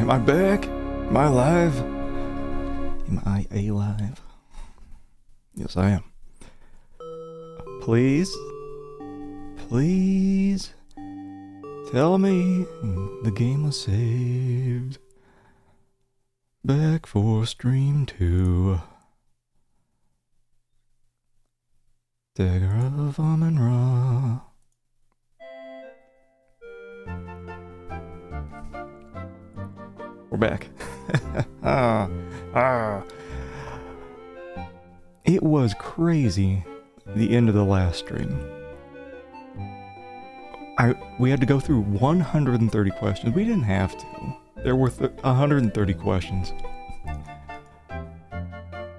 Am I back? Am I alive? Am I alive? Yes, I am. Please? Please? Tell me the game was saved. Back for stream 2. Dagger of Amon Ra. We're back. It was crazy, the end of the last stream. We had to go through 130 questions. We didn't have to. There were 130 questions.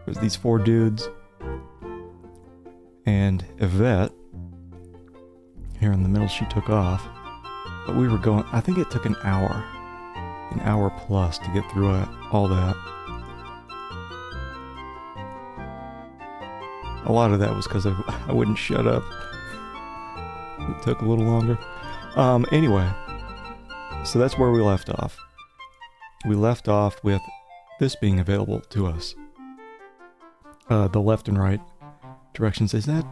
There's these 4 dudes and Yvette. Here in the middle, she took off. But we were going, I think it took an hour plus to get through all that. A lot of that was because I wouldn't shut up. It took a little longer. Anyway, so that's where we left off. We left off with this being available to us. The left and right directions. Is that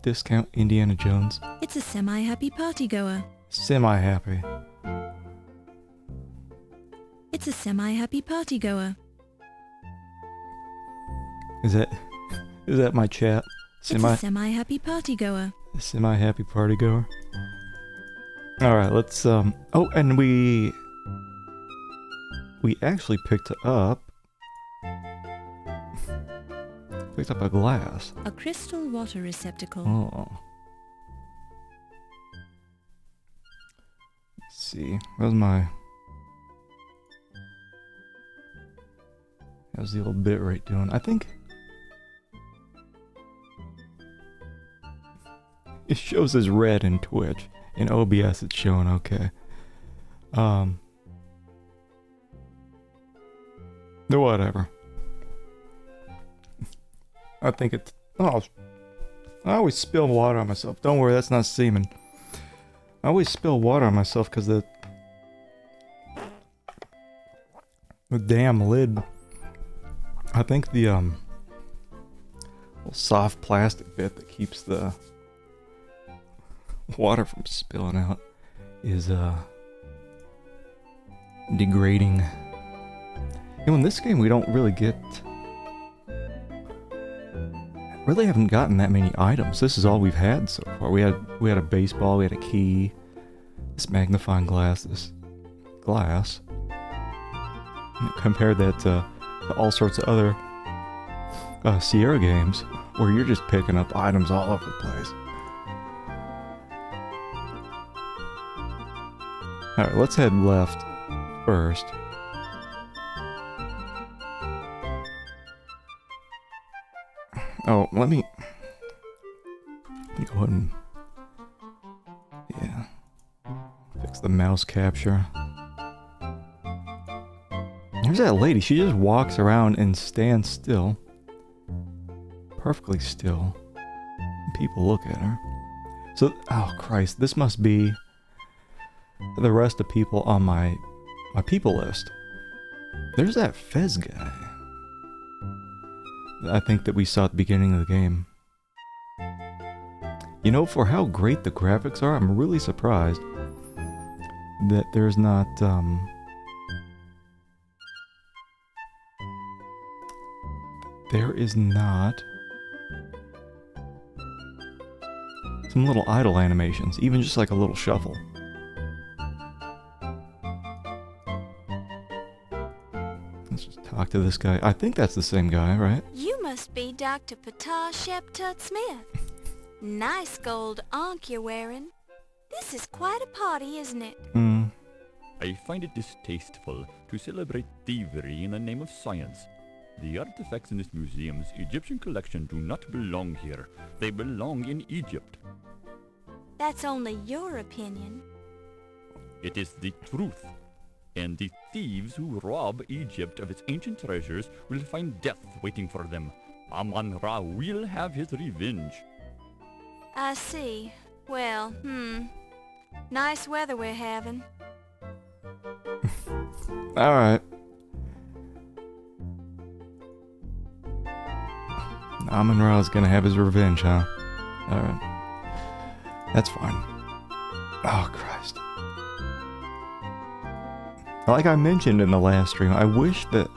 discount Indiana Jones? It's a semi-happy partygoer. Semi-happy. It's a semi-happy partygoer. Is that my chat? It's a semi-happy partygoer. Semi-happy partygoer. Alright, let's, oh, and we actually picked up a glass. A crystal water receptacle. Oh. Let's see. How's the old bit rate doing? I think it shows as red in Twitch. In OBS it's showing okay. Whatever. I think it's... Oh, I always spill water on myself. Don't worry, that's not semen. I always spill water on myself because the damn lid... I think the little soft plastic bit that keeps the water from spilling out is degrading. In this game we don't really haven't gotten that many items. This is all we've had so far. We had a baseball, we had a key, this magnifying glass, this glass. Compare that to all sorts of other Sierra games where you're just picking up items all over the place. Alright, let's head left first. Oh, let me go ahead and... Yeah. Fix the mouse capture. There's that lady. She just walks around and stands still. Perfectly still. And people look at her. So, oh Christ, this must be the rest of people on my people list. There's that Fez guy. I think that we saw at the beginning of the game. You know, for how great the graphics are, I'm really surprised that there's not, there is not some little idle animations, even just like a little shuffle. Let's just talk to this guy. I think that's the same guy, right? You must be Dr. Ptah Sheptut Smith. Nice gold ankh you're wearing. This is quite a party, isn't it? I find it distasteful to celebrate thievery in the name of science. The artifacts in this museum's Egyptian collection do not belong here. They belong in Egypt. That's only your opinion. It is the truth. And the thieves who rob Egypt of its ancient treasures will find death waiting for them. Amon-Ra will have his revenge. I see. Well, Nice weather we're having. Alright. Amon Ra's gonna have his revenge, huh? Alright. That's fine. Oh, Christ. Like I mentioned in the last stream, I wish that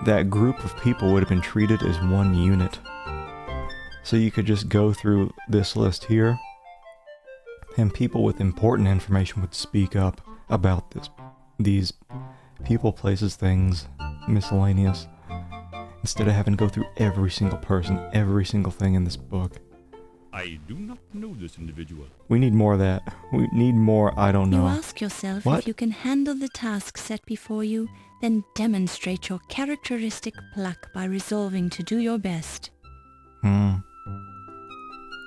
that group of people would have been treated as one unit. So you could just go through this list here, and people with important information would speak up about these people, places, things, miscellaneous, instead of having to go through every single person, every single thing in this book. I do not know this individual. We need more of that. We need more, I don't know. You ask yourself What? if you can handle the task set before you, then demonstrate your characteristic pluck by resolving to do your best.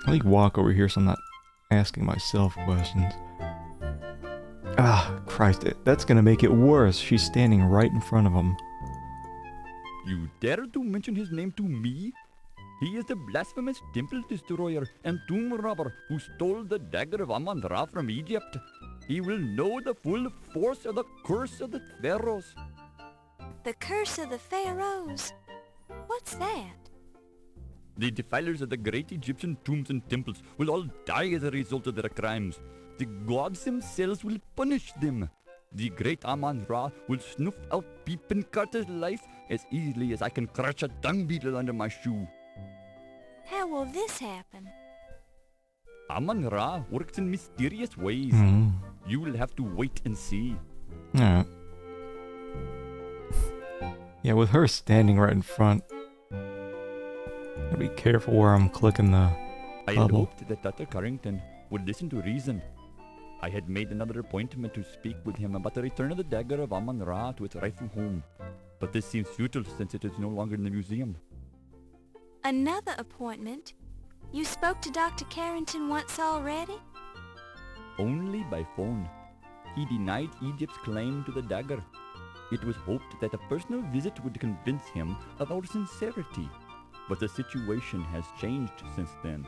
Let me walk over here so I'm not asking myself questions. Ah, Christ, that's gonna make it worse. She's standing right in front of him. You dare to mention his name to me? He is the blasphemous temple destroyer and tomb robber who stole the dagger of Amon Ra from Egypt. He will know the full force of the curse of the pharaohs. The curse of the pharaohs. What's that? The defilers of the great Egyptian tombs and temples will all die as a result of their crimes. The gods themselves will punish them. The great Amon Ra will snuff out Peepin' Carter's life as easily as I can crush a dung beetle under my shoe. How will this happen? Amon Ra works in mysterious ways. You will have to wait and see. Alright. Yeah, with her standing right in front. Gotta be careful where I'm clicking the I had bubble. hoped that Dr. Carrington would listen to reason. I had made another appointment to speak with him about the return of the dagger of Amon Ra to its rightful home. But this seems futile since it is no longer in the museum. Another appointment? You spoke to Dr. Carrington once already? Only by phone. He denied Egypt's claim to the dagger. It was hoped that a personal visit would convince him of our sincerity. But the situation has changed since then.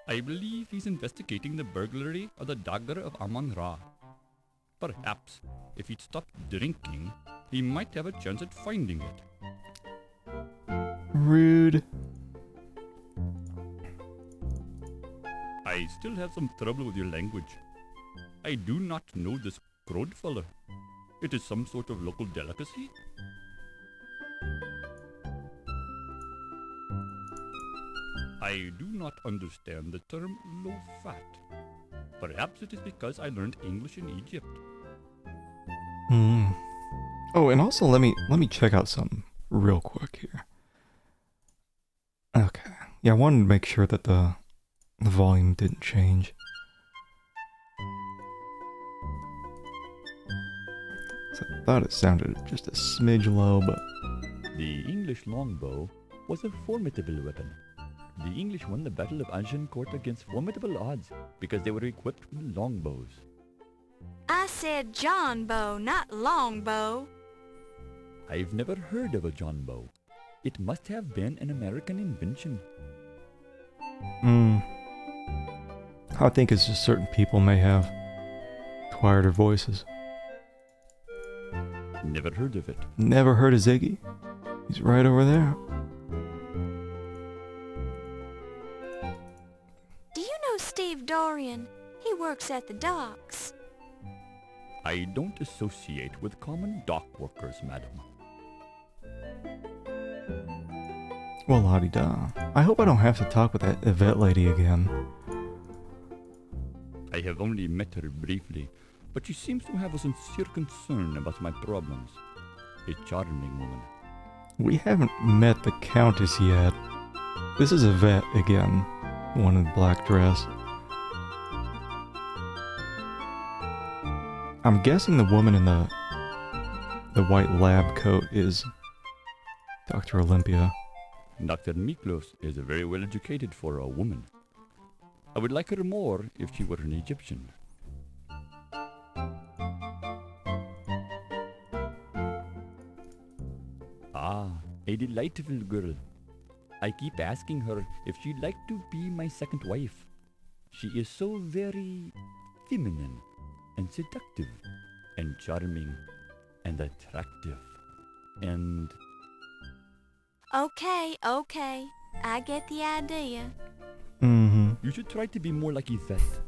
I believe he's investigating the burglary of the dagger of Amon Ra. Perhaps, if he'd stopped drinking, he might have a chance at finding it. Rude. I still have some trouble with your language. I do not know this crowed fella. It is some sort of local delicacy? I do not understand the term low fat. Perhaps it is because I learned English in Egypt. Oh, and also let me check out something real quick here. Okay. Yeah, I wanted to make sure that the volume didn't change. So I thought it sounded just a smidge low, but The English longbow was a formidable weapon. The English won the Battle of Agincourt against formidable odds because they were equipped with longbows. I said John bow, not longbow. I've never heard of a John bow. It must have been an American invention. I think it's just certain people may have quieter voices. Never heard of it. Never heard of Ziggy. He's right over there. Do you know Steve Dorian? He works at the docks. I don't associate with common dock workers, madam. Well, la-di-da. I hope I don't have to talk with that Yvette lady again. I have only met her briefly, but she seems to have a sincere concern about my problems. A charming woman. We haven't met the Countess yet. This is Yvette again. One in the black dress. I'm guessing the woman in the white lab coat is Dr. Olympia. Dr. Miklos is very well educated for a woman. I would like her more if she were an Egyptian. Ah, a delightful girl. I keep asking her if she'd like to be my second wife. She is so very feminine and seductive and charming and attractive and... Okay. I get the idea. Mm-hmm. You should try to be more like Yvette.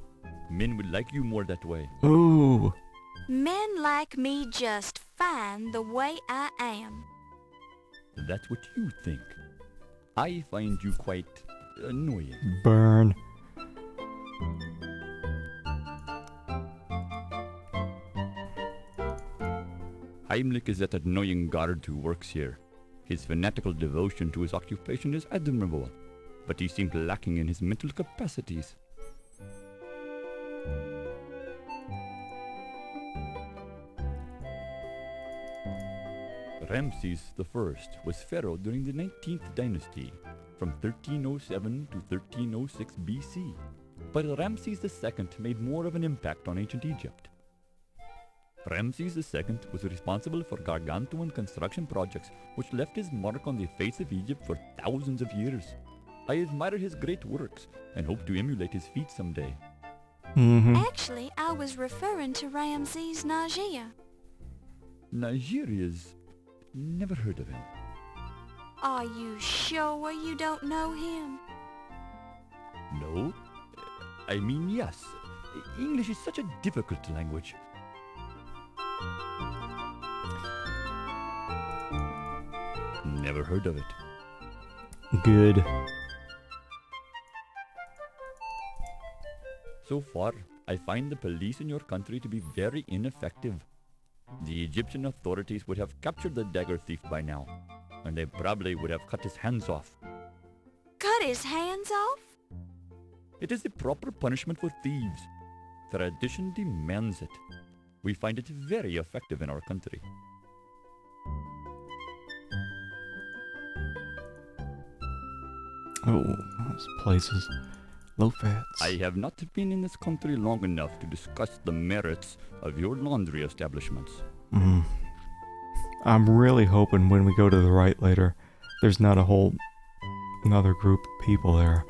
Men would like you more that way. Ooh. Men like me just fine the way I am. That's what you think. I find you quite annoying. Burn. Heimlich is that annoying guard who works here. His fanatical devotion to his occupation is admirable, but he seems lacking in his mental capacities. Ramses I was pharaoh during the 19th dynasty, from 1307 to 1306 BC. But Ramses II made more of an impact on ancient Egypt. Ramses II was responsible for gargantuan construction projects which left his mark on the face of Egypt for thousands of years. I admire his great works and hope to emulate his feats someday. Mm-hmm. Actually, I was referring to Ramses Najia. Nigeria's... never heard of him. Are you sure you don't know him? No? I mean, yes. English is such a difficult language. Never heard of it. Good. So far, I find the police in your country to be very ineffective. The Egyptian authorities would have captured the Dagger thief by now, and they probably would have cut his hands off. Cut his hands off? It is the proper punishment for thieves. Tradition demands it. We find it very effective in our country. Oh, those places. Low fats. I have not been in this country long enough to discuss the merits of your laundry establishments. I'm really hoping when we go to the right later, there's not a whole another group of people there.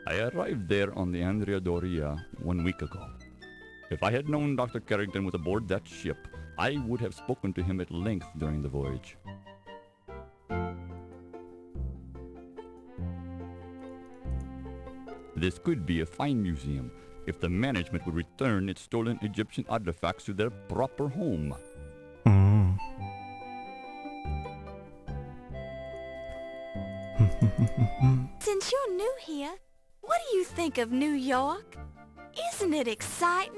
I arrived there on the Andrea Doria 1 week ago. If I had known Dr. Carrington was aboard that ship, I would have spoken to him at length during the voyage. This could be a fine museum if the management would return its stolen Egyptian artifacts to their proper home. Since you're new here, what do you think of New York? Isn't it exciting?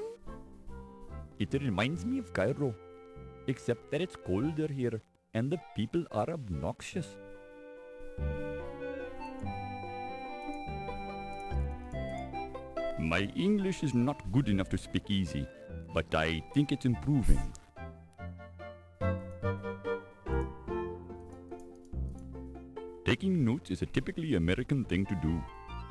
It reminds me of Cairo, except that it's colder here and the people are obnoxious. My English is not good enough to speak easy, but I think it's improving. Taking notes is a typically American thing to do.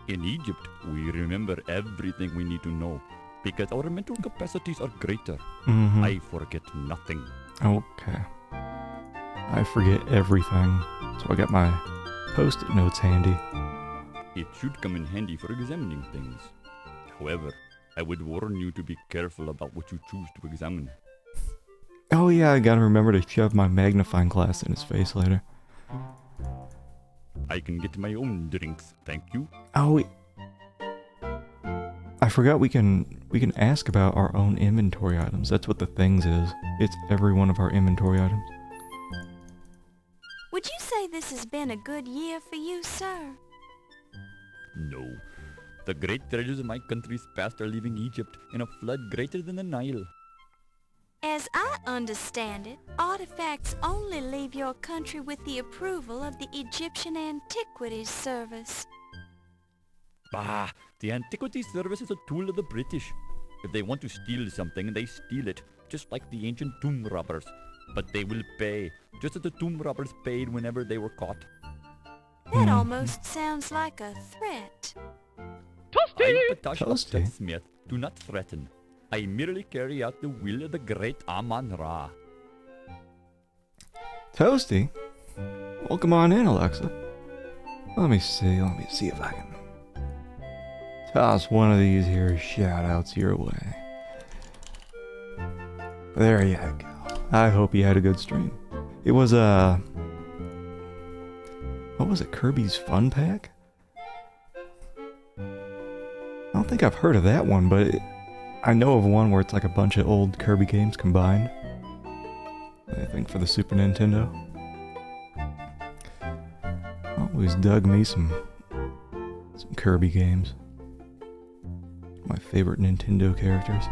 In Egypt, we remember everything we need to know because our mental capacities are greater. I forget nothing. Okay. I forget everything, so I got my post-it notes handy. It should come in handy for examining things. However, I would warn you to be careful about what you choose to examine. Oh yeah, I gotta remember to shove my magnifying glass in his face later. I can get my own drinks, thank you. Oh, I forgot we can ask about our own inventory items. That's what the things is. It's every one of our inventory items. Would you say this has been a good year for you, sir? No. The great treasures of my country's past are leaving Egypt in a flood greater than the Nile. As I understand it, artifacts only leave your country with the approval of the Egyptian Antiquities Service. Bah! The Antiquities Service is a tool of the British. If they want to steal something, they steal it, just like the ancient tomb robbers. But they will pay, just as the tomb robbers paid whenever they were caught. That almost sounds like a threat. I, Patash Toasty. Smith, do not threaten. I merely carry out the will of the great Amon Ra. Toasty? Welcome on in, Alexa. Let me see if I can toss one of these here shout-outs your way. There you go. I hope you had a good stream. It was what was it, Kirby's Fun Pack? I don't think I've heard of that one, but I know of one where it's like a bunch of old Kirby games combined. I think for the Super Nintendo. Always dug me some Kirby games. My favorite Nintendo characters.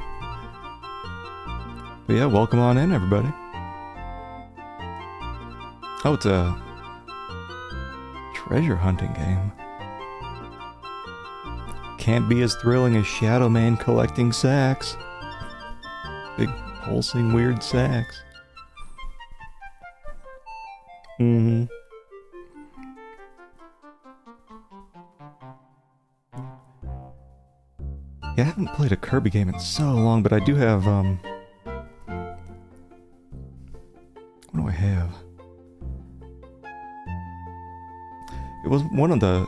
But yeah, welcome on in, everybody. Oh, it's a treasure hunting game. Can't be as thrilling as Shadow Man collecting sacks. Big, pulsing, weird sacks. Mm-hmm. Yeah, I haven't played a Kirby game in so long, but I do have, what do I have? It was one of the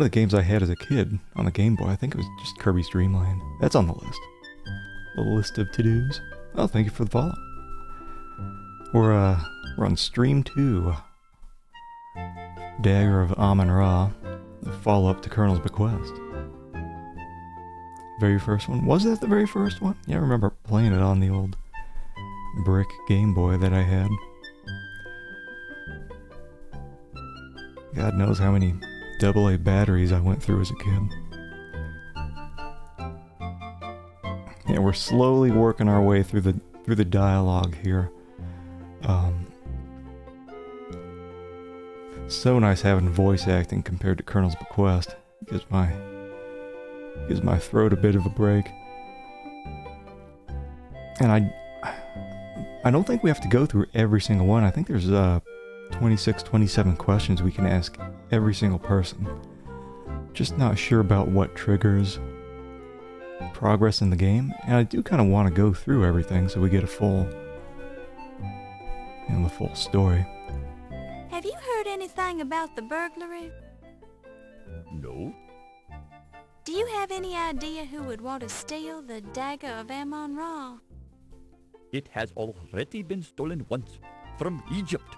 games I had as a kid on the Game Boy. I think it was just Kirby's Dream Land. That's on the list. A list of to-dos. Oh, thank you for the follow. We're on stream 2. Dagger of Amon Ra, the follow-up to Colonel's Bequest. Very first one. Was that the very first one? Yeah, I remember playing it on the old brick Game Boy that I had. God knows how many AA batteries I went through as a kid. Yeah, we're slowly working our way through the dialogue here. So nice having voice acting compared to Colonel's Bequest. Gives my throat a bit of a break. And I don't think we have to go through every single one. I think there's 26, 27 questions we can ask every single person. Just not sure about what triggers progress in the game, and I do kind of want to go through everything so we get a full, the full story. Have you heard anything about the burglary? No? Do you have any idea who would want to steal the Dagger of Amon Ra? It has already been stolen once, from Egypt.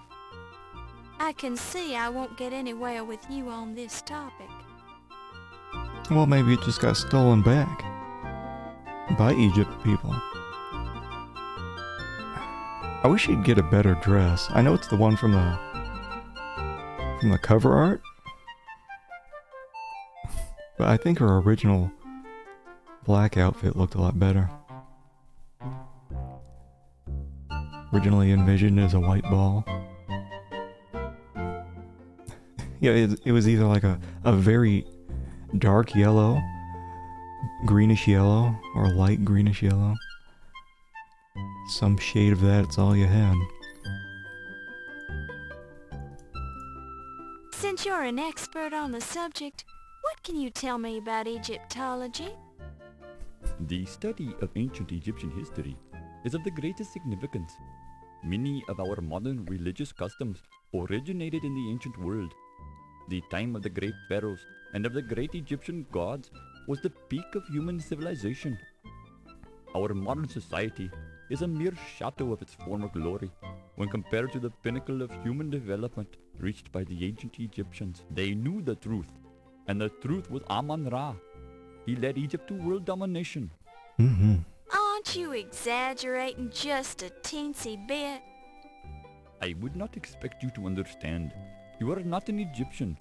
I can see I won't get anywhere with you on this topic. Well, maybe it just got stolen back by Egypt people. I wish he'd get a better dress. I know it's the one from the cover art, but I think her original black outfit looked a lot better. Originally envisioned as a white ball. Yeah, it was either like a very dark yellow, greenish yellow, or light greenish yellow. Some shade of that, it's all you had. Since you're an expert on the subject, what can you tell me about Egyptology? The study of ancient Egyptian history is of the greatest significance. Many of our modern religious customs originated in the ancient world. The time of the great pharaohs and of the great Egyptian gods was the peak of human civilization. Our modern society is a mere shadow of its former glory when compared to the pinnacle of human development reached by the ancient Egyptians. They knew the truth, and the truth was Amon Ra. He led Egypt to world domination. Mm-hmm. Aren't you exaggerating just a teensy bit? I would not expect you to understand. You are not an Egyptian,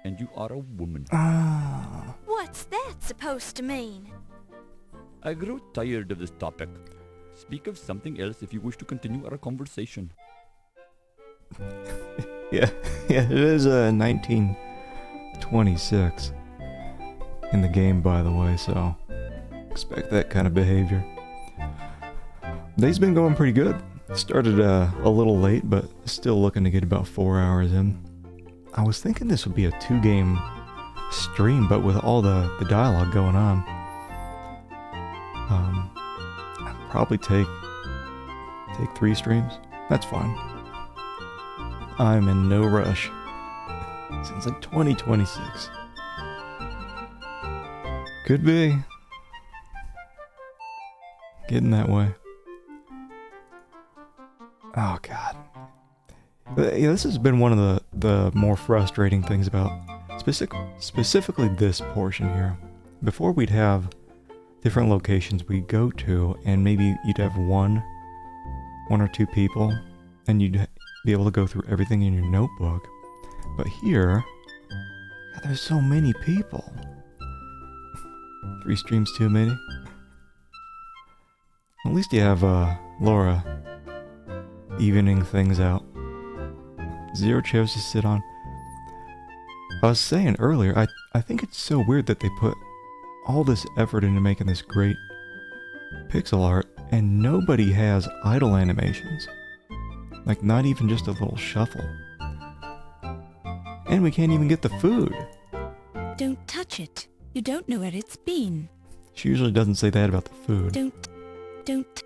and you are a woman. Ah. What's that supposed to mean? I grow tired of this topic. Speak of something else if you wish to continue our conversation. Yeah, it is 1926 in the game, by the way, so expect that kind of behavior. Day's been going pretty good. Started a little late, but still looking to get about 4 hours in. I was thinking this would be a 2-game stream, but with all the dialogue going on, I'd probably take 3 streams. That's fine. I'm in no rush. Sounds like 2026. Could be. Getting that way. Oh, God. Yeah, this has been one of the more frustrating things about specifically this portion here. Before we'd have different locations we'd go to, and maybe you'd have one or two people, and you'd be able to go through everything in your notebook. But here, God, there's so many people. 3 streams too many. At least you have Laura evening things out. 0 chairs to sit on. I was saying earlier, I think it's so weird that they put all this effort into making this great pixel art and nobody has idle animations. Like, not even just a little shuffle. And we can't even get the food. Don't touch it. You don't know where it's been. She usually doesn't say that about the food. Don't.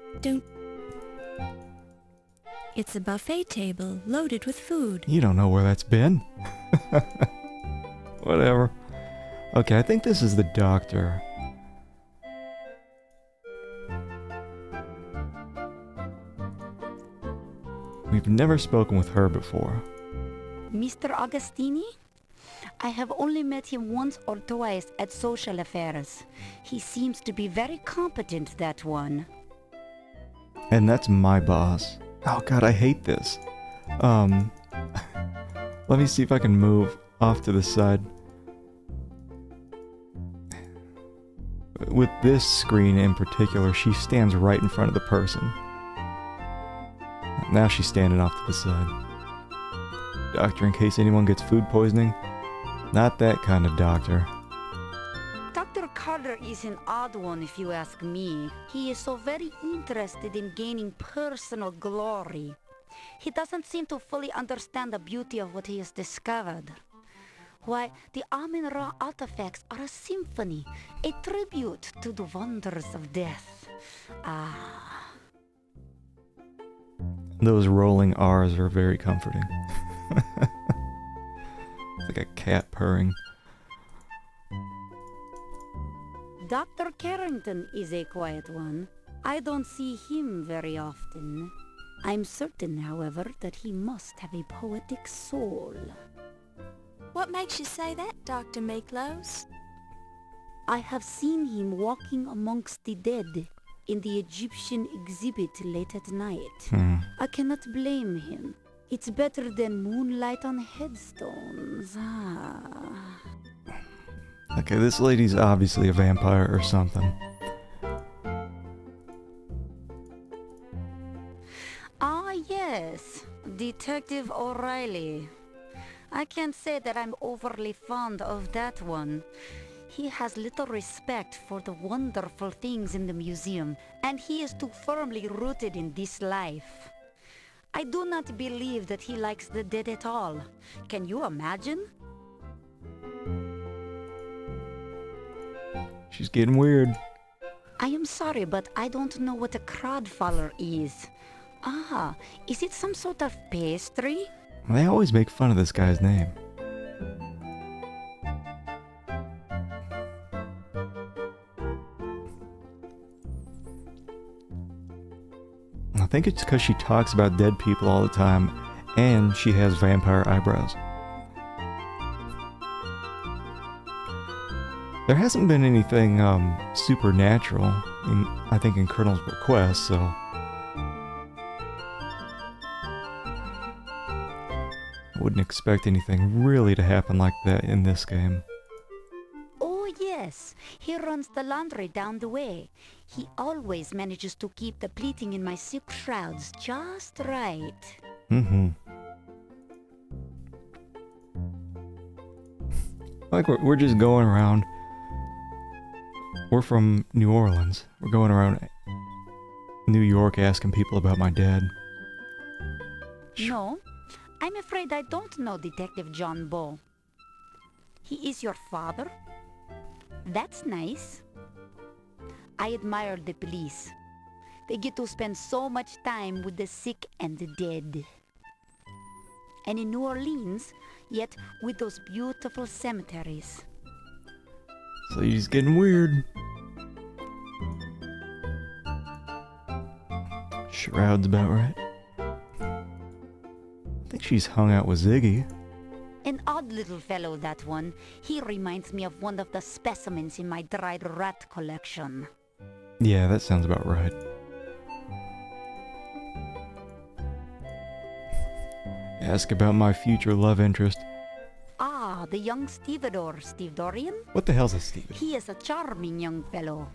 It's a buffet table loaded with food. You don't know where that's been. Whatever. Okay, I think this is the doctor. We've never spoken with her before. Mr. Agostini? I have only met him once or twice at social affairs. He seems to be very competent, that one. And that's my boss. Oh God, I hate this. Let me see if I can move off to the side. With this screen in particular, she stands right in front of the person. Now she's standing off to the side. Doctor, in case anyone gets food poisoning. Not that kind of doctor. Dr. Carter is an odd one, if you ask me. He is so very interested in gaining personal glory. He doesn't seem to fully understand the beauty of what he has discovered. Why, the Amon Ra artifacts are a symphony, a tribute to the wonders of death. Ah. Those rolling R's are very comforting. It's like a cat purring. Dr. Carrington is a quiet one. I don't see him very often. I'm certain, however, that he must have a poetic soul. What makes you say that, Dr. Miklos? I have seen him walking amongst the dead in the Egyptian exhibit late at night. I cannot blame him. It's better than moonlight on headstones. Ah. Okay, this lady's obviously a vampire or something. Ah, yes. Detective O'Reilly. I can't say that I'm overly fond of that one. He has little respect for the wonderful things in the museum, and he is too firmly rooted in this life. I do not believe that he likes the dead at all. Can you imagine? She's getting weird. I am sorry, but I don't know what a crodfaller is. Ah, is it some sort of pastry? They always make fun of this guy's name. I think it's because she talks about dead people all the time, and she has vampire eyebrows. There hasn't been anything supernatural, I think, in Colonel's request, so... I wouldn't expect anything really to happen like that in this game. Oh yes, he runs the laundry down the way. He always manages to keep the pleating in my silk shrouds just right. Like we're just going around. We're from New Orleans. We're going around New York asking people about my dad. No, I'm afraid I don't know Detective John Bull. He is your father? That's nice. I admire the police. They get to spend so much time with the sick and the dead. and in New Orleans, yet with those beautiful cemeteries. So he's getting weird. Shroud's about right. I think she's hung out with Ziggy. An odd little fellow, that one. He reminds me of one of the specimens in my dried rat collection. Yeah, that sounds about right. Ask about my future love interest. Ah, the young stevedore, Steve Dorian? What the hell's a Steven? He is a charming young fellow.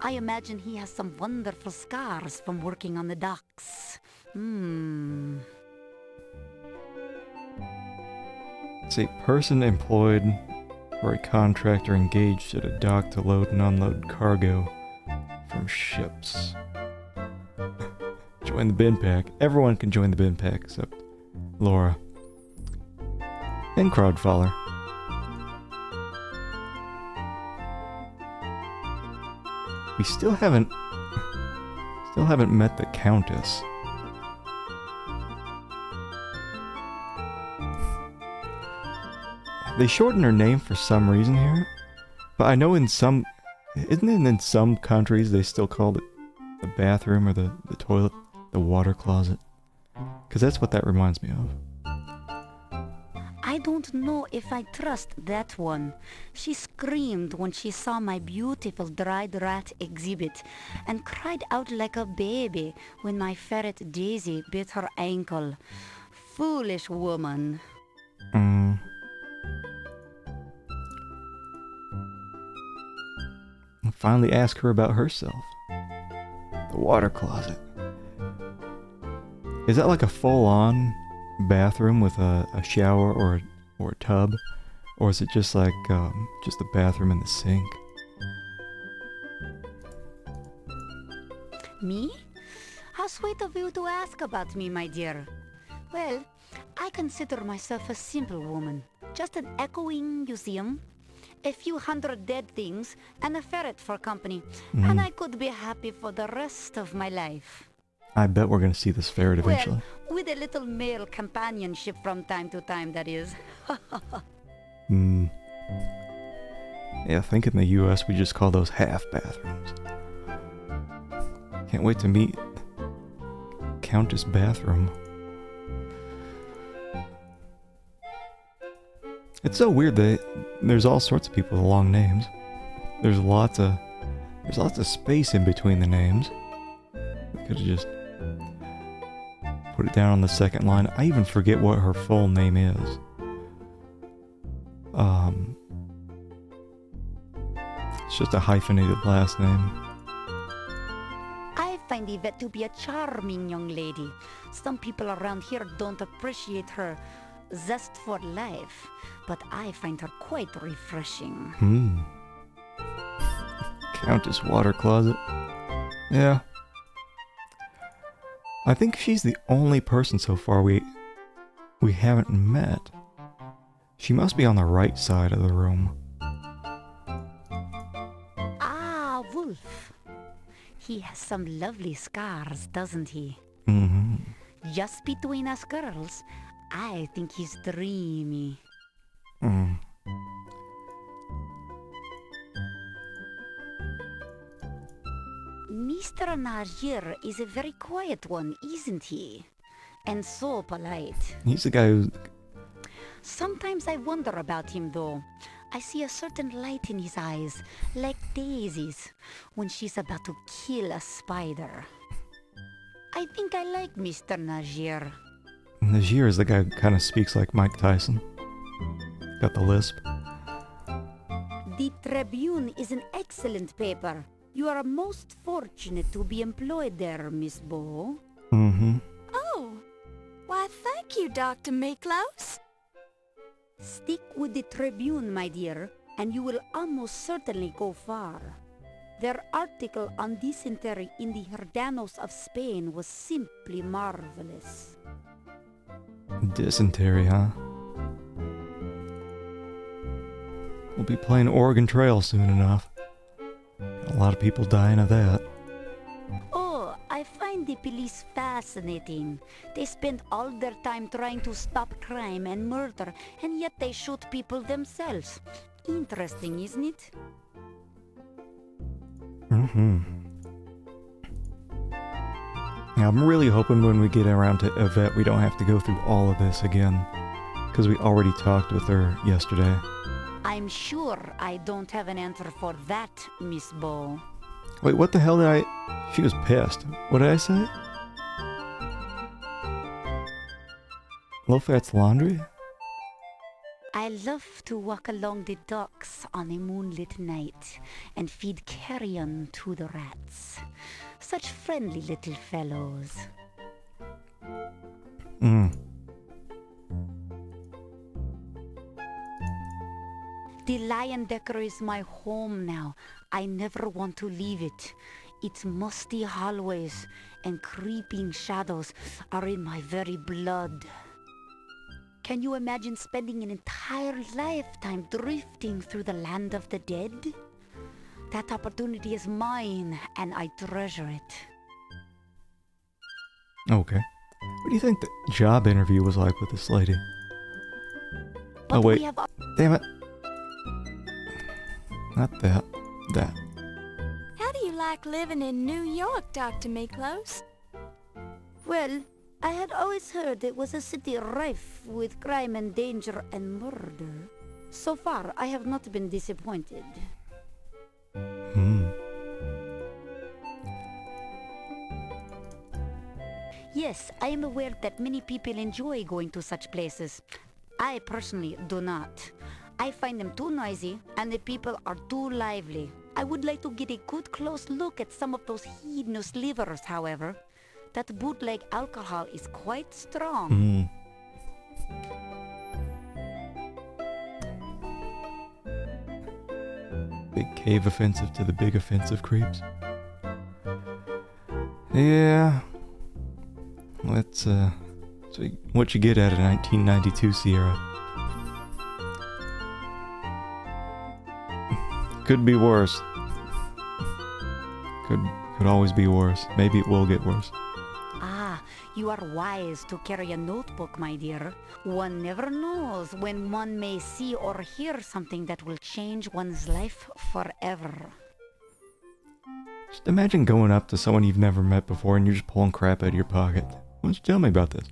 I imagine he has some wonderful scars from working on the docks. It's a person employed or a contractor engaged at a dock to load and unload cargo from ships. Join the bin pack. Everyone can join the bin pack except Laura. And Crowdfaller. We still haven't met the Countess. They shorten her name for some reason here, but I know in some countries they still call it the bathroom or the toilet, the water closet, because that's what that reminds me of. I don't know if I trust that one. She screamed when she saw my beautiful dried rat exhibit and cried out like a baby when my ferret Daisy bit her ankle. Foolish woman. I'll finally ask her about herself. The water closet. Is that like a full-on bathroom with a shower or a tub? Or is it just like, just the bathroom and the sink? Me? How sweet of you to ask about me, my dear. Well, I consider myself a simple woman. Just an echoing museum. A few hundred dead things and a ferret for company. And I could be happy for the rest of my life. I bet we're gonna see this ferret eventually. Well, with a little male companionship from time to time, that is. Yeah, I think in the US we just call those half bathrooms. Can't wait to meet Countess Bathroom. It's so weird that there's all sorts of people with long names. There's lots of space in between the names. We could have just put it down on the second line. I even forget what her full name is. It's just a hyphenated last name. I find Yvette to be a charming young lady. Some people around here don't appreciate her zest for life, but I find her quite refreshing. Countess Water Closet. Yeah. I think she's the only person so far we haven't met. She must be on the right side of the room. Ah, Wolf. He has some lovely scars, doesn't he? Just between us girls, I think he's dreamy. Mr. Najir is a very quiet one, isn't he? And so polite. He's the guy who... Sometimes I wonder about him, though. I see a certain light in his eyes, like Daisy's, when she's about to kill a spider. I think I like Mr. Najir. Najir is the guy who kind of speaks like Mike Tyson. Got the lisp. The Tribune is an excellent paper. You are most fortunate to be employed there, Miss Bo. Oh, why thank you, Dr. Miklos. Stick with the Tribune, my dear, and you will almost certainly go far. Their article on dysentery in the Herdanos of Spain was simply marvelous. Dysentery, huh? We'll be playing Oregon Trail soon enough. A lot of people dying of that. Oh, I find the police fascinating. They spend all their time trying to stop crime and murder, and yet they shoot people themselves. Interesting, isn't it? Mm-hmm. Now, I'm really hoping when we get around to Yvette, we don't have to go through all of this again. Because we already talked with her yesterday. I'm sure I don't have an answer for that, Miss Bo. Wait, what the hell did I... She was pissed. What did I say? Low-fat's laundry? I love to walk along the docks on a moonlit night and feed carrion to the rats. Such friendly little fellows. The Lion Decker is my home now. I never want to leave it. Its musty hallways and creeping shadows are in my very blood. Can you imagine spending an entire lifetime drifting through the land of the dead? That opportunity is mine, and I treasure it. Okay. What do you think the job interview was like with this lady? But oh, wait. we have... Damn it. Not that. That. How do you like living in New York, Dr. Miklos? Well, I had always heard it was a city rife with crime and danger and murder. So far, I have not been disappointed. Yes, I am aware that many people enjoy going to such places. I personally do not. I find them too noisy and the people are too lively. I would like to get a good close look at some of those hedonist livers, however. That bootleg alcohol is quite strong. Big cave offensive to the big offensive creeps. Yeah. That's what you get out of 1992 Sierra. Could be worse. Could always be worse. Maybe it will get worse. Ah, you are wise to carry a notebook, my dear. One never knows when one may see or hear something that will change one's life forever. Just imagine going up to someone you've never met before and you're just pulling crap out of your pocket. Why don't you tell me about this?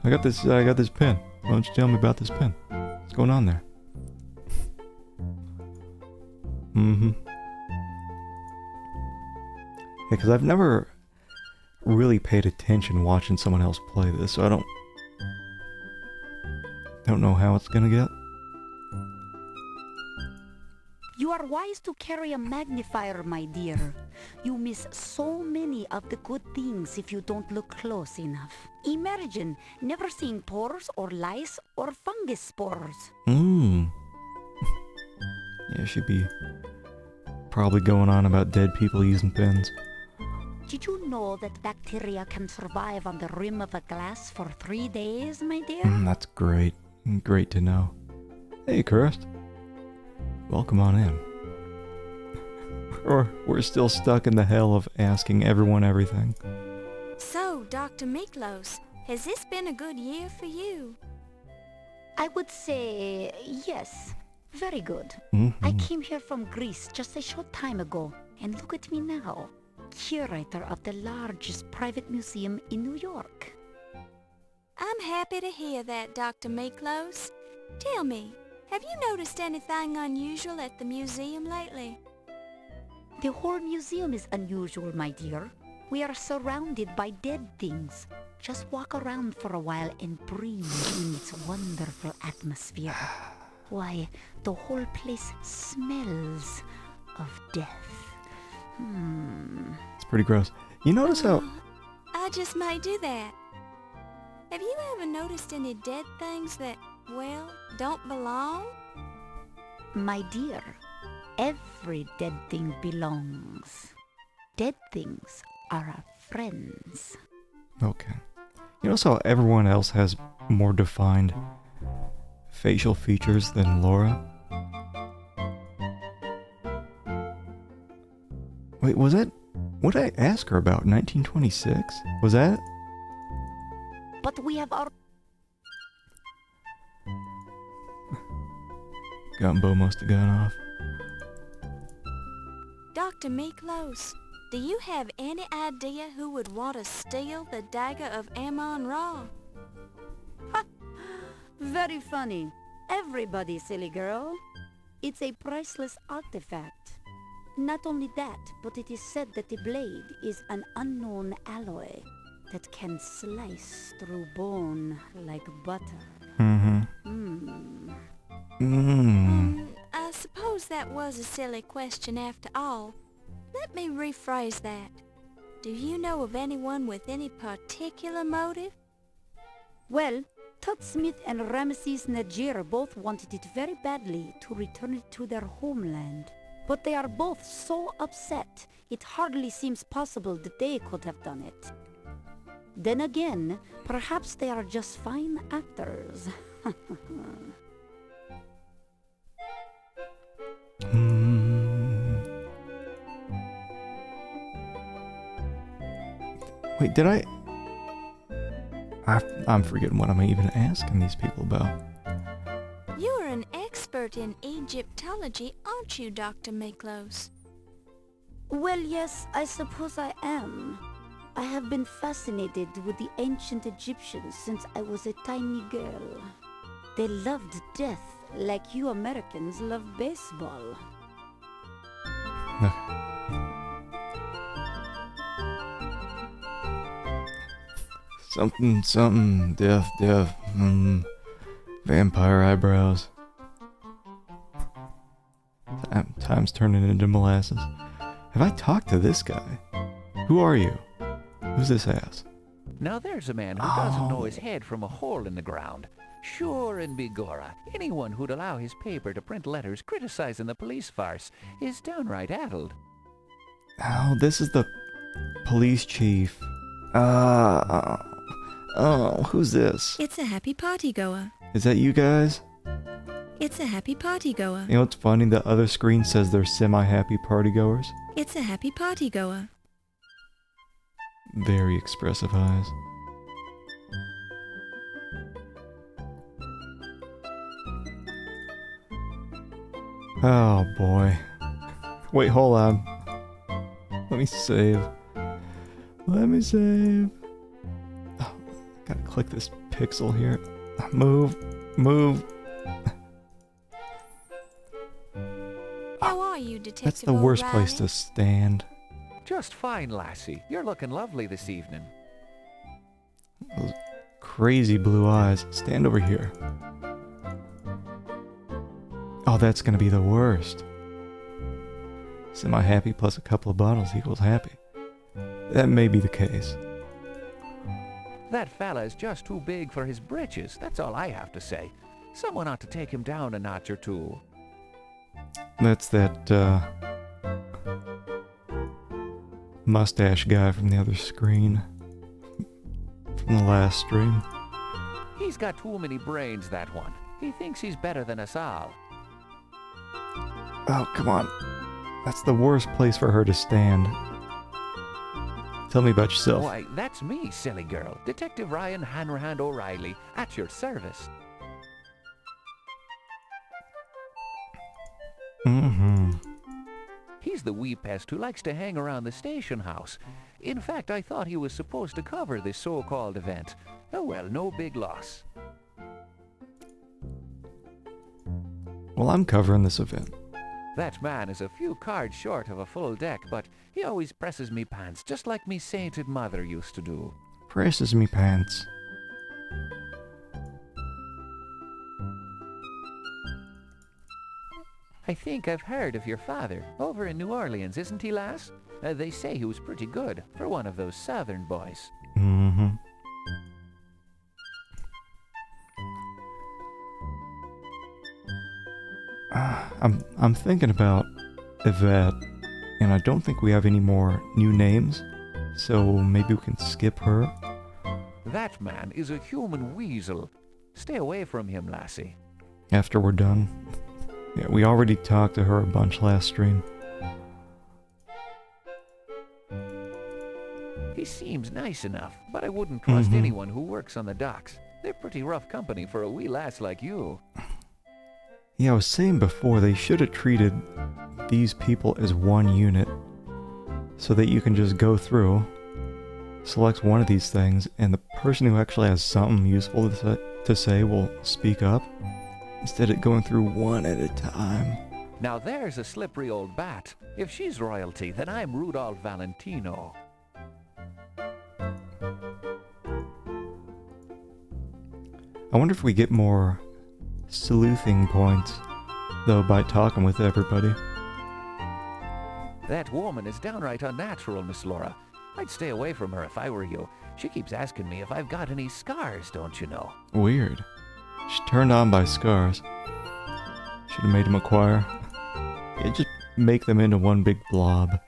I got this pen. Why don't you tell me about this pen? What's going on there? Yeah, because I've never really paid attention watching someone else play this, so I don't know how it's gonna get. You are wise to carry a magnifier, my dear. You miss so many of the good things if you don't look close enough. Imagine never seeing pores or lice or fungus spores. Yeah, she'd be probably going on about dead people using pens. Did you know that bacteria can survive on the rim of a glass for 3 days, my dear? That's great. Great to know. Hey, Kirst. Welcome on in. Or we're still stuck in the hell of asking everyone everything. So, Dr. Miklos, has this been a good year for you? I would say yes. Very good. I came here from Greece just a short time ago, and look at me now. Curator of the largest private museum in New York. I'm happy to hear that, Dr. Miklos. Tell me, have you noticed anything unusual at the museum lately? The whole museum is unusual, my dear. We are surrounded by dead things. Just walk around for a while and breathe in its wonderful atmosphere. Why, the whole place smells of death. It's pretty gross. You notice how... I just might do that. Have you ever noticed any dead things that, well, don't belong? My dear, every dead thing belongs. Dead things are our friends. Okay. You notice how everyone else has more defined facial features than Laura? Wait, was it What did I ask her about? 1926? Was that? But we have our... Gumbo must have gone off. Dr. Miklos, do you have any idea who would want to steal the dagger of Amon Ra? Very funny. Everybody, silly girl. It's a priceless artifact. Not only that, but it is said that the blade is an unknown alloy that can slice through bone like butter. I suppose that was a silly question after all. Let me rephrase that. Do you know of anyone with any particular motive? Well, Tut Smith and Ramesses Najir both wanted it very badly to return it to their homeland. But they are both so upset, it hardly seems possible that they could have done it. Then again, perhaps they are just fine actors. Wait, did I'm forgetting what I'm even asking these people about. You're an expert in Egyptology, aren't you, Dr. Miklos? Well, yes, I suppose I am. I have been fascinated with the ancient Egyptians since I was a tiny girl. They loved death like you Americans love baseball. Something, death, vampire eyebrows. Time's turning into molasses. Have I talked to this guy? Who are you? Who's this ass? Now there's a man who doesn't know his head from a hole in the ground. Sure and begorra, anyone who'd allow his paper to print letters criticizing the police farce is downright addled. Oh, this is the police chief. Who's this? It's a happy party goer. Is that you guys? It's a happy party goer. You know what's funny? The other screen says they're semi-happy partygoers. It's a happy party goer. Very expressive eyes. Oh boy. Wait, hold on. Let me save. Oh, gotta click this pixel here. Move. How are you, Detective That's the worst place to O'Reilly? stand. Just fine, lassie. You're looking lovely this evening. Those crazy blue eyes. Stand over here. Oh, that's gonna be the worst. Semi-happy plus a couple of bottles equals happy. That may be the case. That fella is just too big for his britches, that's all I have to say. Someone ought to take him down a notch or two. That's that, mustache guy from the other screen. From the last stream. He's got too many brains, that one. He thinks he's better than us all. Oh, come on. That's the worst place for her to stand. Tell me about yourself. Why, that's me, silly girl. Detective Ryan Hanrahan O'Reilly, at your service. He's the wee pest who likes to hang around the station house. In fact, I thought he was supposed to cover this so-called event. Oh well, no big loss. Well, I'm covering this event. That man is a few cards short of a full deck, but he always presses me pants, just like me sainted mother used to do. Presses me pants. I think I've heard of your father. Over in New Orleans, isn't he, lass? They say he was pretty good for one of those southern boys. I'm thinking about Yvette, and I don't think we have any more new names, so maybe we can skip her. That man is a human weasel. Stay away from him, lassie. After we're done. Yeah, we already talked to her a bunch last stream. seems nice enough, but I wouldn't trust anyone who works on the docks. They're pretty rough company for a wee lass like you. Yeah, I was saying before, they should have treated these people as one unit so that you can just go through, select one of these things, and the person who actually has something useful to say will speak up instead of going through one at a time. Now there's a slippery old bat. If she's royalty, then I'm Rudolph Valentino. I wonder if we get more sleuthing points, though, by talking with everybody. That woman is downright unnatural, Miss Laura. I'd stay away from her if I were you. She keeps asking me if I've got any scars, don't you know? Weird. She's turned on by scars. Should have made him a choir. Yeah, just make them into one big blob.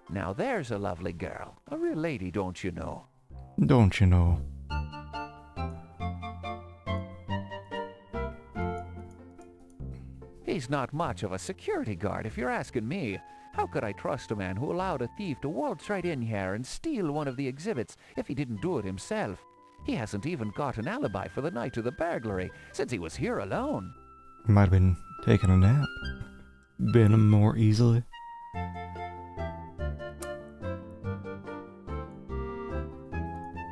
Now there's a lovely girl. A real lady, don't you know? Don't you know? He's not much of a security guard, if you're asking me. How could I trust a man who allowed a thief to waltz right in here and steal one of the exhibits if he didn't do it himself? He hasn't even got an alibi for the night of the burglary, since he was here alone. Might have been taking a nap. Been him more easily.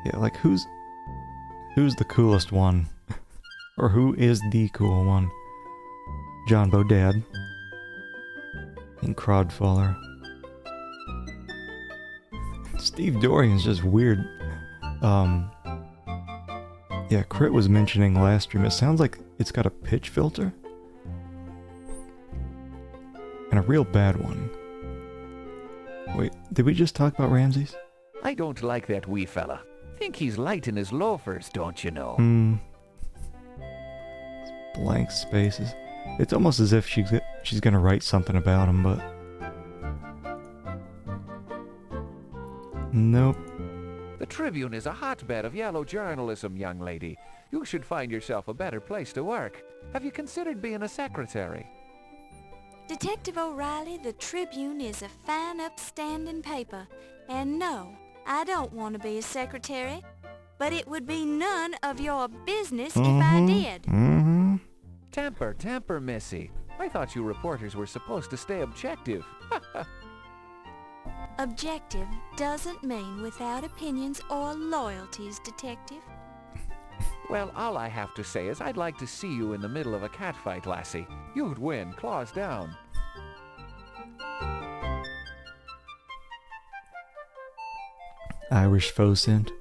Yeah, like who's the coolest one? Or who is the cool one? John Bodad and Crodfaller. Steve Dorian's just weird. Yeah, Crit was mentioning last stream, it sounds like it's got a pitch filter. And a real bad one. Wait, did we just talk about Ramses? I don't like that wee fella. Think he's light in his loafers, don't you know? Blank spaces. It's almost as if she's gonna write something about him, but... Nope. The Tribune is a hotbed of yellow journalism, young lady. You should find yourself a better place to work. Have you considered being a secretary? Detective O'Reilly, the Tribune is a fine, upstanding paper. And no, I don't want to be a secretary. But it would be none of your business if I did. Temper, missy. I thought you reporters were supposed to stay objective. Objective doesn't mean without opinions or loyalties, Detective. Well, all I have to say is I'd like to see you in the middle of a catfight, lassie. You'd win, claws down. Irish faux scent.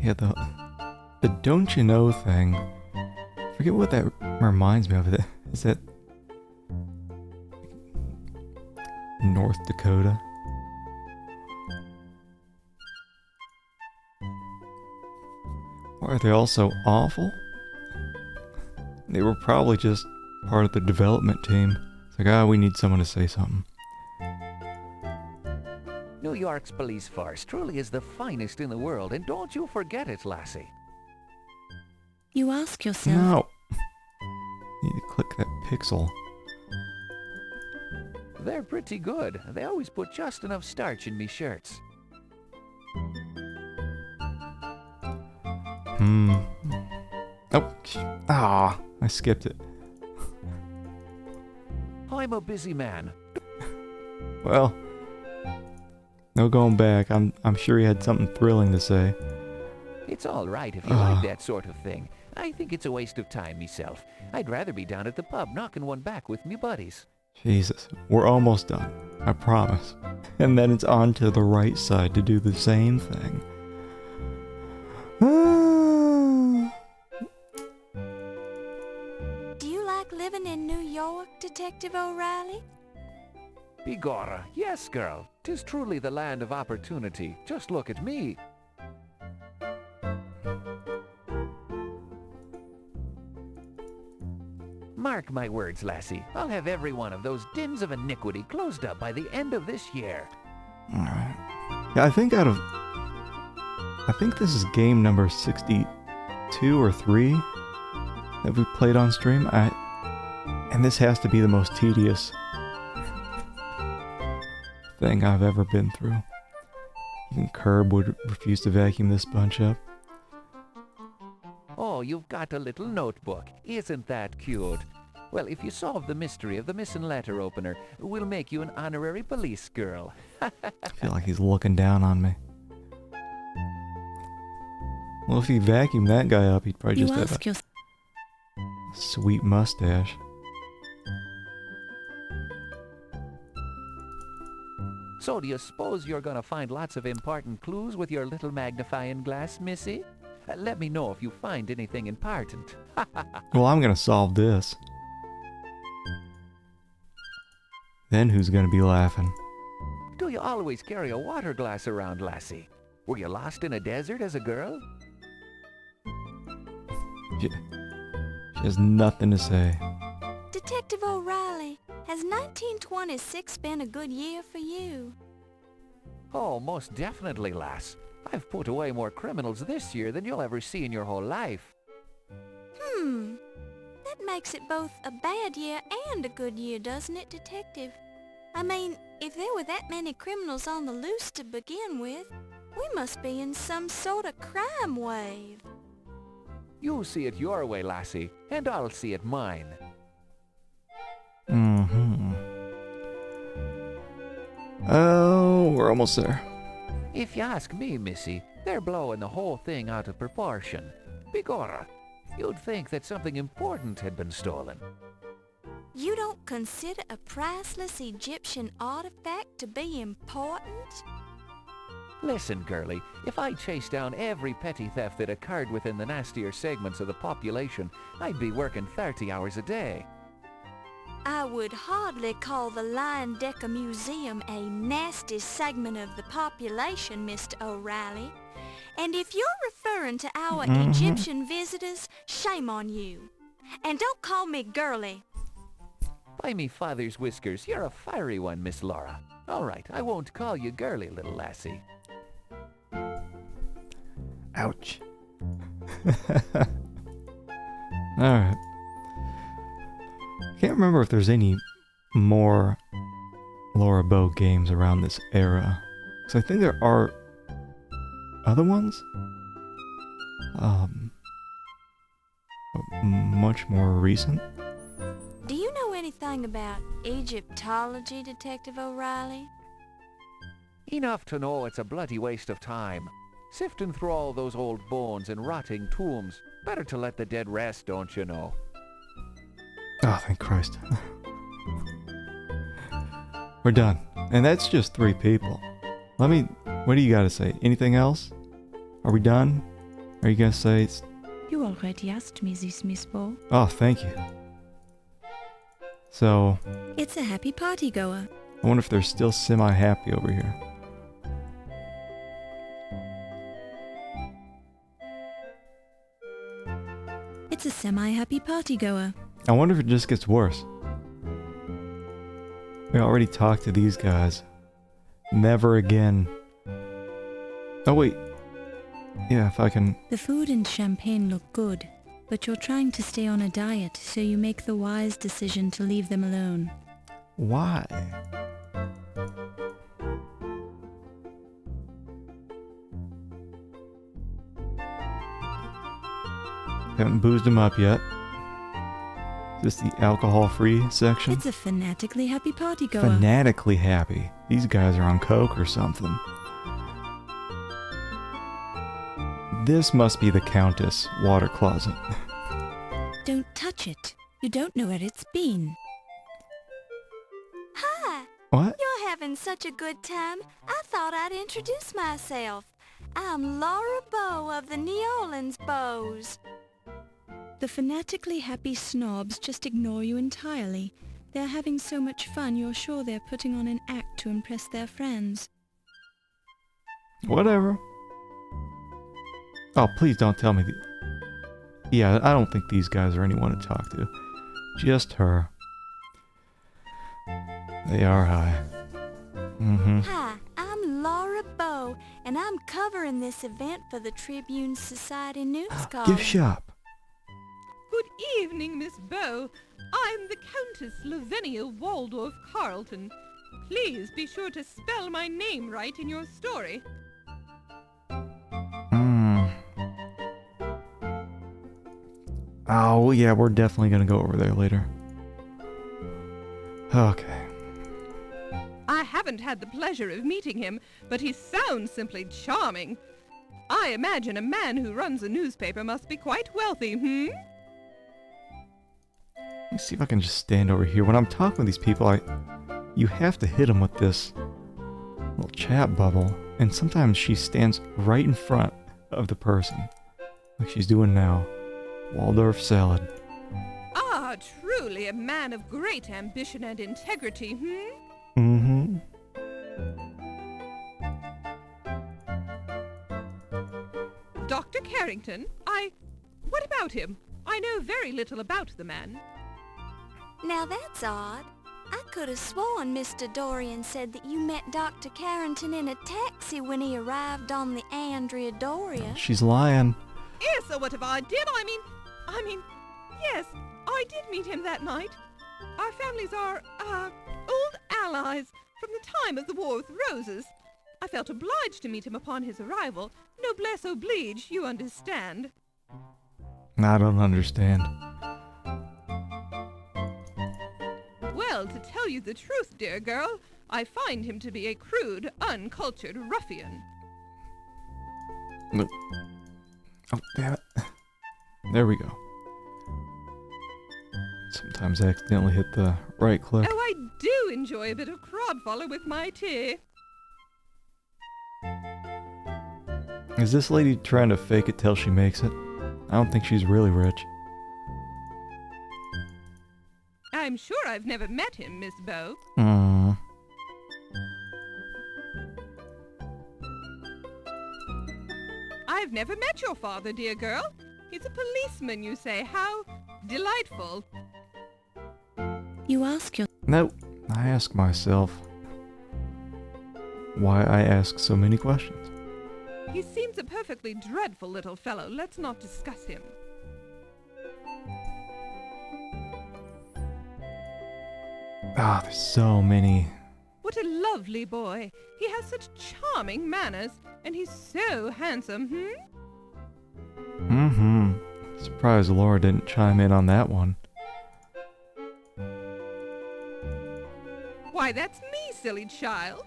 Yeah, the don't you know thing. Forget what that reminds me of. Is that North Dakota? Why are they all so awful? They were probably just part of the development team. It's like, we need someone to say something. New York's police force truly is the finest in the world, and don't you forget it, lassie. You ask yourself... No! Need to click that pixel. They're pretty good. They always put just enough starch in me shirts. Oh! I skipped it. I'm a busy man. Well... No going back. I'm sure he had something thrilling to say. It's all right if you like that sort of thing. I think it's a waste of time myself. I'd rather be down at the pub knocking one back with me buddies. Jesus, we're almost done. I promise. And then it's on to the right side to do the same thing. Do you like living in New York, Detective O'Reilly? Begorra, yes, girl. 'Tis truly the land of opportunity. Just look at me. Mark my words, lassie. I'll have every one of those dens of iniquity closed up by the end of this year. Alright. Yeah, I think this is game number 62 or 3 that we played on stream. And this has to be the most tedious thing I've ever been through. Even Curb would refuse to vacuum this bunch up. Oh, you've got a little notebook. Isn't that cute? Well, if you solve the mystery of the missing letter opener, we'll make you an honorary police girl. I feel like he's looking down on me. Well, if he vacuumed that guy up, he'd probably You just have ask yourself, a sweet mustache. So do you suppose you're gonna find lots of important clues with your little magnifying glass, Missy? Let me know if you find anything important. Well, I'm gonna solve this. Then who's gonna be laughing? Do you always carry a water glass around, lassie? Were you lost in a desert as a girl? She has nothing to say. Detective O'Reilly, has 1926 been a good year for you? Oh, most definitely, lass. I've put away more criminals this year than you'll ever see in your whole life. That makes it both a bad year and a good year, doesn't it, Detective? I mean, if there were that many criminals on the loose to begin with, we must be in some sort of crime wave. You see it your way, lassie, and I'll see it mine. Oh, we're almost there. If you ask me, Missy, they're blowing the whole thing out of proportion. Begorra, you'd think that something important had been stolen. You don't consider a priceless Egyptian artifact to be important? Listen, girlie, if I chased down every petty theft that occurred within the nastier segments of the population, I'd be working 30 hours a day. I would hardly call the Lion Decker Museum a nasty segment of the population, Mr. O'Reilly. And if you're referring to our Egyptian visitors, shame on you. And don't call me girly. By me father's whiskers, you're a fiery one, Miss Laura. All right, I won't call you girly, little lassie. Ouch. Alright. Can't remember if there's any more Laura Bow games around this era. Because I think there are other ones? Much more recent? Do you know anything about Egyptology, Detective O'Reilly? Enough to know it's a bloody waste of time. Sifting through all those old bones and rotting tombs. Better to let the dead rest, don't you know? Oh, thank Christ. We're done. And that's just 3 people. What do you gotta say? Anything else? Are we done? Are you gonna say it's... you already asked me this, Miss Bow. Oh, thank you. So, It's a happy party goer. I wonder if they're still semi-happy over here. It's a semi-happy party goer. I wonder if it just gets worse. We already talked to these guys. Never again. Oh wait. Yeah, if I can... The food and champagne look good, but you're trying to stay on a diet, so you make the wise decision to leave them alone. Why? Haven't boozed them up yet. Is this the alcohol-free section? It's a fanatically happy party goer. Fanatically happy. These guys are on coke or something. This must be the Countess water closet. Don't touch it. You don't know where it's been. Hi, What? you're having such a good time. I thought I'd introduce myself. I'm Laura Bow of the New Orleans Bows. The fanatically happy snobs just ignore you entirely. They're having so much fun, you're sure they're putting on an act to impress their friends. Whatever. Oh, please don't tell me. Yeah, I don't think these guys are anyone to talk to. Just her. They are high. Hi, I'm Laura Bow, and I'm covering this event for the Tribune Society news column. Gift shop. Good evening, Miss Bow. I'm the Countess Lavinia Waldorf Carlton. Please be sure to spell my name right in your story. Oh, yeah, we're definitely gonna go over there later. Okay. I haven't had the pleasure of meeting him, but he sounds simply charming. I imagine a man who runs a newspaper must be quite wealthy, Let me see if I can just stand over here. When I'm talking with these people, you have to hit them with this little chat bubble. And sometimes she stands right in front of the person, like she's doing now. Waldorf salad. Ah, truly a man of great ambition and integrity, Mm-hmm. Dr. Carrington, what about him? I know very little about the man. Now that's odd. I could have sworn Mr. Dorian said that you met Dr. Carrington in a taxi when he arrived on the Andrea Doria. She's lying. Yes, so what if I did? I mean, yes, I did meet him that night. Our families are, old allies from the time of the War with Roses. I felt obliged to meet him upon his arrival. Noblesse oblige, you understand. I don't understand. Well, to tell you the truth, dear girl, I find him to be a crude, uncultured ruffian. Oh, damn it. There we go. Sometimes I accidentally hit the right click. Oh, I do enjoy a bit of crodfollow with my tea. Is this lady trying to fake it till she makes it? I don't think she's really rich. I'm sure I've never met him, Miss Bow. I've never met your father, dear girl. He's a policeman, you say. How delightful. You ask your... No, I ask myself why I ask so many questions. He seems a perfectly dreadful little fellow. Let's not discuss him. Ah, there's so many. What a lovely boy. He has such charming manners, and he's so handsome, Surprised Laura didn't chime in on that one. Why, that's me, silly child.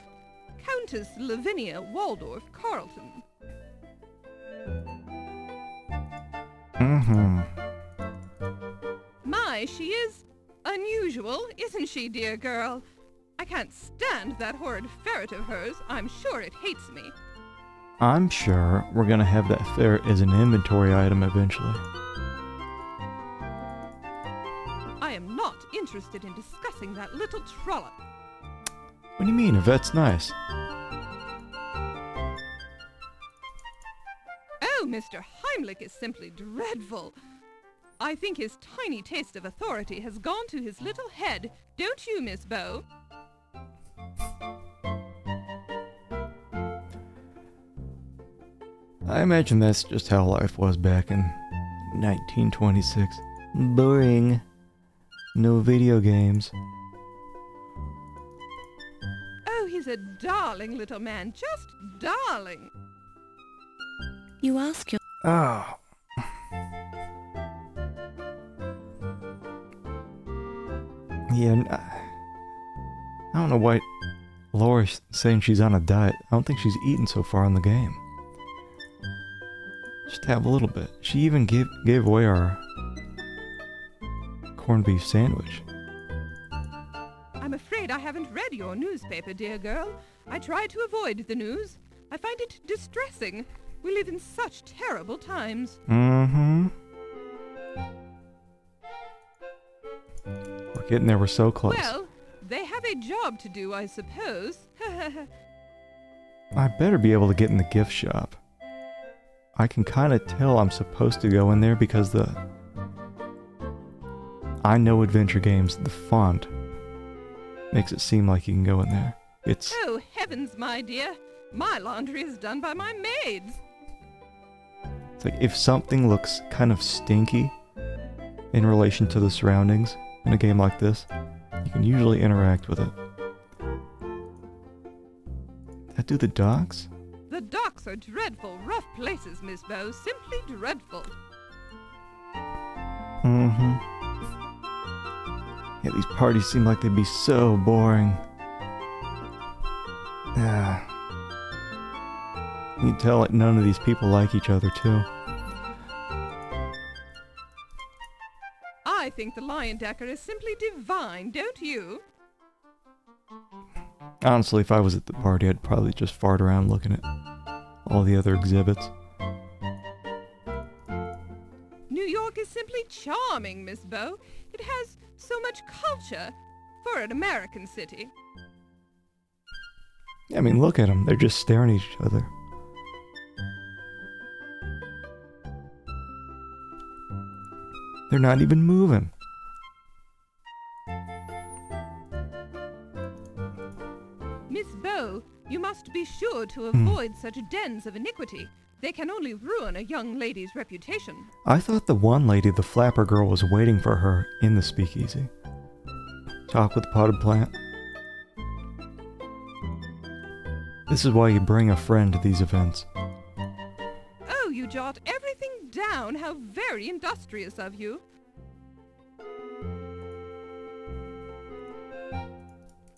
Countess Lavinia Waldorf Carlton. My, she is unusual, isn't she, dear girl? I can't stand that horrid ferret of hers. I'm sure it hates me. I'm sure we're gonna have that ferret as an inventory item eventually. I am not interested in discussing that little trollop. What do you mean? Yvette's nice. Oh, Mr. Heimlich is simply dreadful. I think his tiny taste of authority has gone to his little head. Don't you, Miss Bow? I imagine that's just how life was back in 1926. Boring. No video games. Oh, he's a darling little man. Just darling. You ask your... Oh. Yeah, I don't know why Laura's saying she's on a diet. I don't think she's eaten so far in the game. Just have a little bit. She even gave away our corned beef sandwich. I'm afraid I haven't read your newspaper, dear girl. I try to avoid the news. I find it distressing. We live in such terrible times. We're getting there. We're so close. Well, they have a job to do, I suppose. I better be able to get in the gift shop. I can kind of tell I'm supposed to go in there because the I Know Adventure Games, the font, makes it seem like you can go in there. It's... Oh, heavens, my dear. My laundry is done by my maids. It's like if something looks kind of stinky in relation to the surroundings, in a game like this. You can usually interact with it. That do the docks? The docks are dreadful, rough places, Miss Bow. Simply dreadful. Mm-hmm. Yeah, these parties seem like they'd be so boring. Yeah. You can tell that none of these people like each other, too. I think the Lion Dagger is simply divine, don't you? Honestly, if I was at the party, I'd probably just fart around looking at all the other exhibits. New York is simply charming, Miss Bow. It has so much culture for an American city. I mean, look at them. They're just staring at each other. They're not even moving. Miss Bow, you must be sure to avoid such dens of iniquity. They can only ruin a young lady's reputation. I thought the one lady, the flapper girl, was waiting for her in the speakeasy. Talk with the potted plant. This is why you bring a friend to these events. Oh, you jot everything down. How very industrious of you.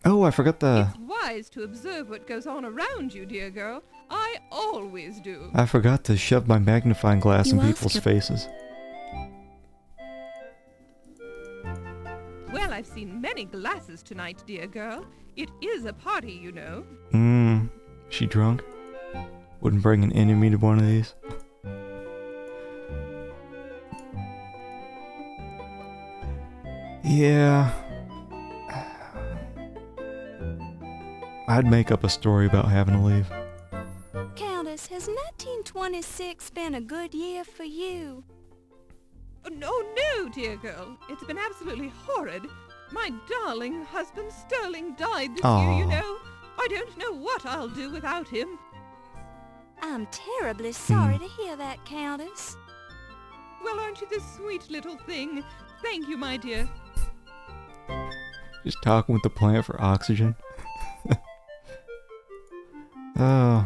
Oh, I forgot the... It's wise to observe what goes on around you, dear girl. I always do. I forgot to shove my magnifying glass in You ask people's her- faces. Well, I've seen many glasses tonight, dear girl. It is a party, you know. She drunk? Wouldn't bring an enemy to one of these? Yeah. I'd make up a story about having to leave. Countess, has 1926 been a good year for you? Oh, no, dear girl. It's been absolutely horrid. My darling husband Sterling died this year, you Aw. know. I don't know what I'll do without him. I'm terribly sorry to hear that, Countess. Well, aren't you the sweet little thing? Thank you, my dear. Just talking with the plant for oxygen. Oh.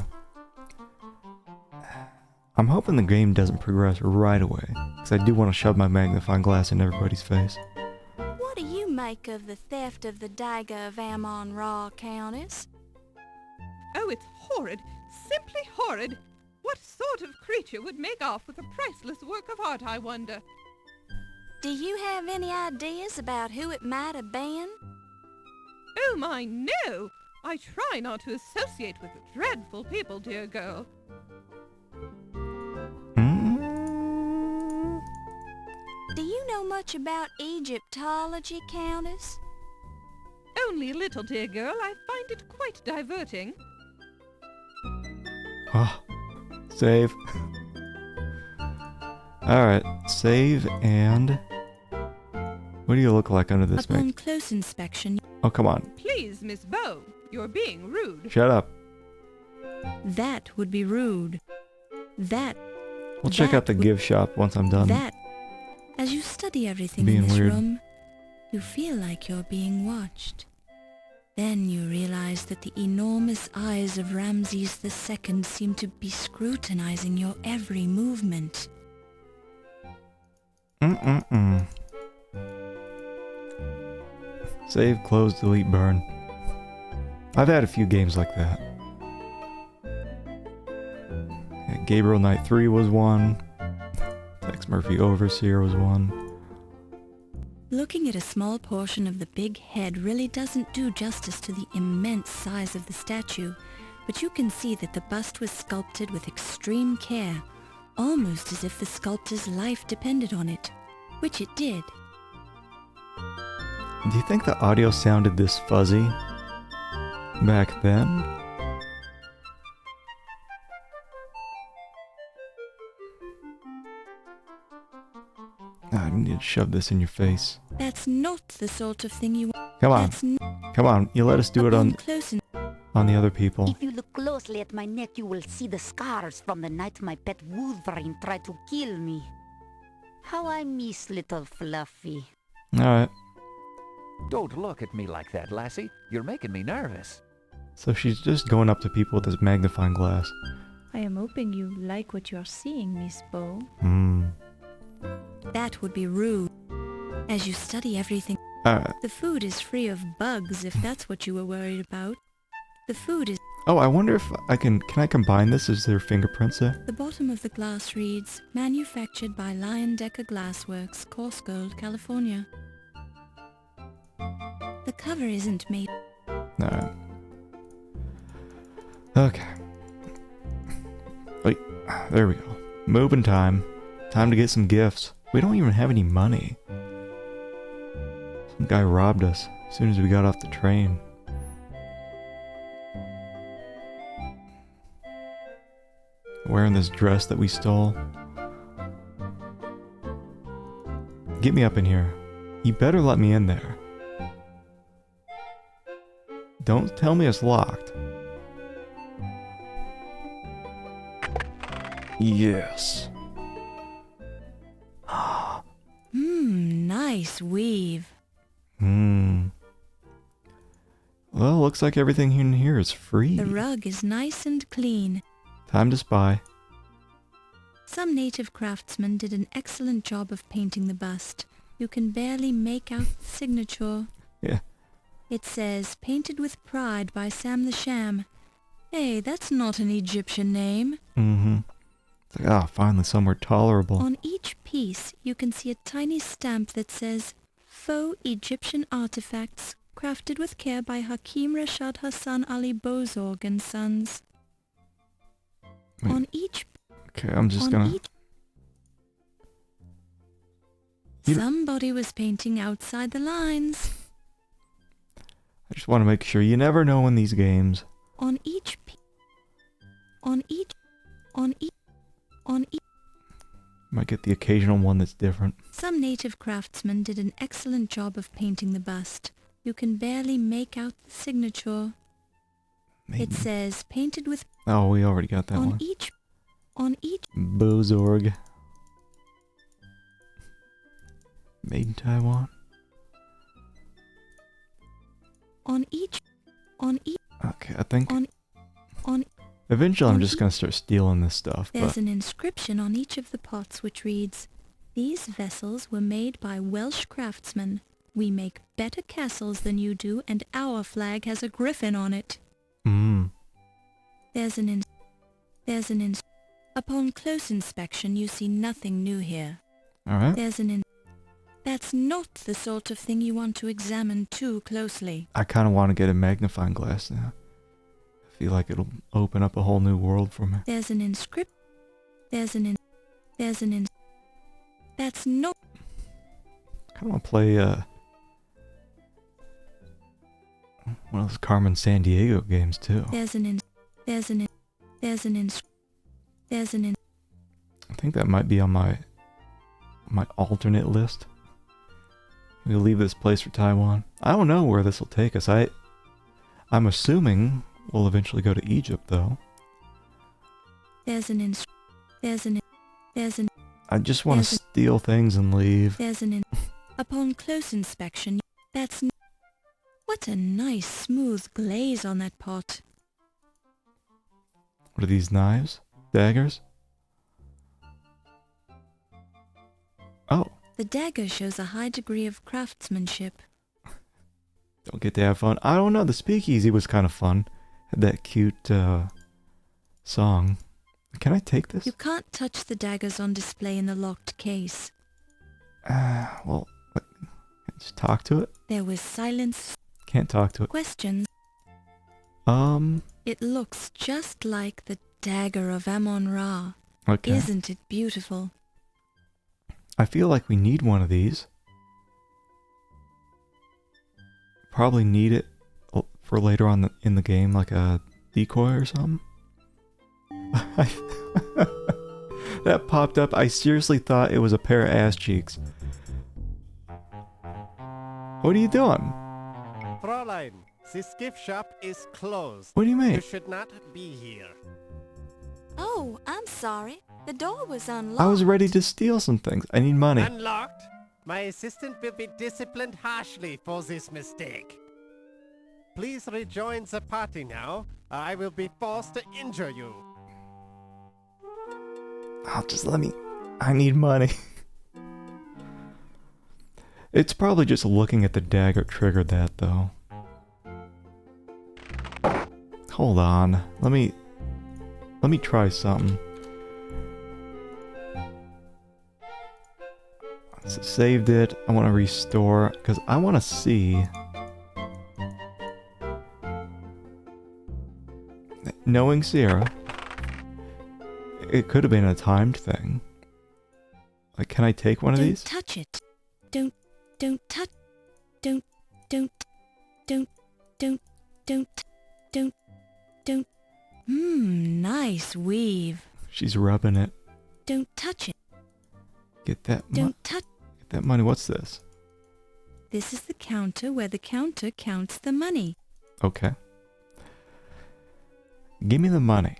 I'm hoping the game doesn't progress right away, because I do want to shove my magnifying glass in everybody's face. What do you make of the theft of the Dagger of Amon Ra, Countess? Oh, it's horrid. Simply horrid. What sort of creature would make off with a priceless work of art, I wonder? Do you have any ideas about who it might have been? Oh, my, no! I try not to associate with dreadful people, dear girl. Mm? Do you know much about Egyptology, Countess? Only a little, dear girl. I find it quite diverting. Oh, save. Alright, save and... What do you look like under this Upon make? close inspection, Oh, come on. Please, Miss Bow, you're being rude. Shut up. that would be rude. That, We'll check out the would- gift shop once I'm done. that. As you study everything Being in this weird. room, you feel like you're being watched. Then you realize that the enormous eyes of Ramses II seem to be scrutinizing your every movement. Save, close, delete, burn. I've had a few games like that. Yeah, Gabriel Knight 3 was one. Tex Murphy Overseer was one. Looking at a small portion of the big head really doesn't do justice to the immense size of the statue, but you can see that the bust was sculpted with extreme care, almost as if the sculptor's life depended on it, which it did. Do you think the audio sounded this fuzzy back then? I need to shove this in your face. That's not the sort of thing you want. Come on, That's come on. You let us do it upon on close the other people. If you look closely at my neck, you will see the scars from the night my pet Wolverine tried to kill me. How I miss little Fluffy. Alright. Don't look at me like that, lassie. You're making me nervous. So she's just going up to people with this magnifying glass. I am hoping you like what you are seeing, Miss Bo. That would be rude. As you study everything, Alright. the food is free of bugs if that's what you were worried about. The food is... Oh, I wonder if I can I combine this? Is there fingerprints there? The bottom of the glass reads, manufactured by Dagger Glassworks, Coarsegold, California. The cover isn't made... Alright. Okay. Wait, there we go. Moving time. Time to get some gifts. We don't even have any money. Some guy robbed us as soon as we got off the train. Wearing this dress that we stole. Get me up in here. You better let me in there. Don't tell me it's locked. Yes. Nice weave. Well, looks like everything in here is free. The rug is nice and clean. Time to spy. Some native craftsmen did an excellent job of painting the bust. You can barely make out the signature. Yeah. It says, painted with pride by Sam the Sham. Hey, that's not an Egyptian name. It's like, finally somewhere tolerable. On each piece, you can see a tiny stamp that says, Faux Egyptian Artifacts, crafted with care by Hakim Rashad Hassan Ali Bozorg and Sons. Wait. On each... Okay, I'm just gonna... Somebody was painting outside the lines. I just want to make sure. You never know in these games. On each... Might get the occasional one that's different. Some native craftsmen did an excellent job of painting the bust. You can barely make out the signature. Maybe. It says, painted with... Oh, we already got that one. On each... Bozorg. Made in Taiwan. Okay, I think... Eventually I'm just gonna start stealing this stuff, There's but... an inscription on each of the pots which reads, These vessels were made by Welsh craftsmen. We make better castles than you do, and our flag has a griffin on it. Upon close inspection, you see nothing new here. Alright. That's not the sort of thing you want to examine too closely. I kinda want to get a magnifying glass now. I feel like it'll open up a whole new world for me. That's not... I kinda want to play, one of those Carmen San Diego games, too. I think that might be on my alternate list. We'll leave this place for Taiwan. I don't know where this will take us. I'm assuming we'll eventually go to Egypt, though. I just want to steal things and leave. Upon close inspection, what a nice smooth glaze on that pot. What are these knives? Daggers? Oh. The dagger shows a high degree of craftsmanship. Don't get to have fun. I don't know, the speakeasy was kind of fun. Had that cute, song. Can I take this? You can't touch the daggers on display in the locked case. Well, just talk to it? There was silence. Can't talk to it. Questions. It looks just like the dagger of Amon Ra. Okay. Isn't it beautiful? I feel like we need one of these. Probably need it for later on in the game, like a decoy or something. That popped up. I seriously thought it was a pair of ass cheeks. What are you doing? Fräulein, this gift shop is closed. What do you mean? You should not be here. Oh, I'm sorry. The door was unlocked. I was ready to steal some things. I need money. Unlocked? My assistant will be disciplined harshly for this mistake. Please rejoin the party now, or I will be forced to injure you. Oh, just let me... I need money. It's probably just looking at the dagger triggered that, though. Hold on. Let me try something. So saved it. I want to restore, because I want to see... Knowing Sierra, it could have been a timed thing. Like, can I take one of these? Don't touch it. Don't touch. Don't. Nice weave. She's rubbing it. Don't touch it. Get that Don't touch. Get that money. What's this? This is the counter where the counter counts the money. Okay. Give me the money.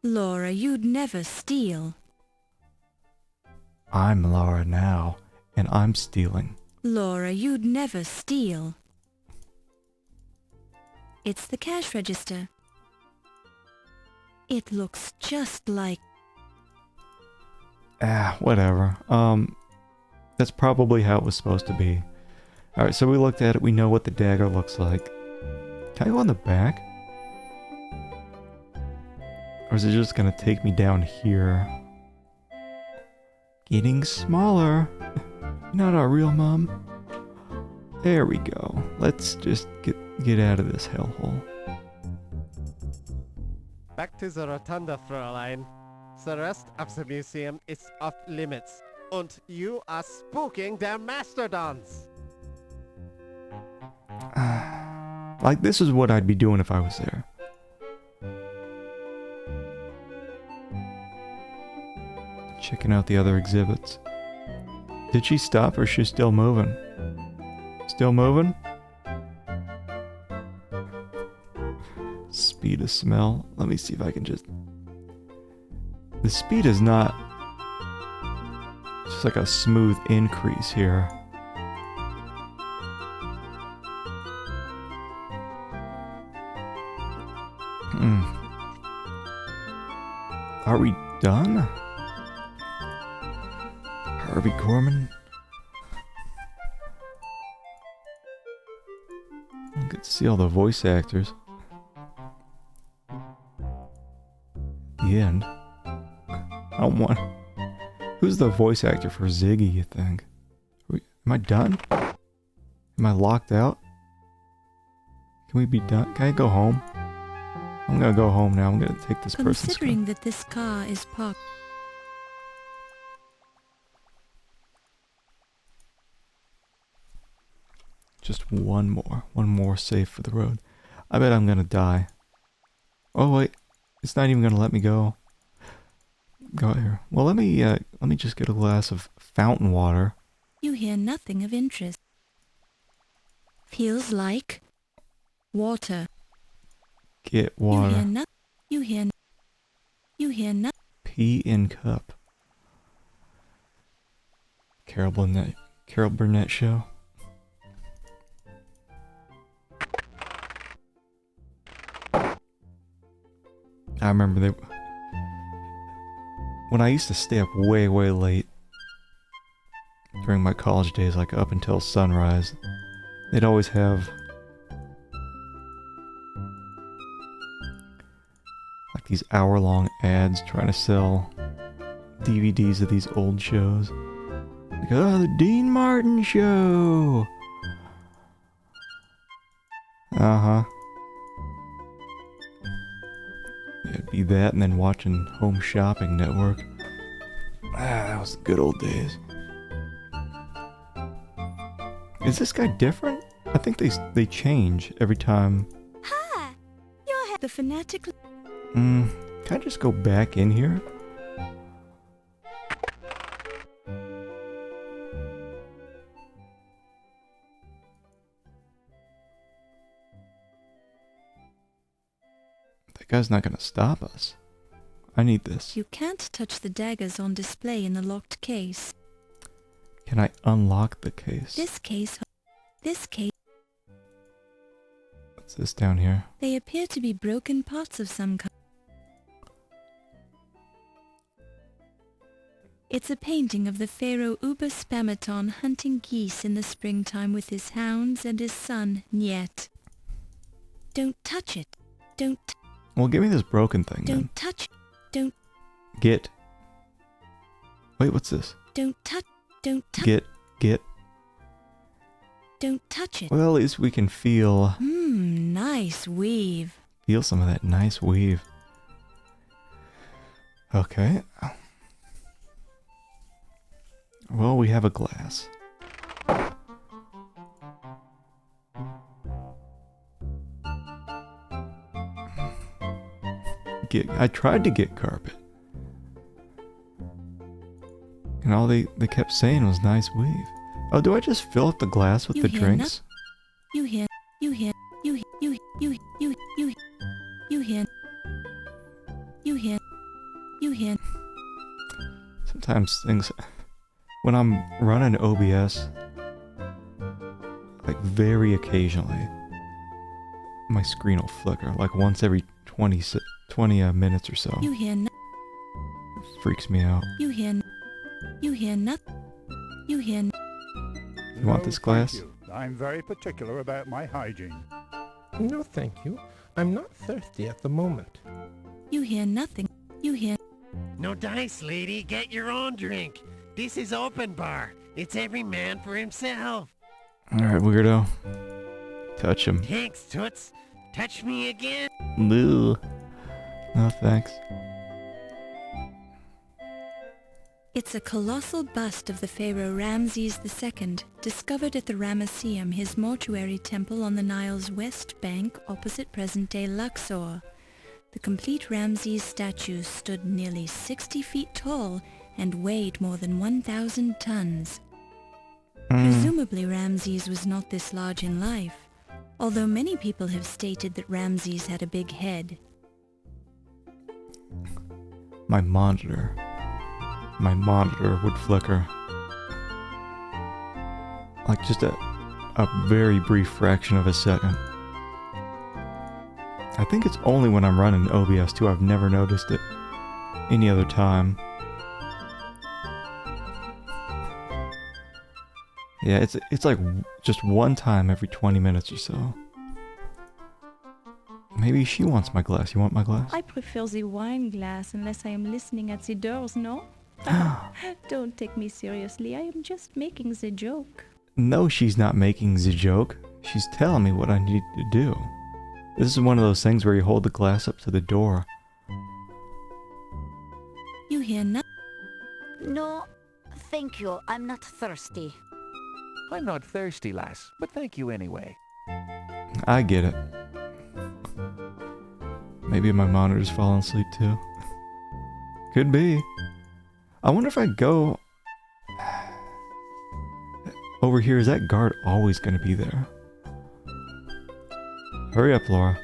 Laura, you'd never steal. I'm Laura now, and I'm stealing. Laura, you'd never steal. It's the cash register. It looks just like... Whatever. That's probably how it was supposed to be. Alright, so we looked at it, we know what the dagger looks like. Can I go on the back? Or is it just gonna take me down here? Getting smaller. Not our real mom. There we go. Let's just get out of this hellhole. Back to the rotunda, Fräulein. The rest of the museum is off limits. And you are spooking their mastodons. Like, this is what I'd be doing if I was there. Checking out the other exhibits. Did she stop or is she still moving? Still moving? Speed of smell. Let me see if I can just... The speed is not... It's just like a smooth increase here. Are we done? Harvey Korman? I get to see all the voice actors. The end. I don't want... Who's the voice actor for Ziggy, you think? Am I done? Am I locked out? Can we be done? Can I go home? I'm gonna go home now. I'm gonna take this person's car. Considering that this car is parked... Just one more save for the road. I bet I'm gonna die. Oh wait, it's not even gonna let me go. Go out here. Well, let me just get a glass of fountain water. You hear nothing of interest. Feels like... water. Get water. You hear nothing. Pee in cup. Carol Burnett show. I remember when I used to stay up way late during my college days, like up until sunrise, they'd always have like these hour-long ads trying to sell DVDs of these old shows. Like, oh, the Dean Martin show! Uh-huh. It'd be that and then watching Home Shopping Network. That was the good old days. Is this guy different? I think they change every time. Hi! You're The fanatic... Can I just go back in here? That guy's not gonna stop us. I need this. You can't touch the daggers on display in the locked case. Can I unlock the case? This case... What's this down here? They appear to be broken parts of some kind. It's a painting of the pharaoh Uber Spamaton hunting geese in the springtime with his hounds and his son, Niet. Don't touch it. Well, give me this broken thing then. Don't touch. Don't Get. Wait, what's this? touch. Get. Don't touch it. Well, at least we can feel Nice weave. some of that nice weave. Okay. Well, we have a glass. I tried to get carpet. And all they kept saying was nice weave. Oh, do I just fill up the glass with You the hear drinks? You hear. Sometimes things... When I'm running OBS, like very occasionally, my screen will flicker, like once every 20 minutes or so. You hear. It freaks me out. You hear nothing. You hear. You want this glass? Thank you. I'm very particular about my hygiene. No, thank you. I'm not thirsty at the moment. You hear nothing. You hear. No dice, lady. Get your own drink. This is open bar. It's every man for himself. Alright, weirdo. Touch him. Thanks, Toots. Touch me again. Boo. No thanks. It's a colossal bust of the pharaoh Ramses II, discovered at the Ramesseum, his mortuary temple on the Nile's west bank opposite present-day Luxor. The complete Ramses statue stood nearly 60 feet tall and weighed more than 1,000 tons. Presumably Ramses was not this large in life, although many people have stated that Ramses had a big head. My monitor would flicker. Like just a very brief fraction of a second. I think it's only when I'm running OBS too. I've never noticed it any other time. Yeah, it's like just one time every 20 minutes or so. Maybe she wants my glass. You want my glass? I prefer the wine glass unless I am listening at the doors, no? Don't take me seriously. I am just making the joke. No, she's not making the joke. She's telling me what I need to do. This is one of those things where you hold the glass up to the door. You hear nothing. No, thank you. I'm not thirsty. I'm not thirsty, lass, but thank you anyway. I get it. Maybe my monitor's falling asleep too. Could be. I wonder if I go over here, is that guard always going to be there? Hurry up, Laura.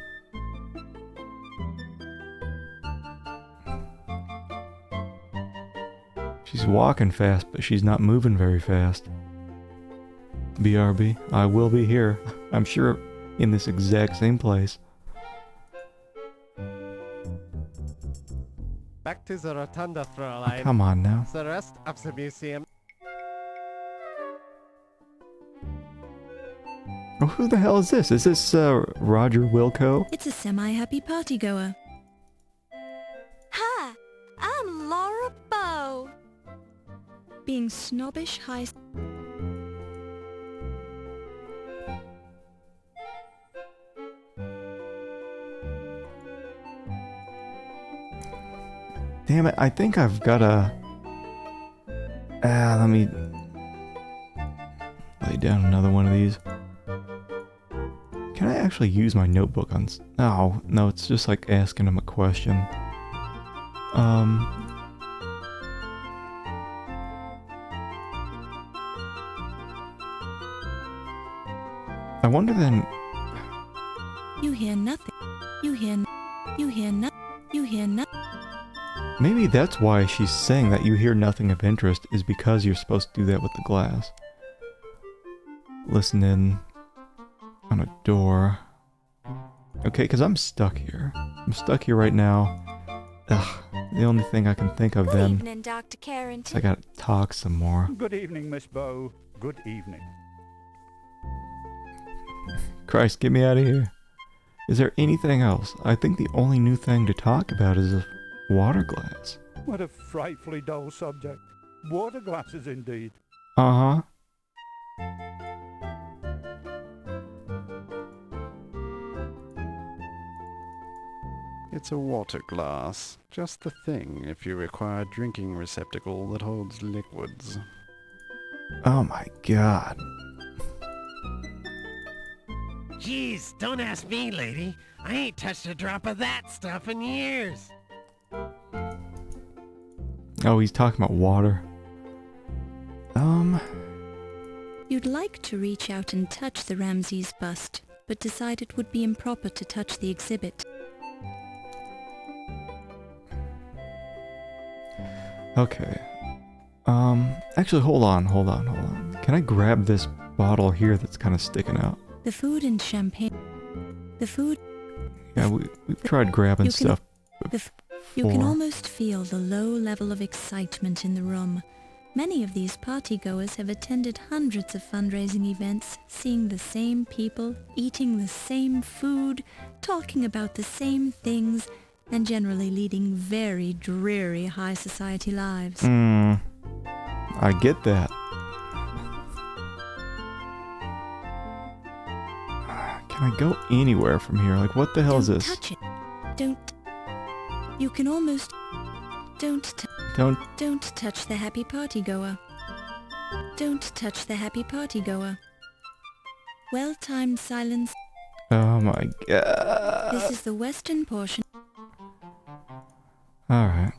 She's walking fast, but she's not moving very fast. BRB, I will be here. I'm sure in this exact same place. Back to the rotunda, Fräulein. Oh, come on now. The rest of the museum. Oh, who the hell is this? Is this Roger Wilco? It's a semi-happy partygoer. Hi, I'm Laura Bow. Being snobbish, high... Damn it, I think I've got a... let me... lay down another one of these. Can I actually use my notebook on... No, it's just like asking him a question. I wonder then... You hear nothing. You hear nothing. You hear nothing. Maybe that's why she's saying that you hear nothing of interest, is because you're supposed to do that with the glass. Listen in on a door. Okay, because I'm stuck here. I'm stuck here right now. Ugh, the only thing I can think of Good then evening, Dr. is Carrington. I gotta talk some more. Good evening, Miss Bow. Good evening. Christ, get me out of here. Is there anything else? I think the only new thing to talk about is a water glass. What a frightfully dull subject. Water glasses indeed. Uh-huh. It's a water glass. Just the thing if you require a drinking receptacle that holds liquids. Oh my god. Jeez, don't ask me, lady. I ain't touched a drop of that stuff in years. Oh, he's talking about water. You'd like to reach out and touch the Ramses bust, but decide it would be improper to touch the exhibit. Okay. Actually, hold on. Can I grab this bottle here that's kind of sticking out? The food and champagne. The food. Yeah, we've tried grabbing stuff You can before. almost feel the low level of excitement in the room. Many of these partygoers have attended hundreds of fundraising events, seeing the same people, eating the same food, talking about the same things, and generally leading very dreary high society lives. I get that. Can I go anywhere from here? Like, what the hell is this? Don't touch it. Don't. You can almost. Don't touch the happy partygoer. Don't touch the happy partygoer. Well-timed silence. Oh my god. This is the western portion. Alright.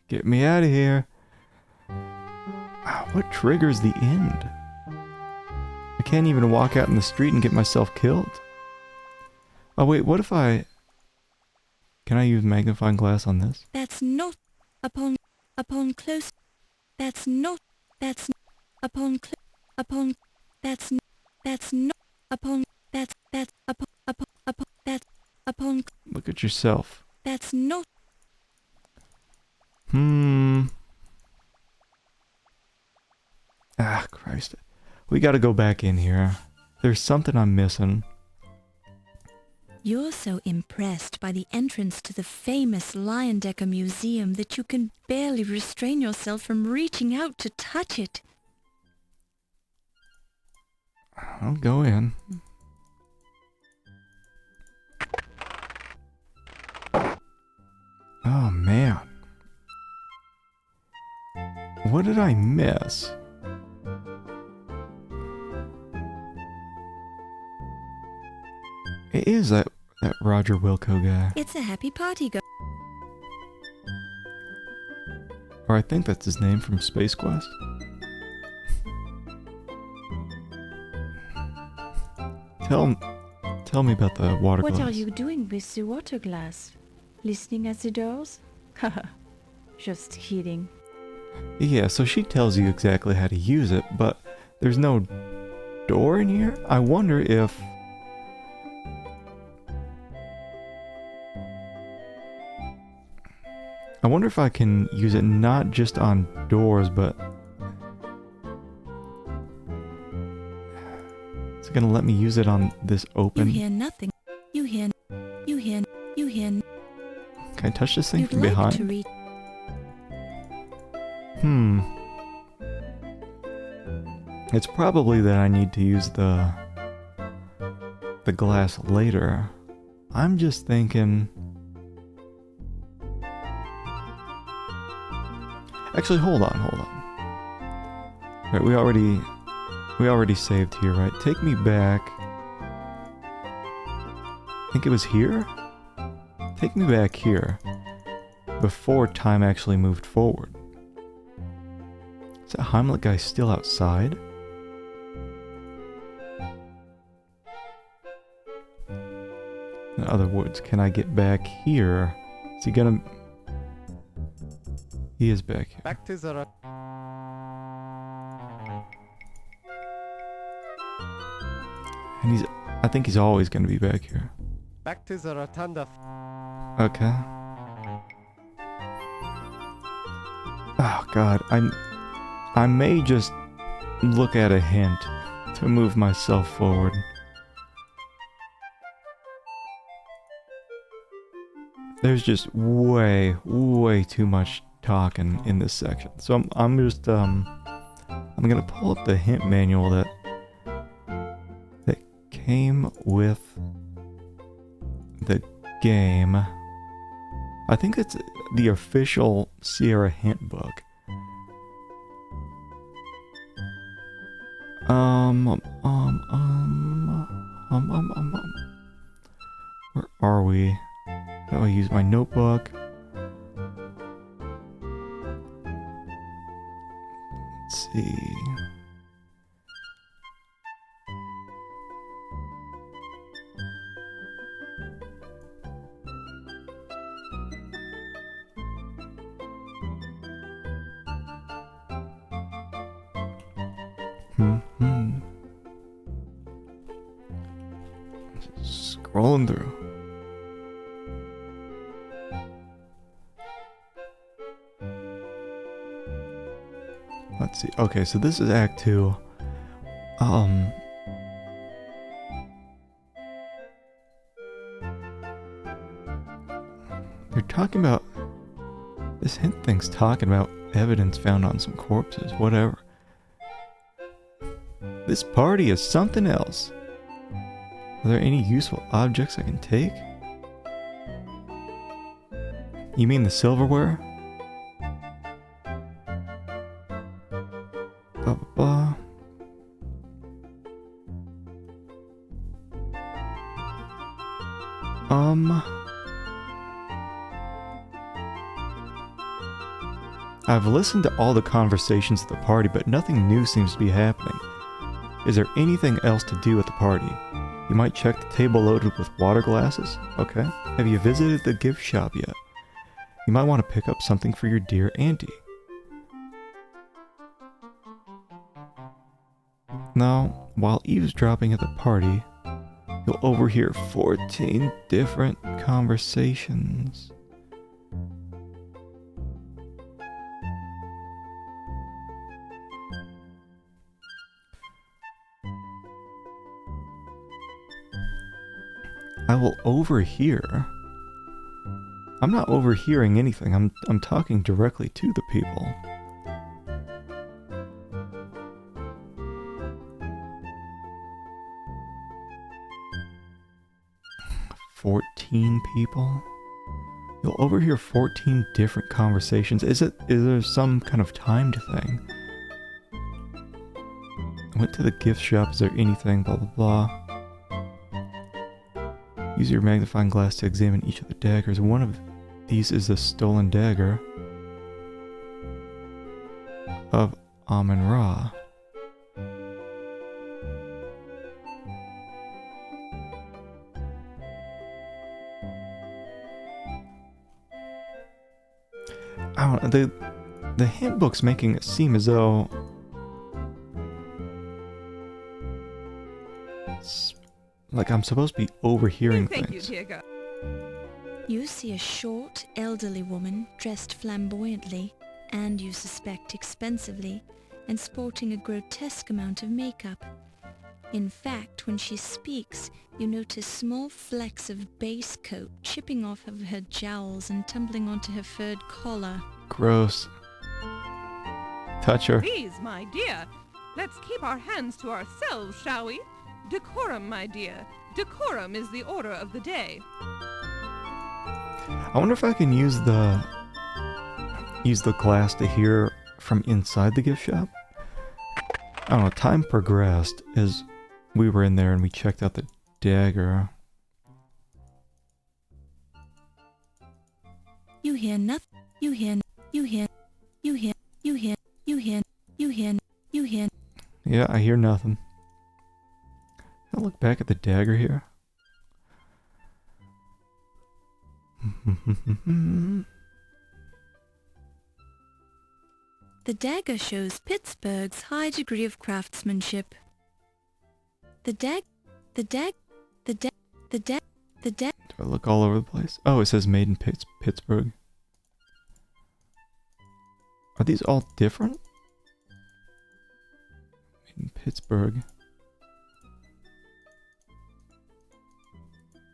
Get me out of here. What triggers the end? I can't even walk out in the street and get myself killed. Oh wait, what if I... Can I use magnifying glass on this? That's not upon close. That's not that's upon upon that's not upon that's upon Look at yourself. that's not Ah, Christ. We gotta go back in here. There's something I'm missing. You're so impressed by the entrance to the famous Leyendecker Museum that you can barely restrain yourself from reaching out to touch it. I'll go in. Oh, man. What did I miss? It is that Roger Wilco guy. It's a happy party go. Or I think that's his name from Space Quest. Tell me about the water glass. What are you doing with the water glass? Listening at the doors? Haha, just kidding. Yeah, so she tells you exactly how to use it, but there's no door in here? I wonder if... I can use it not just on doors, but... Is it gonna let me use it on this open? You hear nothing. You hear. Can I touch this thing You'd from like behind? to read. It's probably that I need to use the glass later. I'm just thinking... Actually, hold on. Right, we already saved here, right? Take me back. I think it was here? Take me back here. Before time actually moved forward. Is that Heimlich guy still outside? In other words, can I get back here? Is he gonna... He is back here. Back to the... And he's... I think he's always gonna be back here. Back to the rotunda. Okay. Oh god, I may just look at a hint to move myself forward. There's just way too much talking in this section. So I'm just I'm gonna pull up the hint manual that came with the game. I think it's the official Sierra hint book. Where are we? How do I use my notebook? Let's see. Scrolling through. Let's see. Okay, so this is Act 2. They're talking about... This hint thing's talking about evidence found on some corpses, whatever. This party is something else. Are there any useful objects I can take? You mean the silverware? Blah, blah, blah. I've listened to all the conversations at the party, but nothing new seems to be happening. Is there anything else to do at the party? You might check the table loaded with water glasses. Okay. Have you visited the gift shop yet? You might want to pick up something for your dear auntie. Now, while eavesdropping at the party, you'll overhear 14 different conversations. I will overhear. I'm not overhearing anything. I'm talking directly to the people. "14 people? You'll overhear 14 different conversations. Is there some kind of timed thing? I went to the gift shop. Is there anything? Blah blah blah. Use your magnifying glass to examine each of the daggers. One of these is the stolen dagger of Amon Ra. I don't know, the hint book's making it seem as though like I'm supposed to be overhearing Thank things. you, dear girl. You see a short, elderly woman dressed flamboyantly, and you suspect expensively, and sporting a grotesque amount of makeup. In fact, when she speaks, you notice small flecks of base coat chipping off of her jowls and tumbling onto her furred collar. Gross. Touch her. Please, my dear, let's keep our hands to ourselves, shall we? Decorum, my dear. Decorum is the order of the day. I wonder if I can use the glass to hear from inside the gift shop. I don't know, time progressed as we were in there and we checked out the dagger. You hear nothing. You hear Yeah, I hear nothing. I'll look back at the dagger here. The dagger shows Pittsburgh's high degree of craftsmanship. The dag... Do I look all over the place? Oh, it says made in Pittsburgh. Are these all different? Made in Pittsburgh.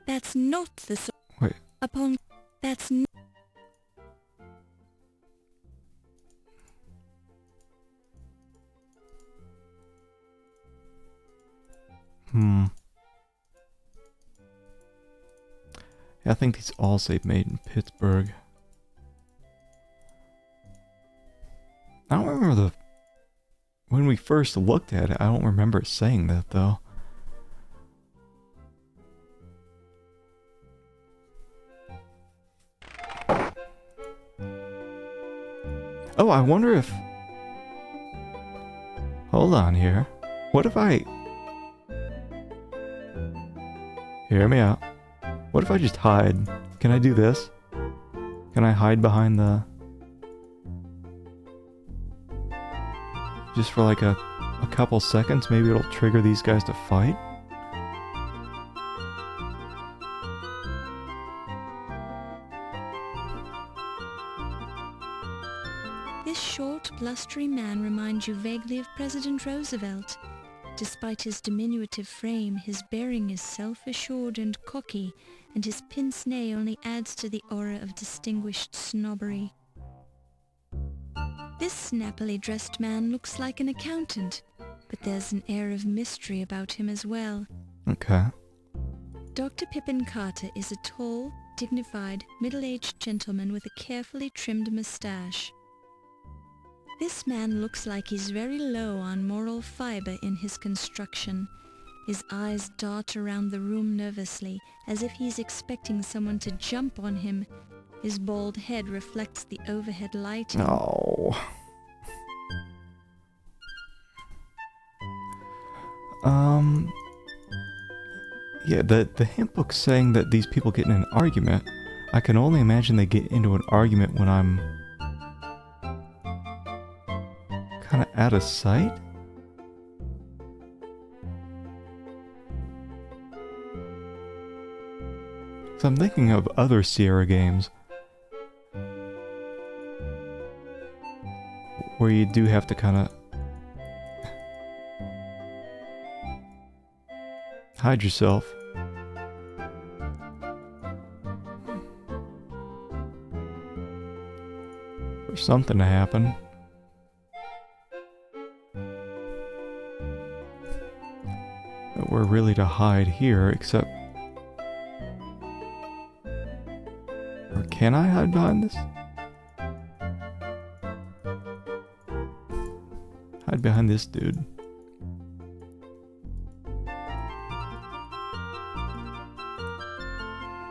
That's not the sort... Wait. Upon... That's not... Yeah, I think these all say made in Pittsburgh. I don't remember the... When we first looked at it, I don't remember it saying that, though. Oh, I wonder if... Hold on here. What if I... Hear me out. What if I just hide? Can I do this? Can I hide behind the... Just for like a couple seconds, maybe it'll trigger these guys to fight? This short, blustery man reminds you vaguely of President Roosevelt. Despite his diminutive frame, his bearing is self-assured and cocky, and his pince-nez only adds to the aura of distinguished snobbery. This snappily dressed man looks like an accountant, but there's an air of mystery about him as well. Okay. Dr. Pippin Carter is a tall, dignified, middle-aged gentleman with a carefully trimmed mustache. This man looks like he's very low on moral fiber in his construction. His eyes dart around the room nervously, as if he's expecting someone to jump on him. His bald head reflects the overhead lighting. Oh. Yeah, the hint book's saying that these people get in an argument. I can only imagine they get into an argument when I'm kind of out of sight. So I'm thinking of other Sierra games where you do have to kind of hide yourself. For something to happen. But we're really to hide here, except... Or can I hide behind this? Hide behind this dude.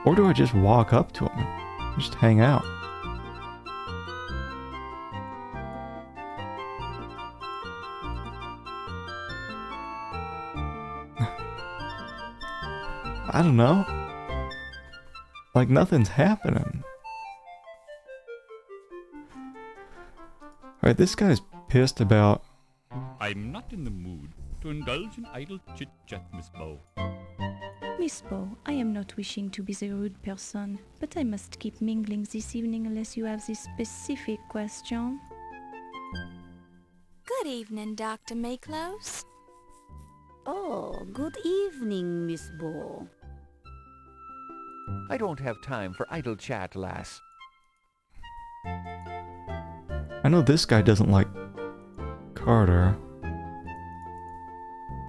Or do I just walk up to him and just hang out? I don't know. Like nothing's happening. Alright, this guy's pissed about... I'm not in the mood to indulge in idle chit-chat, Miss Bow. Miss Bow, I am not wishing to be the rude person, but I must keep mingling this evening unless you have this specific question. Good evening, Dr. Mayclose. Oh, good evening, Miss Bow. I don't have time for idle chat, lass. I know this guy doesn't like Carter.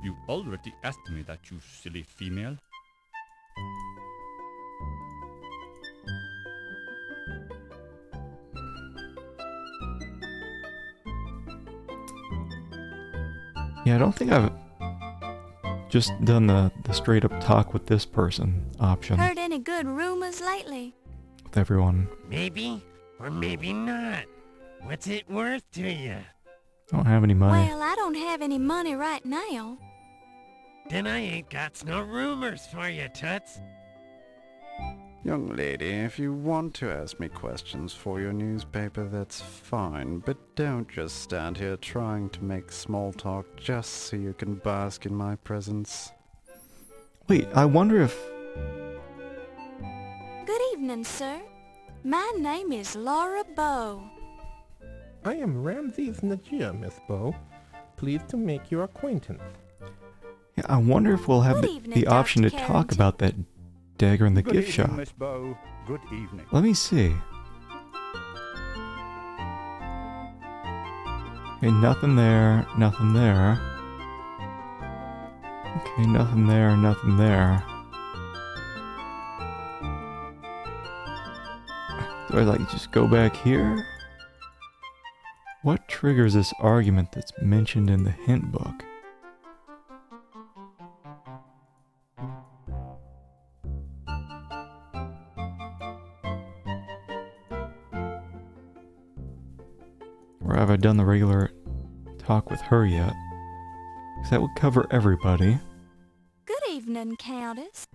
You already asked me that, you silly female. Yeah, I don't think I've just done the straight up talk with this person option Heard any good rumors lately? with everyone. Maybe, or maybe not. What's it worth to you? I don't have any money. Well, I don't have any money right now. Then I ain't got no rumors for you, Toots. Young lady, if you want to ask me questions for your newspaper, that's fine, but don't just stand here trying to make small talk just so you can bask in my presence. Wait, I wonder if... Good evening, sir. My name is Laura Bow. I am Ramses Najia, Miss Bow. Pleased to make your acquaintance. Yeah, I wonder if we'll have Good the evening, option to Dr. talk Carrington. about that dagger in the Good gift evening, shop. Miss Bow. Good evening. Let me see. Okay, nothing there, nothing there. Okay, nothing there, nothing there. Do I like just go back here? What triggers this argument that's mentioned in the hint book? Or have I done the regular talk with her yet? Because that would cover everybody. Good evening, Countess.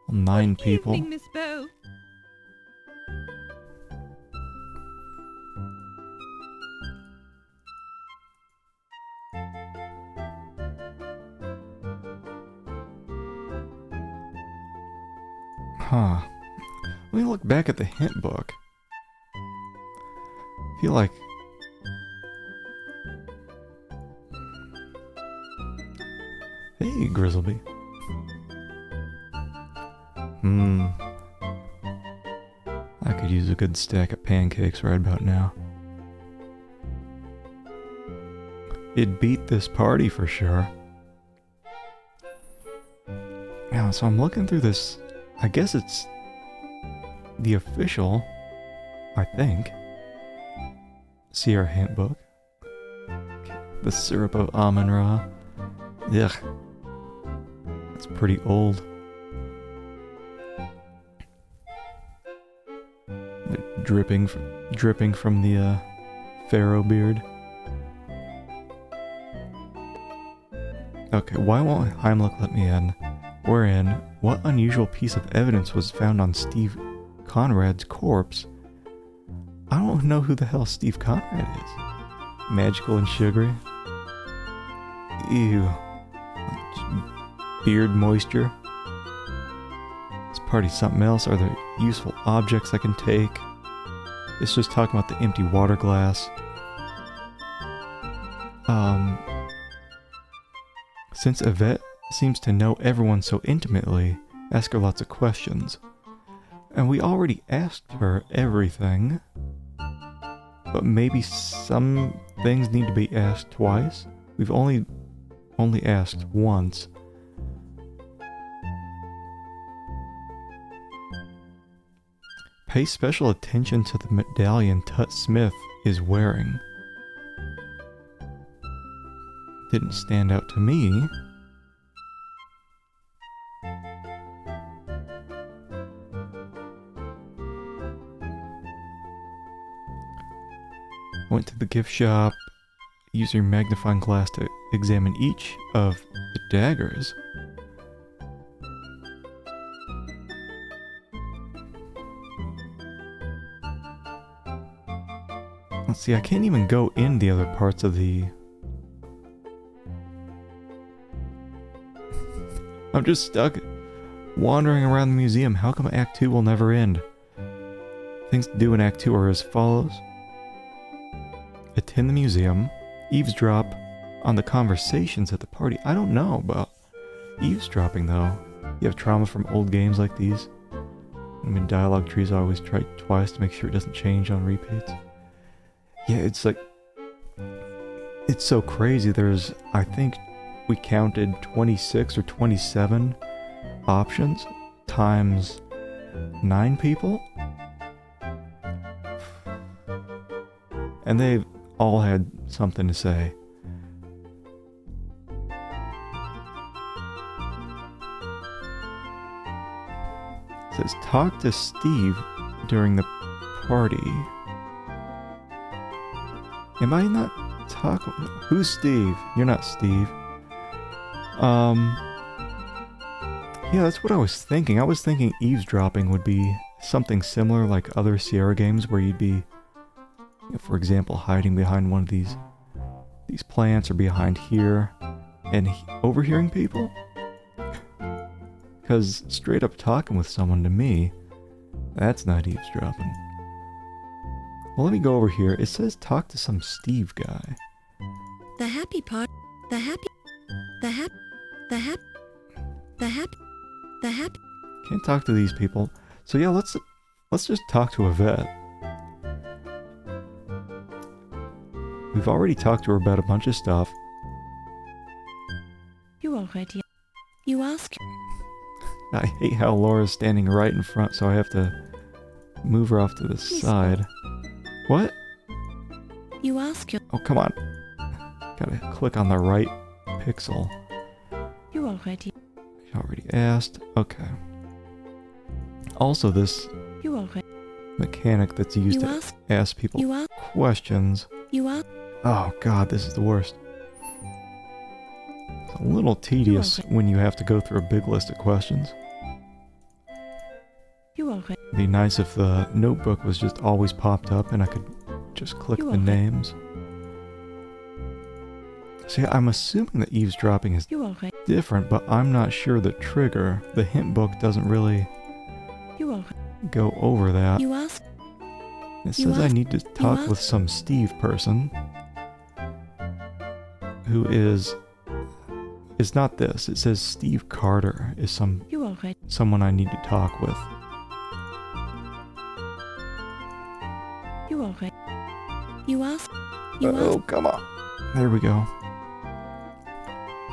9 people. Evening, Miss Bow. Huh. Let me look back at the hint book. I feel like... Hey, Grizzleby. I could use a good stack of pancakes right about now. It'd beat this party for sure. Now, so I'm looking through this. I guess it's the official, I think. See our hint book. The syrup of Amon Ra. Ugh. It's pretty old. Dripping from the pharaoh beard. Okay, why won't Heimlich let me in? Wherein, what unusual piece of evidence was found on Steve Conrad's corpse? I don't know who the hell Steve Conrad is. Magical and sugary. Ew. Beard moisture. This party's something else. Are there useful objects I can take? It's just talking about the empty water glass. Since Yvette seems to know everyone so intimately, ask her lots of questions. And we already asked her everything. But maybe some things need to be asked twice? We've only asked once. Pay special attention to the medallion Tut Smith is wearing. Didn't stand out to me. Went to the gift shop. Use your magnifying glass to examine each of the daggers. Let's see, I can't even go in the other parts of the... I'm just stuck wandering around the museum. How come Act 2 will never end? Things to do in Act 2 are as follows. Attend the museum. Eavesdrop on the conversations at the party. I don't know about eavesdropping though. You have trauma from old games like these. I mean, dialogue trees I always try twice to make sure it doesn't change on repeats. Yeah, it's like... It's so crazy. There's, I think, we counted 26 or 27 options times 9 people. And they all had something to say. It says, talk to Steve during the party. Am I not talk. Who's Steve? You're not Steve. Yeah, that's what I was thinking. I was thinking eavesdropping would be something similar like other Sierra games where you'd be, you know, for example, hiding behind one of these plants or behind here and overhearing people. Because straight up talking with someone to me, that's not eavesdropping. Well, let me go over here. It says talk to some Steve guy. The happy part. The happy. The happy. The happy. The happy. The happy. Can't talk to these people. So yeah, let's just talk to a vet. We've already talked to her about a bunch of stuff. You already. You ask. I hate how Laura's standing right in front, so I have to move her off to the side. What? You ask your. Oh, come on. Gotta click on the right pixel. You already. You already asked. Okay. Also, this You already. mechanic that's used You to ask. ask people You ask. questions. You ask. Oh god, this is the worst. It's a little tedious when you have to go through a big list of questions. You already. It'd be nice if the notebook was just always popped up and I could just click the names. See, I'm assuming that eavesdropping is You already. different, but I'm not sure the trigger, the hint book doesn't really You already. go over that. You ask. It you says I ask- need to talk ask- with some Steve person who is not this. It says Steve Carter is You already. someone I need to talk with. You already. You ask. You Oh, ask. come on. There we go.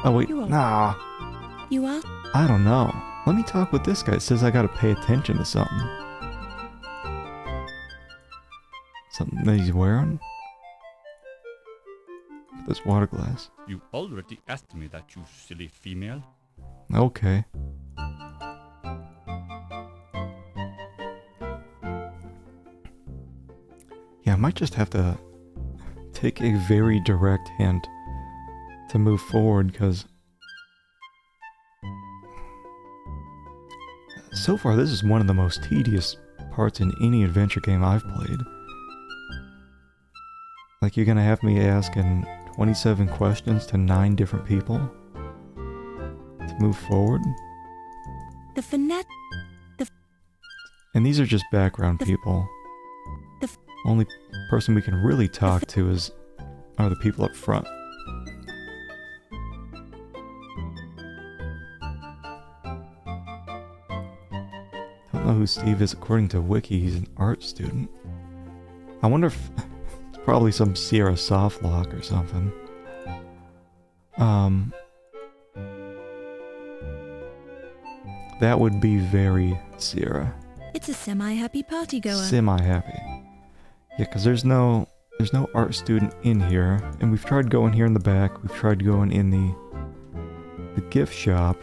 Oh wait, You are- nah. You ask. I don't know. Let me talk with this guy. It says I gotta pay attention to something. Something that he's wearing? This water glass. You already asked me that, you silly female. Okay. Yeah, I might just have to take a very direct hint to move forward, because so far this is one of the most tedious parts in any adventure game I've played. Like, you're gonna have me asking 27 questions to 9 different people to move forward. The finette. And these are just background people. the Only person we can really talk to are the people up front. Don't know who Steve is. According to Wiki, he's an art student. I wonder if it's probably some Sierra softlock or something. That would be very Sierra. It's a semi-happy party goer. Semi-happy. Yeah, because there's no art student in here, and we've tried going here in the back. We've tried going in the gift shop.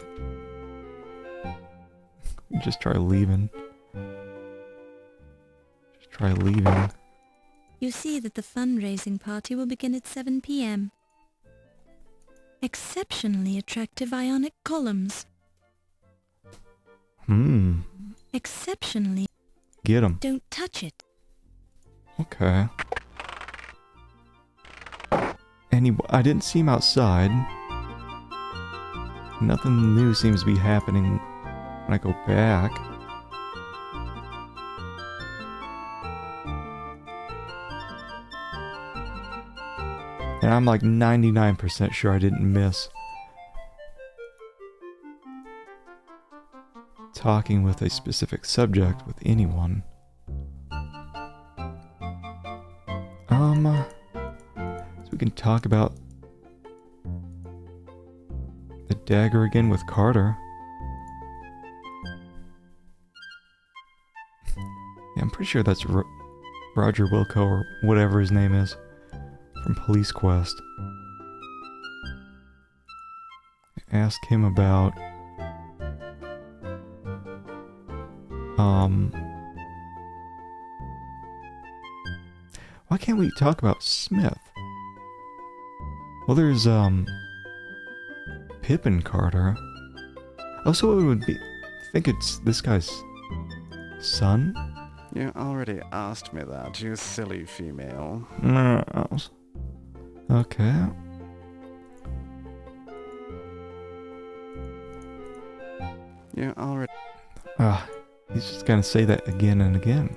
Just try leaving. Just try leaving. You see that the fundraising party will begin at 7 p.m. Exceptionally attractive ionic columns. Exceptionally. Get him. Don't touch it. Okay. I didn't see him outside. Nothing new seems to be happening when I go back. And I'm like 99% sure I didn't miss talking with a specific subject with anyone. So we can talk about the Dagger again with Carter. Yeah, I'm pretty sure that's Roger Wilco or whatever his name is from Police Quest. Ask him about why can't we talk about Smith? Well, there's, Pippin Carter. Oh, so it would be... I think it's this guy's son? You already asked me that, you silly female. Okay. You already... He's just gonna say that again and again.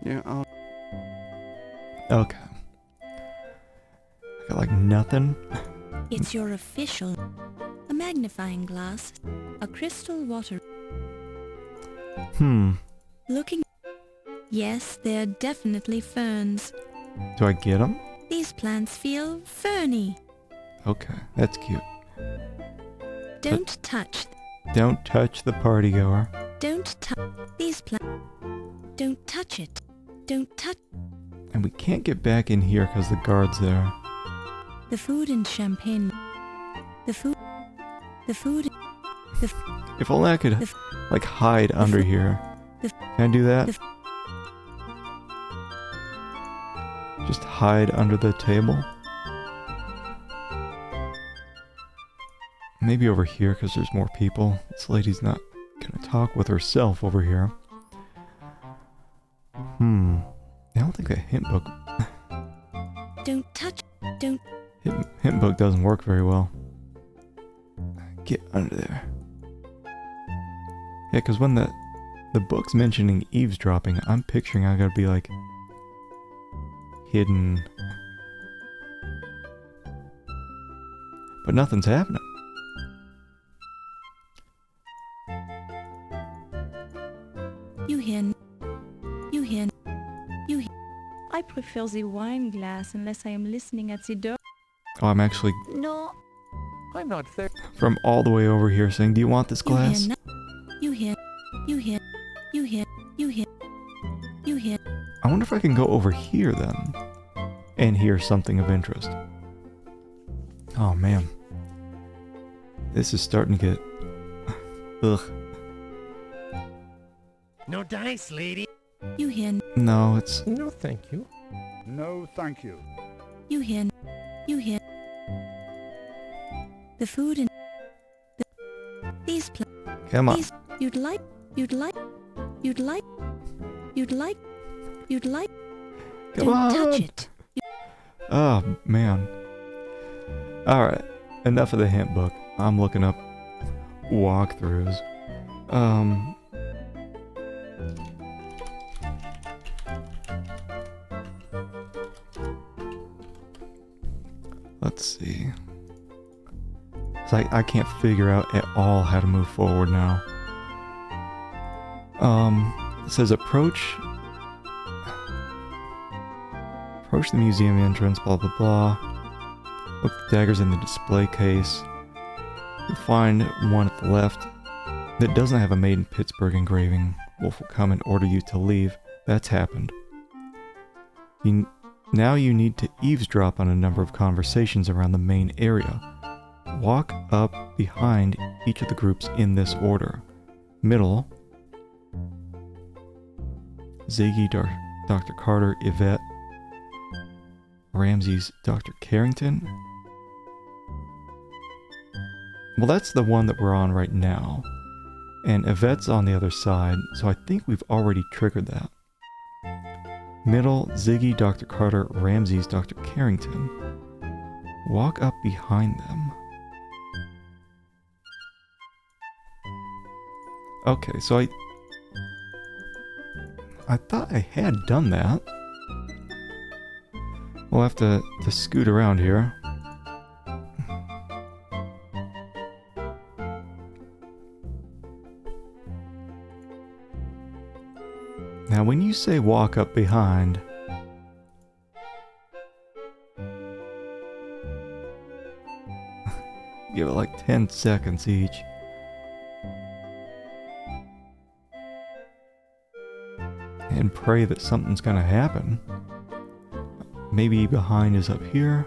You al... Okay. I got like nothing. It's your official. A magnifying glass. A crystal water. Looking... Yes, they're definitely ferns. Do I get them? These plants feel ferny. Okay, that's cute. Don't touch. Don't touch the party goer. Don't touch these plants. Don't touch it. Don't touch. And we can't get back in here because the guard's there. The food and champagne. The food. If only I could, like, hide under here. Can I do that? Just hide under the table? Maybe over here because there's more people. This lady's not gonna talk with herself over here. I don't think the hint book... Don't touch. Don't... Hint book doesn't work very well. Get under there. Yeah, because when the book's mentioning eavesdropping, I'm picturing I gotta be like... hidden. But nothing's happening. You hear. I prefer the wine glass unless I am listening at the door. Oh, I'm actually... No. I'm not there. From all the way over here saying, do you want this glass? You hear. I wonder if I can go over here then. And hear something of interest. Oh man. This is starting to get... Ugh. No dice, lady. You hear. No, it's... No, thank you. No, thank you. You hear. The food and... These Come on. You'd like... Come Don't on. touch it. Oh, man. Alright. Enough of the hint book. I'm looking up walkthroughs. Let's see. It's like I can't figure out at all how to move forward now. It says approach the museum entrance, blah blah blah. Look at the daggers in the display case. You'll find one at the left that doesn't have a Made in Pittsburgh engraving. Wolf will come and order you to leave. That's happened. Now you need to eavesdrop on a number of conversations around the main area. Walk up behind each of the groups in this order. Middle, Ziggy, Dr. Carter, Yvette, Ramsey's Dr. Carrington. Well, that's the one that we're on right now. And Yvette's on the other side, so I think we've already triggered that. Middle, Ziggy, Dr. Carter, Ramsey's Dr. Carrington. Walk up behind them. Okay, so I thought I had done that. We'll have to scoot around here. Now when you say walk up behind, give it like 10 seconds each. And pray that something's gonna happen. Maybe behind is up here.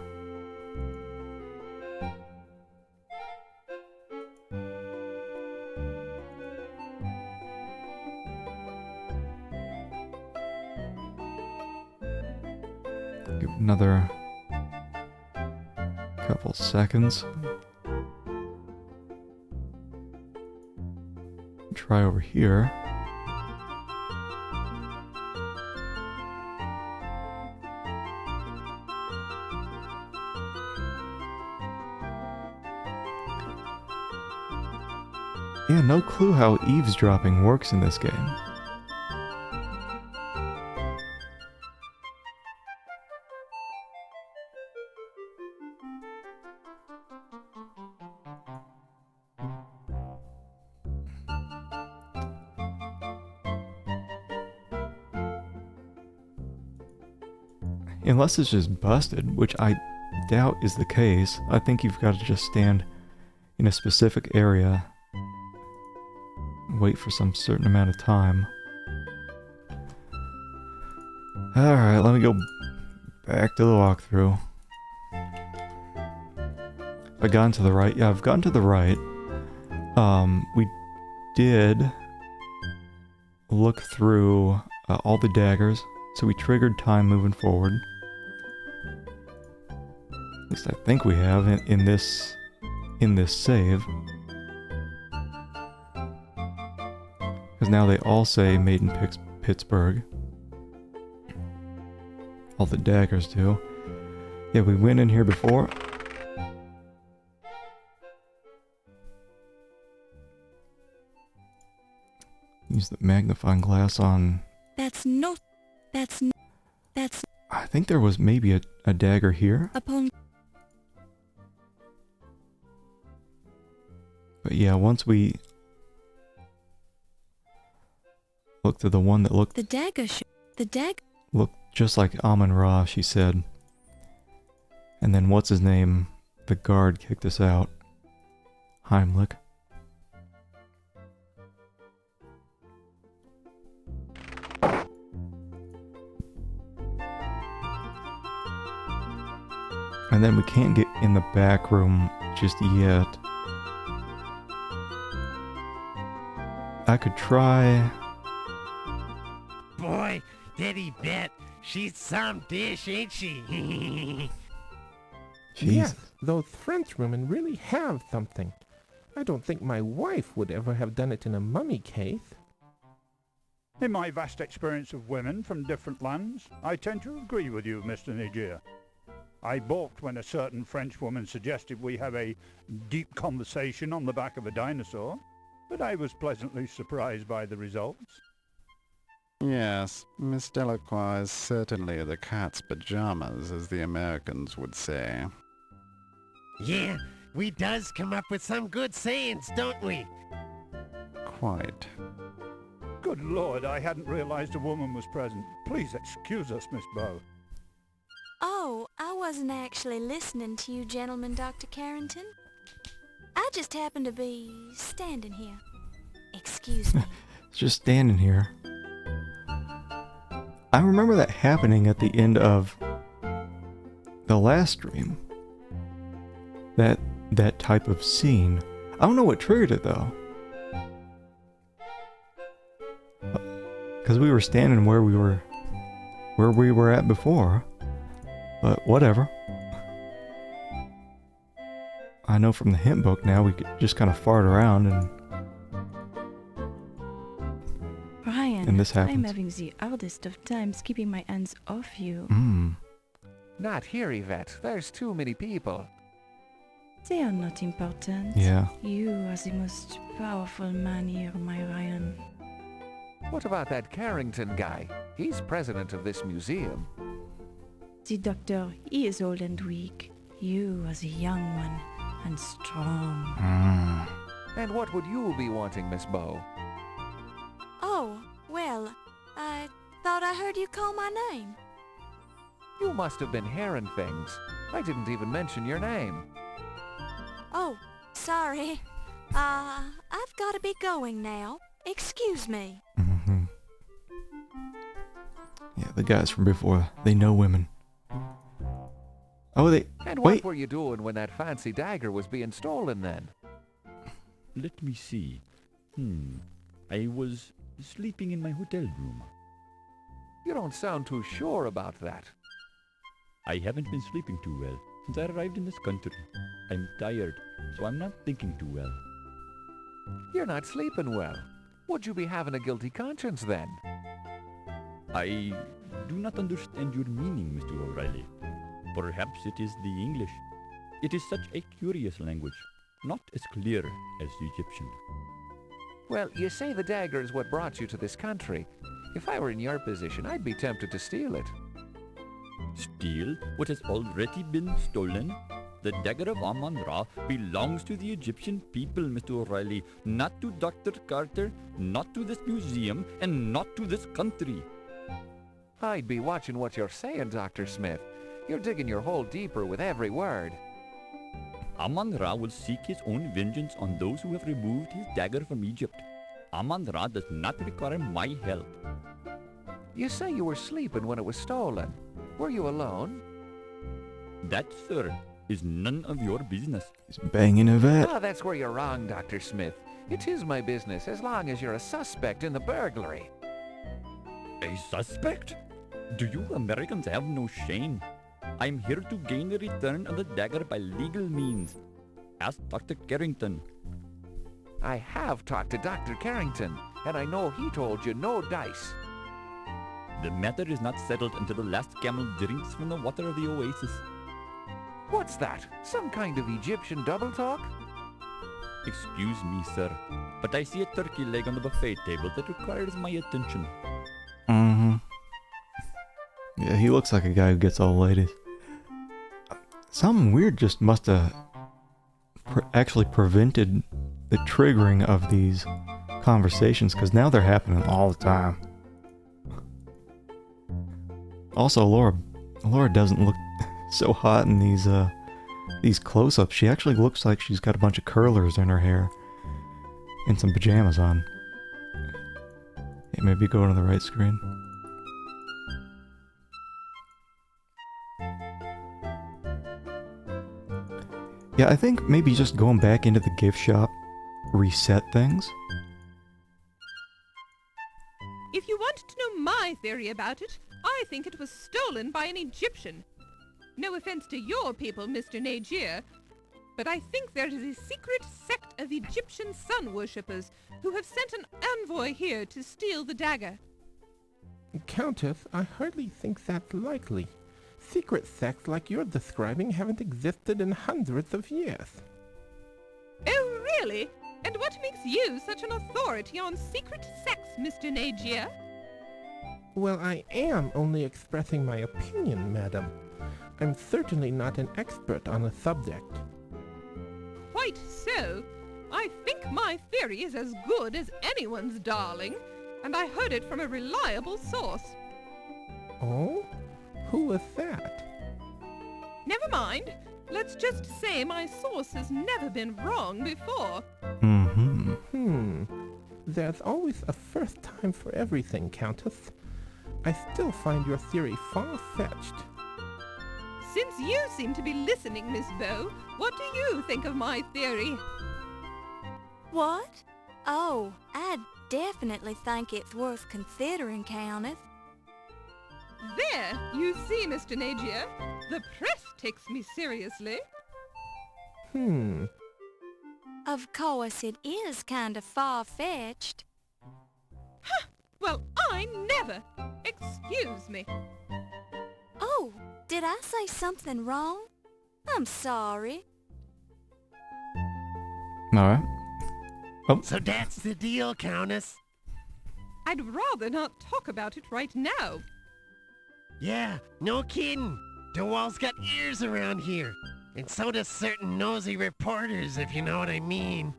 Give it another couple seconds. Try over here. Yeah, no clue how eavesdropping works in this game. Unless it's just busted, which I doubt is the case. I think you've got to just stand in a specific area, wait for some certain amount of time. Alright, let me go back to the walkthrough. I've gone to the right. Yeah, I've gone to the right. We did look through all the daggers, so we triggered time moving forward. At least I think we have in this save. Because now they all say made in Pittsburgh. All the daggers do. Yeah, we went in here before. Use the magnifying glass on... That's... I think there was maybe a dagger here. Upon... But yeah, once we looked at the one that looked... The dagger looked just like Amon Ra, she said. And then what's his name? The guard kicked us out. Heimlich. And then we can't get in the back room just yet. I could try... Boy, did he bet. She's some dish, ain't she? Yes, those French women really have something. I don't think my wife would ever have done it in a mummy case. In my vast experience of women from different lands, I tend to agree with you, Mr. Niger. I balked when a certain French woman suggested we have a deep conversation on the back of a dinosaur, but I was pleasantly surprised by the results. Yes, Miss Delacroix is certainly the cat's pajamas, as the Americans would say. Yeah, we does come up with some good sayings, don't we? Quite. Good Lord, I hadn't realized a woman was present. Please excuse us, Miss Bow. Oh, I wasn't actually listening to you gentlemen, Dr. Carrington. I just happened to be standing here. Excuse me. Just standing here. I remember that happening at the end of the last stream. That type of scene. I don't know what triggered it though. Because we were standing where we were at before. But whatever. I know from the hint book now we could just kind of fart around and... Ryan, and this happens. I'm having the hardest of times keeping my hands off you. Not here, Yvette. There's too many people. They are not important. Yeah. You are the most powerful man here, my Ryan. What about that Carrington guy? He's president of this museum. The doctor, he is old and weak. You are the young one and strong. And what would you be wanting, Miss Bow? Oh, well, I thought I heard you call my name. You must have been hearing things. I didn't even mention your name. Oh, sorry. I've got to be going now. Excuse me. Yeah, the guys from before, they know women. Oh, And wait. what were you doing when that fancy dagger was being stolen then? Let me see. I was sleeping in my hotel room. You don't sound too sure about that. I haven't been sleeping too well since I arrived in this country. I'm tired, so I'm not thinking too well. You're not sleeping well. Would you be having a guilty conscience then? I do not understand your meaning, Mr. O'Reilly. Perhaps it is the English. It is such a curious language, not as clear as the Egyptian. Well, you say the dagger is what brought you to this country. If I were in your position, I'd be tempted to steal it. Steal what has already been stolen? The dagger of Amon-Ra belongs to the Egyptian people, Mr. O'Reilly, not to Dr. Carter, not to this museum, and not to this country. I'd be watching what you're saying, Dr. Smith. You're digging your hole deeper with every word. Amon-Ra will seek his own vengeance on those who have removed his dagger from Egypt. Amon-Ra does not require my help. You say you were sleeping when it was stolen. Were you alone? That, sir, is none of your business. He's banging a vet. Ah, that's where you're wrong, Dr. Smith. It is my business as long as you're a suspect in the burglary. A suspect? Do you Americans have no shame? I'm here to gain the return of the dagger by legal means. Ask Dr. Carrington. I have talked to Dr. Carrington, and I know he told you no dice. The matter is not settled until the last camel drinks from the water of the oasis. What's that? Some kind of Egyptian double talk? Excuse me, sir, but I see a turkey leg on the buffet table that requires my attention. Mm-hmm. Yeah, he looks like a guy who gets all ladies. Something weird just must have actually prevented the triggering of these conversations, because now they're happening all the time. Also, Laura doesn't look so hot in these close-ups. She actually looks like she's got a bunch of curlers in her hair and some pajamas on. Hey, maybe go to the right screen. Yeah, I think maybe just going back into the gift shop reset things. If you want to know my theory about it, I think it was stolen by an Egyptian. No offense to your people, Mr. Nagier, but I think there is a secret sect of Egyptian sun worshippers who have sent an envoy here to steal the dagger. Countess, I hardly think that's likely. Secret sects like you're describing haven't existed in hundreds of years. Oh, really? And what makes you such an authority on secret sects, Mr. Nagier? Well, I am only expressing my opinion, madam. I'm certainly not an expert on the subject. Quite so. I think my theory is as good as anyone's, darling, and I heard it from a reliable source. Oh? Who was that? Never mind. Let's just say my source has never been wrong before. There's always a first time for everything, Countess. I still find your theory far-fetched. Since you seem to be listening, Miss Bow, what do you think of my theory? What? Oh, I definitely think it's worth considering, Countess. There, you see, Mr. Nagier, the press takes me seriously. Of course, it is kind of far-fetched. Ha! Well, I never! Excuse me. Oh, did I say something wrong? I'm sorry. Alright. Oh. So that's the deal, Countess. I'd rather not talk about it right now. Yeah, no kidding. The wall's got ears around here. And so does certain nosy reporters, if you know what I mean.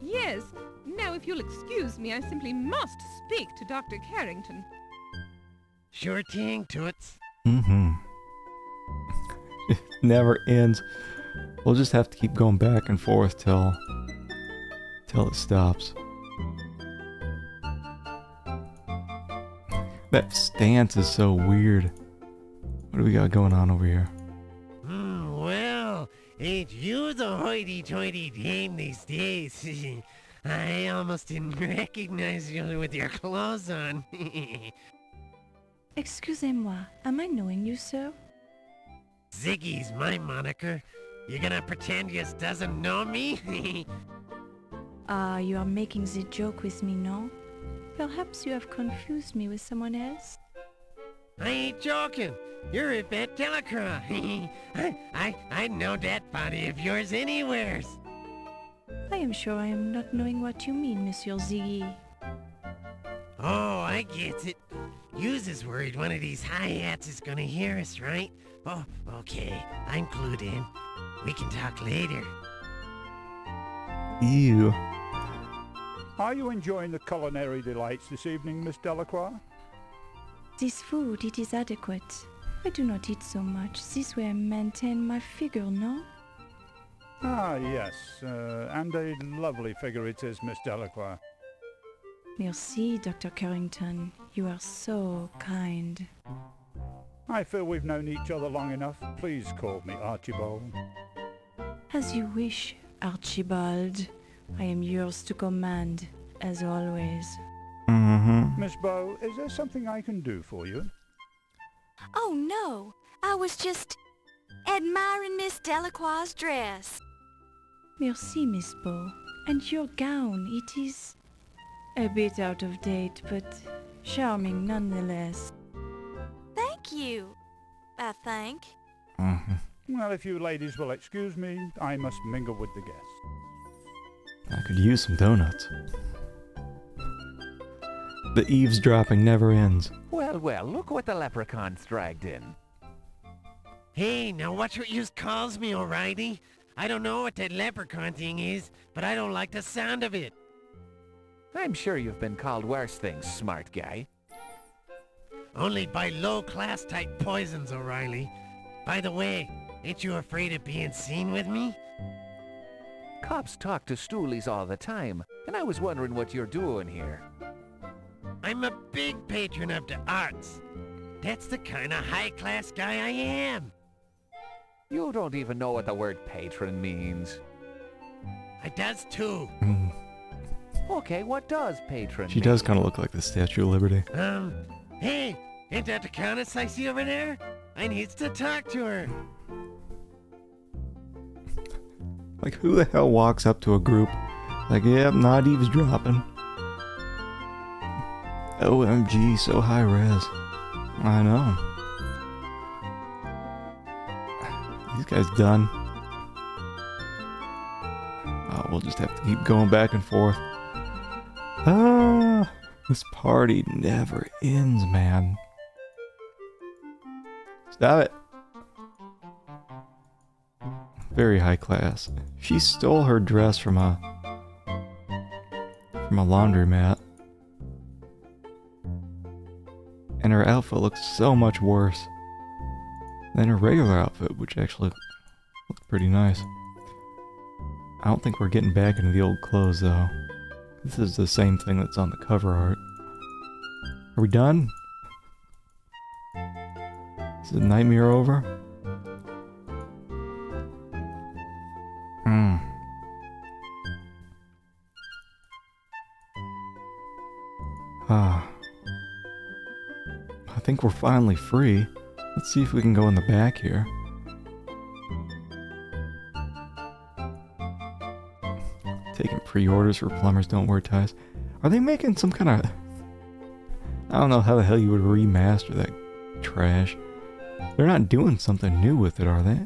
Yes. Now, if you'll excuse me, I simply must speak to Dr. Carrington. Sure thing, Toots. It never ends. We'll just have to keep going back and forth till it stops. That stance is so weird. What do we got going on over here? Well, ain't you the hoity-toity dame these days? I almost didn't recognize you with your clothes on. Excusez-moi, am I knowing you, sir? Ziggy's my moniker. You gonna pretend you doesn't know me? You are making the joke with me, no? Perhaps you have confused me with someone else? I ain't joking. You're Yvette Delacroix. I'd know that body of yours anywheres. I am sure I am not knowing what you mean, Monsieur Ziggy. Oh, I get it. Yous is worried one of these hi-hats is gonna hear us, right? Oh, okay. I'm clued in. We can talk later. Ew. Are you enjoying the culinary delights this evening, Miss Delacroix? This food, it is adequate. I do not eat so much. This way I maintain my figure, no? Ah, yes. And a lovely figure it is, Miss Delacroix. Merci, Dr. Carrington. You are so kind. I feel we've known each other long enough. Please call me Archibald. As you wish, Archibald. I am yours to command, as always. Mm-hmm. Miss Bow, is there something I can do for you? Oh, no. I was just admiring Miss Delacroix's dress. Merci, Miss Bow. And your gown, it is a bit out of date, but charming nonetheless. Thank you, I think. Mm-hmm. Well, if you ladies will excuse me, I must mingle with the guests. I could use some donuts. The eavesdropping never ends. Well, well, look what the leprechaun's dragged in. Hey, now watch what yous calls me, O'Reilly. I don't know what that leprechaun thing is, but I don't like the sound of it. I'm sure you've been called worse things, smart guy. Only by low-class type poisons, O'Reilly. By the way, ain't you afraid of being seen with me? Cops talk to stoolies all the time, and I was wondering what you're doing here. I'm a big patron of the arts. That's the kind of high-class guy I am. You don't even know what the word patron means. I does too. Okay, what does patron She mean? does kind of look like the Statue of Liberty. Hey, ain't that the countess I see over there? I needs to talk to her. Like, who the hell walks up to a group like, yep, not eavesdropping. OMG, so high res. I know. These guys done. Oh, we'll just have to keep going back and forth. Ah, this party never ends, man. Stop it. Very high class. She stole her dress from a laundromat. And her outfit looks so much worse than her regular outfit, which actually looked pretty nice. I don't think we're getting back into the old clothes, though. This is the same thing that's on the cover art. Are we done? Is the nightmare over? I think we're finally free. Let's see if we can go in the back here. Taking pre-orders for plumbers don't wear ties. Are they making some kind of... I don't know how the hell you would remaster that trash. They're not doing something new with it, are they?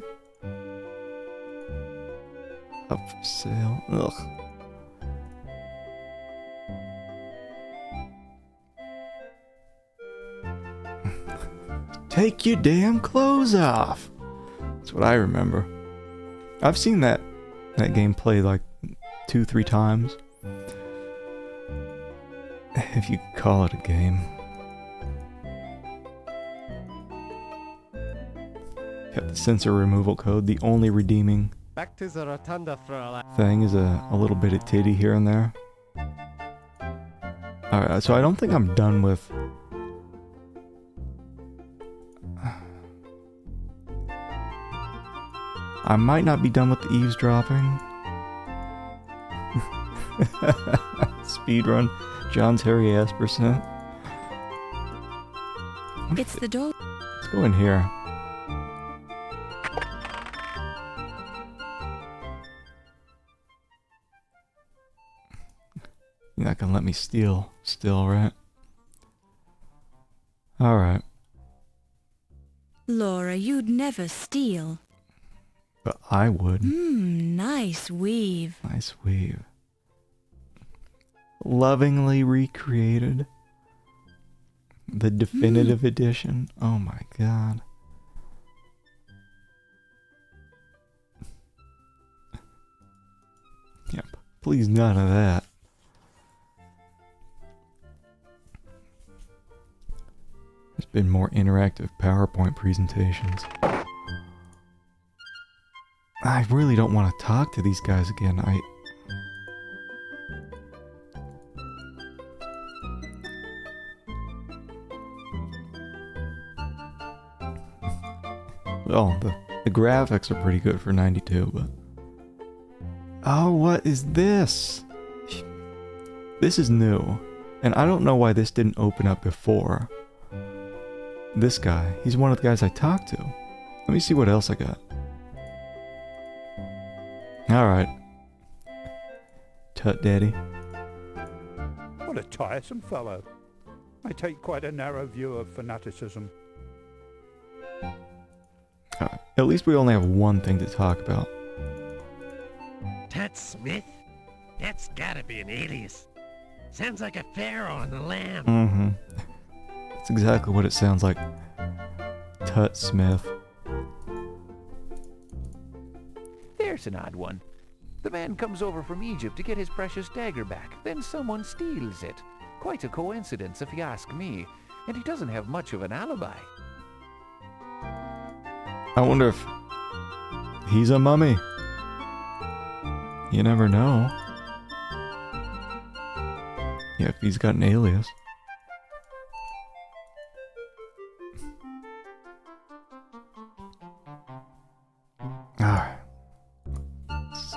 Up for sale. Ugh. Take your damn clothes off. That's what I remember. I've seen that game play like 2-3 times. If you could call it a game. Kept the sensor removal code. The only redeeming Back to the rotunda, Fräulein. thing is a little bit of titty here and there. Alright, so I don't think I'm done with... I might not be done with the eavesdropping. Speedrun. John's Harry Asperson. It's the door. Let's go in here. gonna let me steal still, right? Alright. Laura, you'd never steal. But I would. Nice weave. Nice weave. Lovingly recreated. The definitive edition. Oh my god. Yep. Please, none of that. There's been more interactive PowerPoint presentations. I really don't want to talk to these guys again. Well, the graphics are pretty good for 92, but... Oh, what is this? This is new. And I don't know why this didn't open up before. This guy, he's one of the guys I talked to. Let me see what else I got. Alright. Tut Daddy. What a tiresome fellow. I take quite a narrow view of fanaticism. At least we only have one thing to talk about. Tut Smith? That's gotta be an alias. Sounds like a pharaoh on the lamb. Mm-hmm. That's exactly what it sounds like. Tut Smith. There's an odd one. The man comes over from Egypt to get his precious dagger back. Then someone steals it. Quite a coincidence, if you ask me. And he doesn't have much of an alibi. I wonder if he's a mummy. You never know. Yeah, if he's got an alias.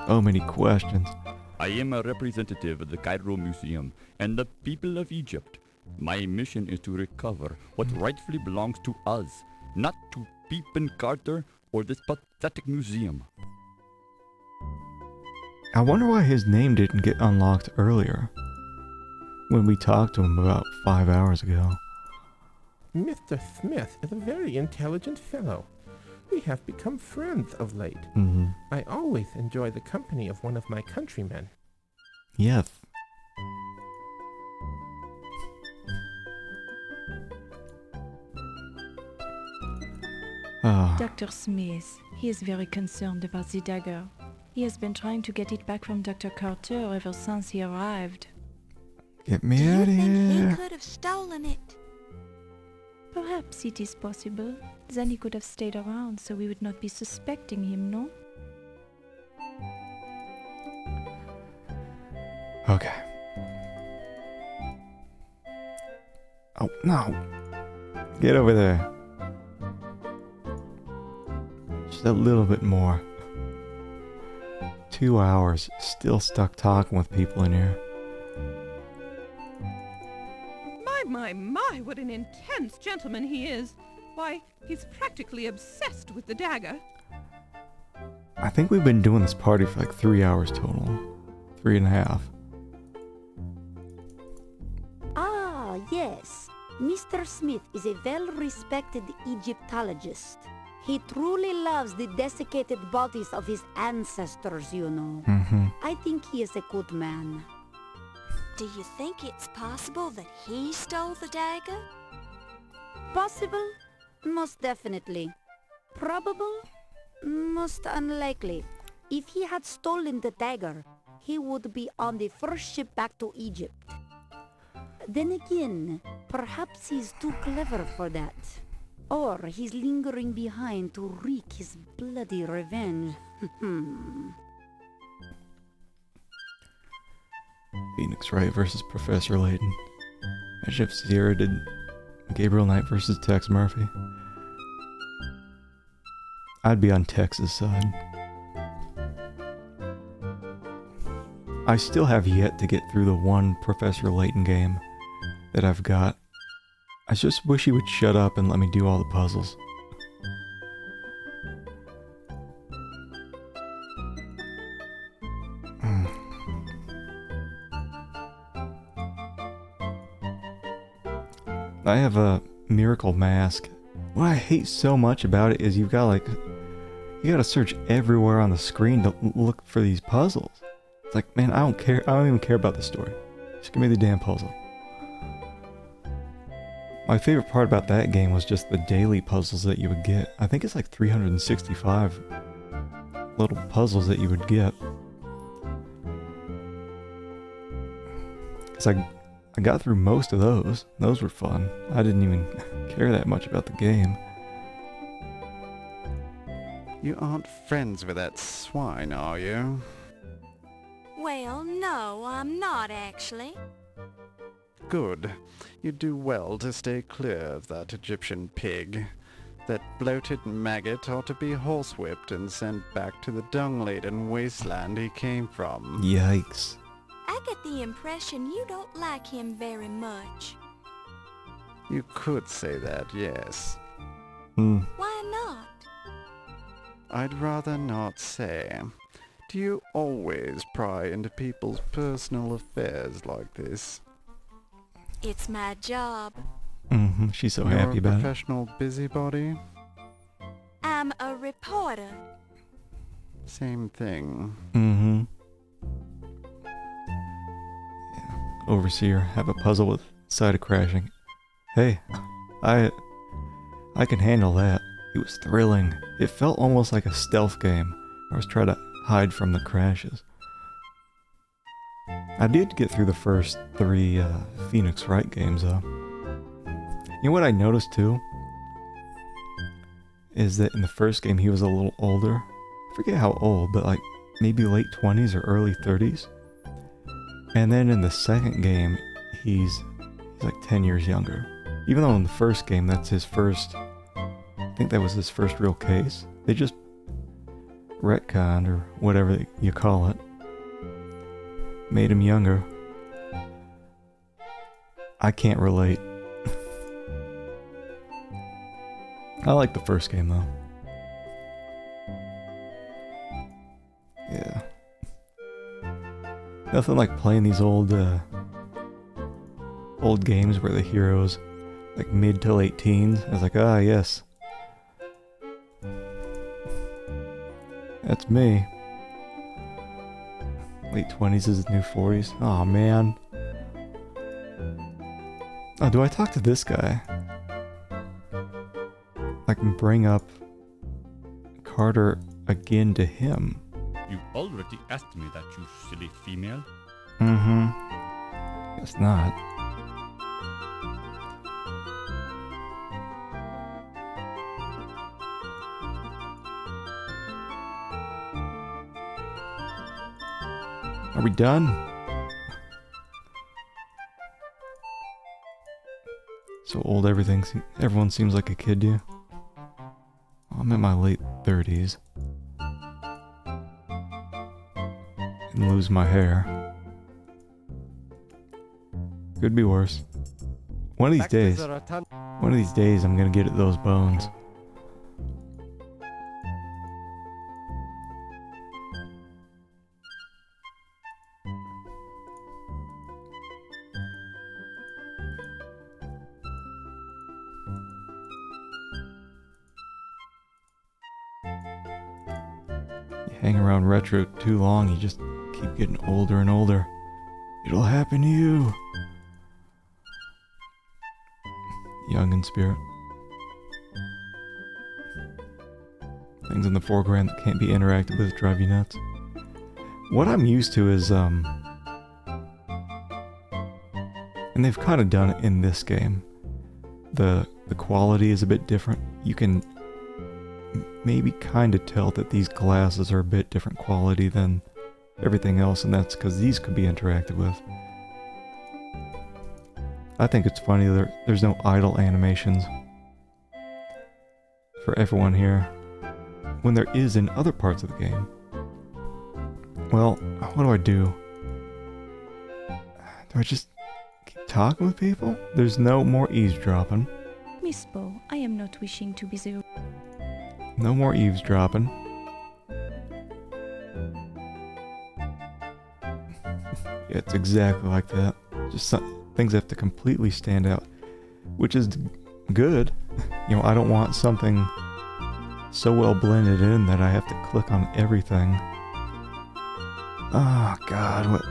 So many questions. I am a representative of the Cairo Museum and the people of Egypt. My mission is to recover what rightfully belongs to us, not to Peepin' Carter or this pathetic museum. I wonder why his name didn't get unlocked earlier. When we talked to him about 5 hours ago. Mr. Smith is a very intelligent fellow. We have become friends of late. Mm-hmm. I always enjoy the company of one of my countrymen. Yes. Dr. Smith, he is very concerned about the dagger. He has been trying to get it back from Dr. Carter ever since he arrived. Get me out of here. He could have stolen it? Perhaps it is possible. Then he could have stayed around so we would not be suspecting him, no? Okay. Oh, no. Get over there. Just a little bit more. 2 hours, still stuck talking with people in here. My, what an intense gentleman he is. Why, he's practically obsessed with the dagger. I think we've been doing this party for like 3 hours total. 3.5. Ah, yes. Mr. Smith is a well-respected Egyptologist. He truly loves the desiccated bodies of his ancestors, you know. Mm-hmm. I think he is a good man. Do you think it's possible that he stole the dagger? Possible? Most definitely. Probable? Most unlikely. If he had stolen the dagger, he would be on the first ship back to Egypt. Then again, perhaps he's too clever for that. Or he's lingering behind to wreak his bloody revenge. Phoenix Wright versus Professor Layton. Imagine if Sierra did Gabriel Knight versus Tex Murphy. I'd be on Tex's side. I still have yet to get through the one Professor Layton game that I've got. I just wish he would shut up and let me do all the puzzles. I have a miracle mask. What I hate so much about it is you gotta search everywhere on the screen to look for these puzzles. It's like, man, I don't care. I don't even care about the story. Just give me the damn puzzle. My favorite part about that game was just the daily puzzles that you would get. I think it's like 365 little puzzles that you would get. Because I got through most of those. Those were fun. I didn't even care that much about the game. You aren't friends with that swine, are you? Well, no, I'm not actually. Good. You do well to stay clear of that Egyptian pig. That bloated maggot ought to be horsewhipped and sent back to the dung-laden wasteland he came from. Yikes. I get the impression you don't like him very much. You could say that, yes. Why not? I'd rather not say. Do you always pry into people's personal affairs like this? It's my job. She's so happy about it. You're a professional busybody? I'm a reporter. Same thing. Yeah. Overseer, have a puzzle with side of crashing. Hey, I can handle that. It was thrilling. It felt almost like a stealth game. I was trying to hide from the crashes. I did get through the first 3 Phoenix Wright games though. You know what I noticed too? Is that in the first game he was a little older. I forget how old, but like maybe late 20s or early 30s. And then in the second game, he's like 10 years younger. Even though in the first game that's his first, I think that was his first real case. They just retconned, or whatever you call it. Made him younger. I can't relate. I like the first game though. Yeah. Nothing like playing these old games where the heroes like mid to late teens. I was like, ah, yes. That's me. Late 20s is the new 40s. Aw, man. Oh, do I talk to this guy? I can bring up Carter again to him. You already asked me that, you silly female. Guess not. Are we done? So old everyone seems like a kid to you? I'm in my late 30s. And lose my hair. Could be worse. One of these days I'm gonna get at those bones. Hang around retro too long, you just keep getting older and older. It'll happen to you. Young in spirit. Things in the foreground that can't be interacted with drive you nuts. What I'm used to is, and they've kind of done it in this game. The quality is a bit different. You can maybe kind of tell that these glasses are a bit different quality than everything else, and that's because these could be interacted with. I think it's funny there's no idle animations for everyone here, when there is in other parts of the game. Well, what do? Do I just keep talking with people? There's no more eavesdropping. Miss Bo, I am not wishing to be the... No more eavesdropping. Yeah, it's exactly like that. Just things have to completely stand out. which is good. You know, I don't want something so well blended in that I have to click on everything. Oh God, what?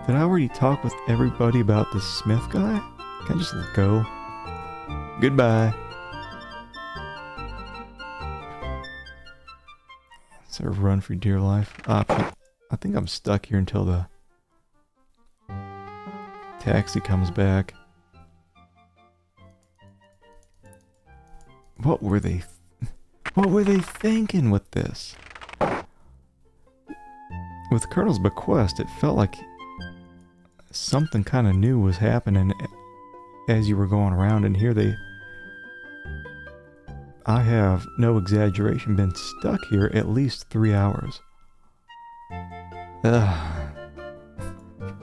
Did I already talk with everybody about this Smith guy? Can I just go? Goodbye. Sort of run for dear life. Option. I think I'm stuck here until the taxi comes back. What were they thinking with this? With Colonel's bequest, it felt like something kind of new was happening as you were going around, and here I have, no exaggeration, been stuck here at least 3 hours. Ugh.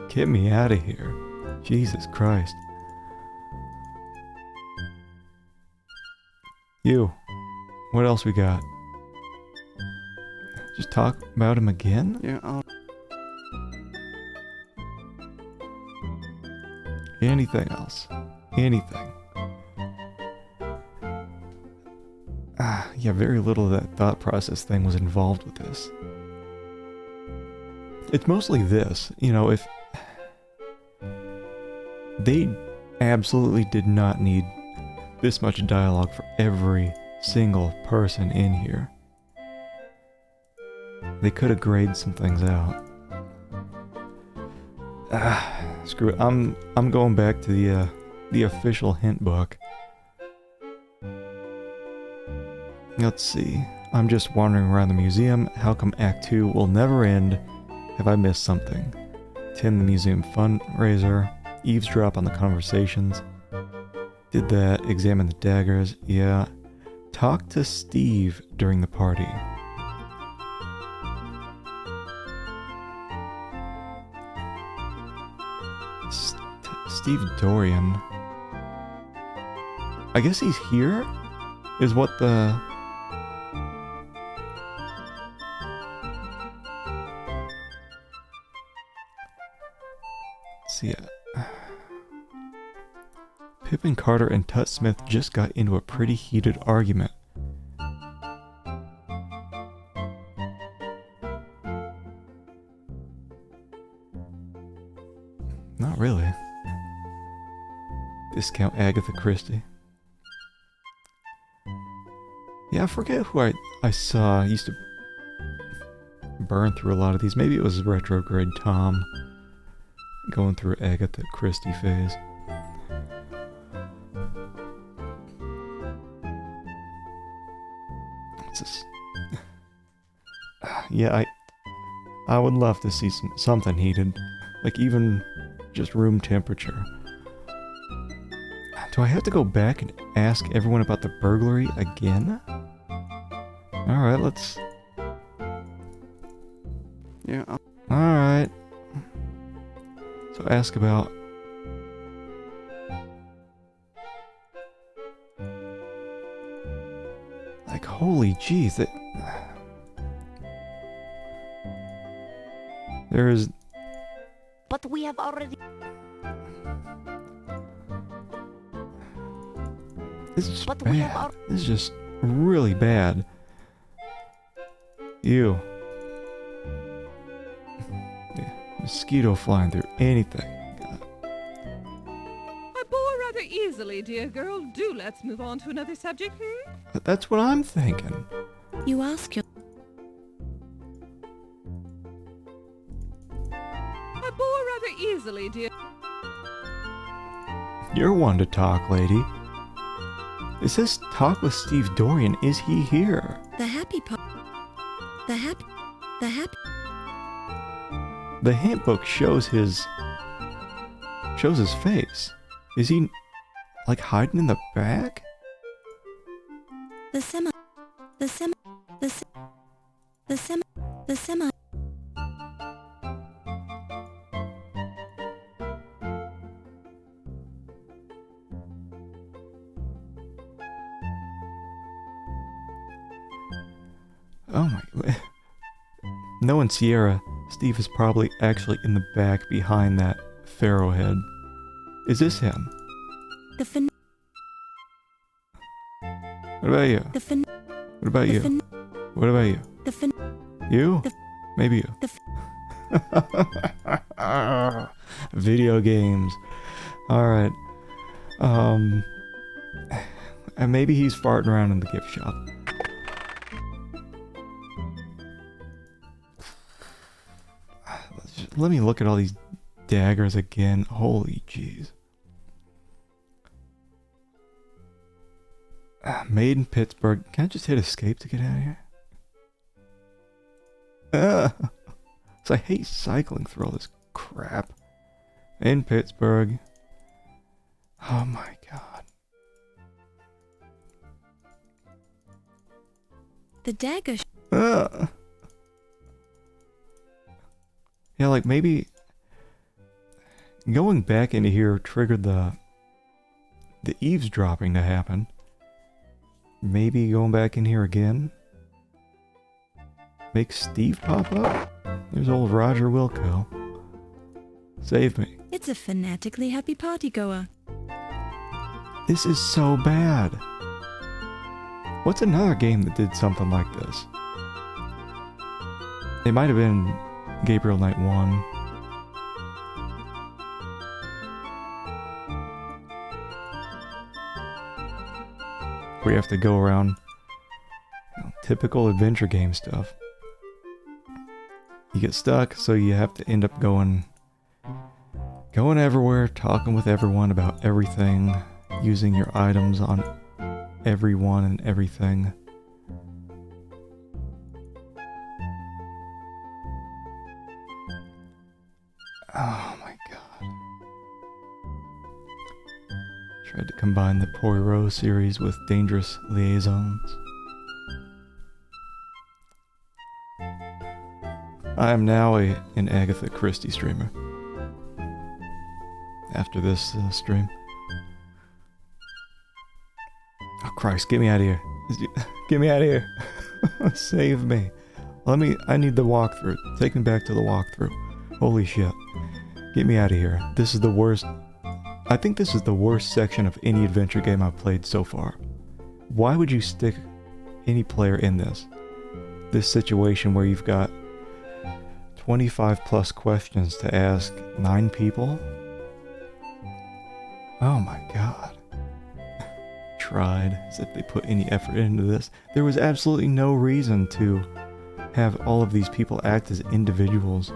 Get me out of here. Jesus Christ. You. What else we got? Just talk about him again? Yeah, Anything else? Anything? Yeah, very little of that thought process thing was involved with this. It's mostly this, you know, if they absolutely did not need this much dialogue for every single person in here. They could have graded some things out. Screw it. I'm going back to the official hint book. Let's see. I'm just wandering around the museum. How come Act 2 will never end? Have I missed something? Attend the museum fundraiser. Eavesdrop on the conversations. Did that. Examine the daggers. Yeah. Talk to Steve during the party. Steve Dorian. I guess he's here? Is what the... Let's see. Pippin Carter and Tut Smith just got into a pretty heated argument. Not really. Discount Agatha Christie. Yeah, I forget who I saw. I used to burn through a lot of these. Maybe it was Retrograde Tom going through Agatha Christie phase. What's this? Yeah, I would love to see something heated. Like even just room temperature. Do I have to go back and ask everyone about the burglary again? Alright, let's... Yeah. Alright. So ask about... Like, holy jeez, there is... But we have already... This is just bad. This is just really bad. Ew. Yeah, mosquito flying through anything. I bore rather easily, dear girl. Do let's move on to another subject, That's what I'm thinking. You ask your... I bore rather easily, dear. You're one to talk, lady. It says talk with Steve Dorian. Is he here? The happy part... The hint book shows his face. Is he like hiding in the back? The semi... Oh my... Knowing Sierra, Steve is probably actually in the back behind that pharaoh head. Is this him? What about you? What about you? What about you? You? Maybe you. Video games. Alright. And maybe he's farting around in the gift shop. Let me look at all these daggers again. Holy jeez. Made in Pittsburgh. Can I just hit escape to get out of here? So I hate cycling through all this crap. In Pittsburgh. Oh my god. The dagger. Yeah, like maybe going back into here triggered the eavesdropping to happen. Maybe going back in here again. Make Steve pop up. There's old Roger Wilco. Save me. It's a fanatically happy partygoer. This is so bad. What's another game that did something like this? It might have been Gabriel Knight 1. Where you have to go around, typical adventure game stuff. You get stuck, so you have to end up going everywhere, talking with everyone about everything, using your items on everyone and everything. Oh my god. Tried to combine the Poirot series with Dangerous Liaisons. I am now an Agatha Christie streamer. After this stream. Oh Christ, get me out of here. Get me out of here. Save me. I need the walkthrough. Take me back to the walkthrough. Holy shit. Get me out of here. This is the worst. I think this is the worst section of any adventure game I've played so far. Why would you stick any player in this? This situation where you've got 25 plus questions to ask 9 people? Oh my god. Tried, as if they put any effort into this. There was absolutely no reason to have all of these people act as individuals.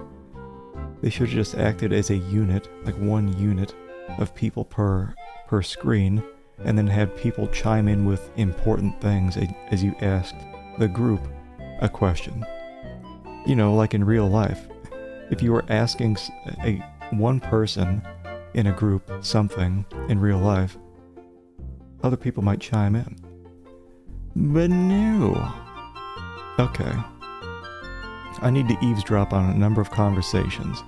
They should have just acted as a unit, like one unit of people per screen, and then had people chime in with important things as you asked the group a question. You know, like in real life. If you were asking one person in a group something in real life, other people might chime in. But no. Okay. I need to eavesdrop on a number of conversations.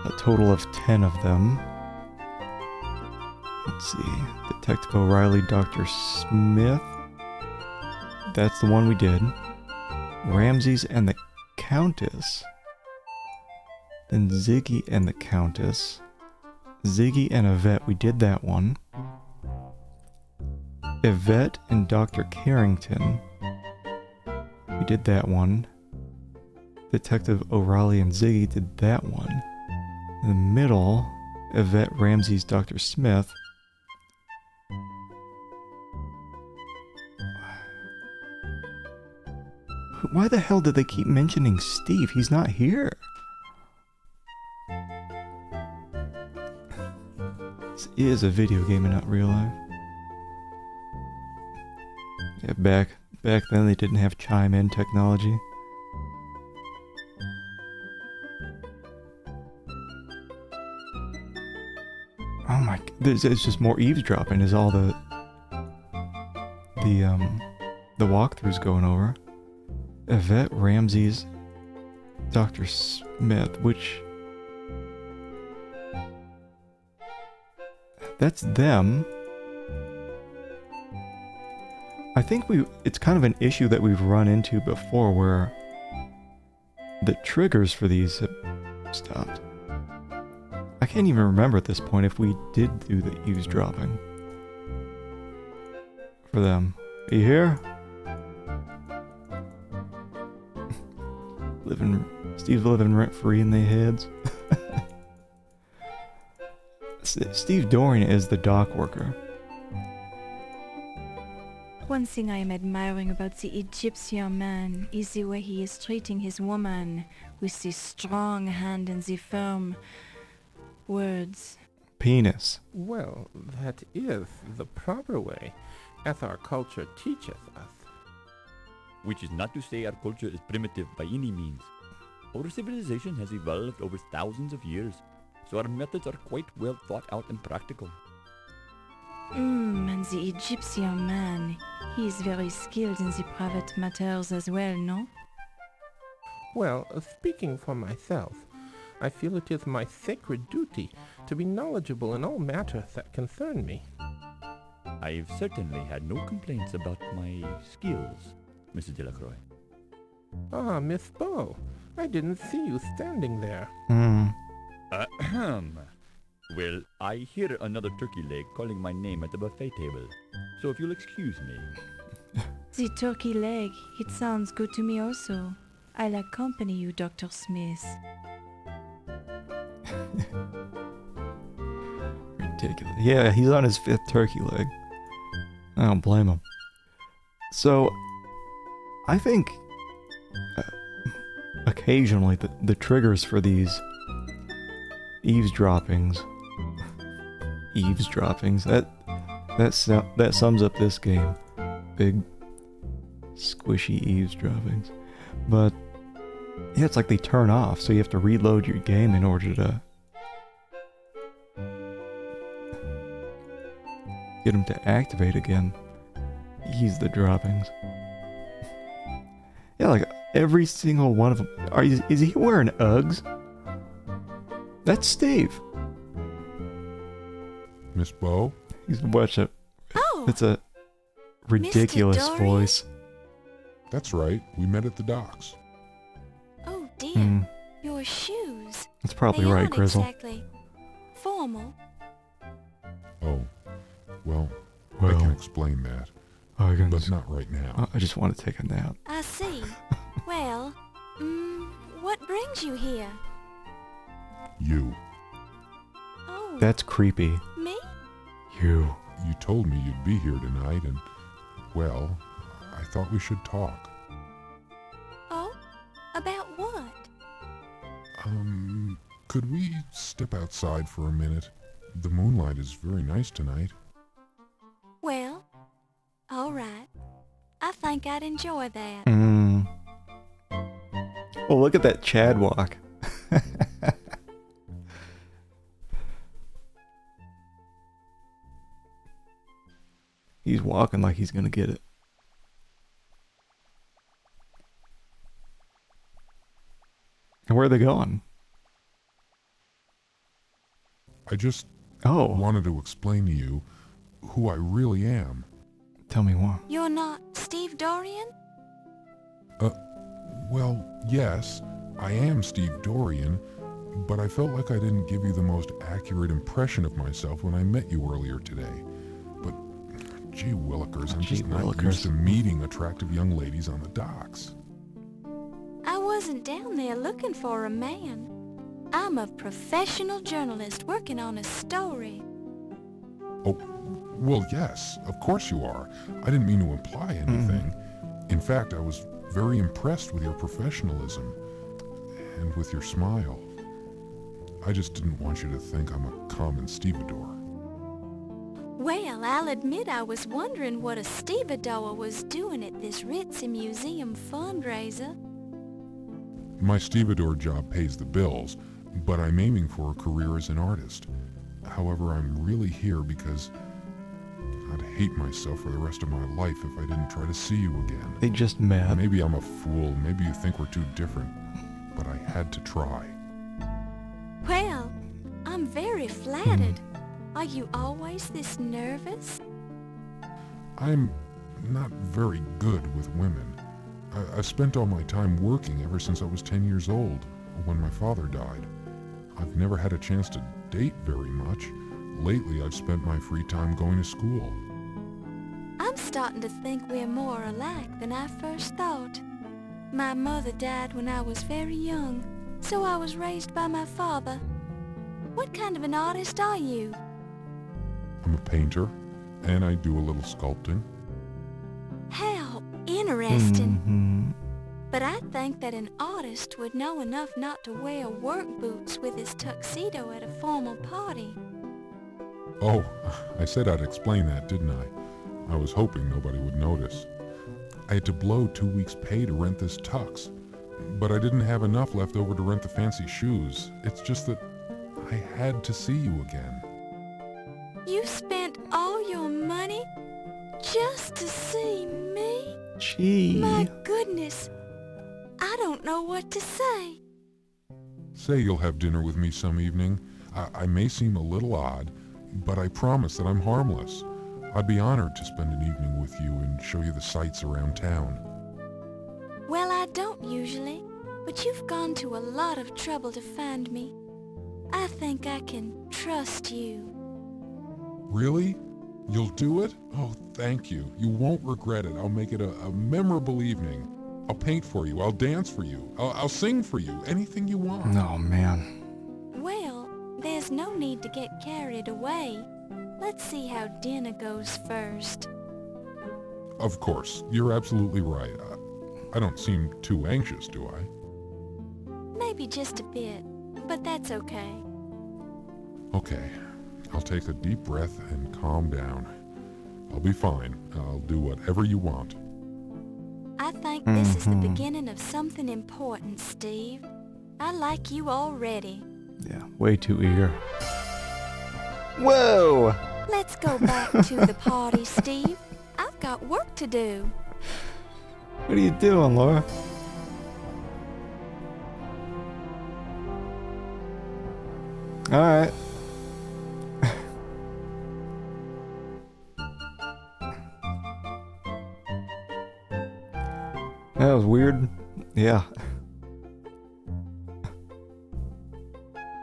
A total of 10 of them. Let's see. Detective O'Reilly, Dr. Smith. That's the one we did. Ramses and the Countess. Then Ziggy and the Countess. Ziggy and Yvette, we did that one. Yvette and Dr. Carrington. We did that one. Detective O'Reilly and Ziggy did that one. In the middle, Yvette, Ramses, Dr. Smith. Why the hell did they keep mentioning Steve? He's not here. This is a video game and not real life. Yeah, back then they didn't have chime-in technology. Oh my, it's just more eavesdropping is all the walkthroughs going over. Yvette, Ramses, Dr. Smith, which... That's them. I think it's kind of an issue that we've run into before where the triggers for these have stopped. I can't even remember at this point if we did do the eavesdropping for them. Are you here? Steve's living rent-free in their heads. Steve Dorian is the dock worker. One thing I am admiring about the Egyptian man is the way he is treating his woman, with the strong hand and the firm words. Penis. Well, that is the proper way, as our culture teacheth us. Which is not to say our culture is primitive by any means. Our civilization has evolved over thousands of years, so our methods are quite well thought out and practical. And the Egyptian man, he is very skilled in the private matters as well, no? Well, speaking for myself, I feel it is my sacred duty to be knowledgeable in all matters that concern me. I've certainly had no complaints about my skills, Mrs. Delacroix. Ah, Miss Bow, I didn't see you standing there. Ahem. Well, I hear another turkey leg calling my name at the buffet table, so if you'll excuse me. The turkey leg, it sounds good to me also. I'll accompany you, Dr. Smith. Ridiculous. Yeah, he's on his 5th turkey leg. I don't blame him. So, I think occasionally the triggers for these eavesdroppings, that sums up this game. Big, squishy eavesdroppings. But yeah, it's like they turn off, so you have to reload your game in order to get them to activate again. Ease the droppings. Yeah, like every single one of them. Is he wearing Uggs? That's Steve. Miss Bow? He's watching. Oh, It's a ridiculous Mr. Dorian? voice. That's right. We met at the docks. Oh dear, Hmm. your shoes. That's probably They right, aren't Grizzle. exactly formal. Oh, well, I can explain that, but not right now. I just want to take a nap. I see. Well, what brings you here? You. Oh, That's creepy. me? You. You told me you'd be here tonight, and, well, I thought we should talk. Oh, about what? Could we step outside for a minute? The moonlight is very nice tonight. Well, all right. I think I'd enjoy that. Oh, look at that Chad walk. He's walking like he's gonna get it. And where are they going? I just Oh, wanted to explain to you who I really am. tell me more. You're not Steve Dorian? Well, yes, I am Steve Dorian, but I felt like I didn't give you the most accurate impression of myself when I met you earlier today. But, gee willikers, I'm just not used to meeting attractive young ladies on the docks. I wasn't down there looking for a man. I'm a professional journalist working on a story. Oh, well, yes, of course you are. I didn't mean to imply anything. In fact, I was very impressed with your professionalism and with your smile. I just didn't want you to think I'm a common stevedore. Well, I'll admit I was wondering what a stevedore was doing at this Ritzy Museum fundraiser. My stevedore job pays the bills, but I'm aiming for a career as an artist. However, I'm really here because I'd hate myself for the rest of my life if I didn't try to see you again. They just met. Maybe I'm a fool, maybe you think we're too different, but I had to try. Well, I'm very flattered. Are you always this nervous? I'm not very good with women. I've spent all my time working ever since I was 10 years old, when my father died. I've never had a chance to date very much. Lately, I've spent my free time going to school. I'm starting to think we're more alike than I first thought. My mother died when I was very young, so I was raised by my father. What kind of an artist are you? I'm a painter, and I do a little sculpting. How interesting. Mm-hmm. But I think that an artist would know enough not to wear work boots with his tuxedo at a formal party. Oh, I said I'd explain that, didn't I? I was hoping nobody would notice. I had to blow 2 weeks' pay to rent this tux, but I didn't have enough left over to rent the fancy shoes. It's just that I had to see you again. You spent all your money just to see me? Gee. My goodness. I don't know what to say. Say you'll have dinner with me some evening. I may seem a little odd, but I promise that I'm harmless. I'd be honored to spend an evening with you and show you the sights around town. Well, I don't usually, but you've gone to a lot of trouble to find me. I think I can trust you. Really? You'll do it? Oh, thank you. You won't regret it. I'll make it a memorable evening. I'll paint for you. I'll dance for you. I'll sing for you. Anything you want. Oh, man. Well, there's no need to get carried away. Let's see how dinner goes first. Of course. You're absolutely right. I don't seem too anxious, do I? Maybe just a bit, but that's okay. Okay. I'll take a deep breath and calm down. I'll be fine. I'll do whatever you want. I think this is the beginning of something important, Steve. I like you already. Yeah, way too eager. Whoa! Let's go back to the party, Steve. I've got work to do. What are you doing, Laura? Alright. That was weird. Yeah.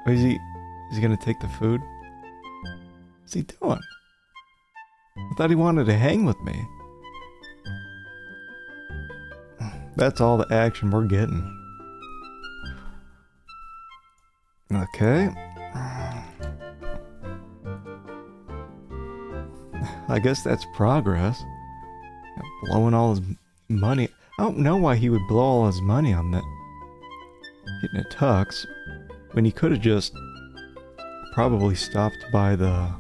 Is he gonna take the food? What's he doing? I thought he wanted to hang with me. That's all the action we're getting. Okay. I guess that's progress. Blowing all his money. I don't know why he would blow all his money on that. Getting a tux. When he could have just probably stopped by the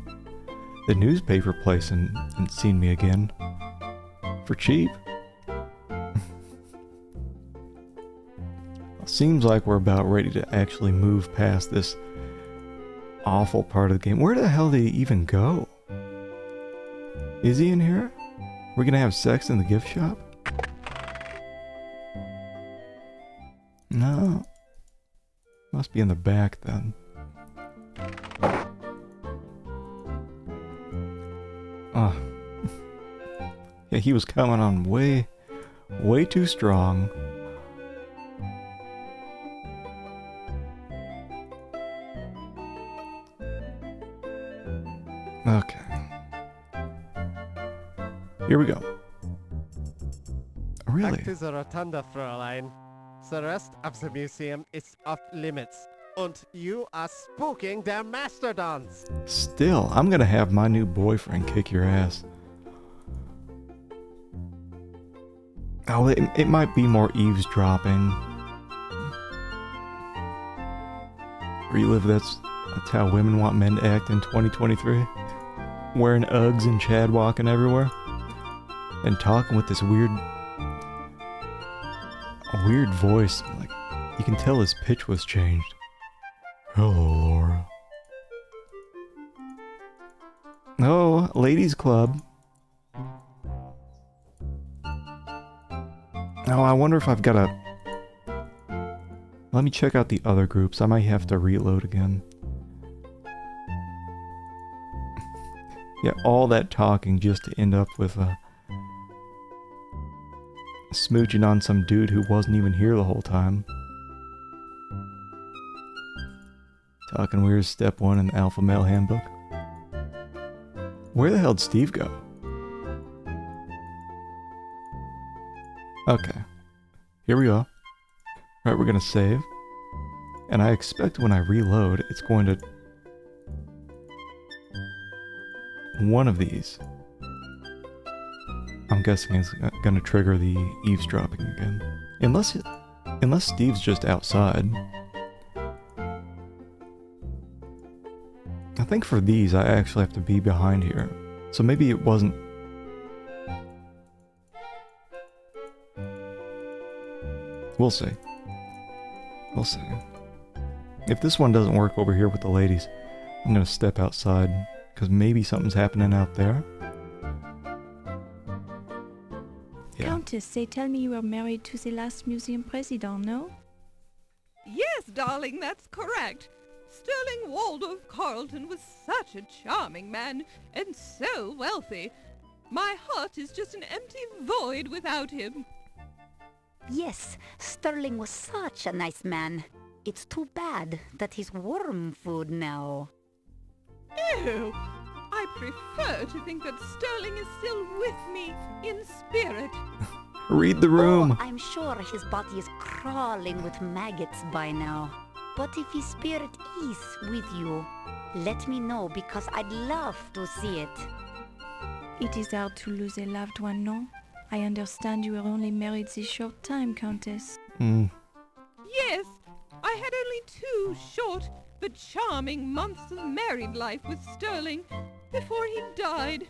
newspaper place and seen me again. For cheap. Seems like we're about ready to actually move past this awful part of the game. Where the hell did he even go? Is he in here? We're gonna have sex in the gift shop? No. Must be in the back then. Oh. Yeah, he was coming on way too strong. Okay. Here we go. Really? Back to the rotunda, Fräulein. The rest of the museum is off limits. And you are spooking their mastodons. Still, I'm gonna have my new boyfriend kick your ass. Oh, it might be more eavesdropping. Relive, that's how women want men to act in 2023. Wearing Uggs and Chad walking everywhere. And talking with this weird voice. Like, you can tell his pitch was changed. Hello, Laura. Oh, ladies club. Oh, I wonder if I've got a... Let me check out the other groups. I might have to reload again. Yeah, all that talking just to end up with smooching on some dude who wasn't even here the whole time. Talking Weird Step 1 in the Alpha Male Handbook. Where the hell did Steve go? Okay. Here we go. Right, we're gonna save. And I expect when I reload, it's going to... One of these. I'm guessing is gonna trigger the eavesdropping again. Unless Steve's just outside. I think for these I actually have to be behind here. So maybe it wasn't... We'll see. We'll see. If this one doesn't work over here with the ladies, I'm gonna step outside, because maybe something's happening out there. Yeah. Countess, they tell me you were married to the last museum president, no? Yes, darling, that's correct. Sterling Waldorf Carlton was such a charming man, and so wealthy. My heart is just an empty void without him. Yes, Sterling was such a nice man. It's too bad that he's worm food now. Ew! I prefer to think that Sterling is still with me in spirit. Read the room. Oh, I'm sure his body is crawling with maggots by now. But if his spirit is with you, let me know because I'd love to see it. It is hard to lose a loved one, no? I understand you were only married this short time, Countess. Yes, I had only 2 short but charming months of married life with Sterling before he died.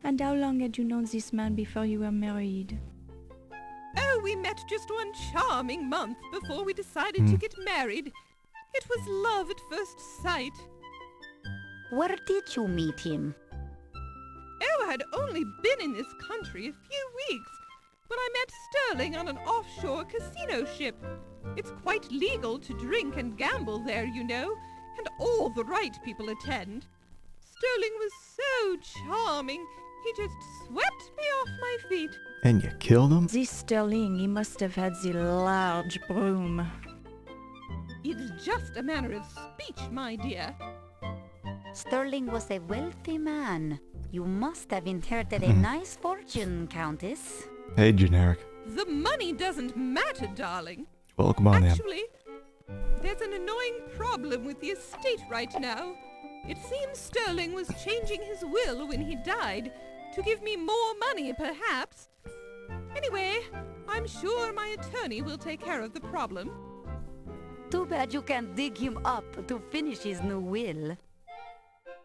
And how long had you known this man before you were married? Oh, we met just 1 charming month before we decided to get married. It was love at first sight. Where did you meet him? Oh, I'd only been in this country a few weeks when I met Sterling on an offshore casino ship. It's quite legal to drink and gamble there, you know, and all the right people attend. Sterling was so charming, he just swept me off my feet. And you killed him? This Sterling, he must have had the large broom. It's just a manner of speech, my dear. Sterling was a wealthy man. You must have inherited a nice fortune, Countess. Hey, generic. The money doesn't matter, darling. Well, come on, Actually, there's an annoying problem with the estate right now. It seems Sterling was changing his will when he died to give me more money, perhaps. Anyway, I'm sure my attorney will take care of the problem. Too bad you can't dig him up to finish his new will.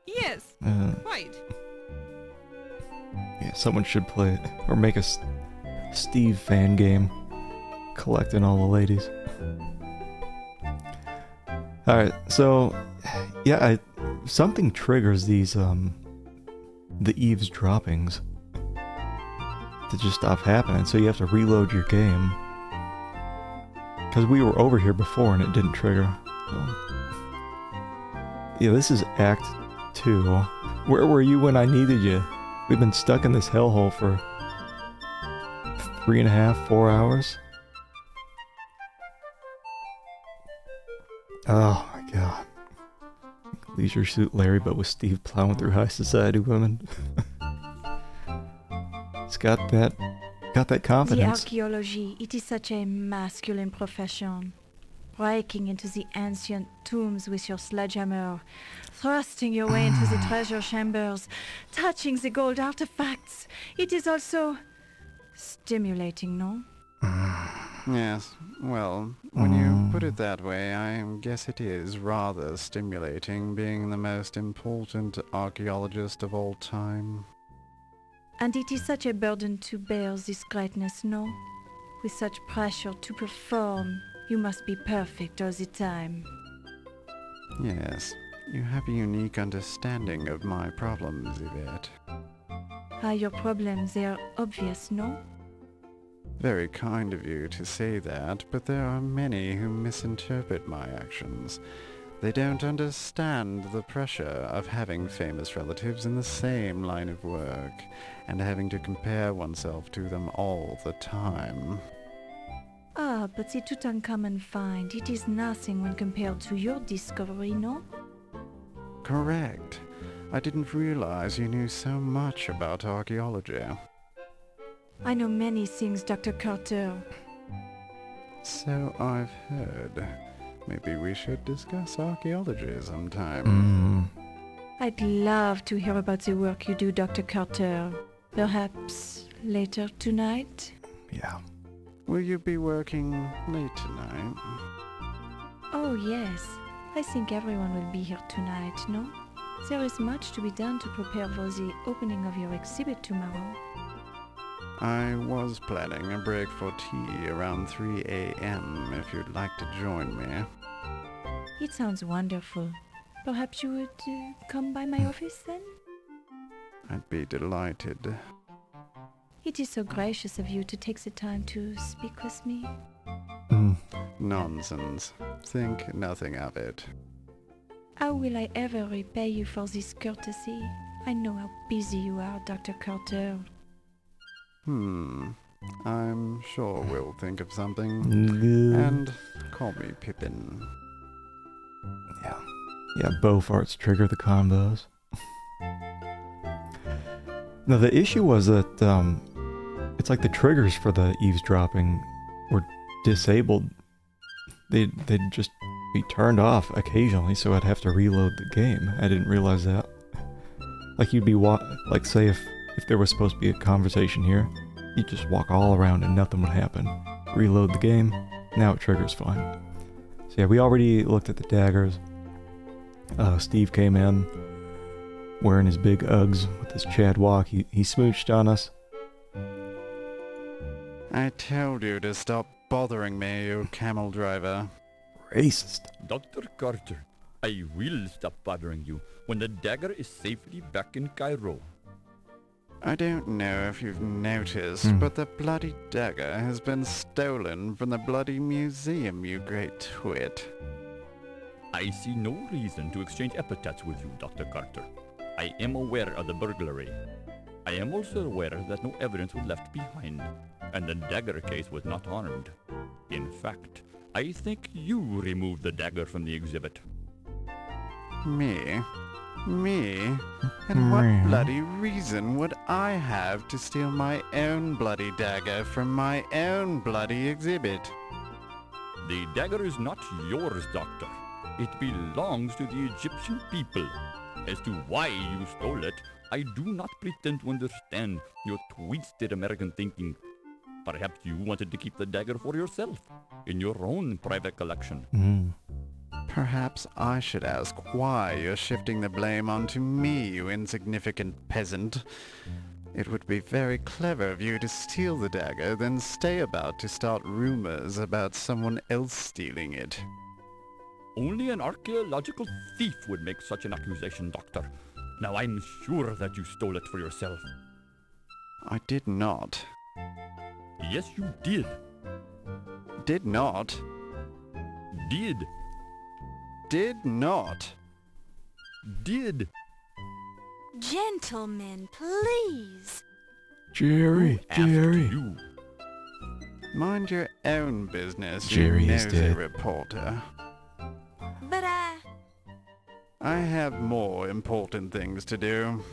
Yes, quite. Yeah, someone should play it. Or make a Steve fan game. Collecting all the ladies. Alright, so... Yeah, something triggers these, the eavesdroppings to just stop happening, so you have to reload your game. Because we were over here before and it didn't trigger. So. Yeah, this is Act 2. Where were you when I needed you? We've been stuck in this hellhole for 3.5, 4 hours. Oh my god. Leisure Suit Larry, but with Steve plowing through high society women. It's got that confidence. The archaeology, it is such a masculine profession. Breaking into the ancient tombs with your sledgehammer, thrusting your way into the treasure chambers, touching the gold artifacts. It is also stimulating, no? Yes, well, when you put it that way, I guess it is rather stimulating being the most important archaeologist of all time. And it is such a burden to bear this greatness, no? With such pressure to perform, you must be perfect all the time. Yes, you have a unique understanding of my problems, Yvette. Your problems, they are obvious, no? Very kind of you to say that, but there are many who misinterpret my actions. They don't understand the pressure of having famous relatives in the same line of work, and having to compare oneself to them all the time. Ah, but the Tutankhamun find, it is nothing when compared to your discovery, no? Correct. I didn't realize you knew so much about archaeology. I know many things, Dr. Carter. So I've heard. Maybe we should discuss archaeology sometime. I'd love to hear about the work you do, Dr. Carter. Perhaps later tonight? Yeah. Will you be working late tonight? Oh, yes. I think everyone will be here tonight, no? There is much to be done to prepare for the opening of your exhibit tomorrow. I was planning a break for tea around 3 a.m. if you'd like to join me. It sounds wonderful. Perhaps you would come by my office then? I'd be delighted. It is so gracious of you to take the time to speak with me. Nonsense. Think nothing of it. How will I ever repay you for this courtesy? I know how busy you are, Dr. Carter. I'm sure we'll think of something. And call me Pippin. Yeah, bow farts trigger the combos. Now, the issue was that it's like the triggers for the eavesdropping were disabled. They'd just be turned off occasionally, so I'd have to reload the game. I didn't realize that. Like, you'd be like, say if there was supposed to be a conversation here, you'd just walk all around and nothing would happen. Reload the game, now it triggers fine. So yeah, we already looked at the daggers. Steve came in wearing his big Uggs with his Chad walk. He smooched on us. I told you to stop bothering me, you camel driver. Racist. Dr. Carter, I will stop bothering you when the dagger is safely back in Cairo. I don't know if you've noticed, but the bloody dagger has been stolen from the bloody museum, you great twit. I see no reason to exchange epithets with you, Dr. Carter. I am aware of the burglary. I am also aware that no evidence was left behind, and the dagger case was not harmed. In fact, I think you removed the dagger from the exhibit. Me? Me? And what bloody reason would I have to steal my own bloody dagger from my own bloody exhibit? The dagger is not yours, Doctor. It belongs to the Egyptian people. As to why you stole it, I do not pretend to understand your twisted American thinking. Perhaps you wanted to keep the dagger for yourself, in your own private collection. Perhaps I should ask why you're shifting the blame onto me, you insignificant peasant. It would be very clever of you to steal the dagger, then stay about to start rumors about someone else stealing it. Only an archaeological thief would make such an accusation, Doctor. Now I'm sure that you stole it for yourself. I did not. Yes, you did. Did not. Did. Did not. Did. Gentlemen, please. Jerry. You. Mind your own business, Jerry you is nosy dead. reporter. But I have more important things to do.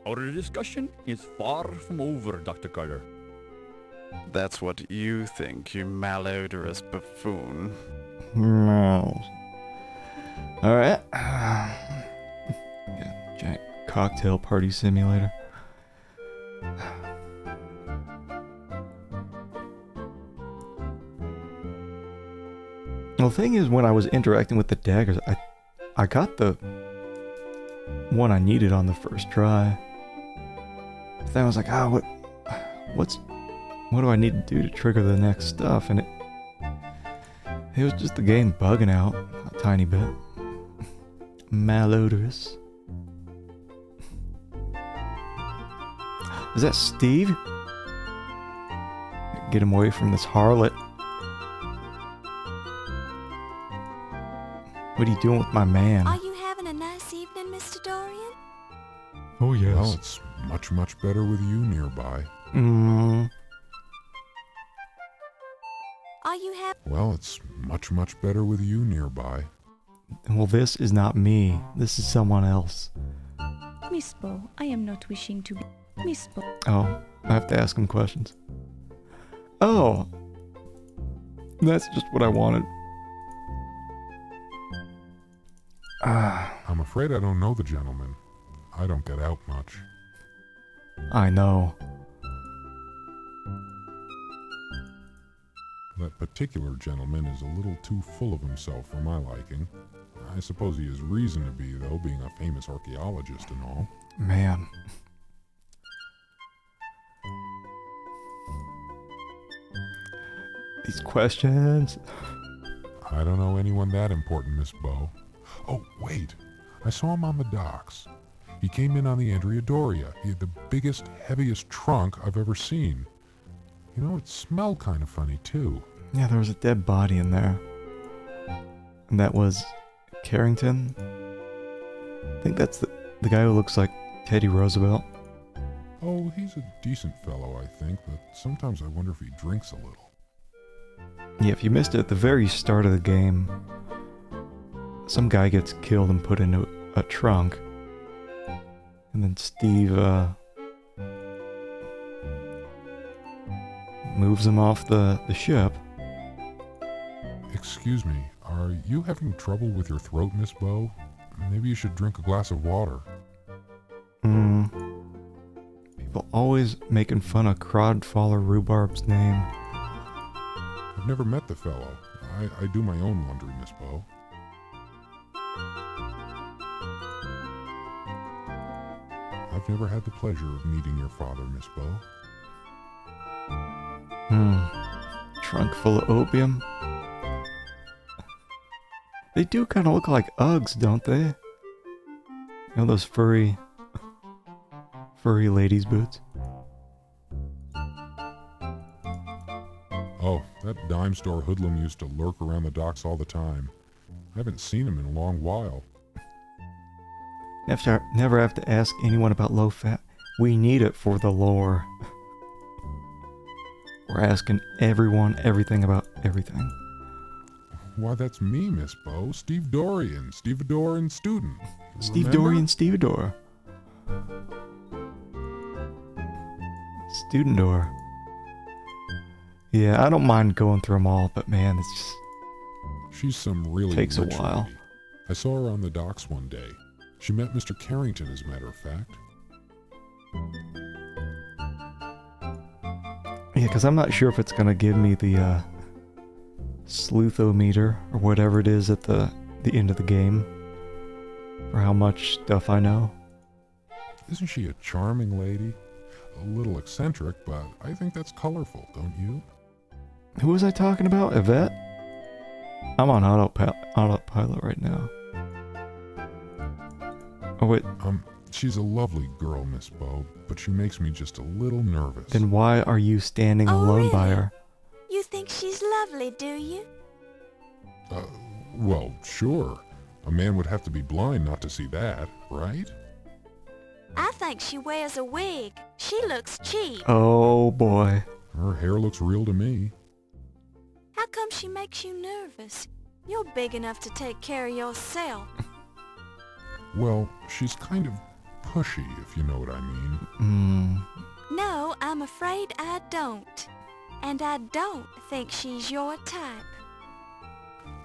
Our discussion is far from over, Dr. Carter. That's what you think, you malodorous buffoon. No. Alright. Giant cocktail party simulator. Well, the thing is, when I was interacting with the daggers, I got the one I needed on the first try. But then I was like, what do I need to do to trigger the next stuff? And it was just the game bugging out a tiny bit. Malodorous. Is that Steve? Get him away from this harlot. What are you doing with my man? are you having a nice evening, Mr. Dorian? Oh, yes. Well, it's much, much, much better with you nearby. Are you happy? Well, it's much, much better with you nearby. Well, this is not me. This is someone else. Miss Bo, I am not wishing to be... Miss Bo. Oh, I have to ask him questions. Oh, that's just what I wanted. I'm afraid I don't know the gentleman. I don't get out much. I know. That particular gentleman is a little too full of himself for my liking. I suppose he has reason to be, though, being a famous archaeologist and all. Man. These questions. I don't know anyone that important, Miss Bo. Oh, wait. I saw him on the docks. He came in on the Andrea Doria. He had the biggest, heaviest trunk I've ever seen. You know, it smelled kind of funny, too. Yeah, there was a dead body in there. And that was Carrington. I think that's the guy who looks like Teddy Roosevelt. Oh, he's a decent fellow, I think, but sometimes I wonder if he drinks a little. Yeah, if you missed it at the very start of the game, some guy gets killed and put into a trunk. And then Steve, moves him off the ship. Excuse me, are you having trouble with your throat, Miss Bo? Maybe you should drink a glass of water. People always making fun of Crodfaller Rhubarb's name. I've never met the fellow. I do my own laundry, Miss Bo. I've never had the pleasure of meeting your father, Miss Bo. Trunk full of opium. They do kind of look like Uggs, don't they? You know those furry ladies' boots? Oh, that dime store hoodlum used to lurk around the docks all the time. I haven't seen him in a long while. Never have to ask anyone about low fat. We need it for the lore. We're asking everyone everything about everything. Why, that's me, Miss Bo. Steve Dorian, Stevedore student. Steve Remember? Dorian, Stevedore. Studentore. Yeah, I don't mind going through them all, but man, it's just... She's some really takes a rich while. lady. I saw her on the docks one day. She met Mr. Carrington, as a matter of fact. Yeah, because I'm not sure if it's going to give me the sleuthometer or whatever it is at the end of the game. Or how much stuff I know. Isn't she a charming lady? A little eccentric, but I think that's colorful, don't you? Who was I talking about? Yvette? I'm on autopilot right now. Oh wait. She's a lovely girl, Miss Bo, but she makes me just a little nervous. Then why are you standing alone by her? You think she's lovely, do you? Well, sure. A man would have to be blind not to see that, right? I think she wears a wig. She looks cheap. Oh boy. Her hair looks real to me. How come she makes you nervous? You're big enough to take care of yourself. Well, she's kind of pushy, if you know what I mean. No, I'm afraid I don't. And I don't think she's your type.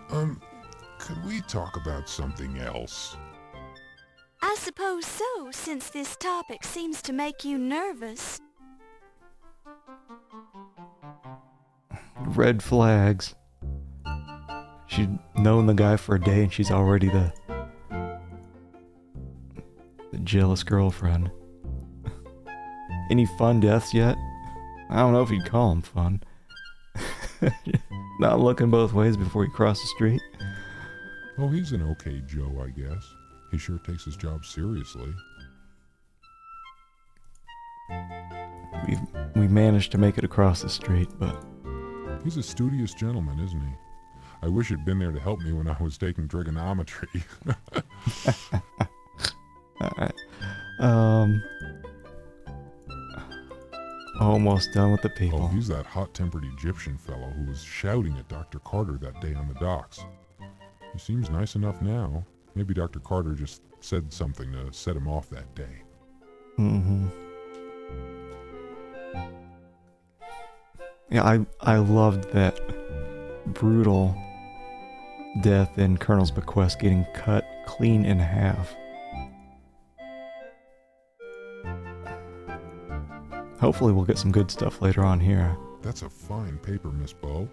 Could we talk about something else? I suppose so, since this topic seems to make you nervous. Red flags. She's known the guy for a day and she's already the jealous girlfriend. Any fun deaths yet? I don't know if you'd call them fun. Not looking both ways before you cross the street. Oh, he's an okay Joe, I guess. He sure takes his job seriously. We managed to make it across the street, but... He's a studious gentleman, isn't he? I wish he'd been there to help me when I was taking trigonometry. Alright. Almost done with the people. Oh, he's that hot-tempered Egyptian fellow who was shouting at Dr. Carter that day on the docks. He seems nice enough now. Maybe Dr. Carter just said something to set him off that day. Mm-hmm. Yeah, I loved that brutal death in Colonel's bequest getting cut clean in half. Hopefully we'll get some good stuff later on here. That's a fine paper, Miss Bow.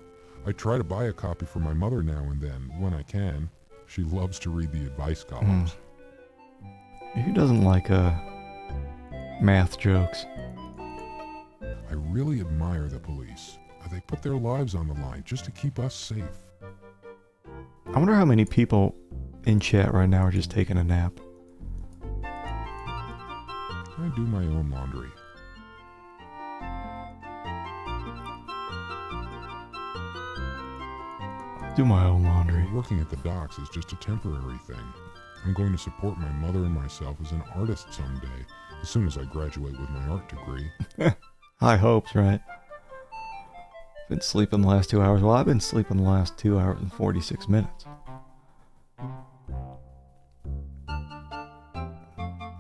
I try to buy a copy for my mother now and then, when I can. She loves to read the advice columns. Who doesn't like math jokes? I really admire the police. They put their lives on the line just to keep us safe. I wonder how many people in chat right now are just taking a nap. I do my own laundry. Do my own laundry. Working at the docks is just a temporary thing. I'm going to support my mother and myself as an artist someday, as soon as I graduate with my art degree. High hopes, right? Been sleeping the last 2 hours. Well, I've been sleeping the last 2 hours and 46 minutes.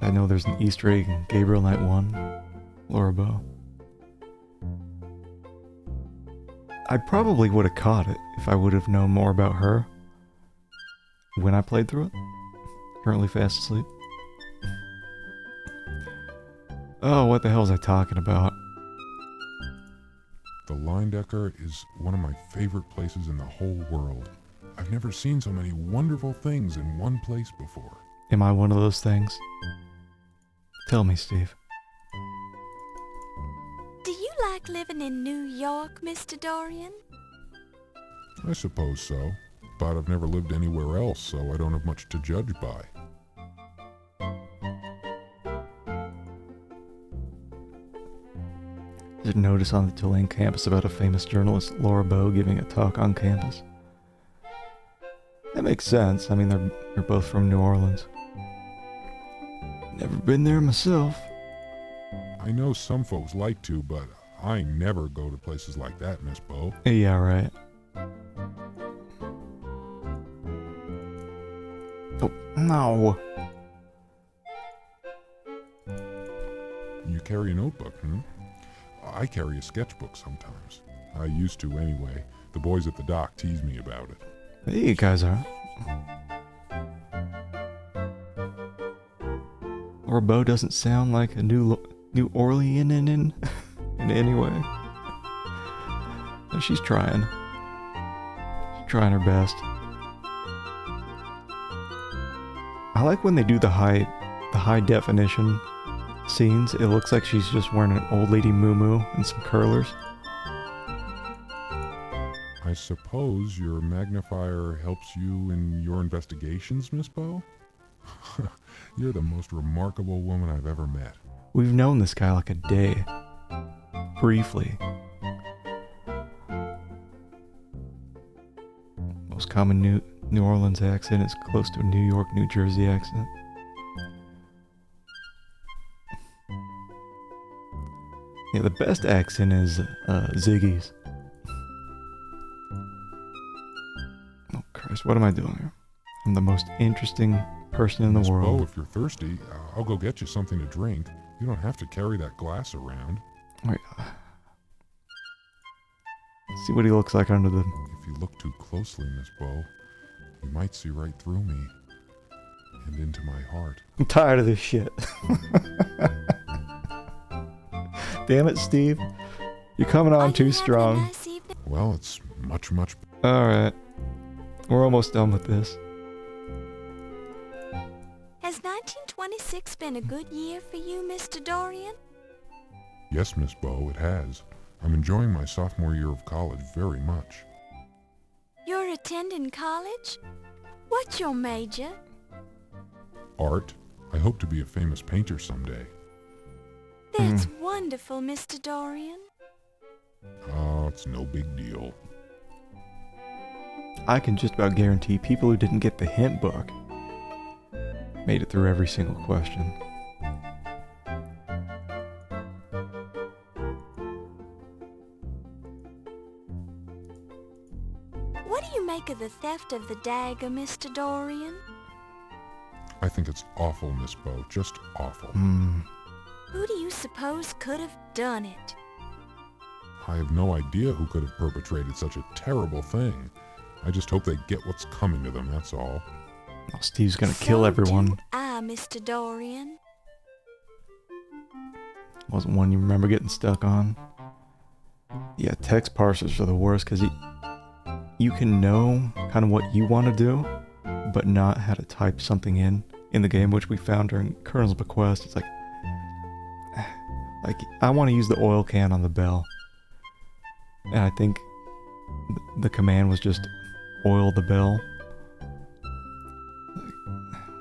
I know there's an Easter egg in Gabriel Night 1, Laura Bow. I probably would have caught it if I would have known more about her when I played through it. Currently fast asleep. Oh, what the hell was I talking about? The Linedecker is one of my favorite places in the whole world. I've never seen so many wonderful things in one place before. Am I one of those things? Tell me, Steve. Do you like living in New York, Mr. Dorian? I suppose so, but I've never lived anywhere else, so I don't have much to judge by. Did notice on the Tulane campus about a famous journalist, Laura Bow, giving a talk on campus? That makes sense. I mean, they're both from New Orleans. Never been there myself. I know some folks like to, but I never go to places like that, Miss Bow. Yeah, right. Oh, no. You carry a notebook, I carry a sketchbook sometimes. I used to anyway. The boys at the dock tease me about it. There you guys are. Laura Bow doesn't sound like a New Orleans in any way. She's trying. She's trying her best. I like when they do the high definition scenes. It looks like she's just wearing an old lady muumuu and some curlers. I suppose your magnifier helps you in your investigations, Miss Bow? You're the most remarkable woman I've ever met. We've known this guy like a day. Briefly. Most common New Orleans accent is close to a New York, New Jersey accent. Yeah, the best accent is Ziggy's. Oh Christ, what am I doing here? I'm the most interesting person in the world. Miss Bow, if you're thirsty, I'll go get you something to drink. You don't have to carry that glass around. Wait. See what he looks like under the... If you look too closely, Miss Bow, you might see right through me and into my heart. I'm tired of this shit. Damn it, Steve. You're coming on too strong. Well, it's much... Alright. We're almost done with this. Has 1926 been a good year for you, Mr. Dorian? Yes, Miss Bow, it has. I'm enjoying my sophomore year of college very much. You're attending college? What's your major? Art. I hope to be a famous painter someday. That's wonderful, Mr. Dorian. Oh, it's no big deal. I can just about guarantee people who didn't get the hint book made it through every single question. What do you make of the theft of the dagger, Mr. Dorian? I think it's awful, Miss Bow. Just awful. Who do you suppose could have done it? I have no idea who could have perpetrated such a terrible thing. I just hope they get what's coming to them, that's all. Oh, Steve's gonna kill everyone. Do I, Mr. Dorian. Wasn't one you remember getting stuck on? Yeah, text parsers are the worst because you can know kind of what you want to do, but not how to type something in the game, which we found during Colonel's Bequest. It's like I want to use the oil can on the bell. And I think the command was just oil the bell.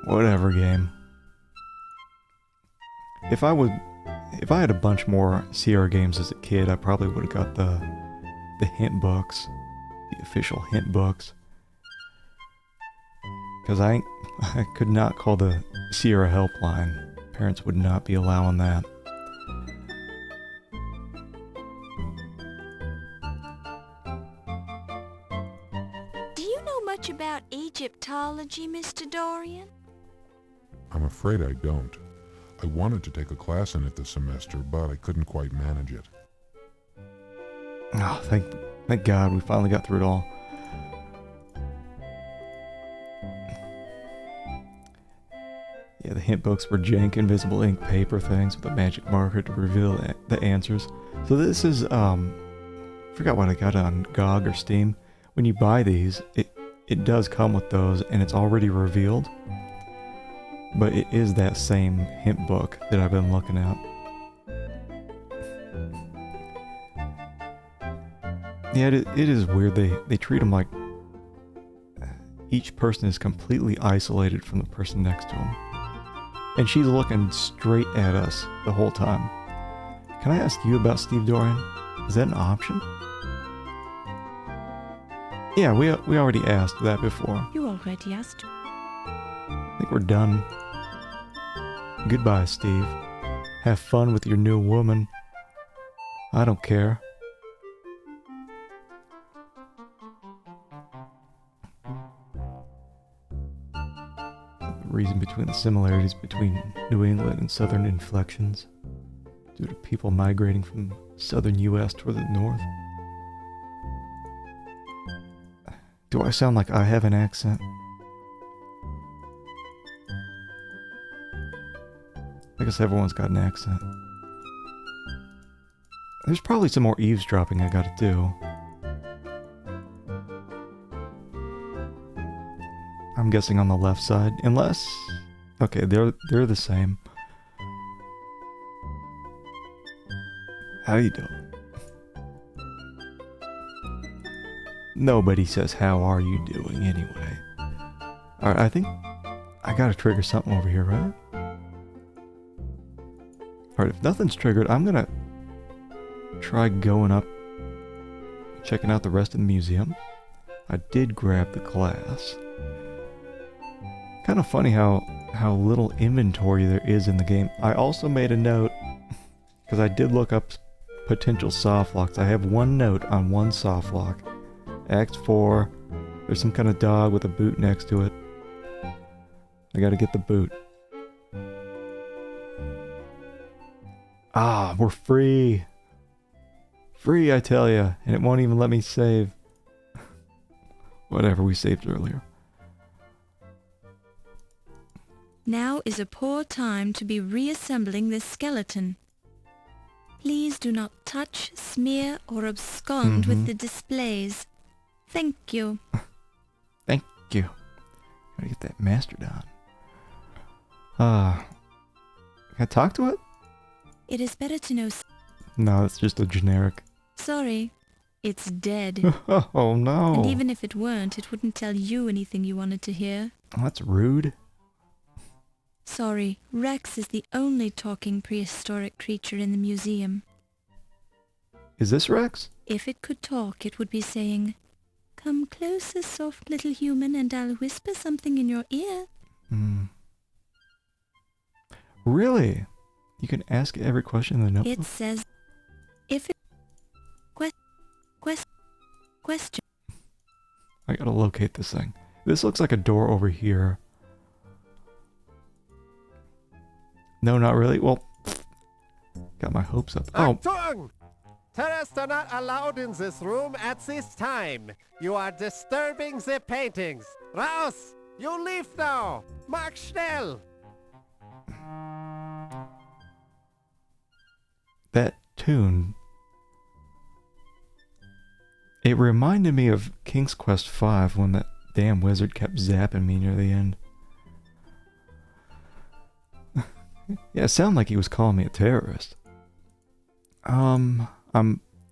Whatever, game. If I had a bunch more Sierra games as a kid, I probably would have got the hint books, the official hint books. Because I could not call the Sierra helpline. Parents would not be allowing that. Do you know much about Egyptology, Mr. Dorian? I'm afraid I don't. I wanted to take a class in it this semester, but I couldn't quite manage it. Oh, thank God we finally got through it all. Yeah, the hint books were jank invisible ink paper things with a magic marker to reveal the answers. So this is, forgot what I got on GOG or Steam. When you buy these, it does come with those and it's already revealed. But it is that same hint book that I've been looking at. Yeah, it is weird. They treat them like each person is completely isolated from the person next to them. And she's looking straight at us the whole time. Can I ask you about Steve Dorian? Is that an option? Yeah, we already asked that before. You already asked. I think we're done. Goodbye, Steve. Have fun with your new woman. I don't care. The reason between the similarities between New England and Southern inflections due to people migrating from Southern U.S. toward the North. Do I sound like I have an accent? I guess everyone's got an accent. There's probably some more eavesdropping I gotta do. I'm guessing on the left side, unless... Okay, they're the same. How you doing? Nobody says how are you doing anyway. Alright, I think I gotta trigger something over here, right? Alright, if nothing's triggered, I'm gonna try going up, checking out the rest of the museum. I did grab the glass. Kind of funny how little inventory there is in the game. I also made a note, because I did look up potential soft locks. I have one note on one soft lock. Act 4, there's some kind of dog with a boot next to it. I gotta get the boot. Ah, we're free. Free, I tell ya. And it won't even let me save. Whatever, we saved earlier. Now is a poor time to be reassembling this skeleton. Please do not touch, smear, or abscond with the displays. Thank you. Thank you. Gotta get that mastodon. Can I talk to it? It is better to know... No, it's just a generic. Sorry, it's dead. Oh no. And even if it weren't, it wouldn't tell you anything you wanted to hear. Oh, that's rude. Sorry, Rex is the only talking prehistoric creature in the museum. Is this Rex? If it could talk, it would be saying, "Come closer, soft little human, and I'll whisper something in your ear." Really? You can ask every question in the notebook? It says, if it... question. I gotta locate this thing. This looks like a door over here. No, not really. Well, got my hopes up. Oh, Achtung! Tourists are not allowed in this room at this time. You are disturbing the paintings. Raus! You leave now! Mach schnell! that tune. It reminded me of King's Quest V when that damn wizard kept zapping me near the end. Yeah, it sounded like he was calling me a terrorist. I'm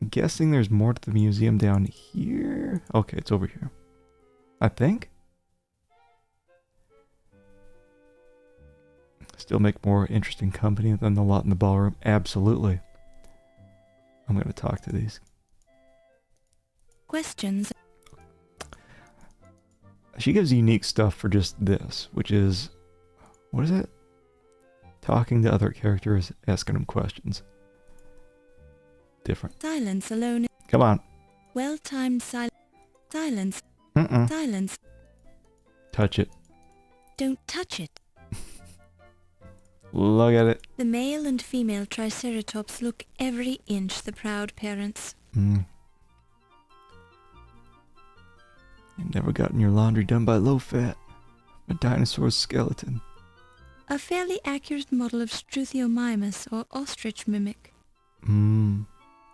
guessing there's more to the museum down here. Okay, it's over here. I think. Still make more interesting company than the lot in the ballroom. Absolutely. I'm gonna talk to these. Questions. She gives unique stuff for just this, which is, what is it? Talking to other characters, asking them questions. Different. Silence alone. Come on. Well-timed silence. Silence. Touch it. Don't touch it. Look at it. The male and female Triceratops look every inch the proud parents. You've never gotten your laundry done by low-fat. A dinosaur's skeleton. A fairly accurate model of Struthiomimus or ostrich mimic.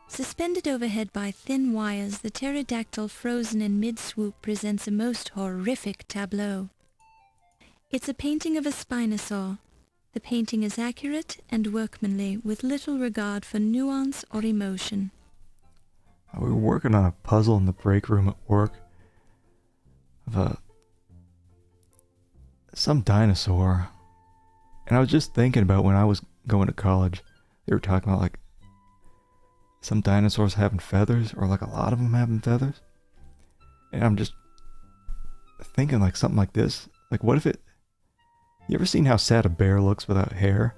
Suspended overhead by thin wires, the pterodactyl frozen in mid-swoop presents a most horrific tableau. It's a painting of a spinosaur. The painting is accurate and workmanly, with little regard for nuance or emotion. We were working on a puzzle in the break room at work of some dinosaur. And I was just thinking about when I was going to college, they were talking about like some dinosaurs having feathers, or like a lot of them having feathers. And I'm just thinking like something like this. Like what if it... You ever seen how sad a bear looks without hair?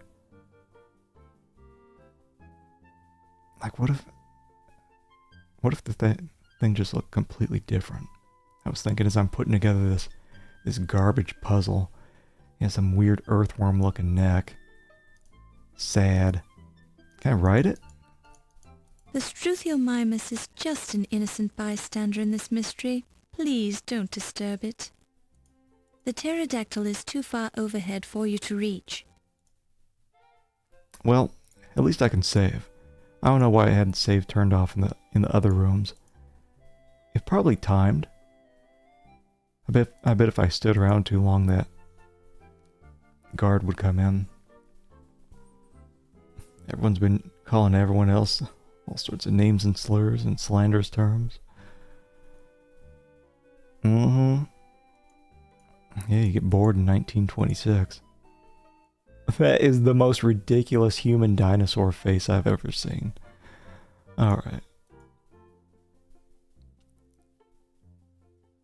Like what if the thing just looked completely different? I was thinking as I'm putting together this garbage puzzle. He has some weird earthworm looking neck. Sad. Can I write it? The Struthiomimus is just an innocent bystander in this mystery. Please don't disturb it. The pterodactyl is too far overhead for you to reach. Well, at least I can save. I don't know why I hadn't save turned off in the other rooms. It probably timed. I bet if I stood around too long that guard would come in. Everyone's been calling everyone else all sorts of names and slurs and slanderous terms. Yeah, you get bored in 1926. That is the most ridiculous human dinosaur face I've ever seen. Alright.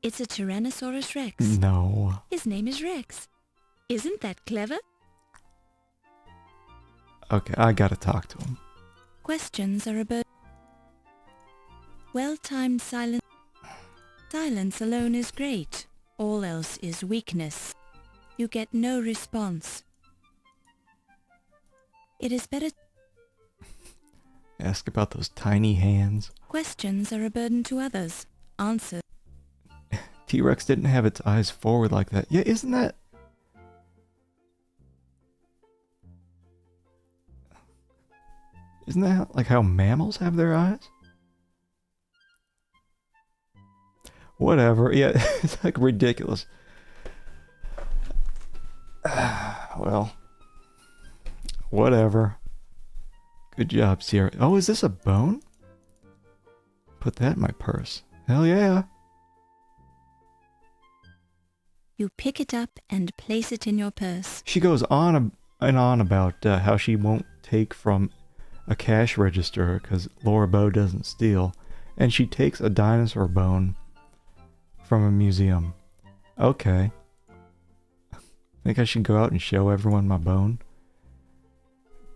It's a Tyrannosaurus Rex. No. His name is Rex. Isn't that clever? Okay, I gotta talk to him. Questions are about... Well-timed silence. Silence alone is great. All else is weakness. You get no response. It is better... Ask about those tiny hands. Questions are a burden to others. Answer. T-Rex didn't have its eyes forward like that. Yeah, isn't that... Isn't that like how mammals have their eyes? Whatever. Yeah, it's like ridiculous. Well, whatever. Good job, Sierra. Oh, is this a bone? Put that in my purse. Hell yeah. You pick it up and place it in your purse. She goes on and on about how she won't take from a cash register because Laura Bow doesn't steal. And she takes a dinosaur bone from a museum. Okay. Think I should go out and show everyone my bone?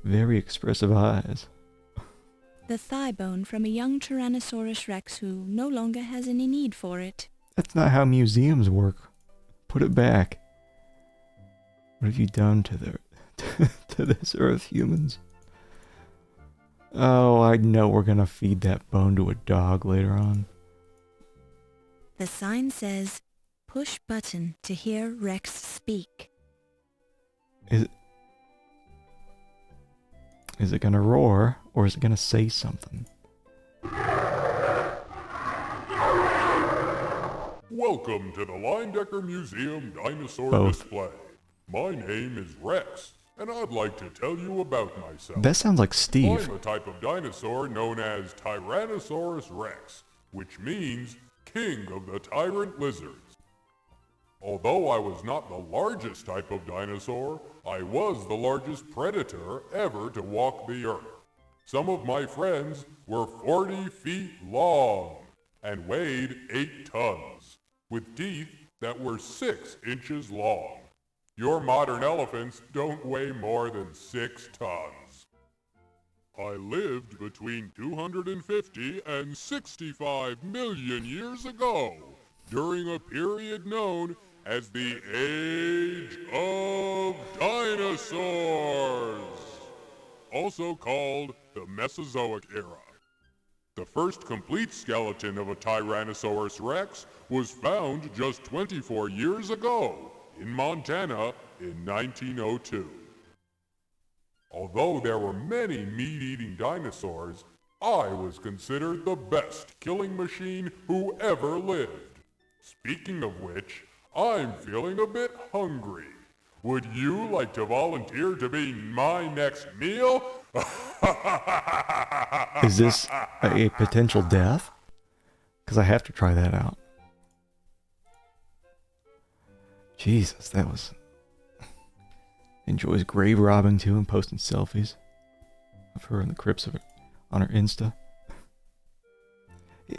Very expressive eyes. The thigh bone from a young Tyrannosaurus Rex who no longer has any need for it. That's not how museums work. Put it back. What have you done to to this earth, humans? Oh, I know we're gonna feed that bone to a dog later on. The sign says, "Push button to hear Rex speak." Is it gonna roar, or is it gonna say something? Welcome to the Leyendecker Museum Dinosaur Both. Display. My name is Rex, and I'd like to tell you about myself. That sounds like Steve. I'm a type of dinosaur known as Tyrannosaurus Rex, which means king of the tyrant lizards. Although I was not the largest type of dinosaur, I was the largest predator ever to walk the earth. Some of my friends were 40 feet long and weighed 8 tons, with teeth that were 6 inches long. Your modern elephants don't weigh more than 6 tons. I lived between 250 and 65 million years ago, during a period known as the Age of Dinosaurs, also called the Mesozoic era. The first complete skeleton of a Tyrannosaurus Rex was found just 24 years ago in Montana in 1902. Although there were many meat-eating dinosaurs, I was considered the best killing machine who ever lived. Speaking of which, I'm feeling a bit hungry. Would you like to volunteer to be my next meal? Is this a potential death? Because I have to try that out. Jesus, that was... Enjoys grave robbing too and posting selfies of her in the crypts of it on her Insta.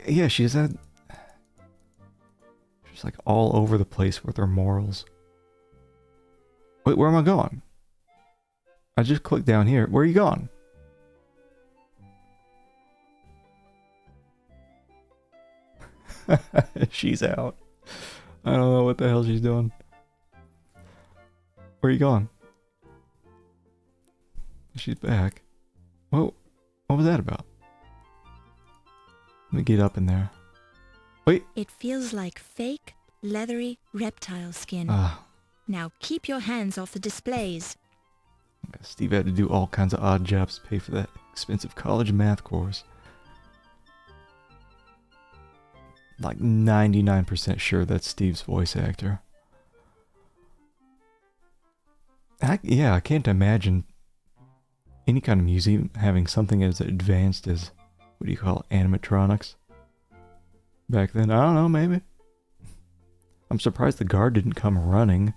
Yeah, she's like all over the place with her morals. Wait, where am I going? I just clicked down here. Where are you going? She's out. I don't know what the hell she's doing. Where are you going? She's back. Whoa, what was that about? Let me get up in there. Wait. It feels like fake, leathery reptile skin. Now keep your hands off the displays. Steve had to do all kinds of odd jobs to pay for that expensive college math course. Like 99% sure that's Steve's voice actor. Yeah, I can't imagine any kind of museum having something as advanced as, what do you call it, animatronics? Back then, I don't know, maybe. I'm surprised the guard didn't come running.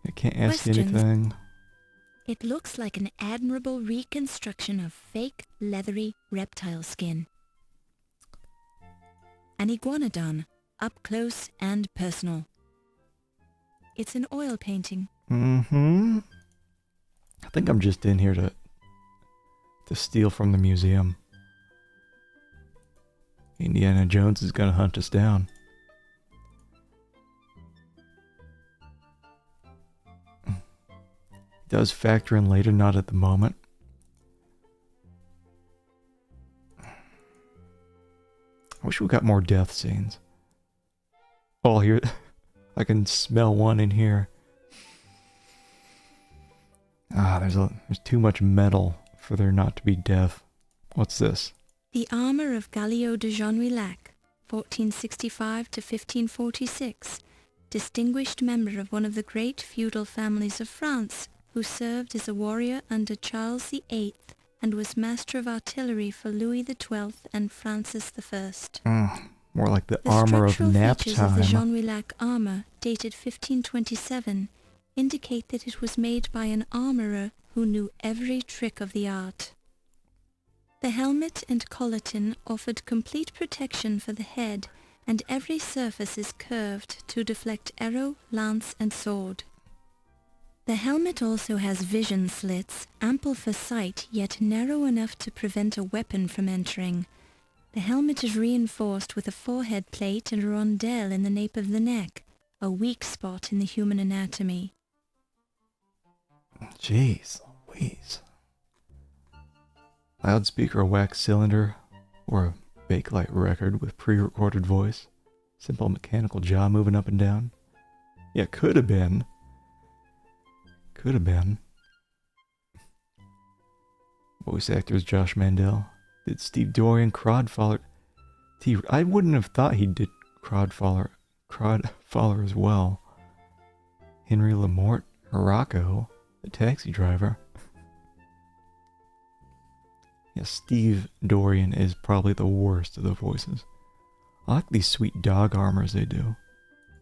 I can't ask you anything. It looks like an admirable reconstruction of fake, leathery reptile skin. An iguanodon, up close and personal. It's an oil painting. Mm-hmm. I think I'm just in here to steal from the museum. Indiana Jones is gonna hunt us down. Does factor in later, not at the moment. I wish we got more death scenes. Oh, here, I can smell one in here. There's too much metal for there not to be death. What's this? The armor of Gallio de Genouillac, 1465 to 1546, distinguished member of one of the great feudal families of France, who served as a warrior under Charles VIII and was master of artillery for Louis XII and Francis I. More like the armor of nap features time. of the Genouillac armor, dated 1527, indicate that it was made by an armorer who knew every trick of the art. The helmet and colleton offered complete protection for the head, and every surface is curved to deflect arrow, lance, and sword. The helmet also has vision slits, ample for sight, yet narrow enough to prevent a weapon from entering. The helmet is reinforced with a forehead plate and a rondelle in the nape of the neck, a weak spot in the human anatomy. Jeez Louise. Loudspeaker, a wax cylinder, or a Bakelite record with pre-recorded voice. Simple mechanical jaw moving up and down. Yeah, could have been. Could have been. Voice actor is Josh Mandel. Did Steve Dorian Crodfaller... I wouldn't have thought he did Crodfaller as well. Henry Lamort Rocco, the taxi driver. Yeah, Steve Dorian is probably the worst of the voices. I like these sweet dog armors they do.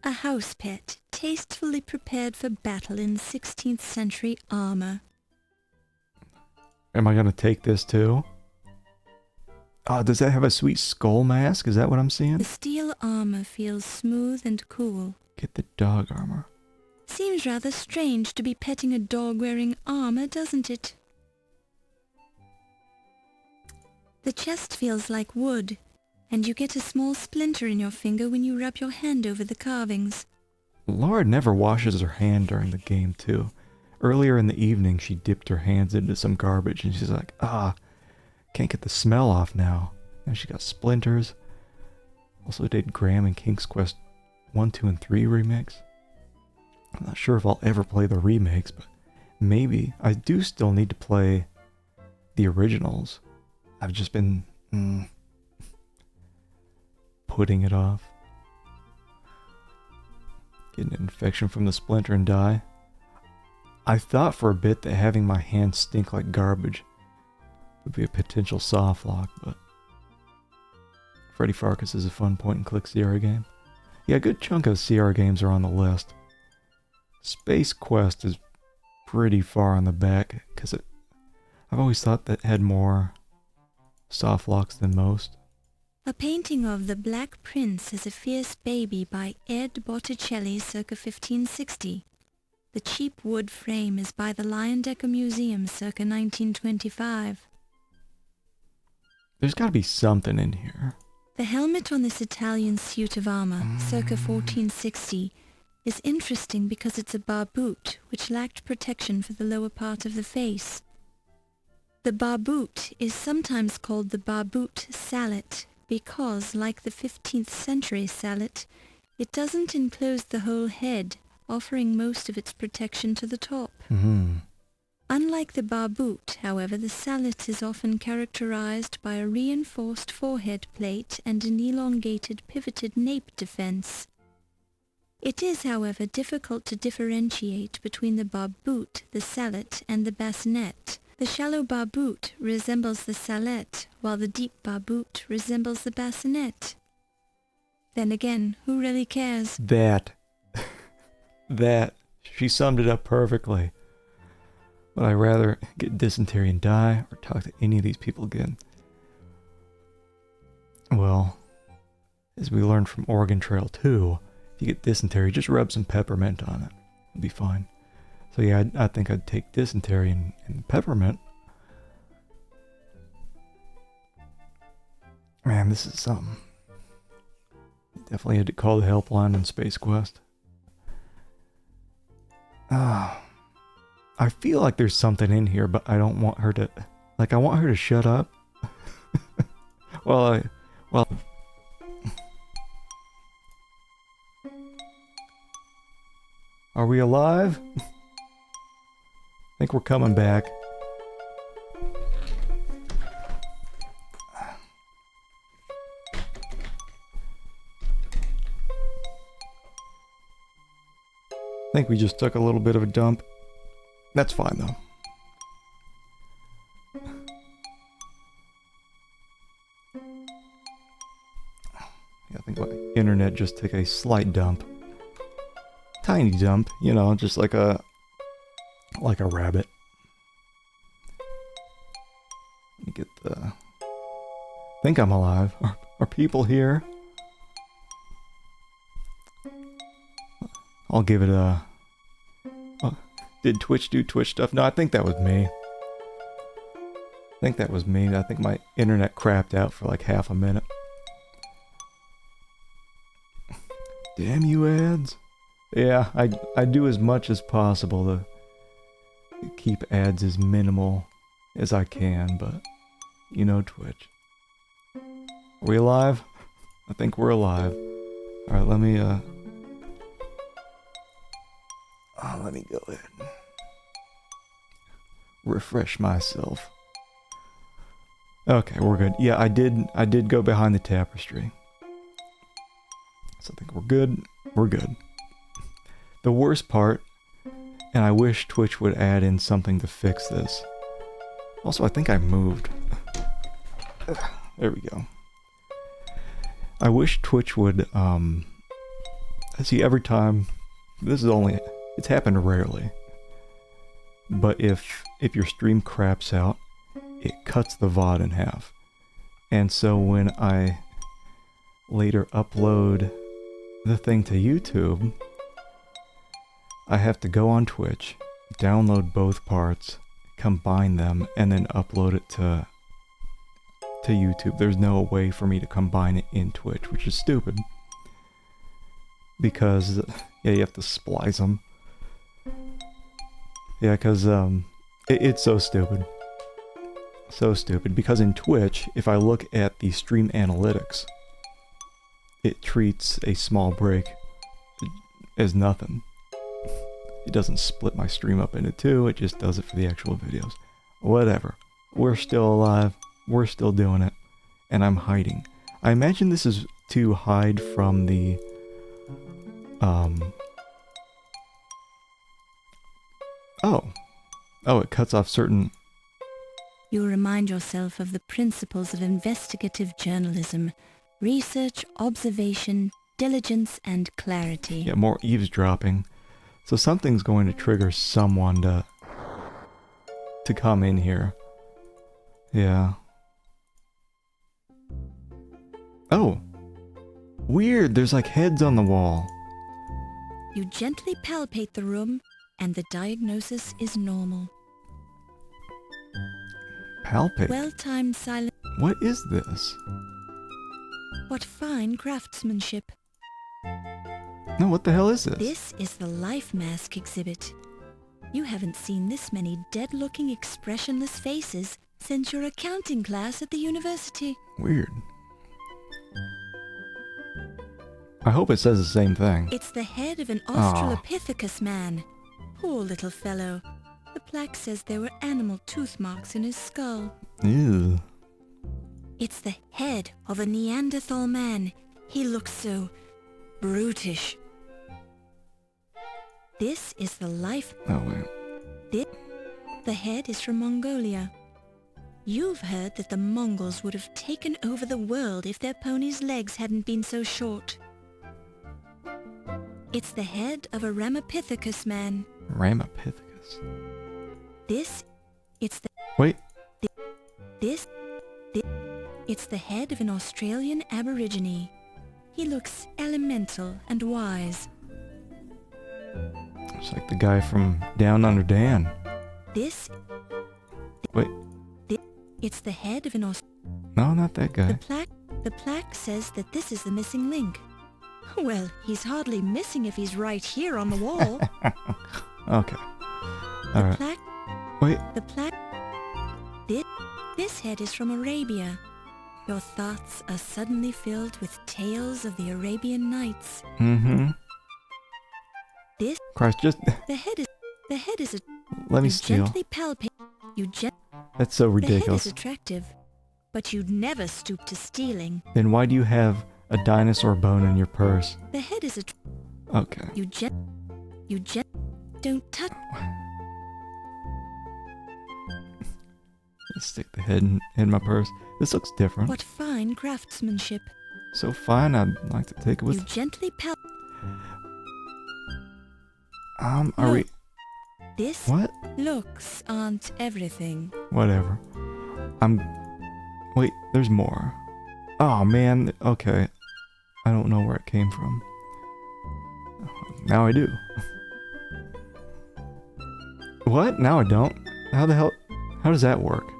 A house pet, tastefully prepared for battle in 16th century armor. Am I gonna take this too? Oh, does that have a sweet skull mask? Is that what I'm seeing? The steel armor feels smooth and cool. Get the dog armor. Seems rather strange to be petting a dog wearing armor, doesn't it? The chest feels like wood, and you get a small splinter in your finger when you rub your hand over the carvings. Laura never washes her hand during the game, too. Earlier in the evening, she dipped her hands into some garbage, and she's like, can't get the smell off now. And she got splinters. Also did Graham and King's Quest 1, 2, and 3 remix. I'm not sure if I'll ever play the remakes, but maybe. I do still need to play the originals. I've just been putting it off. Getting an infection from the splinter and die. I thought for a bit that having my hands stink like garbage would be a potential soft lock, but Freddy Farkas is a fun point-and-click Sierra game. Yeah, a good chunk of Sierra games are on the list. Space Quest is pretty far on the back, because I've always thought that had more soft locks than most. A painting of The Black Prince is a Fierce Baby by Ed Botticelli circa 1560. The cheap wood frame is by the Leyendecker Museum circa 1925. There's gotta be something in here. The helmet on this Italian suit of armor, circa 1460, is interesting because it's a barboot, which lacked protection for the lower part of the face. The barboot is sometimes called the barboot sallet because, like the 15th century sallet, it doesn't enclose the whole head, offering most of its protection to the top. Unlike the barboot, however, the sallet is often characterized by a reinforced forehead plate and an elongated pivoted nape defense. It is, however, difficult to differentiate between the barboot, the sallet, and the bassinet. The shallow barboot resembles the sallet, while the deep barboot resembles the bassinet. Then again, who really cares? That. She summed it up perfectly. But I'd rather get dysentery and die, or talk to any of these people again. Well, as we learned from Oregon Trail 2, if you get dysentery, just rub some peppermint on it. It'll be fine. So yeah, I think I'd take dysentery and peppermint. Man, this is something. Definitely had to call the helpline in Space Quest. I feel like there's something in here, but I don't want her to... Like, I want her to shut up. Well... Are we alive? I think we're coming back. I think we just took a little bit of a dump. That's fine though. Yeah, I think my internet just took a slight dump. Tiny dump, you know, just like a rabbit. Let me get the... think I'm alive. Are people here? I'll give it a... Did Twitch do Twitch stuff? No, I think that was me. I think my internet crapped out for like half a minute. Damn you ads. Yeah, I do as much as possible to keep ads as minimal as I can, but you know Twitch. Are we alive? I think we're alive. Alright, let me go ahead and refresh myself. Okay, we're good. Yeah, I did go behind the tapestry. So I think we're good. We're good. The worst part, and I wish Twitch would add in something to fix this. Also, I think I moved. There we go. I wish Twitch would, see, every time, it's happened rarely, but if your stream craps out, it cuts the VOD in half. And so when I later upload the thing to YouTube, I have to go on Twitch, download both parts, combine them, and then upload it to YouTube. There's no way for me to combine it in Twitch, which is stupid. Because, yeah, you have to splice them. Yeah, because, it's so stupid. So stupid. Because in Twitch, if I look at the stream analytics, it treats a small break as nothing. It doesn't split my stream up into two, it just does it for the actual videos. Whatever. We're still alive. We're still doing it. And I'm hiding. I imagine this is to hide from the... Oh, it cuts off certain... You remind yourself of the principles of investigative journalism. Research, observation, diligence, and clarity. Yeah, more eavesdropping. So something's going to trigger someone to come in here. Yeah. Oh! Weird, there's like heads on the wall. You gently palpate the room, and the diagnosis is normal. Palpate? Well-timed silence. What is this? What fine craftsmanship. No, what the hell is this? This is the Life Mask exhibit. You haven't seen this many dead-looking, expressionless faces since your accounting class at the university. Weird. I hope it says the same thing. It's the head of an Australopithecus man. Poor little fellow. The plaque says there were animal tooth marks in his skull. Ew. It's the head of a Neanderthal man. He looks so brutish. This is the life... Oh, wait. The head is from Mongolia. You've heard that the Mongols would have taken over the world if their ponies' legs hadn't been so short. It's the head of a Ramapithecus man. Ramapithecus? Wait. It's the head of an Australian Aborigine. He looks elemental and wise. It's like the guy from Down Under Dan. Wait. It's the head of an No, not that guy. The plaque says that this is the missing link. Well, he's hardly missing if he's right here on the wall. Okay. Alright. Wait. The plaque... This head is from Arabia. Your thoughts are suddenly filled with tales of the Arabian Nights. Mm-hmm. Christ, just... The head is a... Let me steal. Gently palpate... That's so ridiculous. The head is attractive, but you'd never stoop to stealing. Then why do you have a dinosaur bone in your purse? The head is Okay. Don't touch... Let's stick the head in my purse. This looks different. What fine craftsmanship. So fine, I'd like to take it with... You gently are we... This What? looks aren't everything. Whatever. Wait, there's more. Oh man, okay. I don't know where it came from. Now I do. What? Now I don't. How the hell? How does that work?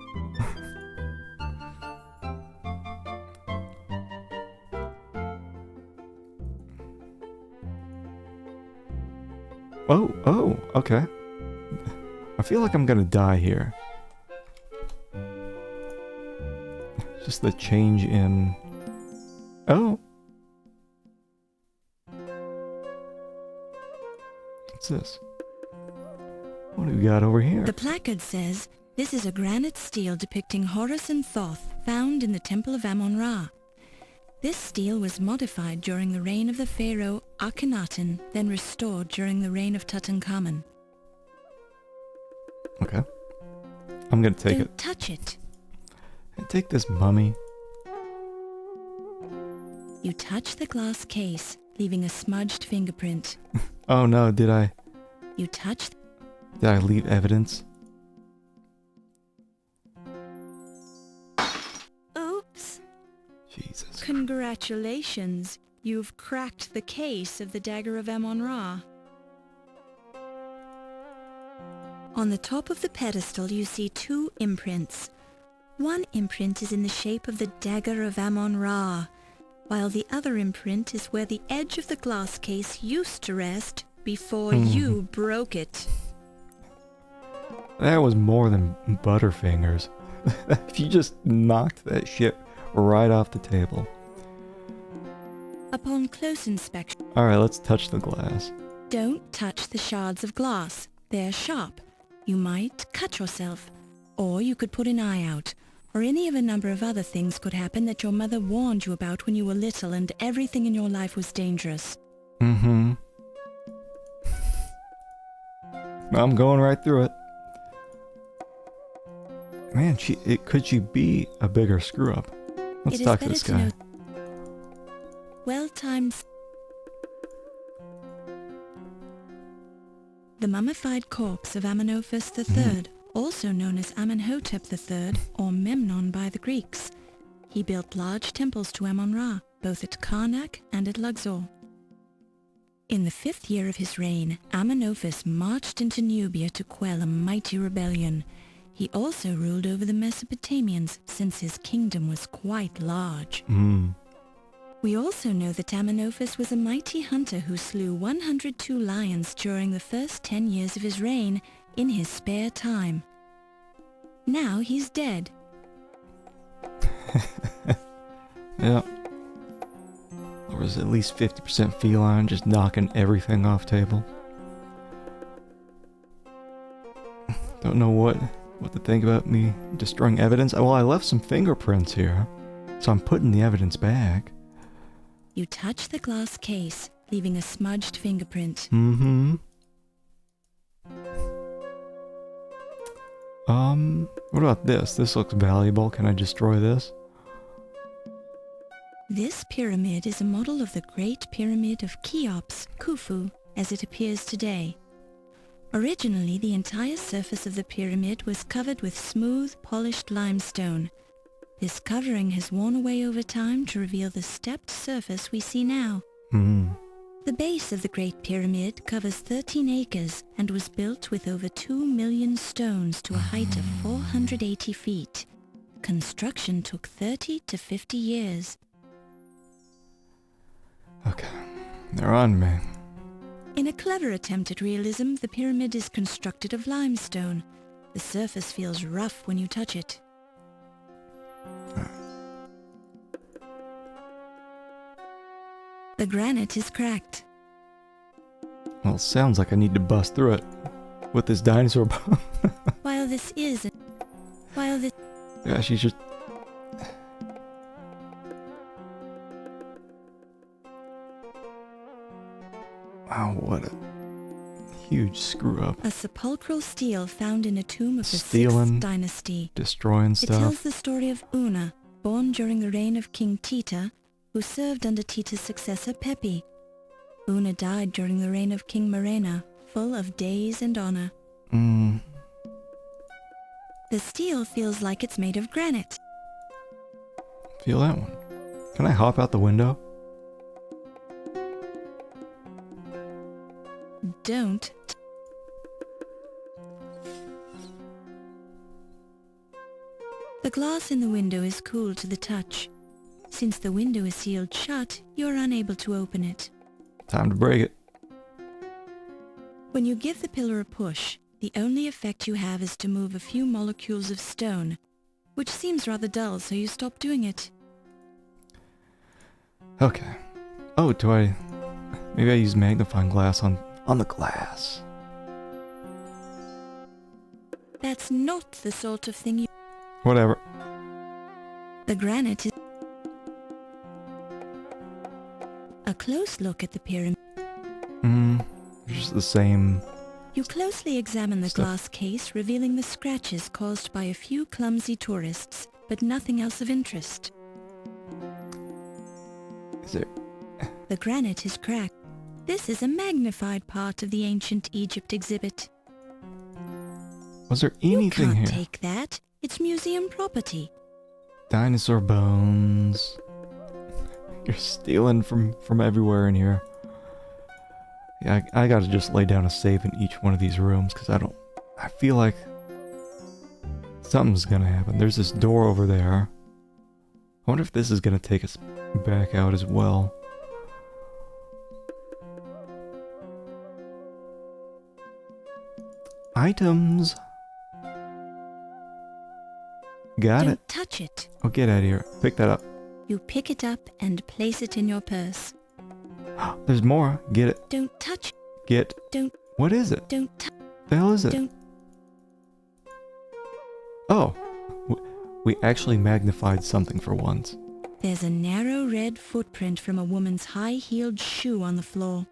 Oh, okay. I feel like I'm gonna die here. Just the change in... Oh! What's this? What do we got over here? The placard says, this is a granite stele depicting Horus and Thoth found in the Temple of Amon-Ra. This stele was modified during the reign of the pharaoh Akhenaten, then restored during the reign of Tutankhamun. Okay. I'm gonna take Don't it. touch it. Take this mummy. You touch the glass case, leaving a smudged fingerprint. Oh no, did I leave evidence? Oops. Jesus. Congratulations. You've cracked the case of the Dagger of Amon-Ra. On the top of the pedestal you see two imprints. One imprint is in the shape of the Dagger of Amon-Ra, while the other imprint is where the edge of the glass case used to rest before you broke it. That was more than Butterfingers. You just knocked that shit right off the table. Upon close inspection... Alright, let's touch the glass. Don't touch the shards of glass. They're sharp. You might cut yourself. Or you could put an eye out. Or any of a number of other things could happen that your mother warned you about when you were little and everything in your life was dangerous. Mm-hmm. I'm going right through it. Man, could she be a bigger screw-up? Let's talk to this guy. Well-timed... The mummified corpse of Amenophis III, also known as Amenhotep III, or Memnon by the Greeks. He built large temples to Amon-Ra, both at Karnak and at Luxor. In the 5th year of his reign, Amenophis marched into Nubia to quell a mighty rebellion. He also ruled over the Mesopotamians, since his kingdom was quite large. We also know that Amenophis was a mighty hunter who slew 102 lions during the first 10 years of his reign in his spare time. Now he's dead. Yeah. There was at least 50% feline, just knocking everything off table. Don't know what to think about me destroying evidence. Well, I left some fingerprints here, so I'm putting the evidence back. You touch the glass case, leaving a smudged fingerprint. What about this? This looks valuable. Can I destroy this? This pyramid is a model of the Great Pyramid of Cheops, Khufu, as it appears today. Originally, the entire surface of the pyramid was covered with smooth, polished limestone. This covering has worn away over time to reveal the stepped surface we see now. The base of the Great Pyramid covers 13 acres and was built with over 2 million stones to a height of 480 feet. Construction took 30 to 50 years. Okay, they're on me. In a clever attempt at realism, the pyramid is constructed of limestone. The surface feels rough when you touch it. The granite is cracked. Well, it sounds like I need to bust through it with this dinosaur bone. While this... Yeah, she's just... Wow, what a huge screw-up. A sepulchral stele found in a tomb of the Stealing, 6th dynasty. Destroying stuff. It tells the story of Una, born during the reign of King Tita, who served under Tita's successor Pepi. Una died during the reign of King Murena, full of days and honor. The stele feels like it's made of granite. Feel that one. Can I hop out the window? The glass in the window is cool to the touch. Since the window is sealed shut, you are unable to open it. Time to break it. When you give the pillar a push, the only effect you have is to move a few molecules of stone, which seems rather dull, so you stop doing it. Okay. Oh, maybe I use magnifying glass on the glass. That's not the sort of thing you... Whatever. The granite is... A close look at the pyramid. Just the same. You closely examine the Stuff. glass case, revealing the scratches caused by a few clumsy tourists, but nothing else of interest. Is it? The granite is cracked. This is a magnified part of the ancient Egypt exhibit. Was there anything You here? can't take that. It's museum property. Dinosaur bones. You're stealing from everywhere in here. Yeah, I gotta just lay down a save in each one of these rooms, because I feel like something's gonna happen. There's this door over there. I wonder if this is gonna take us back out as well. Items. Got Don't it. touch it. Oh, get out of here. Pick that up. You pick it up and place it in your purse. There's more. Get it. Don't touch. Get. Don't. What is it? Don't touch. The hell is it? Don't. Oh. We actually magnified something for once. There's a narrow red footprint from a woman's high-heeled shoe on the floor.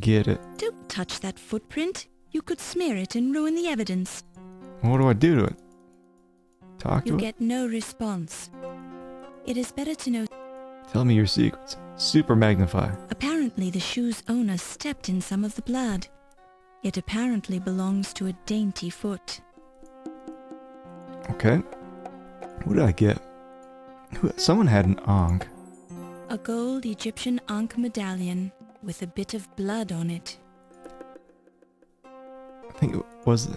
Get it. Don't touch that footprint. You could smear it and ruin the evidence. What do I do to it? Talk to You it? get no response. It is better to know. Tell me your secrets. Super magnify. Apparently the shoe's owner stepped in some of the blood. It apparently belongs to a dainty foot. Okay. What did I get? Someone had an Ankh. A gold Egyptian Ankh medallion with a bit of blood on it. I think was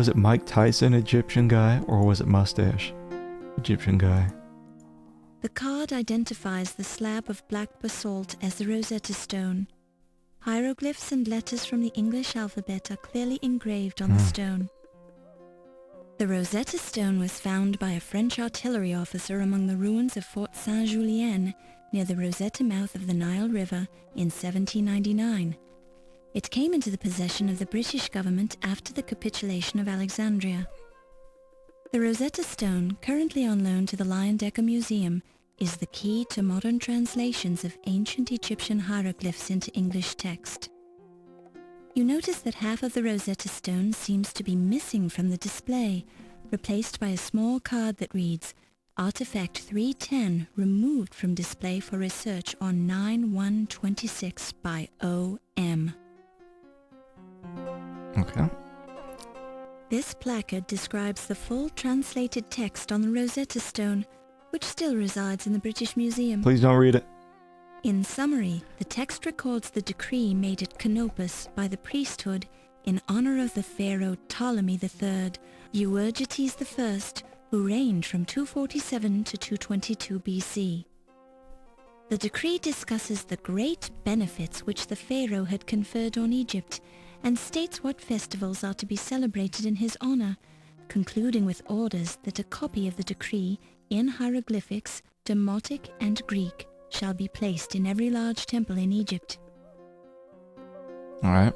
it Mike Tyson, Egyptian guy, or was it Mustache, Egyptian guy? The card identifies the slab of black basalt as the Rosetta Stone. Hieroglyphs and letters from the English alphabet are clearly engraved on the stone. The Rosetta Stone was found by a French artillery officer among the ruins of Fort Saint-Julien near the Rosetta mouth of the Nile River in 1799. It came into the possession of the British government after the capitulation of Alexandria. The Rosetta Stone, currently on loan to the Leyendecker Museum, is the key to modern translations of ancient Egyptian hieroglyphs into English text. You notice that half of the Rosetta Stone seems to be missing from the display, replaced by a small card that reads, Artifact 310 removed from display for research on 9/1/26 by O.M. Okay. This placard describes the full translated text on the Rosetta Stone, which still resides in the British Museum. Please don't read it. In summary, the text records the decree made at Canopus by the priesthood in honor of the pharaoh Ptolemy III, Euergetes I, who reigned from 247 to 222 BC. The decree discusses the great benefits which the pharaoh had conferred on Egypt and states what festivals are to be celebrated in his honor, concluding with orders that a copy of the decree in hieroglyphics, Demotic and Greek shall be placed in every large temple in Egypt. Alright.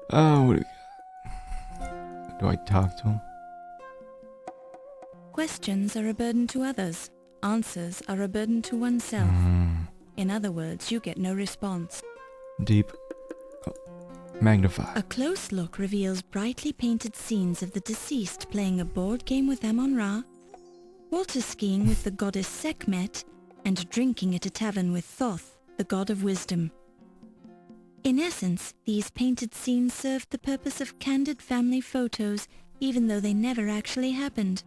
Oh, what do we got? Do I talk to him? Questions are a burden to others. Answers are a burden to oneself. In other words, you get no response. Deep. Oh. Magnify. A close look reveals brightly painted scenes of the deceased playing a board game with Amon-Ra, water skiing with the goddess Sekhmet, and drinking at a tavern with Thoth, the god of wisdom. In essence, these painted scenes served the purpose of candid family photos, even though they never actually happened.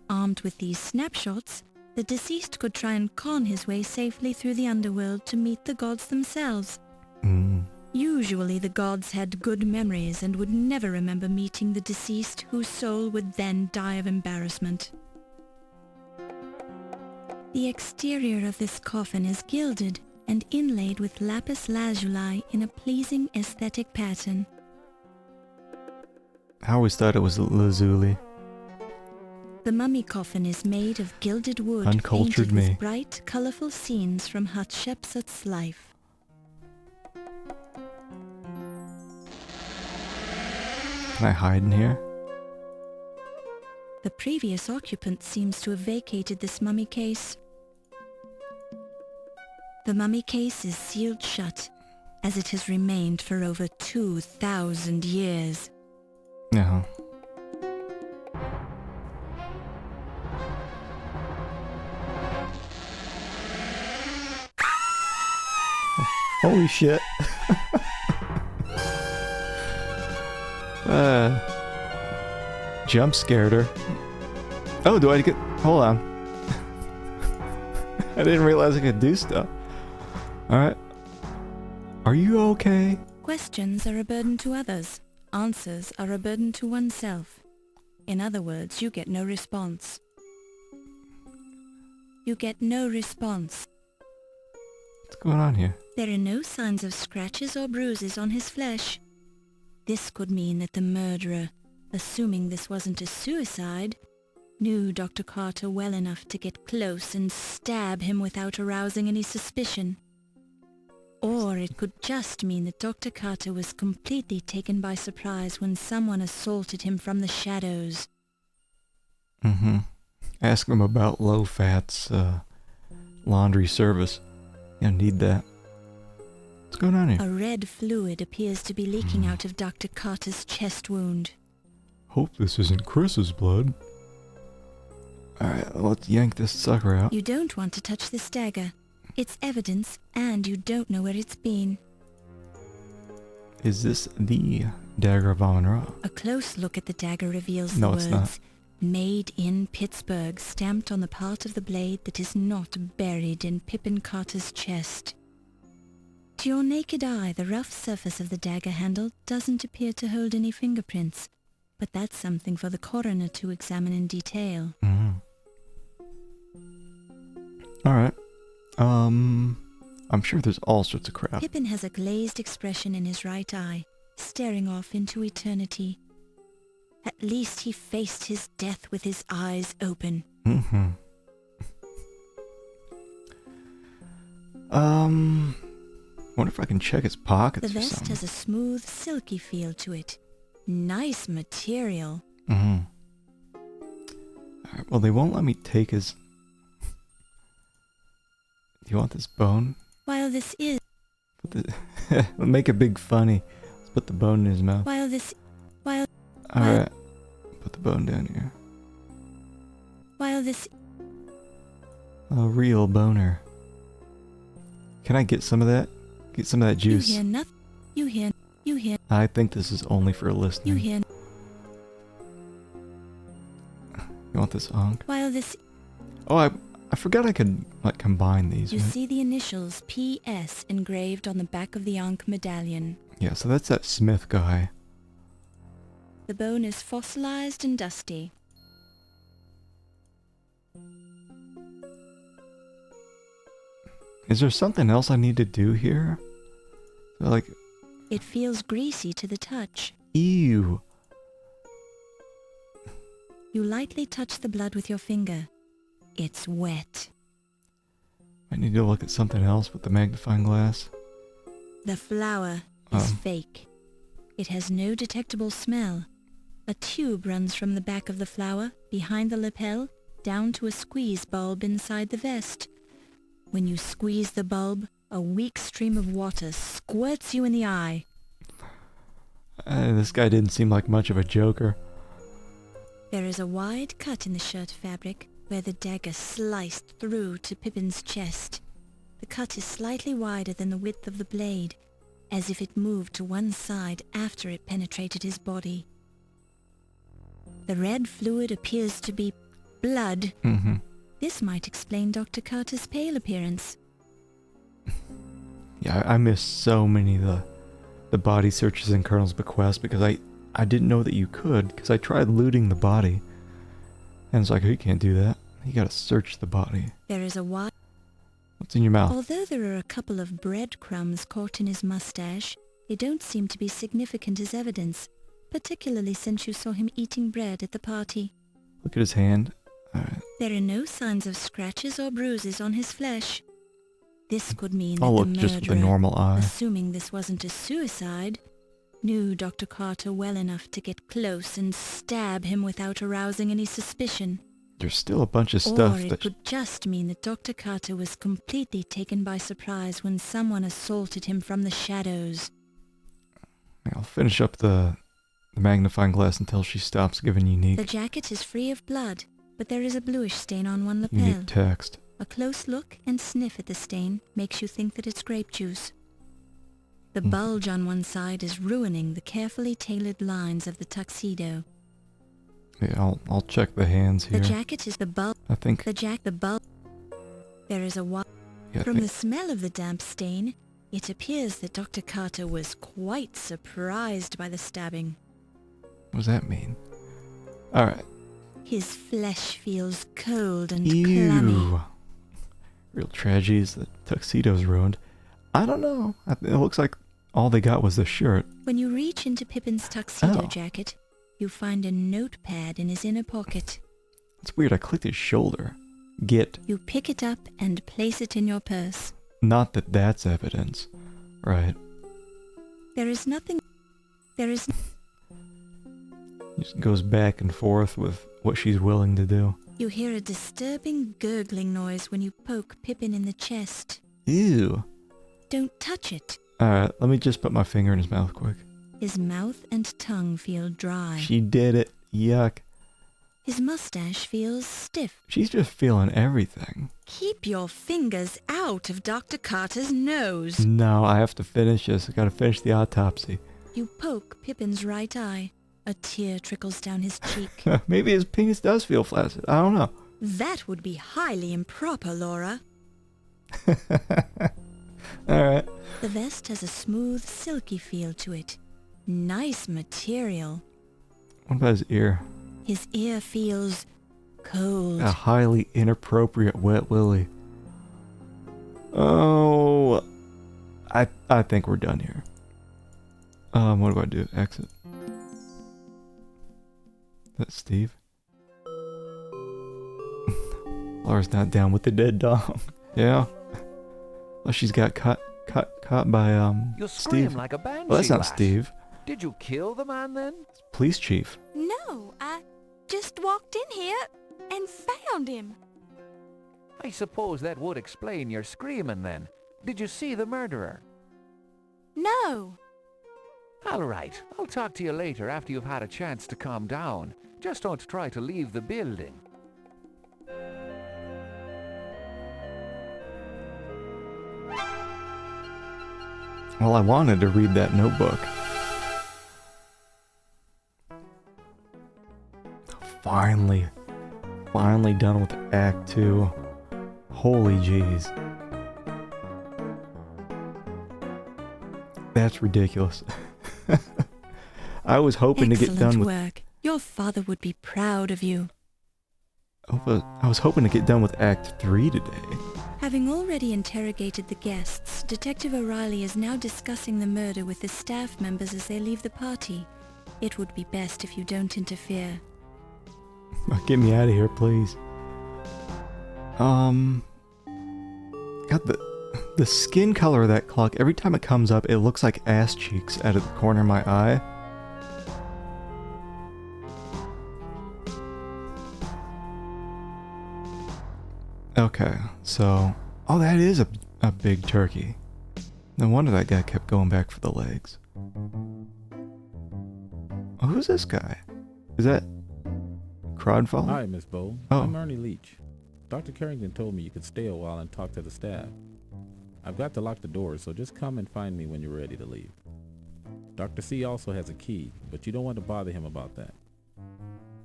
Armed with these snapshots, the deceased could try and con his way safely through the underworld to meet the gods themselves. Usually the gods had good memories and would never remember meeting the deceased, whose soul would then die of embarrassment. The exterior of this coffin is gilded and inlaid with lapis lazuli in a pleasing aesthetic pattern. I always thought it was lazuli. The mummy coffin is made of gilded wood Uncultured painted me. with bright, colourful scenes from Hatshepsut's life. Can I hide in here? The previous occupant seems to have vacated this mummy case. The mummy case is sealed shut, as it has remained for over 2,000 years. No. Holy shit. Jump scared her. Oh, do I get... Hold on. I didn't realize I could do stuff. Alright. Are you okay? Questions are a burden to others. Answers are a burden to oneself. In other words, you get no response. You get no response. What's going on here? There are no signs of scratches or bruises on his flesh. This could mean that the murderer, assuming this wasn't a suicide, knew Dr. Carter well enough to get close and stab him without arousing any suspicion. Or it could just mean that Dr. Carter was completely taken by surprise when someone assaulted him from the shadows. Mm-hmm. Ask him about low fats, laundry service. You'll need that. What's going on here? A red fluid appears to be leaking out of Dr. Carter's chest wound. Hope this isn't Chris's blood. Alright, let's yank this sucker out. You don't want to touch this dagger. It's evidence, and you don't know where it's been. Is this the Dagger of Amon-Ra? A close look at the dagger reveals No, the it's words, not. "Made in Pittsburgh," stamped on the part of the blade that is not buried in Pippin Carter's chest. To your naked eye, the rough surface of the dagger handle doesn't appear to hold any fingerprints, but that's something for the coroner to examine in detail. Alright. I'm sure there's all sorts of crap. Pippin has a glazed expression in his right eye, staring off into eternity. At least he faced his death with his eyes open. Mm-hmm. Wonder if I can check his pockets The or vest something. has a smooth, silky feel to it. Nice material. Mm-hmm. Alright, well, they won't let me take his... Do you want this bone? While this is... We'll make it big funny. Let's put the bone in his mouth. While this... While... Alright. Put the bone down here. While this... A real boner. Can I get some of that? Get some of that juice. You hear nothing. You hear... I think this is only for You listening. hear... You want this onk? While this... Oh, I forgot I could, like, combine these, You right? see the initials PS engraved on the back of the Ankh medallion. Yeah, so that's that Smith guy. The bone is fossilized and dusty. Is there something else I need to do here? Like, It feels greasy to the touch. ew. You lightly touch the blood with your finger. It's wet. I need to look at something else with the magnifying glass. The flower is fake. It has no detectable smell. A tube runs from the back of the flower, behind the lapel, down to a squeeze bulb inside the vest. When you squeeze the bulb, a weak stream of water squirts you in the eye. This guy didn't seem like much of a joker. There is a wide cut in the shirt fabric, where the dagger sliced through to Pippin's chest. The cut is slightly wider than the width of the blade, as if it moved to one side after it penetrated his body. The red fluid appears to be blood. Mm-hmm. This might explain Dr. Carter's pale appearance. Yeah, I missed so many of the the body searches in Colonel's bequest because I didn't know that you could, because I tried looting the body. And it's like, oh, you can't do that. You gotta search the body. There is a What's in your mouth? Although there are a couple of breadcrumbs caught in his mustache, they don't seem to be significant as evidence, particularly since you saw him eating bread at the party. Look at his hand. Alright. There are no signs of scratches or bruises on his flesh. This could mean I'll that look the just with a murderer, normal eye. assuming this wasn't a suicide, knew Dr. Carter well enough to get close and stab him without arousing any suspicion. There's still a bunch of stuff Or it that... could just mean that Dr. Carter was completely taken by surprise when someone assaulted him from the shadows. I'll finish up the magnifying glass until she stops giving unique. The jacket is free of blood, but there is a bluish stain on one lapel. Unique text. A close look and sniff at the stain makes you think that it's grape juice. The bulge on one side is ruining the carefully tailored lines of the tuxedo. Yeah, I'll check the hands here. The jacket is the bulge. I think... The bulge. There is a Yeah, From the smell of the damp stain, it appears that Dr. Carter was quite surprised by the stabbing. What does that mean? Alright. His flesh feels cold and Ew. clammy. Real tragedy is the tuxedo's ruined. I don't know. It looks like all they got was the shirt. When you reach into Pippin's tuxedo Oh. jacket, you find a notepad in his inner pocket. It's weird, I clicked his shoulder. Get. You pick it up and place it in your purse. Not that that's evidence. Right. There is nothing... There is... Just goes back and forth with what she's willing to do. You hear a disturbing gurgling noise when you poke Pippin in the chest. Ew. Don't touch it. Alright, let me just put my finger in his mouth quick. His mouth and tongue feel dry. She did it. Yuck. His mustache feels stiff. She's just feeling everything. Keep your fingers out of Dr. Carter's nose. No, I have to finish this. I gotta finish the autopsy. You poke Pippin's right eye. A tear trickles down his cheek. Maybe his penis does feel flaccid. I don't know. That would be highly improper, Laura. Alright. The vest has a smooth, silky feel to it. Nice material. What about his ear? His ear feels cold. A highly inappropriate wet willy. Oh, I think we're done here. What do I do? Exit. That's Steve. Laura's not down with the dead dog. Yeah. Well, she's got caught by You Steve. scream like a banshee. Well, that's not lass. Steve. Did you kill the man then? Police chief. No, I just walked in here and found him. I suppose that would explain your screaming then. Did you see the murderer? No. All right, I'll talk to you later after you've had a chance to calm down. Just don't try to leave the building. Well, I wanted to read that notebook. Finally done with Act 2. Holy jeez. That's ridiculous. I was hoping to get done with... work. Your father would be proud of you. I was hoping to get done with Act 3 today. Having already interrogated the guests, Detective O'Reilly is now discussing the murder with the staff members as they leave the party. It would be best if you don't interfere. Get me out of here, please. God, the skin color of that clock, every time it comes up, it looks like ass cheeks out of the corner of my eye. Okay, so... Oh, that is a big turkey. No wonder that guy kept going back for the legs. Oh, who's this guy? Is that... Crodfall? Hi, Miss Bow. Oh. I'm Ernie Leach. Dr. Carrington told me you could stay a while and talk to the staff. I've got to lock the doors, so just come and find me when you're ready to leave. Dr. C also has a key, but you don't want to bother him about that.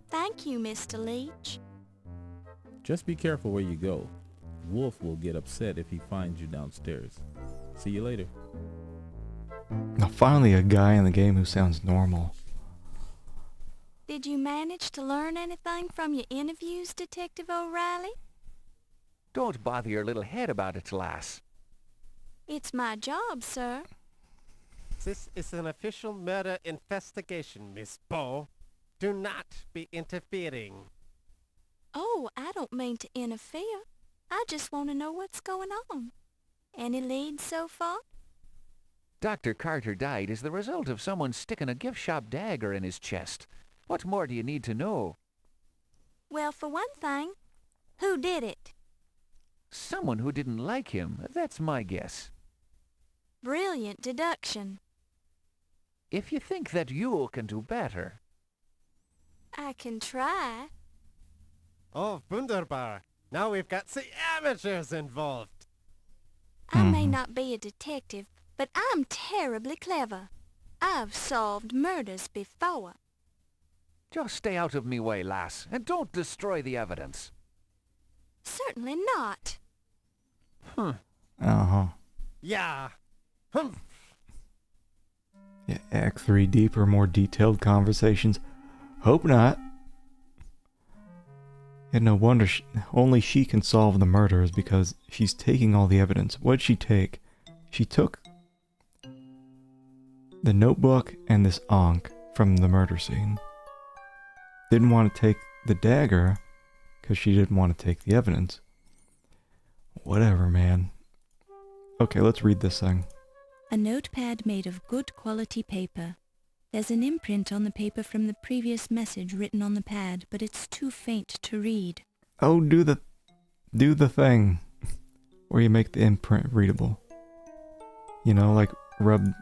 Thank you, Mr. Leach. Just be careful where you go. Wolf will get upset if he finds you downstairs. See you later. Now finally a guy in the game who sounds normal. Did you manage to learn anything from your interviews, Detective O'Reilly? Don't bother your little head about it, lass. It's my job, sir. This is an official murder investigation, Miss Bow. Do not be interfering. Oh, I don't mean to interfere. I just want to know what's going on. Any leads so far? Dr. Carter died as the result of someone sticking a gift shop dagger in his chest. What more do you need to know? Well, for one thing, who did it? Someone who didn't like him, that's my guess. Brilliant deduction. If you think that you can do better. I can try. Oh, wunderbar. Now we've got the amateurs involved. I may not be a detective, but I'm terribly clever. I've solved murders before. Just stay out of me way, lass, and don't destroy the evidence. Certainly not. Uh-huh. Yeah. Yeah, Act 3 deeper, more detailed conversations. Hope not. And no wonder only she can solve the murders because she's taking all the evidence. What'd she take? She took the notebook and this ankh from the murder scene. Didn't want to take the dagger because she didn't want to take the evidence. Whatever, man. Okay, let's read this thing. A notepad made of good quality paper. There's an imprint on the paper from the previous message written on the pad, but it's too faint to read. Oh, do the thing where you make the imprint readable. You know, like rub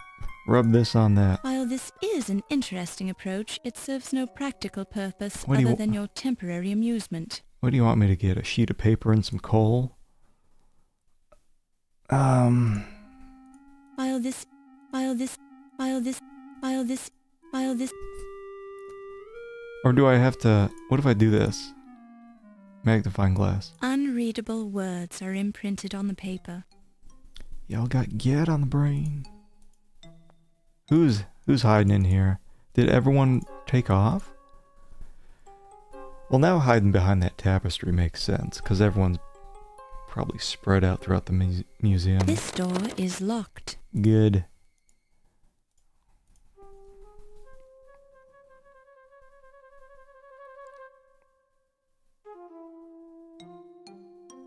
this on that. While this is an interesting approach, it serves no practical purpose What do other you- than your temporary amusement. What do you want me to get? A sheet of paper and some coal? While this, Or do I have to... What if I do this? Magnifying glass. unreadable words are imprinted on the paper. Y'all got get on the brain. Who's hiding in here? Did everyone take off? Well, now hiding behind that tapestry makes sense, because everyone's probably spread out throughout the museum. This door is locked. Good.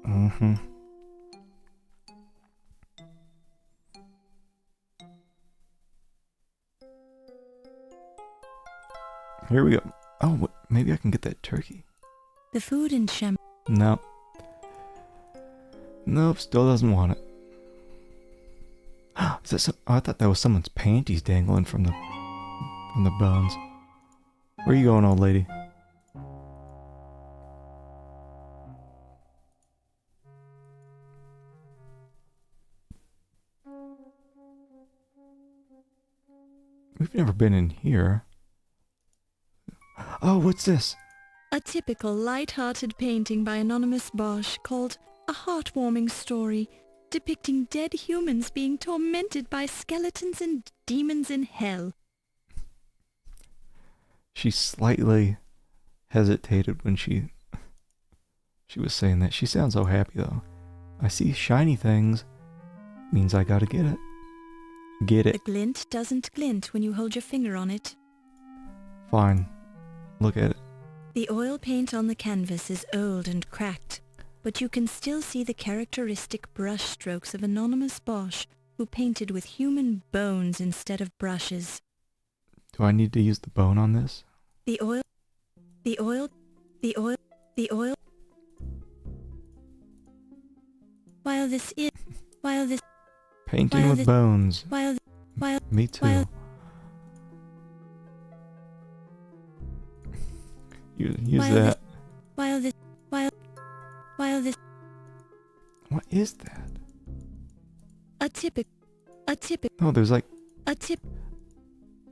Mm-hmm. Here we go. Oh, maybe I can get that turkey. The food in Shem. No. Nope, still doesn't want it. Is that some, oh, I thought that was someone's panties dangling from the bones. Where are you going, old lady? We've never been in here. Oh, what's this? A typical light-hearted painting by Anonymous Bosch called A Heartwarming Story, depicting dead humans being tormented by skeletons and demons in hell. She slightly hesitated when she was saying that. She sounds so happy, though. I see shiny things. Means I gotta get it. Get it. The glint doesn't glint when you hold your finger on it. Fine. Look at it. The oil paint on the canvas is old and cracked, but you can still see the characteristic brush strokes of Anonymous Bosch, who painted with human bones instead of brushes. Do I need to use the bone on this? The oil... While this... Painting with bones. Me too. Use that. What is that? Oh, there's like...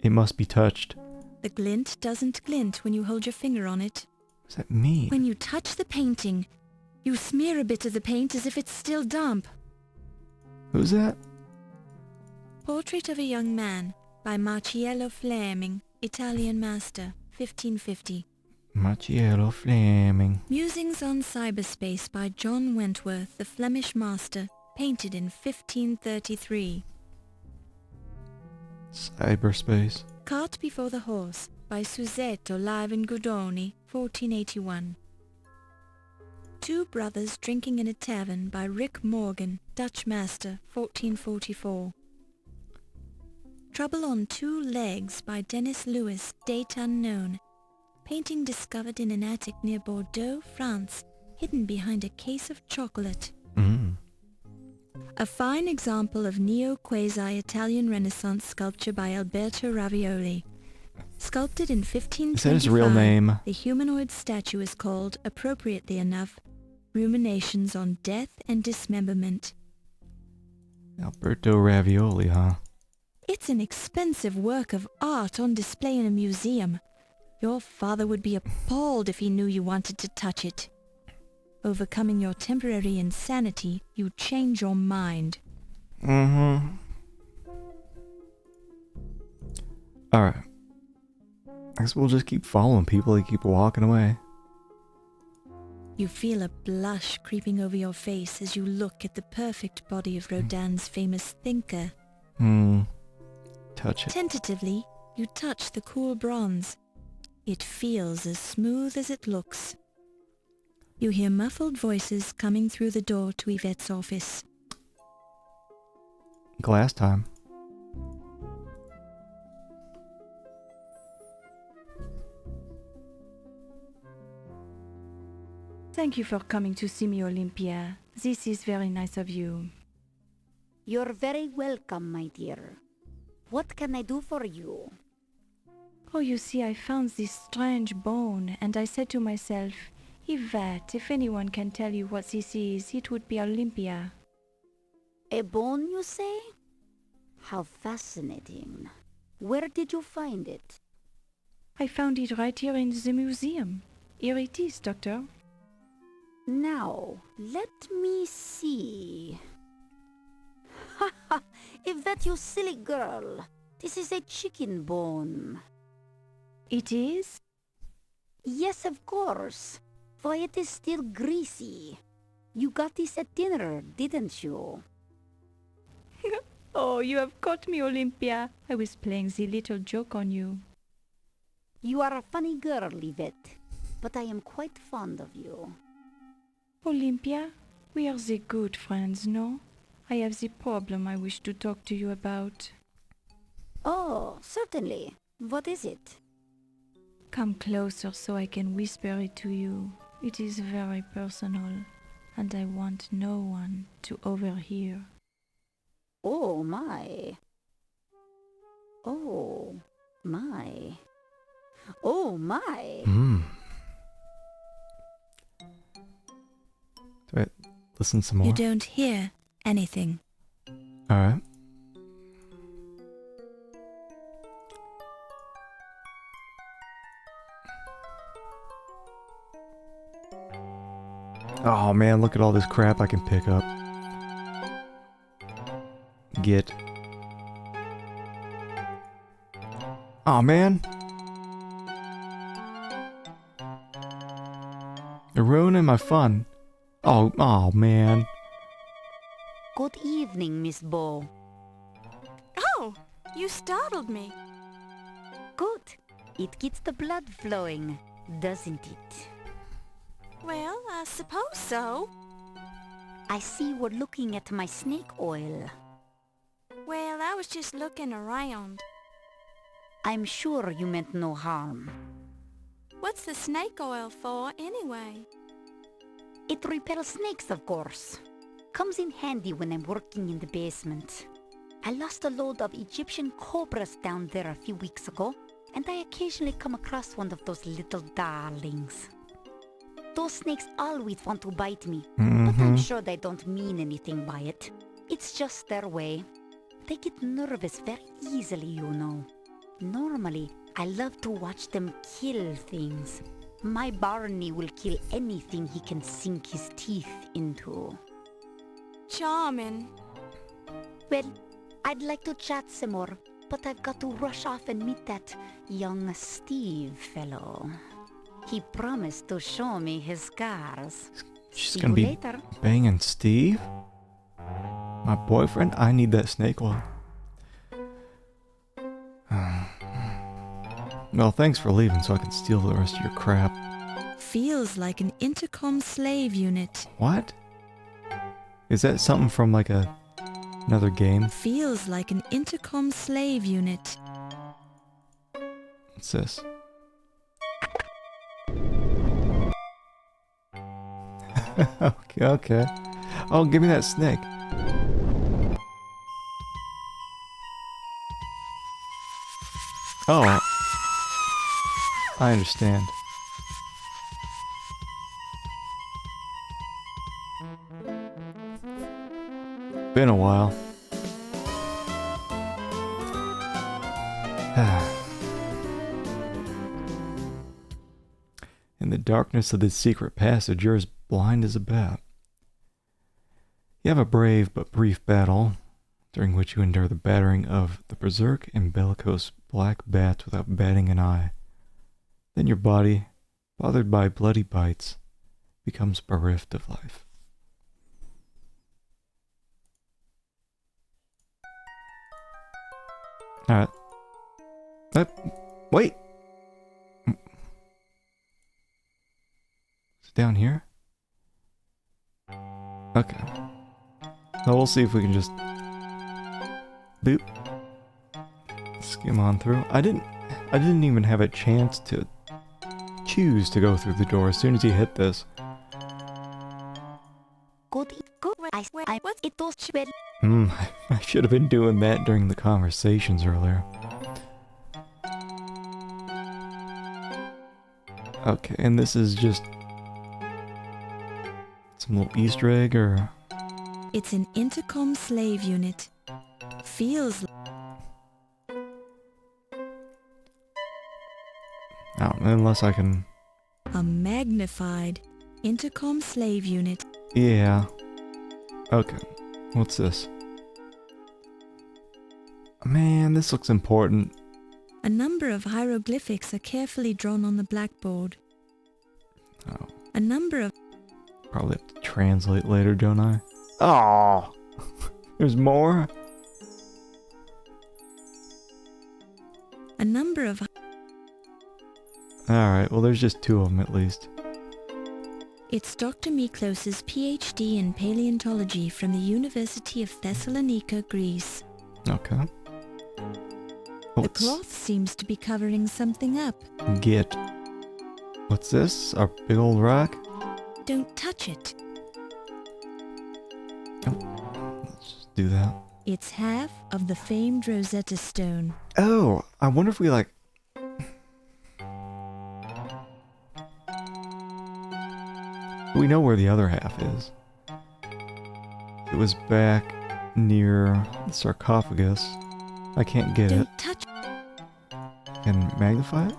It must be touched. The glint doesn't glint when you hold your finger on it. What does that mean? When you touch the painting, you smear a bit of the paint as if it's still damp. Who's that? Portrait of a Young Man by Marcello Flaming, Italian master, 1550. Marcello Flaming. Musings on Cyberspace by John Wentworth, the Flemish master, painted in 1533. Cyberspace. Cart Before the Horse by Susetto Live in Godoni, 1481. Two Brothers Drinking in a Tavern by Rick Morgan, Dutch master, 1444. Trouble on Two Legs by Dennis Lewis, date unknown. Painting discovered in an attic near Bordeaux, France, hidden behind a case of chocolate. A fine example of neo-quasi-Italian Renaissance sculpture by Alberto Ravioli. Sculpted in 1525, Is that his real name? The humanoid statue is called, appropriately enough, Ruminations on Death and Dismemberment. Alberto Ravioli, huh? It's an expensive work of art on display in a museum. Your father would be appalled if he knew you wanted to touch it. Overcoming your temporary insanity, you change your mind. Alright. I guess we'll just keep following people. They keep walking away. You feel a blush creeping over your face as you look at the perfect body of Rodin's famous thinker. Touch it. Tentatively, you touch the cool bronze. It feels as smooth as it looks. You hear muffled voices coming through the door to Yvette's office. Glass time. Thank you for coming to see me, Olympia. This is very nice of you. You're very welcome, my dear. What can I do for you? Oh, you see, I found this strange bone, and I said to myself, Yvette, if anyone can tell you what this is, it would be Olympia. A bone, you say? How fascinating. Where did you find it? I found it right here in the museum. Here it is, Doctor. Now, let me see. Ha ha! Yvette, you silly girl. This is a chicken bone. It is? Yes, of course. Why, it is still greasy. You got this at dinner, didn't you? Oh, you have caught me, Olympia. I was playing the little joke on you. You are a funny girl, Yvette, but I am quite fond of you. Olympia, we are the good friends, no? I have the problem I wish to talk to you about. Oh, certainly. What is it? Come closer so I can whisper it to you. It is very personal, and I want no one to overhear. Oh, my. Oh, my. Oh, my. Do I listen some more? You don't hear anything. Alright. Oh man, look at all this crap I can pick up. Get. Oh man. You're ruining my fun. Oh man. Good evening, Miss Bo. Oh, you startled me. Good. It gets the blood flowing, doesn't it? Well, I suppose so. I see we're looking at my snake oil. Well, I was just looking around. I'm sure you meant no harm. What's the snake oil for, anyway? It repels snakes, of course. Comes in handy when I'm working in the basement. I lost a load of Egyptian cobras down there a few weeks ago, and I occasionally come across one of those little darlings. Those snakes always want to bite me, but I'm sure they don't mean anything by it. It's just their way. They get nervous very easily, you know. Normally, I love to watch them kill things. My Barney will kill anything he can sink his teeth into. Charming. Well, I'd like to chat some more, but I've got to rush off and meet that young Steve fellow. He promised to show me his scars. She's See gonna you be later. banging Steve? My boyfriend? I need that snake oil. Well, thanks for leaving so I can steal the rest of your crap. Feels like an intercom slave unit. What? Is that something from like another game? Feels like an intercom slave unit. What's this? Okay. Oh, give me that snake. Oh, I understand. Been a while. In the darkness of this secret passage, you're as blind as a bat. You have a brave but brief battle, during which you endure the battering of the berserk and bellicose black bats without batting an eye. Then your body, bothered by bloody bites, becomes bereft of life. Alright. Wait! Is it down here? Okay. So we'll see if we can just... boop. Skim on through. I didn't even have a chance to choose to go through the door as soon as he hit this. I should have been doing that during the conversations earlier. Okay, and this is just some little Easter egg, or... It's an intercom slave unit. Feels... Oh, unless I can... A magnified intercom slave unit. Yeah. Okay. What's this? Man, this looks important. A number of hieroglyphics are carefully drawn on the blackboard. Oh. A number of... Probably have to translate later, don't I? Oh, there's more? A number of... Alright, well there's just two of them at least. It's Dr. Miklos's PhD in paleontology from the University of Thessalonica, Greece. Okay. The cloth seems to be covering something up. Get. What's this? Our big old rock? Don't touch it. Oh, let's just do that. It's half of the famed Rosetta Stone. Oh, I wonder if we like... We know where the other half is. It was back near the sarcophagus. I can't get it. Don't touch. Can magnify it?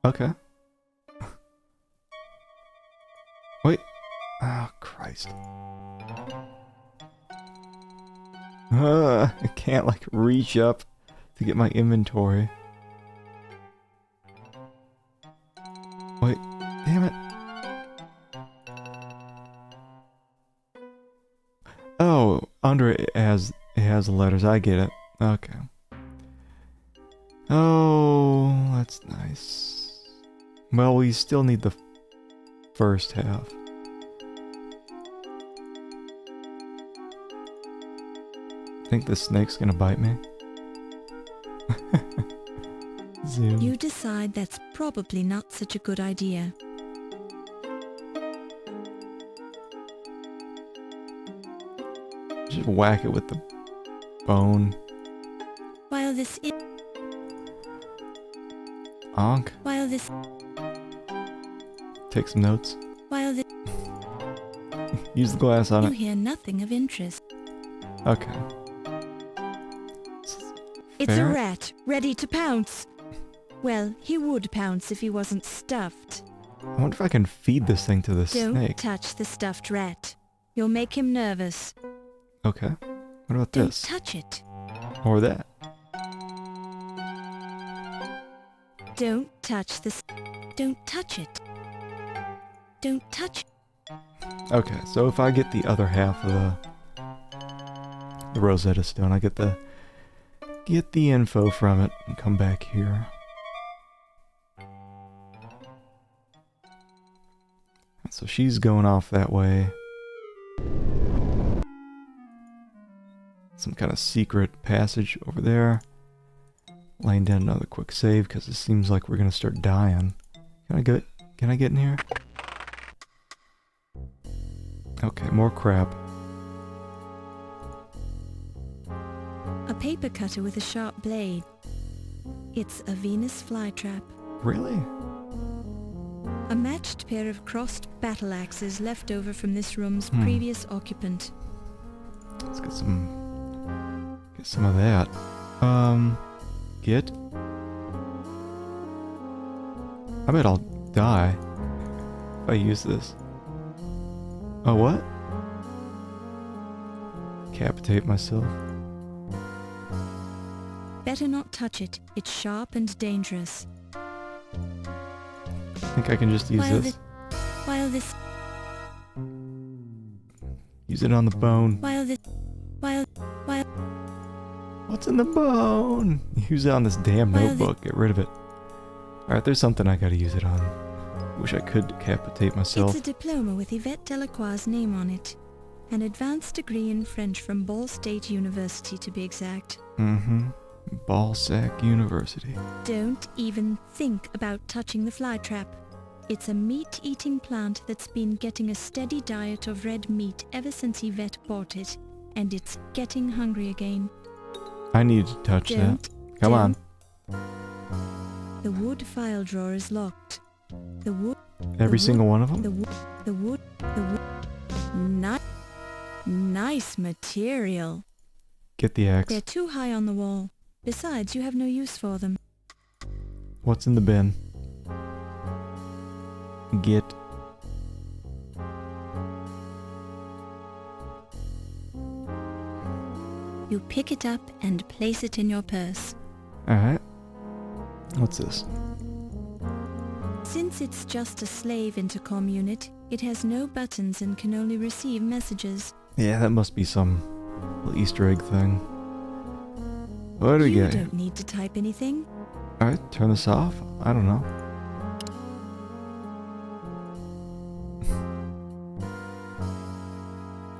Okay. Wait. Oh, Christ. I can't like reach up to get my inventory. Wait. Damn it. Oh, under it has the letters. I get it. Okay. Oh, that's nice. Well, we still need the first half. Think the snake's gonna bite me? Zoom. You decide that's probably not such a good idea. Just whack it with the bone. While this is... Onk. While this... Take some notes. While this... Use the glass on You it. hear nothing of interest. Okay. It's a Ferret? rat, ready to pounce. Well, he would pounce if he wasn't stuffed. I wonder if I can feed this thing to the Don't snake. touch the stuffed rat. You'll make him nervous. Okay. What about Don't this? touch it. Or that. Don't touch this. Don't touch it. Don't touch it. Okay, so if I get the other half of the Rosetta Stone, I get the info from it and come back here. So she's going off that way. Some kind of secret passage over there. Laying down another quick save because it seems like we're gonna start dying. Can I get in here? Okay, more crap. A paper cutter with a sharp blade. It's a Venus flytrap. Really? A matched pair of crossed battle axes left over from this room's previous occupant. Let's get some of that. Get? I bet I'll die if I use this. Oh, what? Decapitate myself. Better not touch it. It's sharp and dangerous. I think I can just use this. Use it on the bone. What's in the bone? Use it on this damn notebook. Get rid of it. Alright, there's something I gotta use it on. Wish I could decapitate myself. It's a diploma with Yvette Delacroix's name on it. An advanced degree in French from Ball State University, to be exact. Mm-hmm. Ballsack University. Don't even think about touching the flytrap. It's a meat-eating plant that's been getting a steady diet of red meat ever since Yvette bought it, and it's getting hungry again. I need to touch that. Come on. The wood file drawer is locked. The wood... Every single one of them? The wood... Nice material. Get the axe. They're too high on the wall. Besides, you have no use for them. What's in the bin? Get. You pick it up and place it in your purse. Alright. What's this? Since it's just a slave intercom unit, it has no buttons and can only receive messages. Yeah, that must be some little Easter egg thing. What do we get? You don't need to type anything. Alright, turn this off. I don't know.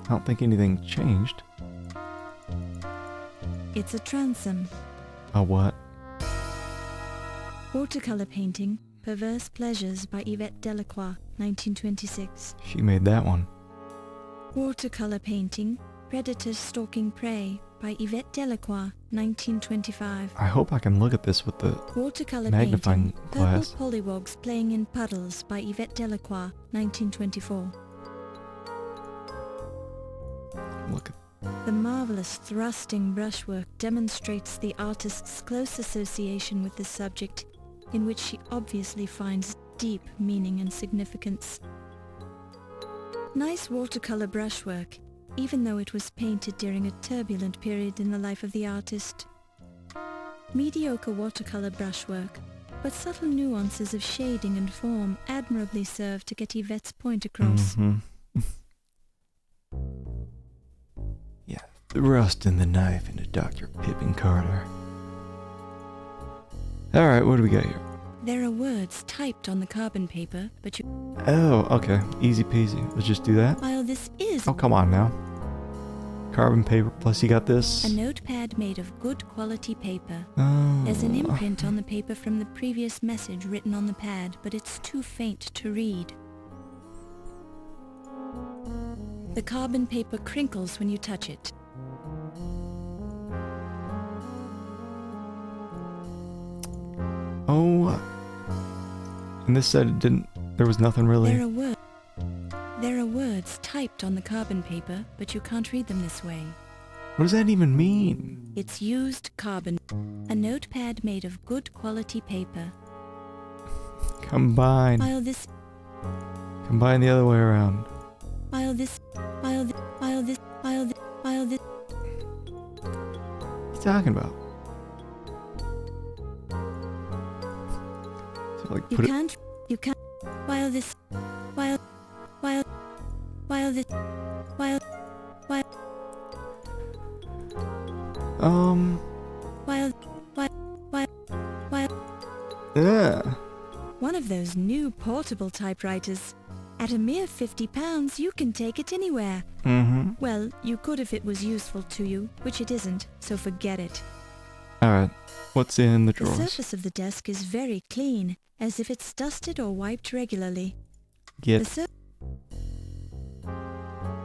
I don't think anything changed. It's a transom. A what? Watercolor painting, Perverse Pleasures by Yvette Delacroix, 1926. She made that one. Watercolor painting, Predator Stalking Prey by Yvette Delacroix, 1925. I hope I can look at this with the Watercolor magnifying painting, glass. Purple Pollywogs Playing in Puddles by Yvette Delacroix, 1924. Look at The marvelous thrusting brushwork demonstrates the artist's close association with the subject, in which she obviously finds deep meaning and significance. Nice watercolor brushwork, even though it was painted during a turbulent period in the life of the artist. Mediocre watercolor brushwork, but subtle nuances of shading and form admirably serve to get Yvette's point across. Mm-hmm. Yeah, the rust in the knife into Dr. Pippin Carter. Alright, what do we got here? There are words typed on the carbon paper, but you... Oh, okay. Easy peasy. Let's just do that. While this is... Oh, come on now. Carbon paper, plus you got this. A notepad made of good quality paper. Oh. There's an imprint on the paper from the previous message written on the pad, but it's too faint to read. The carbon paper crinkles when you touch it. Oh. And this said it didn't... There was nothing really... There are words typed on the carbon paper, but you can't read them this way. What does that even mean? It's used carbon. A notepad made of good quality paper. Combine. Combine the other way around. talking about? So, like, You put can't, while this, while this, while, yeah. one of those new portable typewriters. At a mere £50, you can take it anywhere. Mm-hmm. Well, you could if it was useful to you, which it isn't, so forget it. Alright. What's in the The drawers? surface of the desk is very clean, as if it's dusted or wiped regularly. Get.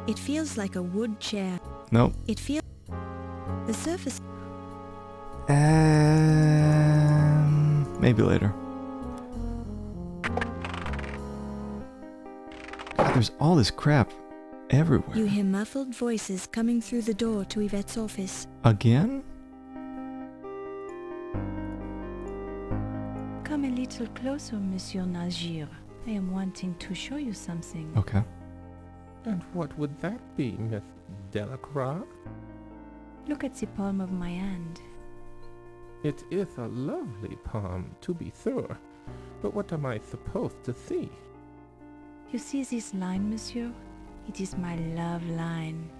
It feels like a wood chair. Nope. It feels... The surface... Maybe later. God, there's all this crap everywhere. You hear muffled voices coming through the door to Yvette's office. Again? Come a little closer, Monsieur Najir. I am wanting to show you something. Okay. And what would that be, Miss Delacroix? Look at the palm of my hand. It is a lovely palm, to be sure. But what am I supposed to see? You see this line, monsieur? It is my love line.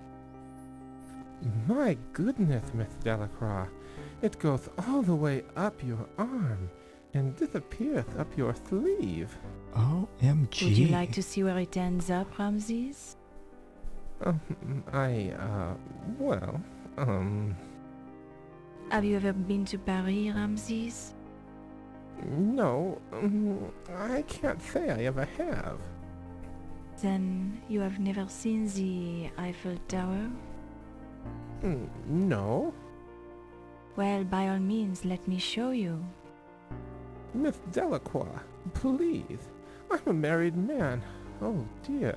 My goodness, Miss Delacroix. It goes all the way up your arm and disappears up your sleeve. OMG. Would you like to see where it ends up, Ramses? Have you ever been to Paris, Ramses? No, I can't say I ever have. Then you have never seen the Eiffel Tower? No. Well, by all means, let me show you. Miss Delacroix, please. I'm a married man. Oh dear.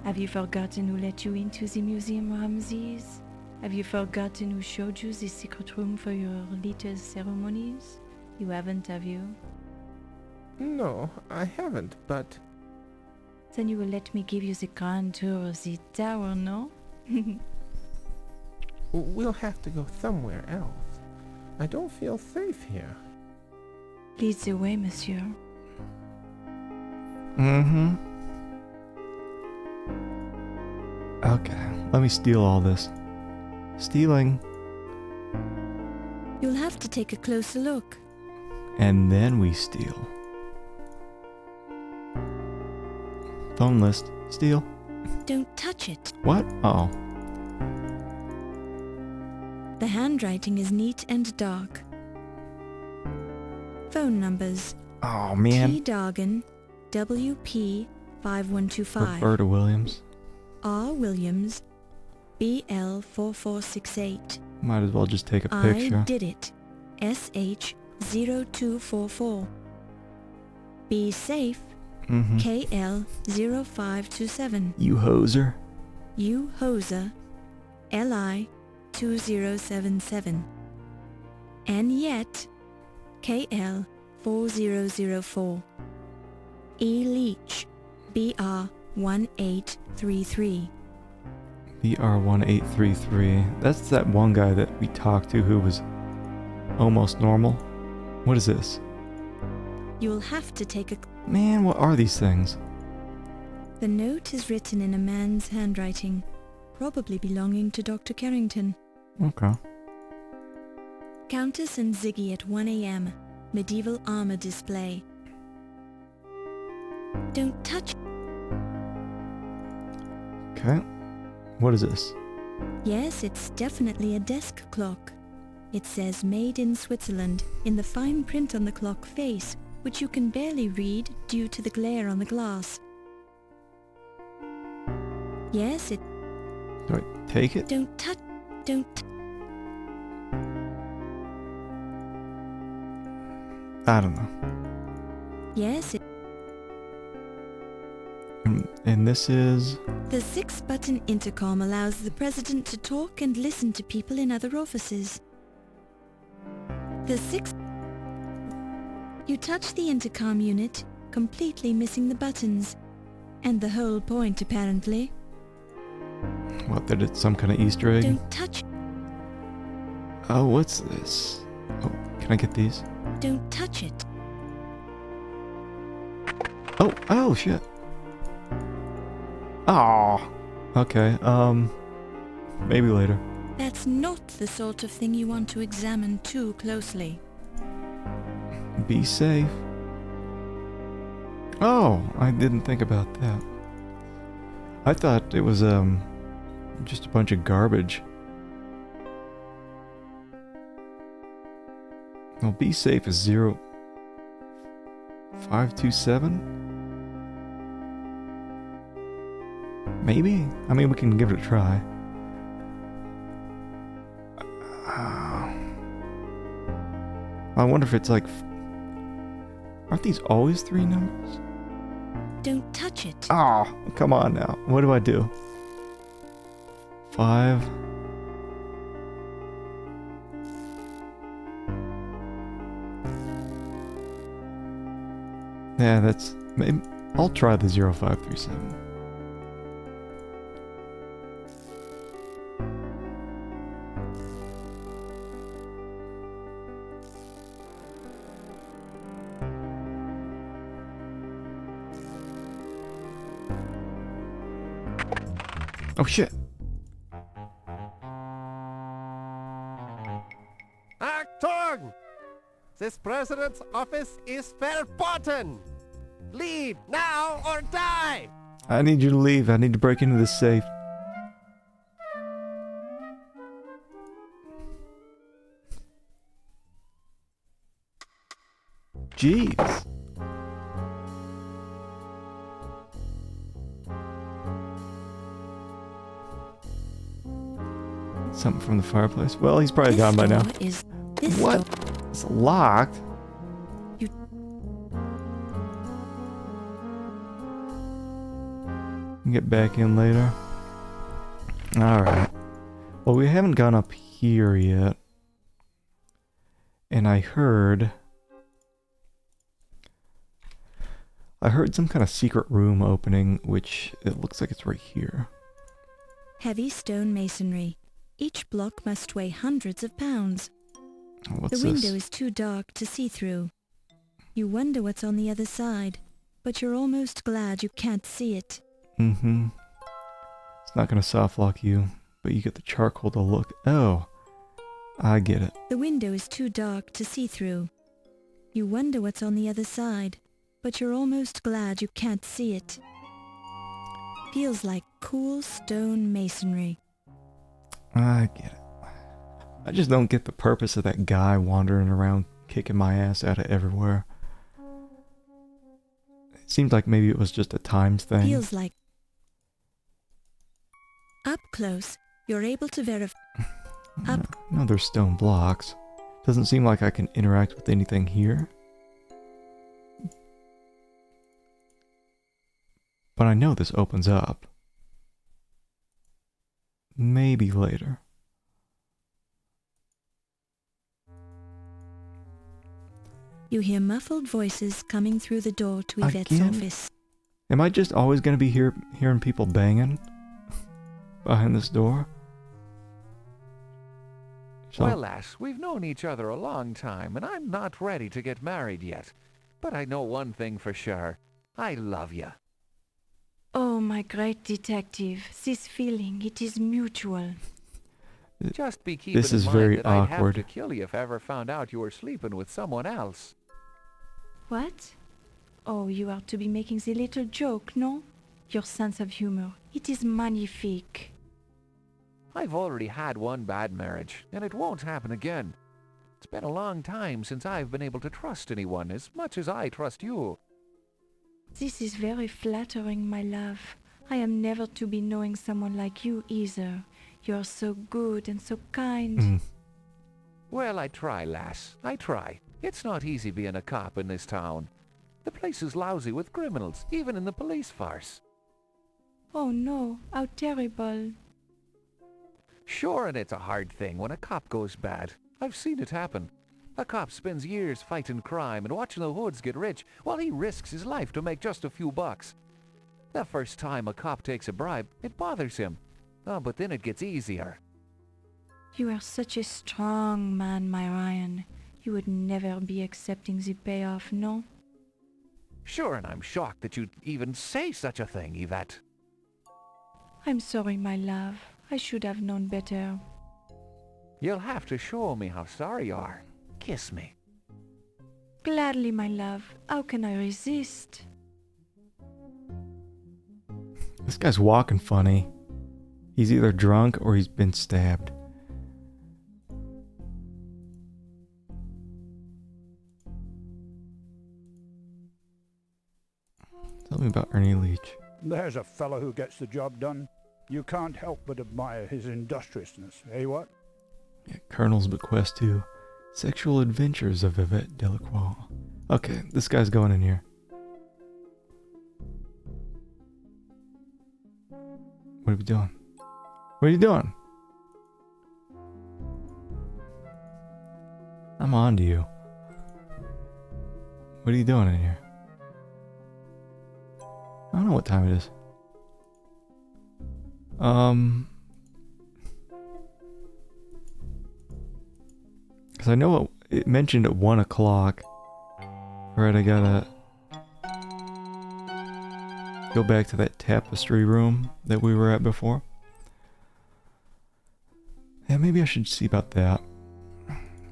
Have you forgotten who let you into the museum, Ramses? Have you forgotten who showed you the secret room for your little ceremonies? You haven't, have you? No, I haven't, but... Then you will let me give you the grand tour of the tower, no? We'll have to go somewhere else. I don't feel safe here. Lead the way, monsieur. Mm-hmm. Okay, let me steal all this. Stealing. You'll have to take a closer look. And then we steal. Phone list. Steal. Don't touch it. What? Uh-oh. The handwriting is neat and dark. Phone numbers. Oh, man. T. Dargan, WP 5125. Roberta Williams. R. Williams, BL 4468. Might as well just take a picture. I did it. SH 0244. Be safe. Mm-hmm. KL 0527. You hoser. U Hoser, LI 2077. And yet, KL 4004. E Leach, BR 1833. BR1833. That's that one guy that we talked to who was almost normal. What is this? You'll have to take a... Man, what are these things? The note is written in a man's handwriting, probably belonging to Dr. Carrington. Okay. Countess and Ziggy at 1 a.m. Medieval armor display. Don't touch... Okay. What is this? Yes, it's definitely a desk clock. It says made in Switzerland in the fine print on the clock face, which you can barely read due to the glare on the glass. Yes, it... Do I take it? Don't touch... Don't... I don't know. Yes, it... And this is... The 6-button intercom allows the president to talk and listen to people in other offices. The 6... You touch the intercom unit, completely missing the buttons. And the whole point, apparently. What, that it's some kind of Easter egg? Don't touch... Oh, what's this? Oh, can I get these? Don't touch it. Oh, shit. Oh. Okay, maybe later. That's not the sort of thing you want to examine too closely. Be safe. Oh, I didn't think about that. I thought it was, just a bunch of garbage. Well, be safe is 0527? Maybe? I mean, we can give it a try. I wonder if it's like... Aren't these always 3 numbers? Don't touch it. Oh, come on now. What do I do? 5. Yeah, that's... Maybe, I'll try the 0537. Oh shit. Achtung! This president's office is verboten! Leave now or die! I need you to leave. I need to break into this safe. Jeez. Something from the fireplace. Well, he's probably gone by now. What? It's locked. Get back in later. Alright. Well, we haven't gone up here yet. And I heard some kind of secret room opening, which it looks like it's right here. Heavy stone masonry. Each block must weigh hundreds of pounds. What's the window this? is too dark to see through. You wonder what's on the other side, but you're almost glad you can't see it. Mm-hmm. It's not gonna soft lock you, but you get the charcoal to look. Oh, I get it. The window is too dark to see through. You wonder what's on the other side, but you're almost glad you can't see it. Feels like cool stone masonry. I get it. I just don't get the purpose of that guy wandering around kicking my ass out of everywhere. It seemed like maybe it was just a times thing. Feels like... Up close, you're able to verify... No, there's stone blocks. Doesn't seem like I can interact with anything here. But I know this opens up. Maybe later. You hear muffled voices coming through the door to Yvette's Again? office. Am I just always going to be hearing people banging behind this door? Well, lass, we've known each other a long time, and I'm not ready to get married yet. But I know one thing for sure. I love you. Oh, my great detective, this feeling, it is mutual. Just be keeping This in is mind very that I'd have awkward. to kill you if I ever found out you were sleeping with someone else. What? Oh, you are to be making the little joke, no? Your sense of humor, it is magnifique. I've already had one bad marriage, and it won't happen again. It's been a long time since I've been able to trust anyone as much as I trust you. This is very flattering, my love. I am never to be knowing someone like you either. You are so good and so kind. Well, I try, lass. I try. It's not easy being a cop in this town. The place is lousy with criminals, even in the police force. Oh no, how terrible. Sure, and it's a hard thing when a cop goes bad. I've seen it happen. A cop spends years fighting crime and watching the hoods get rich while he risks his life to make just a few bucks. The first time a cop takes a bribe, it bothers him. Oh, but then it gets easier. You are such a strong man, my Ryan. You would never be accepting the payoff, no? Sure, and I'm shocked that you'd even say such a thing, Yvette. I'm sorry, my love. I should have known better. You'll have to show me how sorry you are. Kiss me. Gladly, my love. How can I resist? This guy's walking funny. He's either drunk or he's been stabbed. Tell me about Ernie Leach. There's a fellow who gets the job done. You can't help but admire his industriousness, eh what? Yeah, Colonel's bequest to Sexual Adventures of Yvette Delacroix. Okay, this guy's going in here. What are we doing? What are you doing? I'm on to you. What are you doing in here? I don't know what time it is. Because I know it mentioned at 1 o'clock. Alright, I gotta go back to that tapestry room that we were at before. Yeah, maybe I should see about that.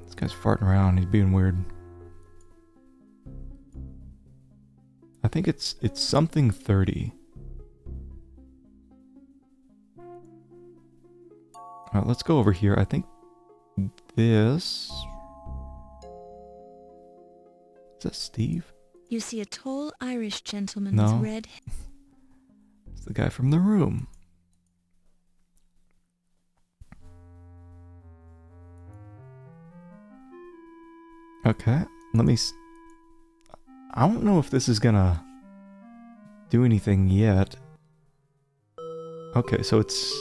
This guy's farting around, he's being weird. I think it's something 30. Alright, let's go over here. I think this... Is that Steve? You see a tall Irish gentleman No. with red... It's the guy from The Room. Okay, let me... I don't know if this is gonna do anything yet. Okay, so it's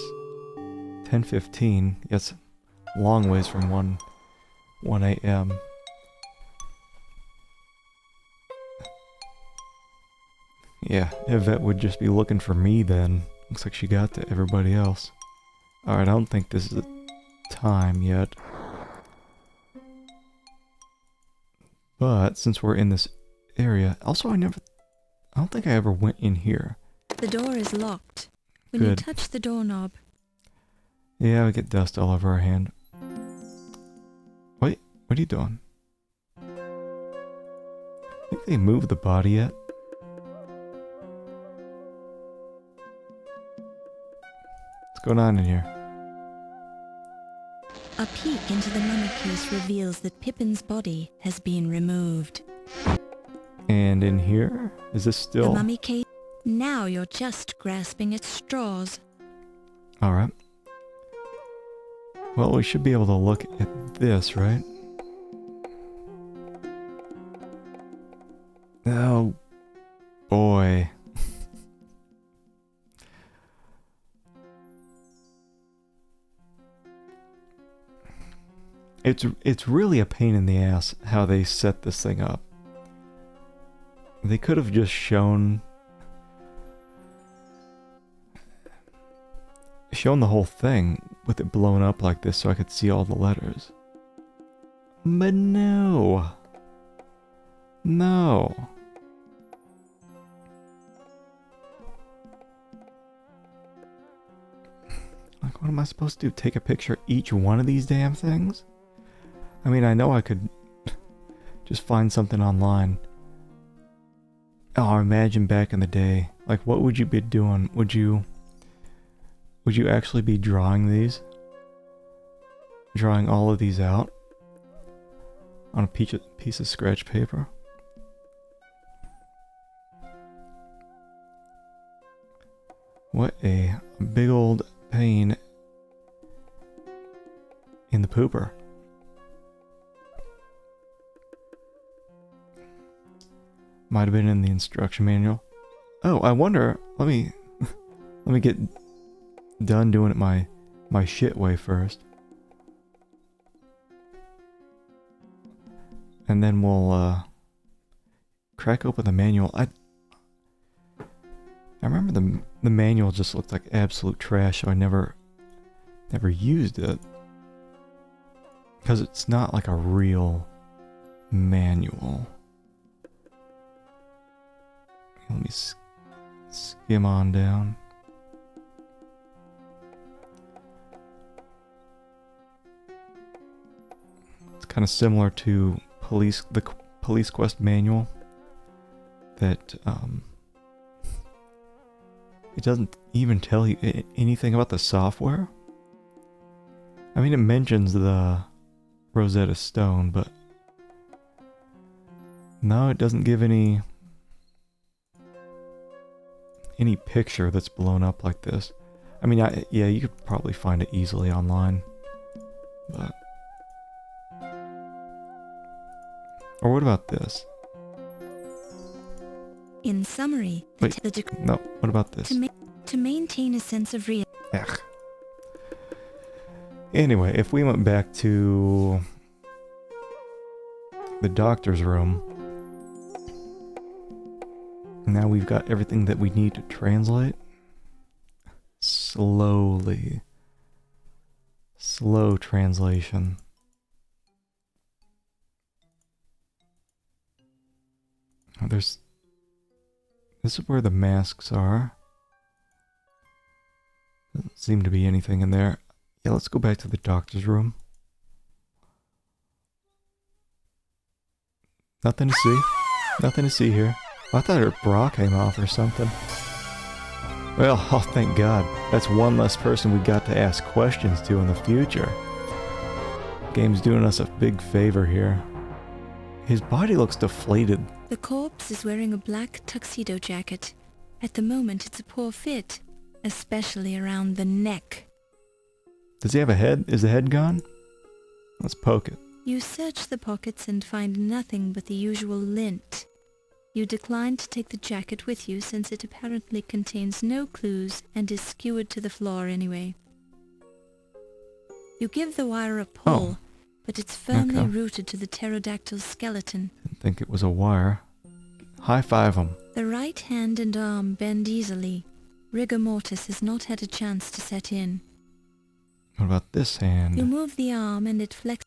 10:15. It's a long ways from 1 a.m. Yeah, Yvette would just be looking for me then. Looks like she got to everybody else. Alright, I don't think this is the time yet. But since we're in this area, also I don't think I ever went in here. The door is locked. When you Good. touch the doorknob, Yeah, we get dust all over our hand. Wait, what are you doing? Think they moved the body yet? What's going on in here? a peek into the mummy case reveals that Pippin's body has been removed. And in here? Is this still... The mummy case... Now you're just grasping at straws. Alright. Well, we should be able to look at this, right? Oh, boy. It's really a pain in the ass how they set this thing up. They could have just shown the whole thing with it blown up like this so I could see all the letters. But no. No. Like, what am I supposed to do? Take a picture of each one of these damn things? I mean, I know I could just find something online. Oh, imagine back in the day. Like, what would you be doing? Would you actually be drawing these? Drawing all of these out? On a piece of scratch paper? What a big old pain in the pooper. Might have been in the instruction manual. Oh, I wonder, let me get done doing it my shit way first. And then we'll crack open the manual. I remember the manual just looked like absolute trash, so I never used it. Because it's not like a real manual. Let me skim on down. It's kind of similar to the Police Quest manual. That it doesn't even tell you anything about the software. I mean, it mentions the Rosetta Stone, but no, it doesn't give any picture that's blown up like this. I mean, yeah, you could probably find it easily online, but or what about this? In summary, no. What about this? To maintain a sense of real. Ugh. Anyway, if we went back to the doctor's room, now we've got everything that we need to translate. Slowly. Slow translation. Oh, this is where the masks are. Doesn't seem to be anything in there. Yeah, let's go back to the doctor's room. Nothing to see. Nothing to see here. I thought her bra came off or something. Well, oh thank God. That's one less person we got to ask questions to in the future. Game's doing us a big favor here. His body looks deflated. The corpse is wearing a black tuxedo jacket. At the moment, it's a poor fit, especially around the neck. Does he have a head? Is the head gone? Let's poke it. You search the pockets and find nothing but the usual lint. You decline to take the jacket with you since it apparently contains no clues and is skewered to the floor anyway. You give the wire a pull, but it's firmly rooted to the pterodactyl's skeleton. Didn't think it was a wire. High five him. The right hand and arm bend easily. Rigor mortis has not had a chance to set in. What about this hand? You move the arm and it flexes.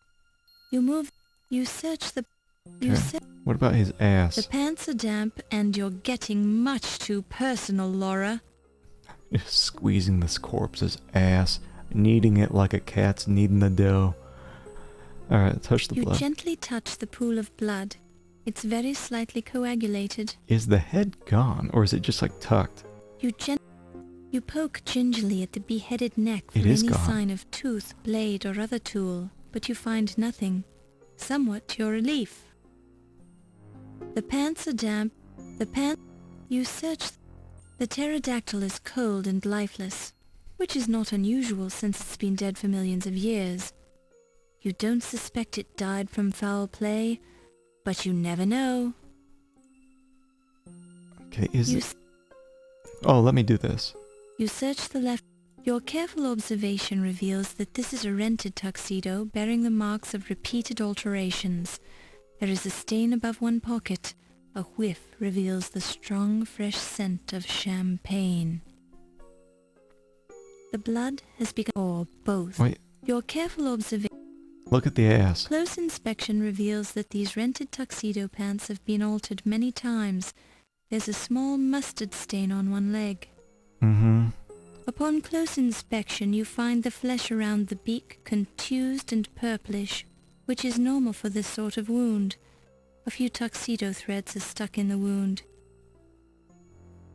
You search the... What about his ass? The pants are damp and you're getting much too personal, Laura. Just squeezing this corpse's ass, kneading it like a cat's kneading the dough. Alright, touch the blood. You gently touch the pool of blood. It's very slightly coagulated. Is the head gone, or is it just like tucked? You poke gingerly at the beheaded neck for any sign of tooth, blade, or other tool, but you find nothing. Somewhat to your relief. The pants are damp. You search. The pterodactyl is cold and lifeless, which is not unusual since it's been dead for millions of years. You don't suspect it died from foul play, but you never know. Okay, oh, let me do this. You search the left. Your careful observation reveals that this is a rented tuxedo bearing the marks of repeated alterations. There is a stain above one pocket. A whiff reveals the strong, fresh scent of champagne. The blood has begun, or both. Wait. Your careful observation... Look at the ass. Close inspection reveals that these rented tuxedo pants have been altered many times. There's a small mustard stain on one leg. Mm-hmm. Upon close inspection, you find the flesh around the beak contused and purplish, which is normal for this sort of wound. A few tuxedo threads are stuck in the wound.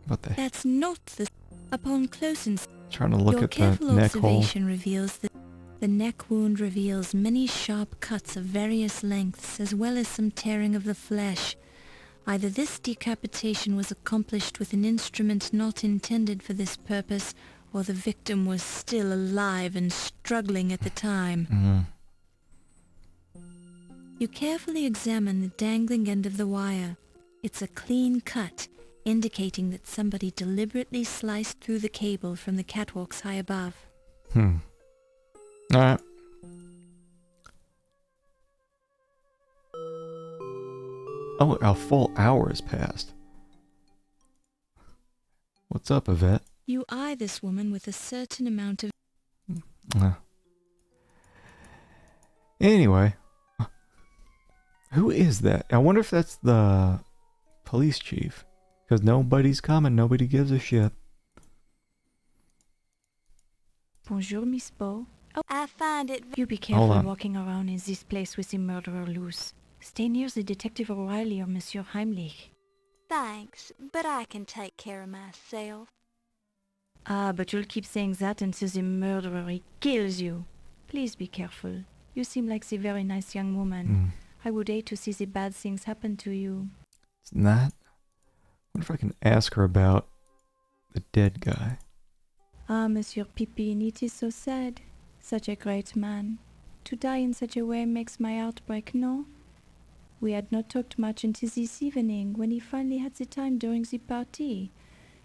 What the? That's not the... Upon close inspection... Trying to look at the neck hole. Your careful observation reveals that the neck wound reveals many sharp cuts of various lengths, as well as some tearing of the flesh. Either this decapitation was accomplished with an instrument not intended for this purpose, or the victim was still alive and struggling at the time. Mm-hmm. You carefully examine the dangling end of the wire. It's a clean cut, indicating that somebody deliberately sliced through the cable from the catwalks high above. Alright. Oh, a full hour has passed. What's up, Yvette? You eye this woman with a certain amount of... Anyway. Who is that? I wonder if that's the police chief. Because nobody's coming. Nobody gives a shit. Bonjour, Miss Bo. Oh, I find it... You be Hold careful on. walking around in this place with the murderer loose. Stay near the Detective O'Reilly or Monsieur Heimlich. Thanks, but I can take care of myself. Ah, but you'll keep saying that until the murderer he kills you. Please be careful. You seem like the very nice young woman. I would hate to see the bad things happen to you. It's not. I wonder if I can ask her about the dead guy. Ah, Monsieur Pipin, it is so sad. Such a great man. To die in such a way makes my heart break, no? We had not talked much until this evening, when he finally had the time during the party.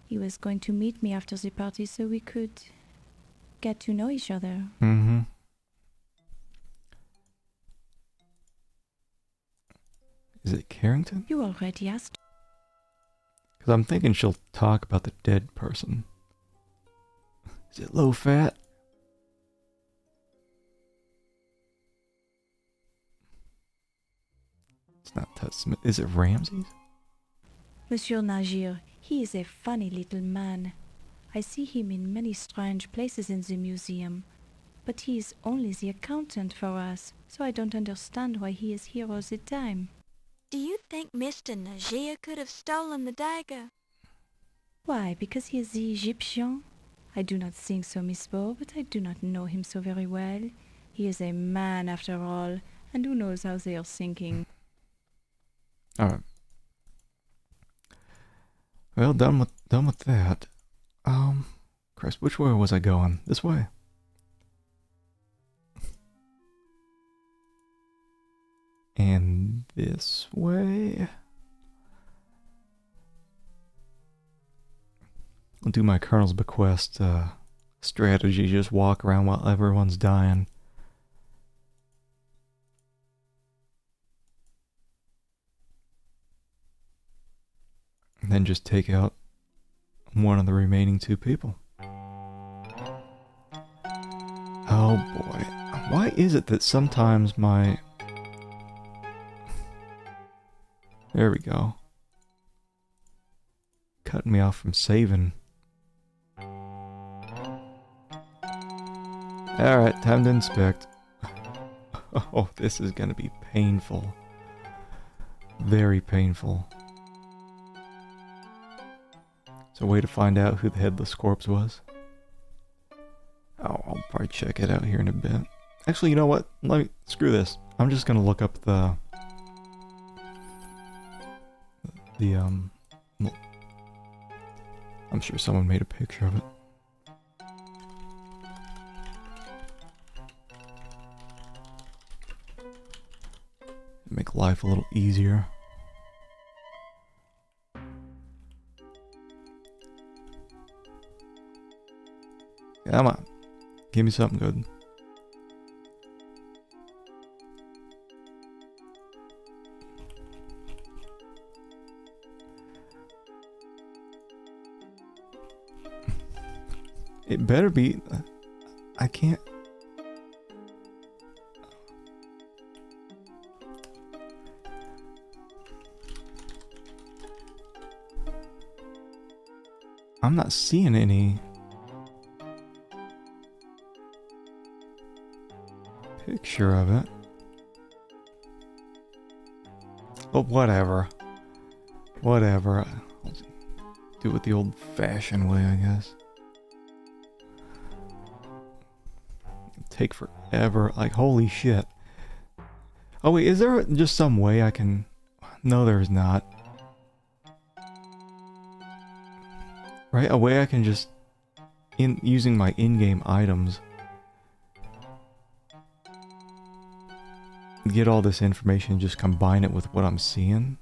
He was going to meet me after the party so we could get to know each other. Mm-hmm. Is it Carrington? You already asked. Because I'm thinking she'll talk about the dead person. Is it low fat? It's not Tut Smith. Is it Ramsey's? Monsieur Nagir, he is a funny little man. I see him in many strange places in the museum. But he is only the accountant for us, so I don't understand why he is here all the time. Do you think Mr. Najir could have stolen the dagger? Why, because he is the Egyptian? I do not think so, Miss Bo, but I do not know him so very well. He is a man after all, and who knows how they are thinking. Alright. Well, done with that. Christ, which way was I going? This way? And this way? I'll do my Colonel's Bequest strategy, just walk around while everyone's dying. And then just take out one of the remaining two people. Oh boy. Why is it that sometimes my... There we go. Cutting me off from saving. Alright, time to inspect. Oh, this is gonna be painful. Very painful. Is there a way to find out who the headless corpse was? Oh, I'll probably check it out here in a bit. Actually, you know what? Screw this. I'm just gonna look up the I'm sure someone made a picture of it. Make life a little easier. Come on. Give me something good. It better be... I can't... I'm not seeing any... picture of it. But whatever. Whatever. I'll do it the old-fashioned way, I guess. Take forever. Like, holy shit. Oh wait, is there just some way I can... No, there's not. Right? A way I can just... using my in-game items... get all this information and just combine it with what I'm seeing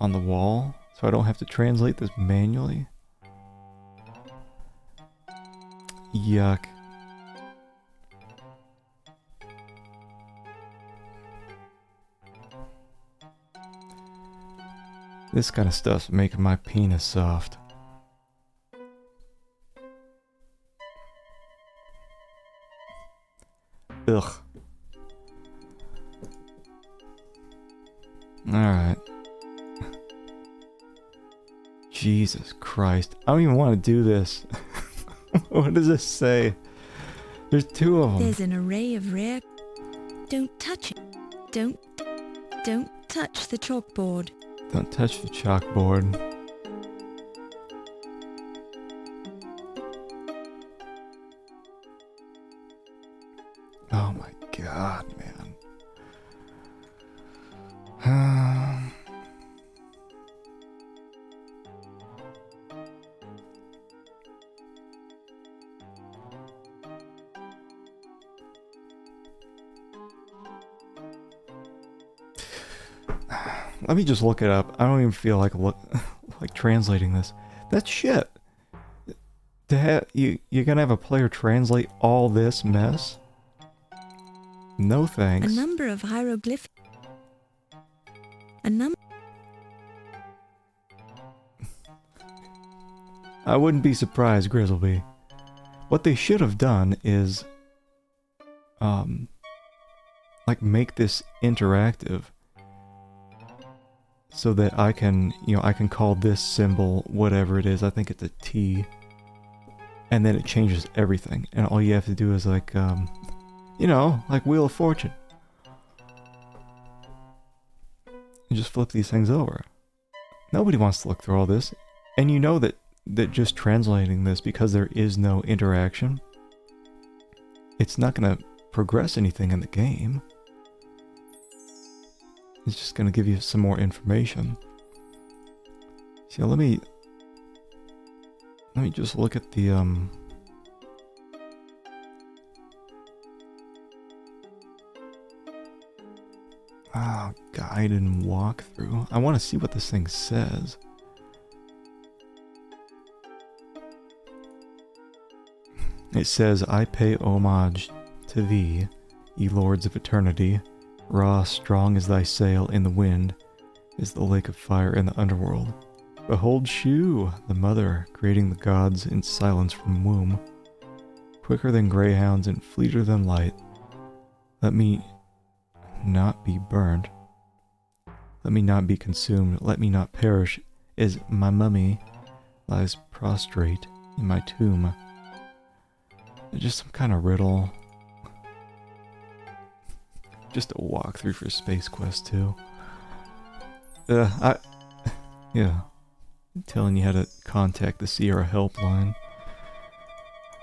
on the wall, so I don't have to translate this manually. Yuck. This kind of stuff's making my penis soft. Ugh. Alright. Jesus Christ. I don't even want to do this. What does this say? There's 2 of them. There's an array of rare... Don't touch it. Don't touch the chalkboard. Don't touch the chalkboard. Oh my god, man. Let me just look it up. I don't even feel like like translating this. That's shit. You're gonna have a player translate all this mess? No thanks. A number of hieroglyphics. I wouldn't be surprised, Grizzleby. What they should have done is, like make this interactive, so that I can, I can call this symbol whatever it is. I think it's a T, and then it changes everything. And all you have to do is like, like Wheel of Fortune. You just flip these things over. Nobody wants to look through all this, and you know that just translating this, because there is no interaction, it's not going to progress anything in the game. It's just going to give you some more information. So let me just look at the guide and walkthrough. I want to see what this thing says. It says, I pay homage to thee, ye lords of eternity. Ra, strong as thy sail in the wind, is the lake of fire in the underworld. Behold Shu, the mother, creating the gods in silence from womb. Quicker than greyhounds and fleeter than light. Let me not be burned. Let me not be consumed. Let me not perish, as my mummy lies prostrate in my tomb. Just some kind of riddle. Just a walkthrough for Space Quest 2. Yeah. I'm telling you how to contact the Sierra helpline.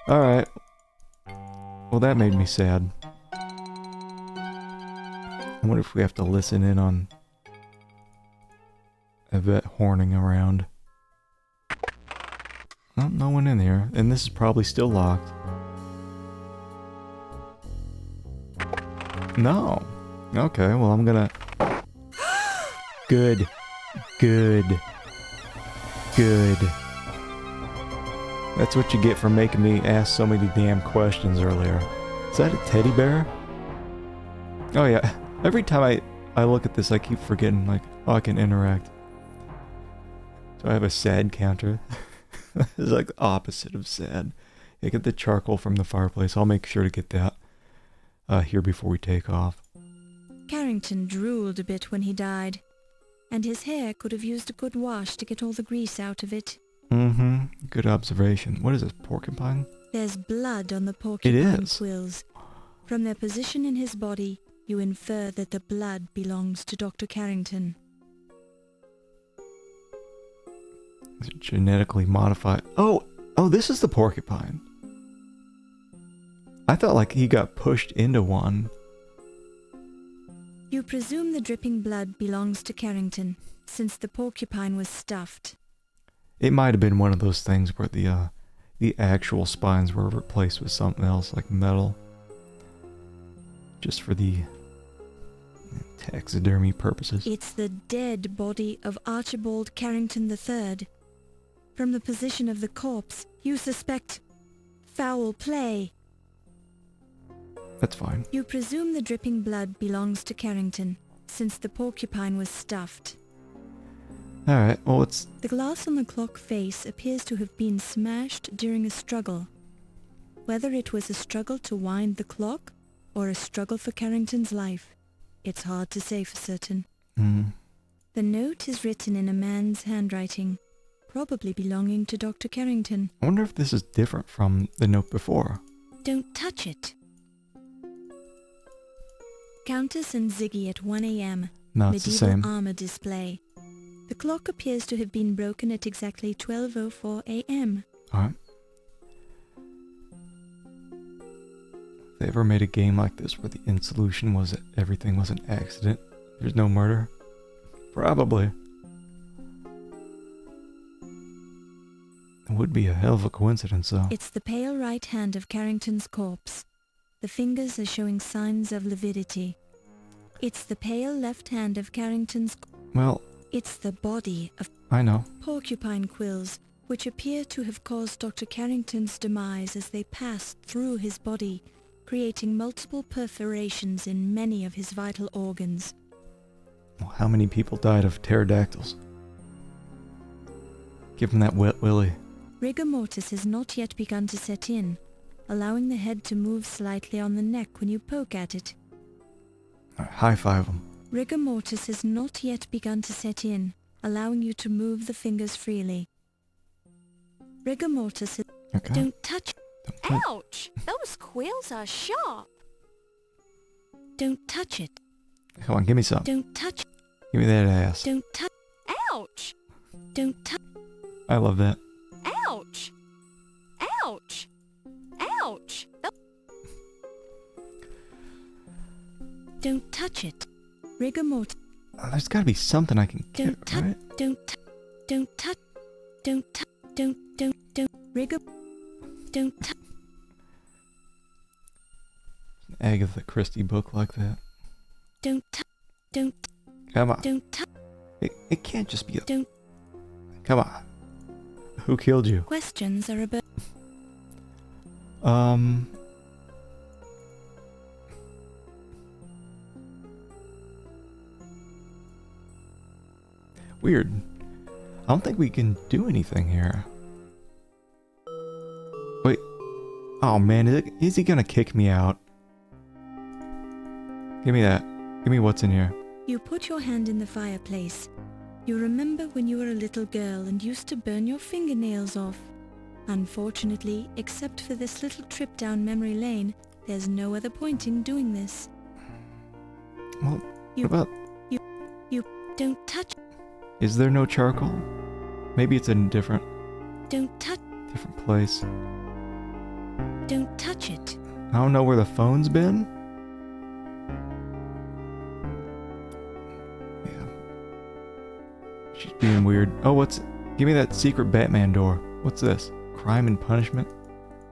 Alright. Well, that made me sad. I wonder if we have to listen in on Yvette horning around. Well, no one in here, and this is probably still locked. No. Okay, well I'm gonna... Good. That's what you get for making me ask so many damn questions earlier. Is that a teddy bear? Oh yeah, every time I look at this I keep forgetting, like, oh, I can interact. So I have a sad counter. It's like the opposite of sad. I get the charcoal from the fireplace. I'll make sure to get that here before we take off. Carrington drooled a bit when he died, and his hair could have used a good wash to get all the grease out of it. Mm-hmm. Good observation. What is this, porcupine? There's blood on the porcupine It is. quills. From their position in his body, you infer that the blood belongs to Dr. Carrington. Is it genetically modified? Oh, this is the porcupine. I thought like he got pushed into one. You presume the dripping blood belongs to Carrington, since the porcupine was stuffed. It might have been one of those things where the actual spines were replaced with something else, like metal. Just for the taxidermy purposes. It's the dead body of Archibald Carrington III. From the position of the corpse, you suspect foul play. That's fine. You presume the dripping blood belongs to Carrington, since the porcupine was stuffed. Alright, well it's... The glass on the clock face appears to have been smashed during a struggle. Whether it was a struggle to wind the clock, or a struggle for Carrington's life. It's hard to say for certain. Mm. The note is written in a man's handwriting, probably belonging to Dr. Carrington. I wonder if this is different from the note before. Don't touch it. Countess and Ziggy at 1 a.m. No, it's the Medieval same. armor display. The clock appears to have been broken at exactly 12:04 a.m. Alright. If they ever made a game like this where the end solution was that everything was an accident, there's no murder? Probably. It would be a hell of a coincidence, though. It's the pale right hand of Carrington's corpse. The fingers are showing signs of lividity. It's the pale left hand of Carrington's... Well... It's the body of... I know. Porcupine quills, which appear to have caused Dr. Carrington's demise as they passed through his body, creating multiple perforations in many of his vital organs. Well, how many people died of pterodactyls? Give him that wet willy. Rigor mortis has not yet begun to set in, allowing the head to move slightly on the neck when you poke at it. Alright, high five him. Rigor mortis has not yet begun to set in, allowing you to move the fingers freely. Rigor mortis is... Okay. Don't touch... Ouch! Those quills are sharp. Don't touch it. Come on, give me some. Don't touch... Give me that ass. Don't touch... Ouch! Don't touch... I love that. Ouch! Ouch! Ouch! Don't touch it. Rigor mortis... There's gotta be something I can get, Don't touch... right? Don't touch... Don't touch... Don't touch... Don't... Rigor... Don't touch... An Agatha Christie book like that. Don't touch... Don't... Come on. Don't touch... It can't just be a... Don't... Come on. Who killed you? Questions are about... Weird. I don't think we can do anything here. Wait. Oh man, is he gonna kick me out? Give me that. Give me what's in here. You put your hand in the fireplace. You remember when you were a little girl and used to burn your fingernails off. Unfortunately, except for this little trip down memory lane, there's no other point in doing this. Well, You- what about... You don't touch... Is there no charcoal? Maybe it's in a different Don't touch... place. Don't touch it. I don't know where the phone's been. Yeah. She's being weird. Oh, what's... Give me that secret Batman door. What's this? Crime and punishment?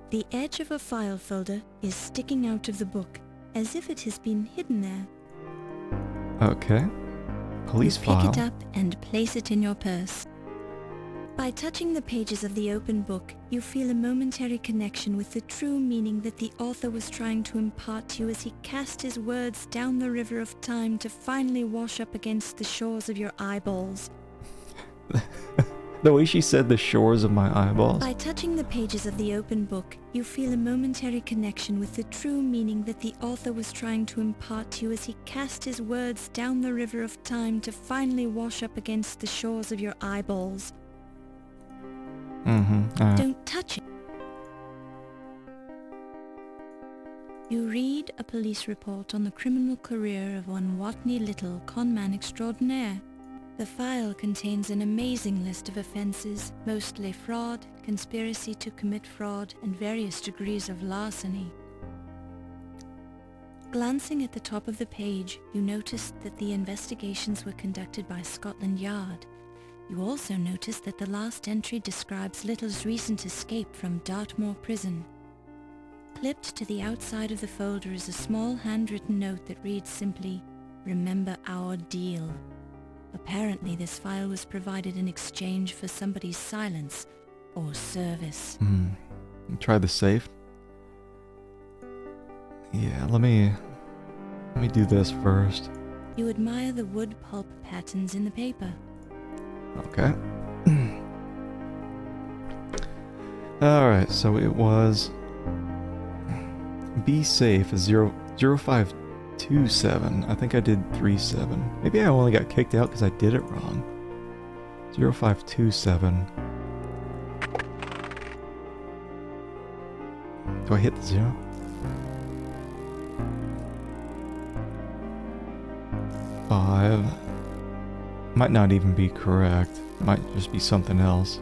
The edge of a file folder is sticking out of the book, as if it has been hidden there. Okay. Police You file. pick it up and place it in your purse. By touching the pages of the open book, you feel a momentary connection with the true meaning that the author was trying to impart to you as he cast his words down the river of time to finally wash up against the shores of your eyeballs. The way she said the shores of my eyeballs. By touching the pages of the open book, you feel a momentary connection with the true meaning that the author was trying to impart to you as he cast his words down the river of time to finally wash up against the shores of your eyeballs. Mm-hmm. Don't touch it. You read a police report on the criminal career of one Watney Little, conman extraordinaire. The file contains an amazing list of offences, mostly fraud, conspiracy to commit fraud, and various degrees of larceny. Glancing at the top of the page, you noticed that the investigations were conducted by Scotland Yard. You also noticed that the last entry describes Little's recent escape from Dartmoor prison. Clipped to the outside of the folder is a small handwritten note that reads simply, "Remember our deal." Apparently this file was provided in exchange for somebody's silence or service. Try the safe. Yeah, let me do this first. You admire the wood pulp patterns in the paper. Okay. Alright, so it was... Be safe as 0527. I think I did 37. Maybe I only got kicked out because I did it wrong. 0527. Do I hit the 0? Five. Might not even be correct. Might just be something else.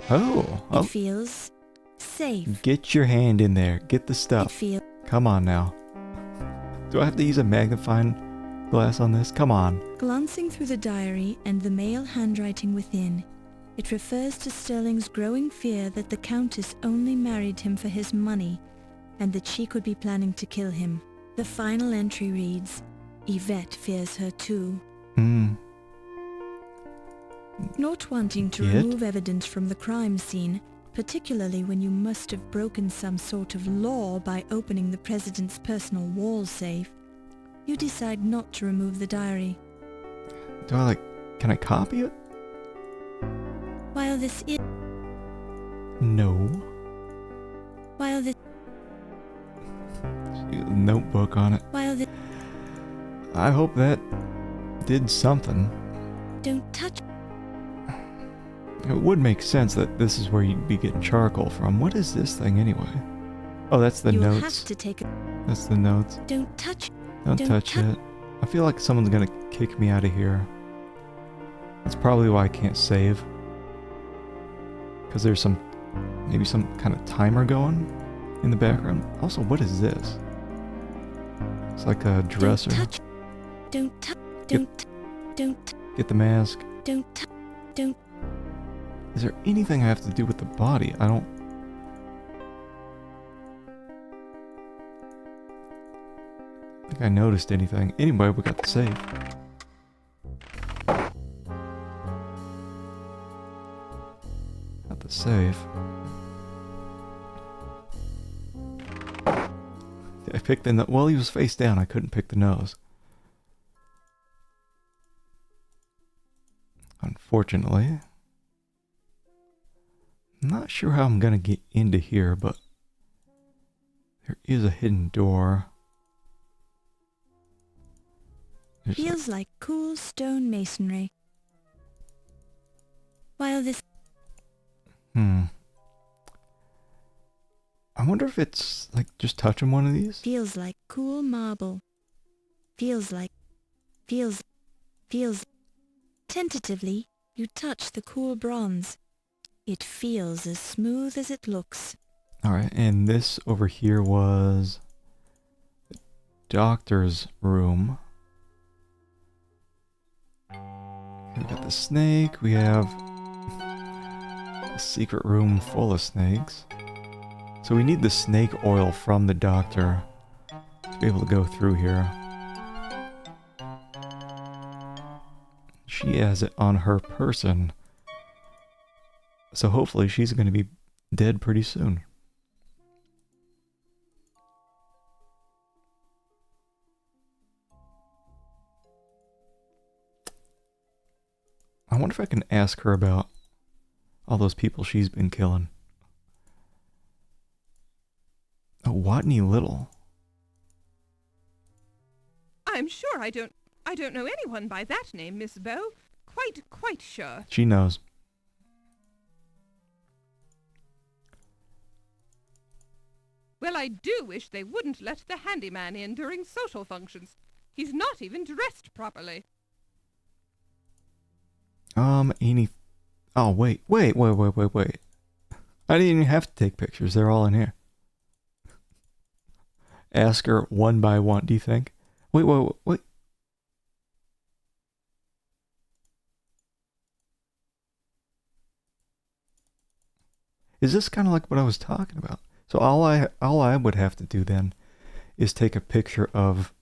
Oh. It feels safe. Get your hand in there. Get the stuff. Come on now. Do I have to use a magnifying glass on this? Come on. Glancing through the diary and the male handwriting within, it refers to Sterling's growing fear that the Countess only married him for his money and that she could be planning to kill him. The final entry reads, Yvette fears her too. Not wanting to remove evidence from the crime scene, particularly when you must have broken some sort of law by opening the president's personal wall safe, you decide not to remove the diary. Can I copy it? While this is... No. While this... Notebook on it. While this... I hope that did something. Don't touch... It would make sense that this is where you'd be getting charcoal from. What is this thing anyway? Oh, that's the You'll notes. have to take it. That's the notes. Don't touch... Don't touch it. I feel like someone's gonna kick me out of here. That's probably why I can't save. Because there's maybe some kind of timer going in the background. Also, what is this? It's like a dresser. Don't touch. Don't. Get the mask. Don't. Is there anything I have to do with the body? I don't... think I noticed anything. Anyway, we got the save. Got the save. I picked the nose. Well, he was face down. I couldn't pick the nose. Unfortunately. I'm not sure how I'm gonna get into here, but there is a hidden door. Feels like cool stone masonry. While this... I wonder if it's like just touching one of these? Feels like cool marble. Feels... Tentatively, you touch the cool bronze. It feels as smooth as it looks. Alright, and this over here was the doctor's room. We got the snake, we have a secret room full of snakes. So we need the snake oil from the doctor to be able to go through here. She has it on her person. So hopefully she's going to be dead pretty soon. I wonder if I can ask her about all those people she's been killing. Oh, Watney Little. I'm sure I don't know anyone by that name, Miss Bow. Quite sure. She knows. Well, I do wish they wouldn't let the handyman in during social functions. He's not even dressed properly. Any... Oh, wait. I didn't even have to take pictures. They're all in here. Ask her one by one, do you think? Wait. Is this kind of like what I was talking about? So all I would have to do then is take a picture of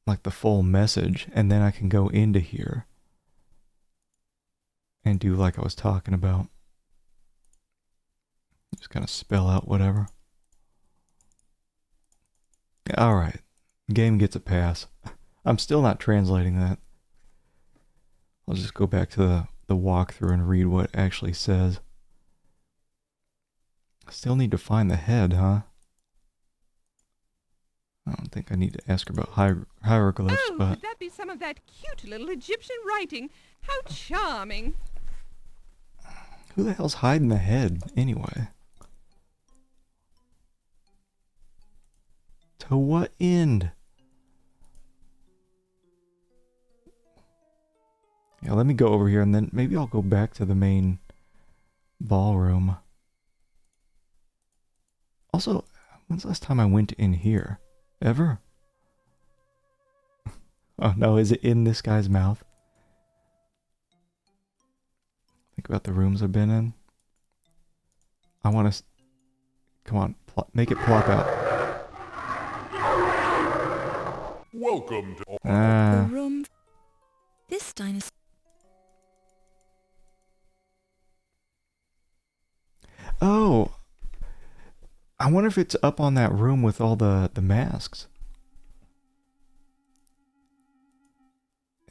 like the full message, and then I can go into here and do like I was talking about. Just kind of spell out whatever. Alright. Game gets a pass. I'm still not translating that. I'll just go back to the walkthrough and read what it actually says. Still need to find the head, huh? I don't think I need to ask her about hieroglyphs, Oh, but... could that be some of that cute little Egyptian writing? How charming. Who the hell's hiding the head, anyway? To what end? Yeah, let me go over here and then maybe I'll go back to the main ballroom. Also, when's the last time I went in here? Ever? Oh no, is it in this guy's mouth? Think about the rooms I've been in. I want to... Come on, make it plop out. Welcome to... The room... This dinosaur... Oh! I wonder if it's up on that room with all the masks.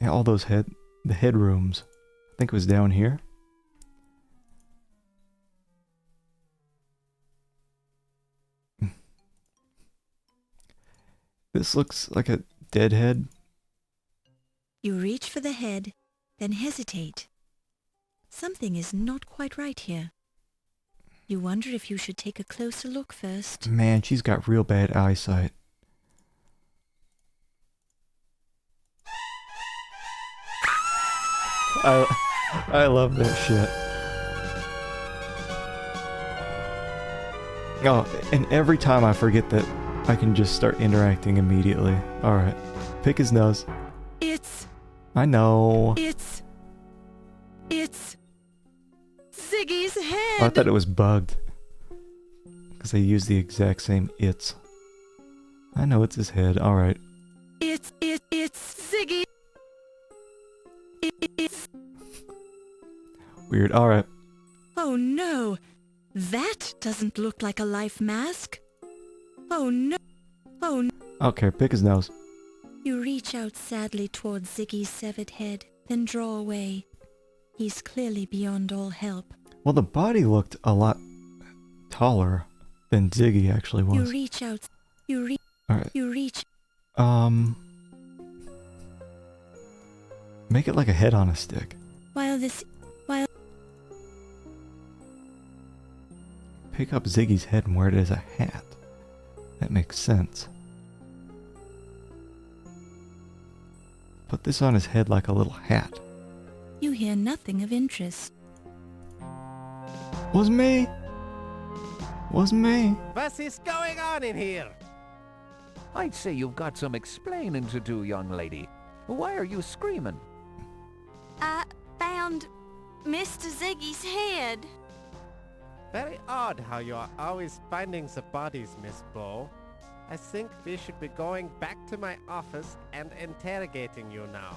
Yeah, all those the head rooms. I think it was down here. This looks like a dead head. You reach for the head, then hesitate. Something is not quite right here. You wonder if you should take a closer look first. Man, she's got real bad eyesight. I love that shit. Oh, and every time I forget that I can just start interacting immediately. Alright. Pick his nose. It's... I know. It's Ziggy's head! Oh, I thought it was bugged. Because they use the exact same it's. I know it's his head. Alright. It's Ziggy! It's... Weird. Alright. Oh no! That doesn't look like a life mask! Oh no! Oh no! Okay, pick his nose. You reach out sadly towards Ziggy's severed head, then draw away. He's clearly beyond all help. Well, the body looked a lot taller than Ziggy actually was. You reach out. Alright. You reach. Make it like a head on a stick. While Pick up Ziggy's head and wear it as a hat. That makes sense. Put this on his head like a little hat. You hear nothing of interest. Was me? Was me? What is going on in here? I'd say you've got some explaining to do, young lady. Why are you screaming? I found Mr. Ziggy's head. Very odd how you are always finding the bodies, Miss Bow. I think we should be going back to my office and interrogating you now.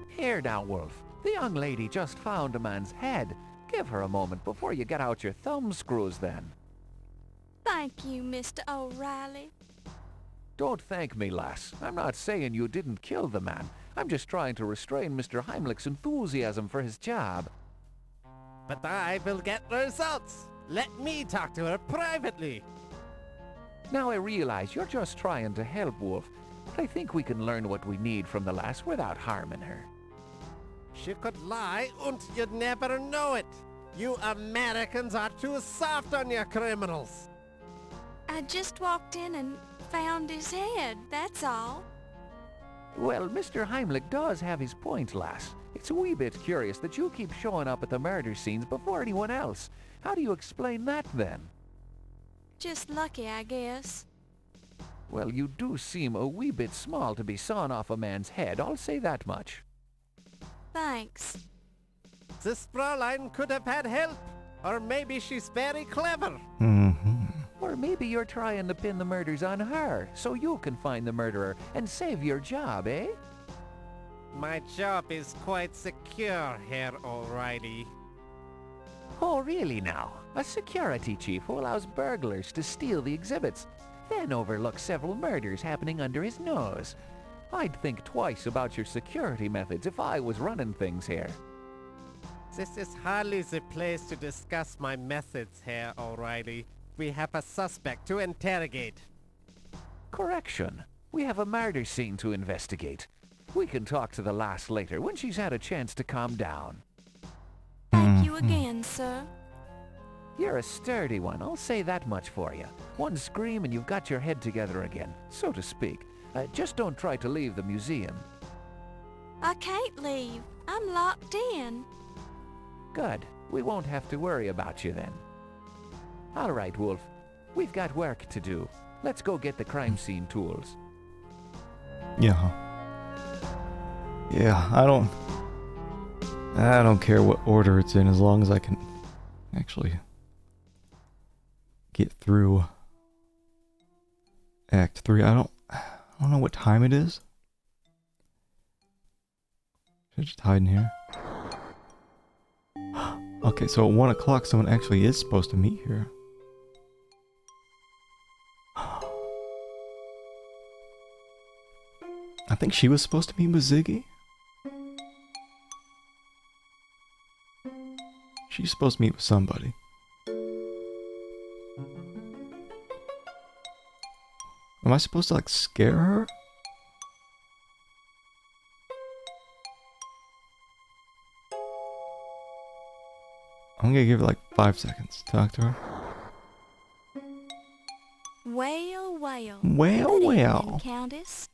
Here now, Wolf. The young lady just found a man's head. Give her a moment before you get out your thumb screws then. Thank you, Mr. O'Reilly. Don't thank me, lass. I'm not saying you didn't kill the man. I'm just trying to restrain Mr. Heimlich's enthusiasm for his job. But I will get results. Let me talk to her privately. Now I realize you're just trying to help, Wolf, but I think we can learn what we need from the lass without harming her. She could lie and you'd never know it. You Americans are too soft on your criminals. I just walked in and found his head, that's all. Well, Mr. Heimlich does have his point, lass. It's a wee bit curious that you keep showing up at the murder scenes before anyone else. How do you explain that, then? Just lucky, I guess. Well, you do seem a wee bit small to be sawing off a man's head, I'll say that much. Thanks. This Fräulein could have had help. Or maybe she's very clever. Or maybe you're trying to pin the murders on her, so you can find the murderer and save your job, eh? My job is quite secure, Herr O'Reilly. Oh, really now? A security chief who allows burglars to steal the exhibits, then overlooks several murders happening under his nose. I'd think twice about your security methods if I was running things here. This is hardly the place to discuss my methods, Herr O'Reilly. We have a suspect to interrogate. Correction. We have a murder scene to investigate. We can talk to the lass later when she's had a chance to calm down. Thank you again, sir. You're a sturdy one, I'll say that much for you. One scream and you've got your head together again, so to speak. Just don't try to leave the museum. I can't leave. I'm locked in. Good. We won't have to worry about you then. All right, Wolf. We've got work to do. Let's go get the crime scene tools. Yeah. Yeah, I don't care what order it's in as long as I can actually get through Act 3. I don't know what time it is. Should I just hide in here? Okay, so at 1 o'clock someone actually is supposed to meet here. I think she was supposed to meet with Ziggy. She's supposed to meet with somebody. Am I supposed to like scare her? I'm gonna give it like 5 seconds to talk to her. Well, well. Well, Good well. evening, Countess.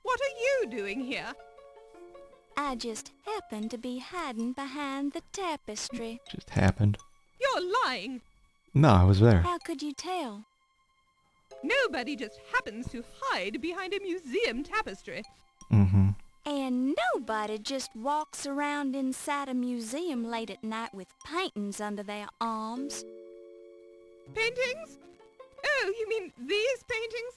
What are you doing here? I just happened to be hiding behind the tapestry. Just happened. You're lying. No, I was there. How could you tell? Nobody just happens to hide behind a museum tapestry. Mm-hmm. And nobody just walks around inside a museum late at night with paintings under their arms. Paintings? Oh, you mean these paintings?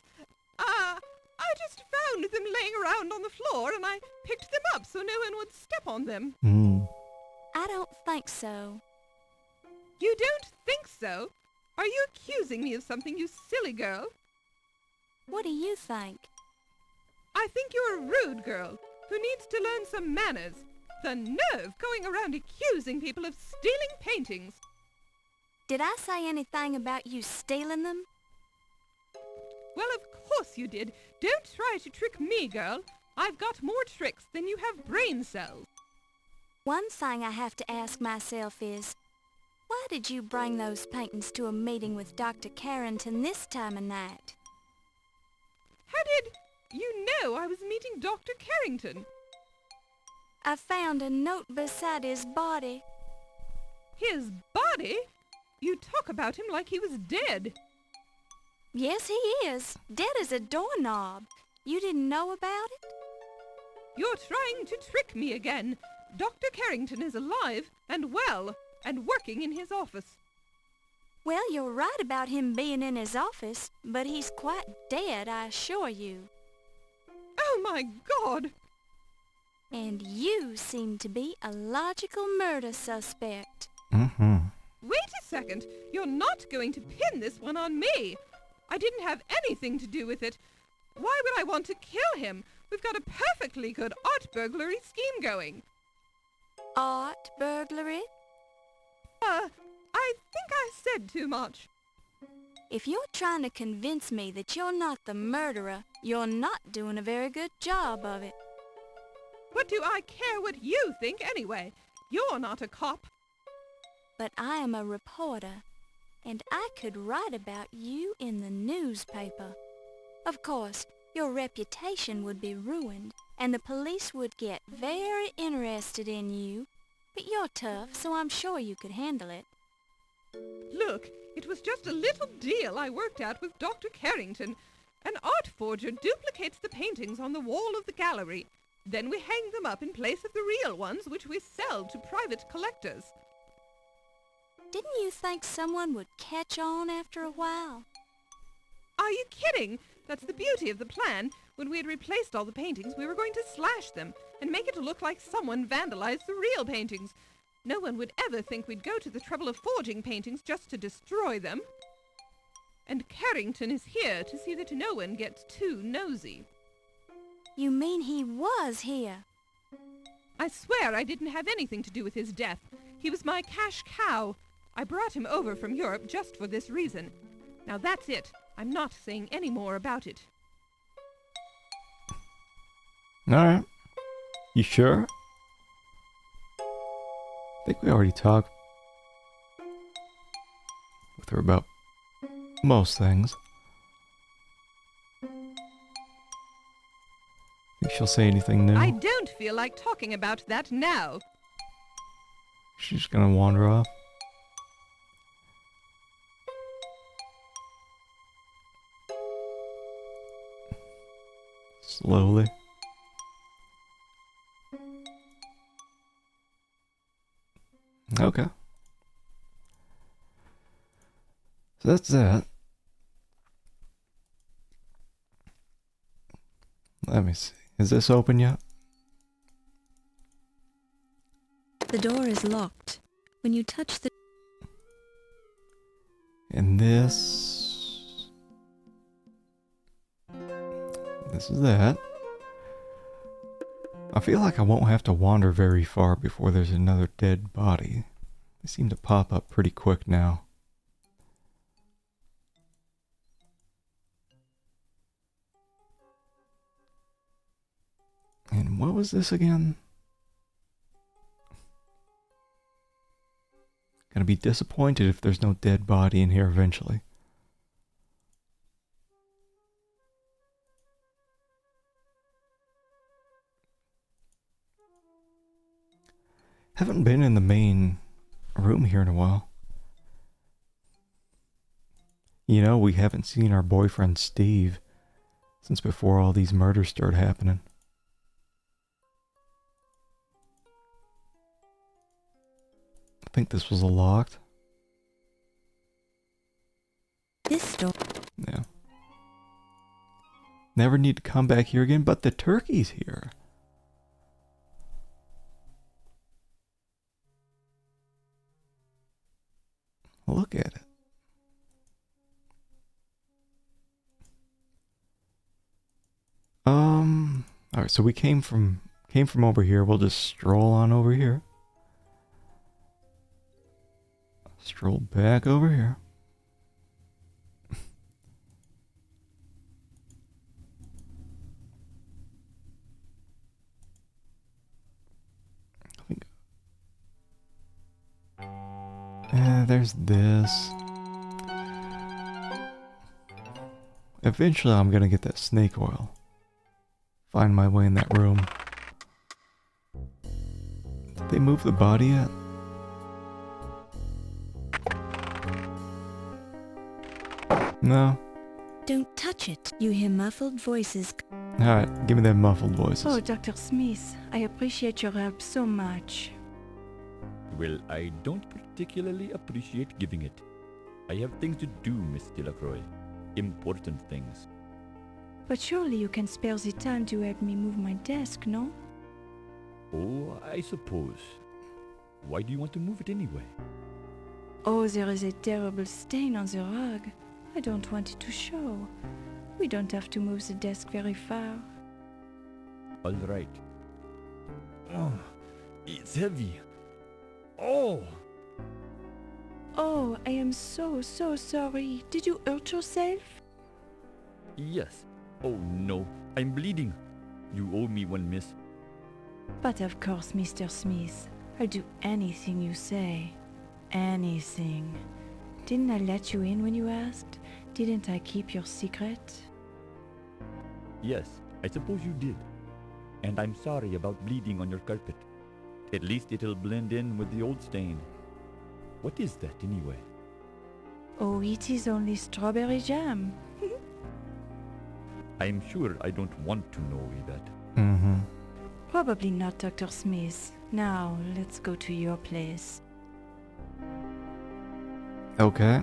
I just found them laying around on the floor and I picked them up so no one would step on them. I don't think so. You don't think so? Are you accusing me of something, you silly girl? What do you think? I think you're a rude girl who needs to learn some manners. The nerve going around accusing people of stealing paintings. Did I say anything about you stealing them? Well, of course you did. Don't try to trick me, girl. I've got more tricks than you have brain cells. One thing I have to ask myself is, why did you bring those paintings to a meeting with Dr. Carrington this time of night? How did you know I was meeting Dr. Carrington? I found a note beside his body. His body? You talk about him like he was dead. Yes, he is. Dead as a doorknob. You didn't know about it? You're trying to trick me again. Dr. Carrington is alive and well and working in his office. Well, you're right about him being in his office, but he's quite dead, I assure you. Oh, my God! And you seem to be a logical murder suspect. Mm-hmm. Wait a second. You're not going to pin this one on me. I didn't have anything to do with it. Why would I want to kill him? We've got a perfectly good art burglary scheme going. Art burglary? I think I said too much. If you're trying to convince me that you're not the murderer, you're not doing a very good job of it. What do I care what you think anyway? You're not a cop. But I am a reporter, and I could write about you in the newspaper. Of course, your reputation would be ruined, and the police would get very interested in you. But you're tough, so I'm sure you could handle it. Look, it was just a little deal I worked out with Dr. Carrington. An art forger duplicates the paintings on the wall of the gallery. Then we hang them up in place of the real ones, which we sell to private collectors. Didn't you think someone would catch on after a while? Are you kidding? That's the beauty of the plan. When we had replaced all the paintings, we were going to slash them and make it look like someone vandalized the real paintings. No one would ever think we'd go to the trouble of forging paintings just to destroy them. And Carrington is here to see that no one gets too nosy. You mean he was here? I swear I didn't have anything to do with his death. He was my cash cow. I brought him over from Europe just for this reason. Now that's it. I'm not saying any more about it. Alright. You sure? I think we already talked with her about most things. Think she'll say anything new? I don't feel like talking about that now. She's just gonna wander off. Slowly. Okay. So that's that. Let me see. Is this open yet? The door is locked. When you touch the... And this... This is that. I feel like I won't have to wander very far before there's another dead body. They seem to pop up pretty quick now. And what was this again? Gonna be disappointed if there's no dead body in here eventually. Haven't been in the main room here in a while. You know, we haven't seen our boyfriend Steve since before all these murders started happening. I think this was locked. This door. Yeah. Never need to come back here again, but the turkey's here. Look at it. Alright, so we came from over here. We'll just stroll on over here. Stroll back over here. I think. There's this. Eventually I'm gonna get that snake oil. Find my way in that room. Did they move the body yet? No. Don't touch it. You hear muffled voices. Alright, give me them muffled voices. Oh, Dr. Smith, I appreciate your help so much. Well, I don't particularly appreciate giving it. I have things to do, Miss Delacroix. Important things. But surely you can spare the time to help me move my desk, no? Oh, I suppose. Why do you want to move it anyway? Oh, there is a terrible stain on the rug. I don't want it to show. We don't have to move the desk very far. All right. Oh, it's heavy. Oh! Oh, I am so sorry. Did you hurt yourself? Yes. Oh no, I'm bleeding. You owe me one, miss. But of course, Mr. Smith. I'll do anything you say. Anything. Didn't I let you in when you asked? Didn't I keep your secret? Yes, I suppose you did. And I'm sorry about bleeding on your carpet. At least it'll blend in with the old stain. What is that anyway? Oh, it is only strawberry jam. I'm sure I don't want to know, Yvette. Mm-hmm. Probably not, Dr. Smith. Now, let's go to your place. Okay.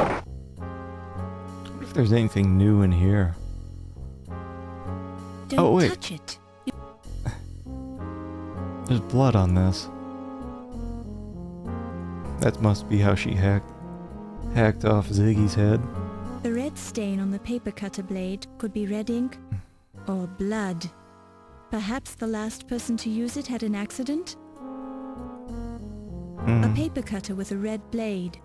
I wonder if there's anything new in here. Don't wait. touch it. There's blood on this. That must be how she hacked off Ziggy's head. The red stain on the paper cutter blade could be red ink. Or blood. Perhaps the last person to use it had an accident? A paper cutter with a red blade.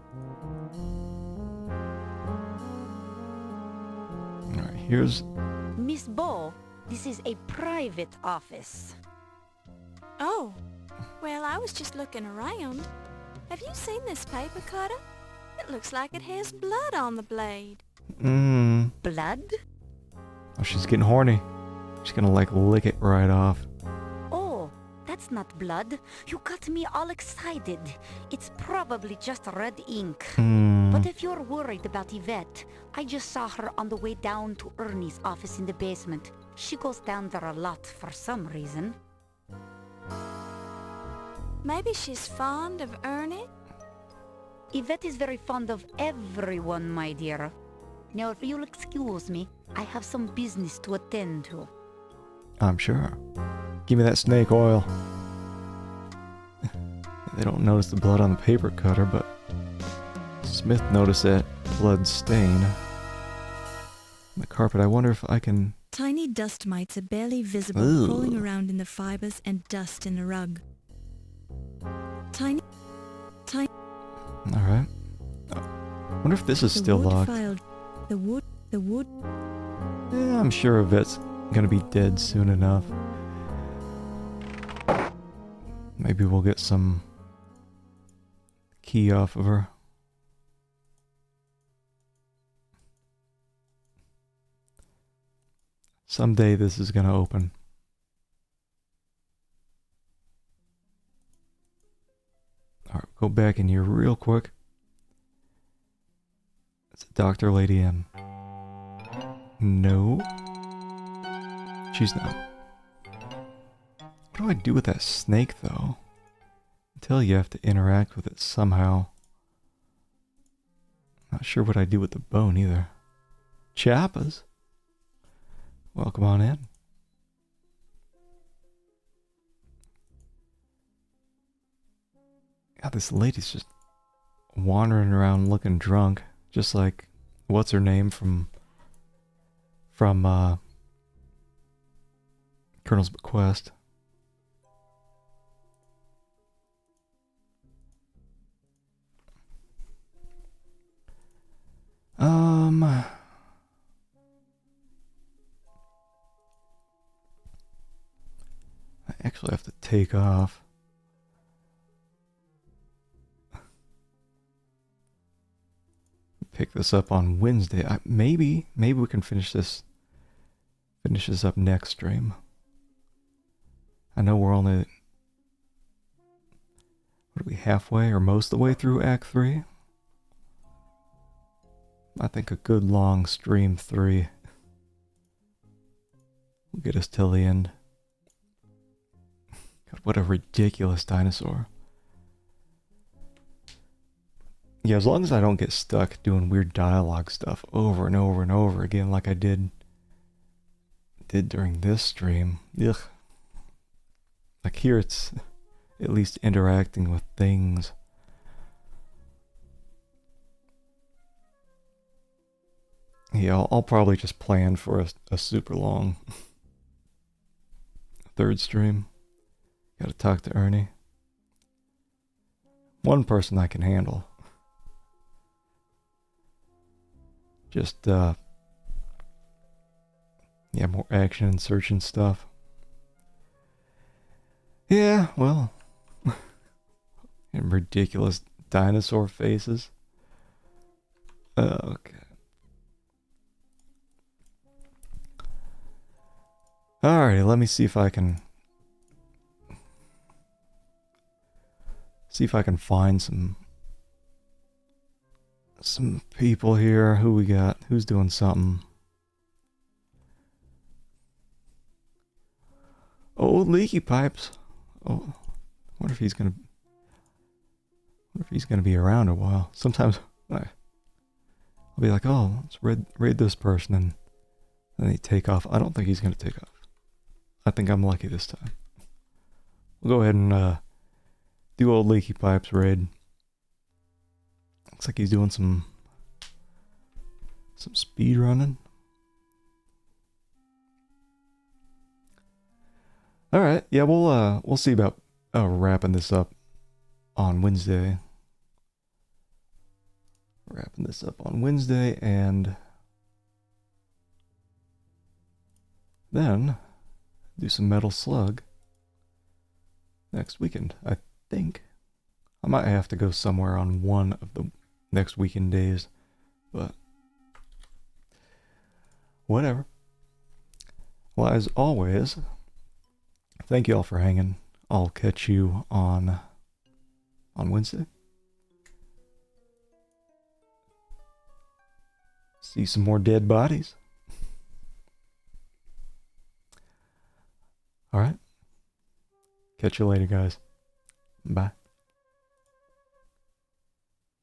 Alright, here's... Miss Bo, this is a private office. Oh, well, I was just looking around. Have you seen this paper cutter? It looks like it has blood on the blade. Blood? Oh, she's getting horny. She's gonna, like, lick it right off. Oh, that's not blood. You got me all excited. It's probably just red ink. But if you're worried about Yvette, I just saw her on the way down to Ernie's office in the basement. She goes down there a lot for some reason. Maybe she's fond of Ernie? Yvette is very fond of everyone, my dear. Now, if you'll excuse me, I have some business to attend to. I'm sure. Give me that snake oil. They don't notice the blood on the paper cutter, but Smith noticed that blood stain on the carpet. I wonder if I can... Tiny dust mites are barely visible, crawling around in the fibers and dust in the rug. Tiny... Alright. Wonder if this is still locked. The wood... Yeah, I'm sure Yvette's gonna be dead soon enough. Maybe we'll get some key off of her. Someday this is gonna open. Alright, go back in here real quick. Is the doctor lady in? No. She's not. What do I do with that snake, though? Until you have to interact with it somehow. Not sure what I do with the bone, either. Chiapas? Welcome on in. God, this lady's just wandering around looking drunk. Just like, what's her name from Colonel's Bequest. I actually have to take off. Pick this up on Wednesday. Maybe we can finish this up next stream. I know we're only, what are we, halfway or most of the way through Act 3? I think a good long stream 3 will get us till the end. God, what a ridiculous dinosaur. Yeah, as long as I don't get stuck doing weird dialogue stuff over and over and over again like I did during this stream. Ugh. Like here it's at least interacting with things. Yeah, I'll probably just plan for a super long third stream. Gotta talk to Ernie. One person I can handle. Just, yeah, more action and search and stuff. Yeah, well, and ridiculous dinosaur faces. Okay. Alrighty, let me see if I can find some people here. Who we got? Who's doing something? Old Leaky Pipes. Oh, wonder if he's gonna be around a while. Sometimes I'll be like, oh, let's raid this person, and then they take off. I don't think he's gonna take off. I think I'm lucky this time. We'll go ahead and do Old Leaky Pipes raid. Looks like he's doing some speed running. All right. Yeah, we'll see about wrapping this up on Wednesday. Wrapping this up on Wednesday, and then do some Metal Slug next weekend. I think I might have to go somewhere on one of the next weekend days, but whatever. Well, as always, thank you all for hanging. I'll catch you on Wednesday. See some more dead bodies. All right. Catch you later, guys. Bye.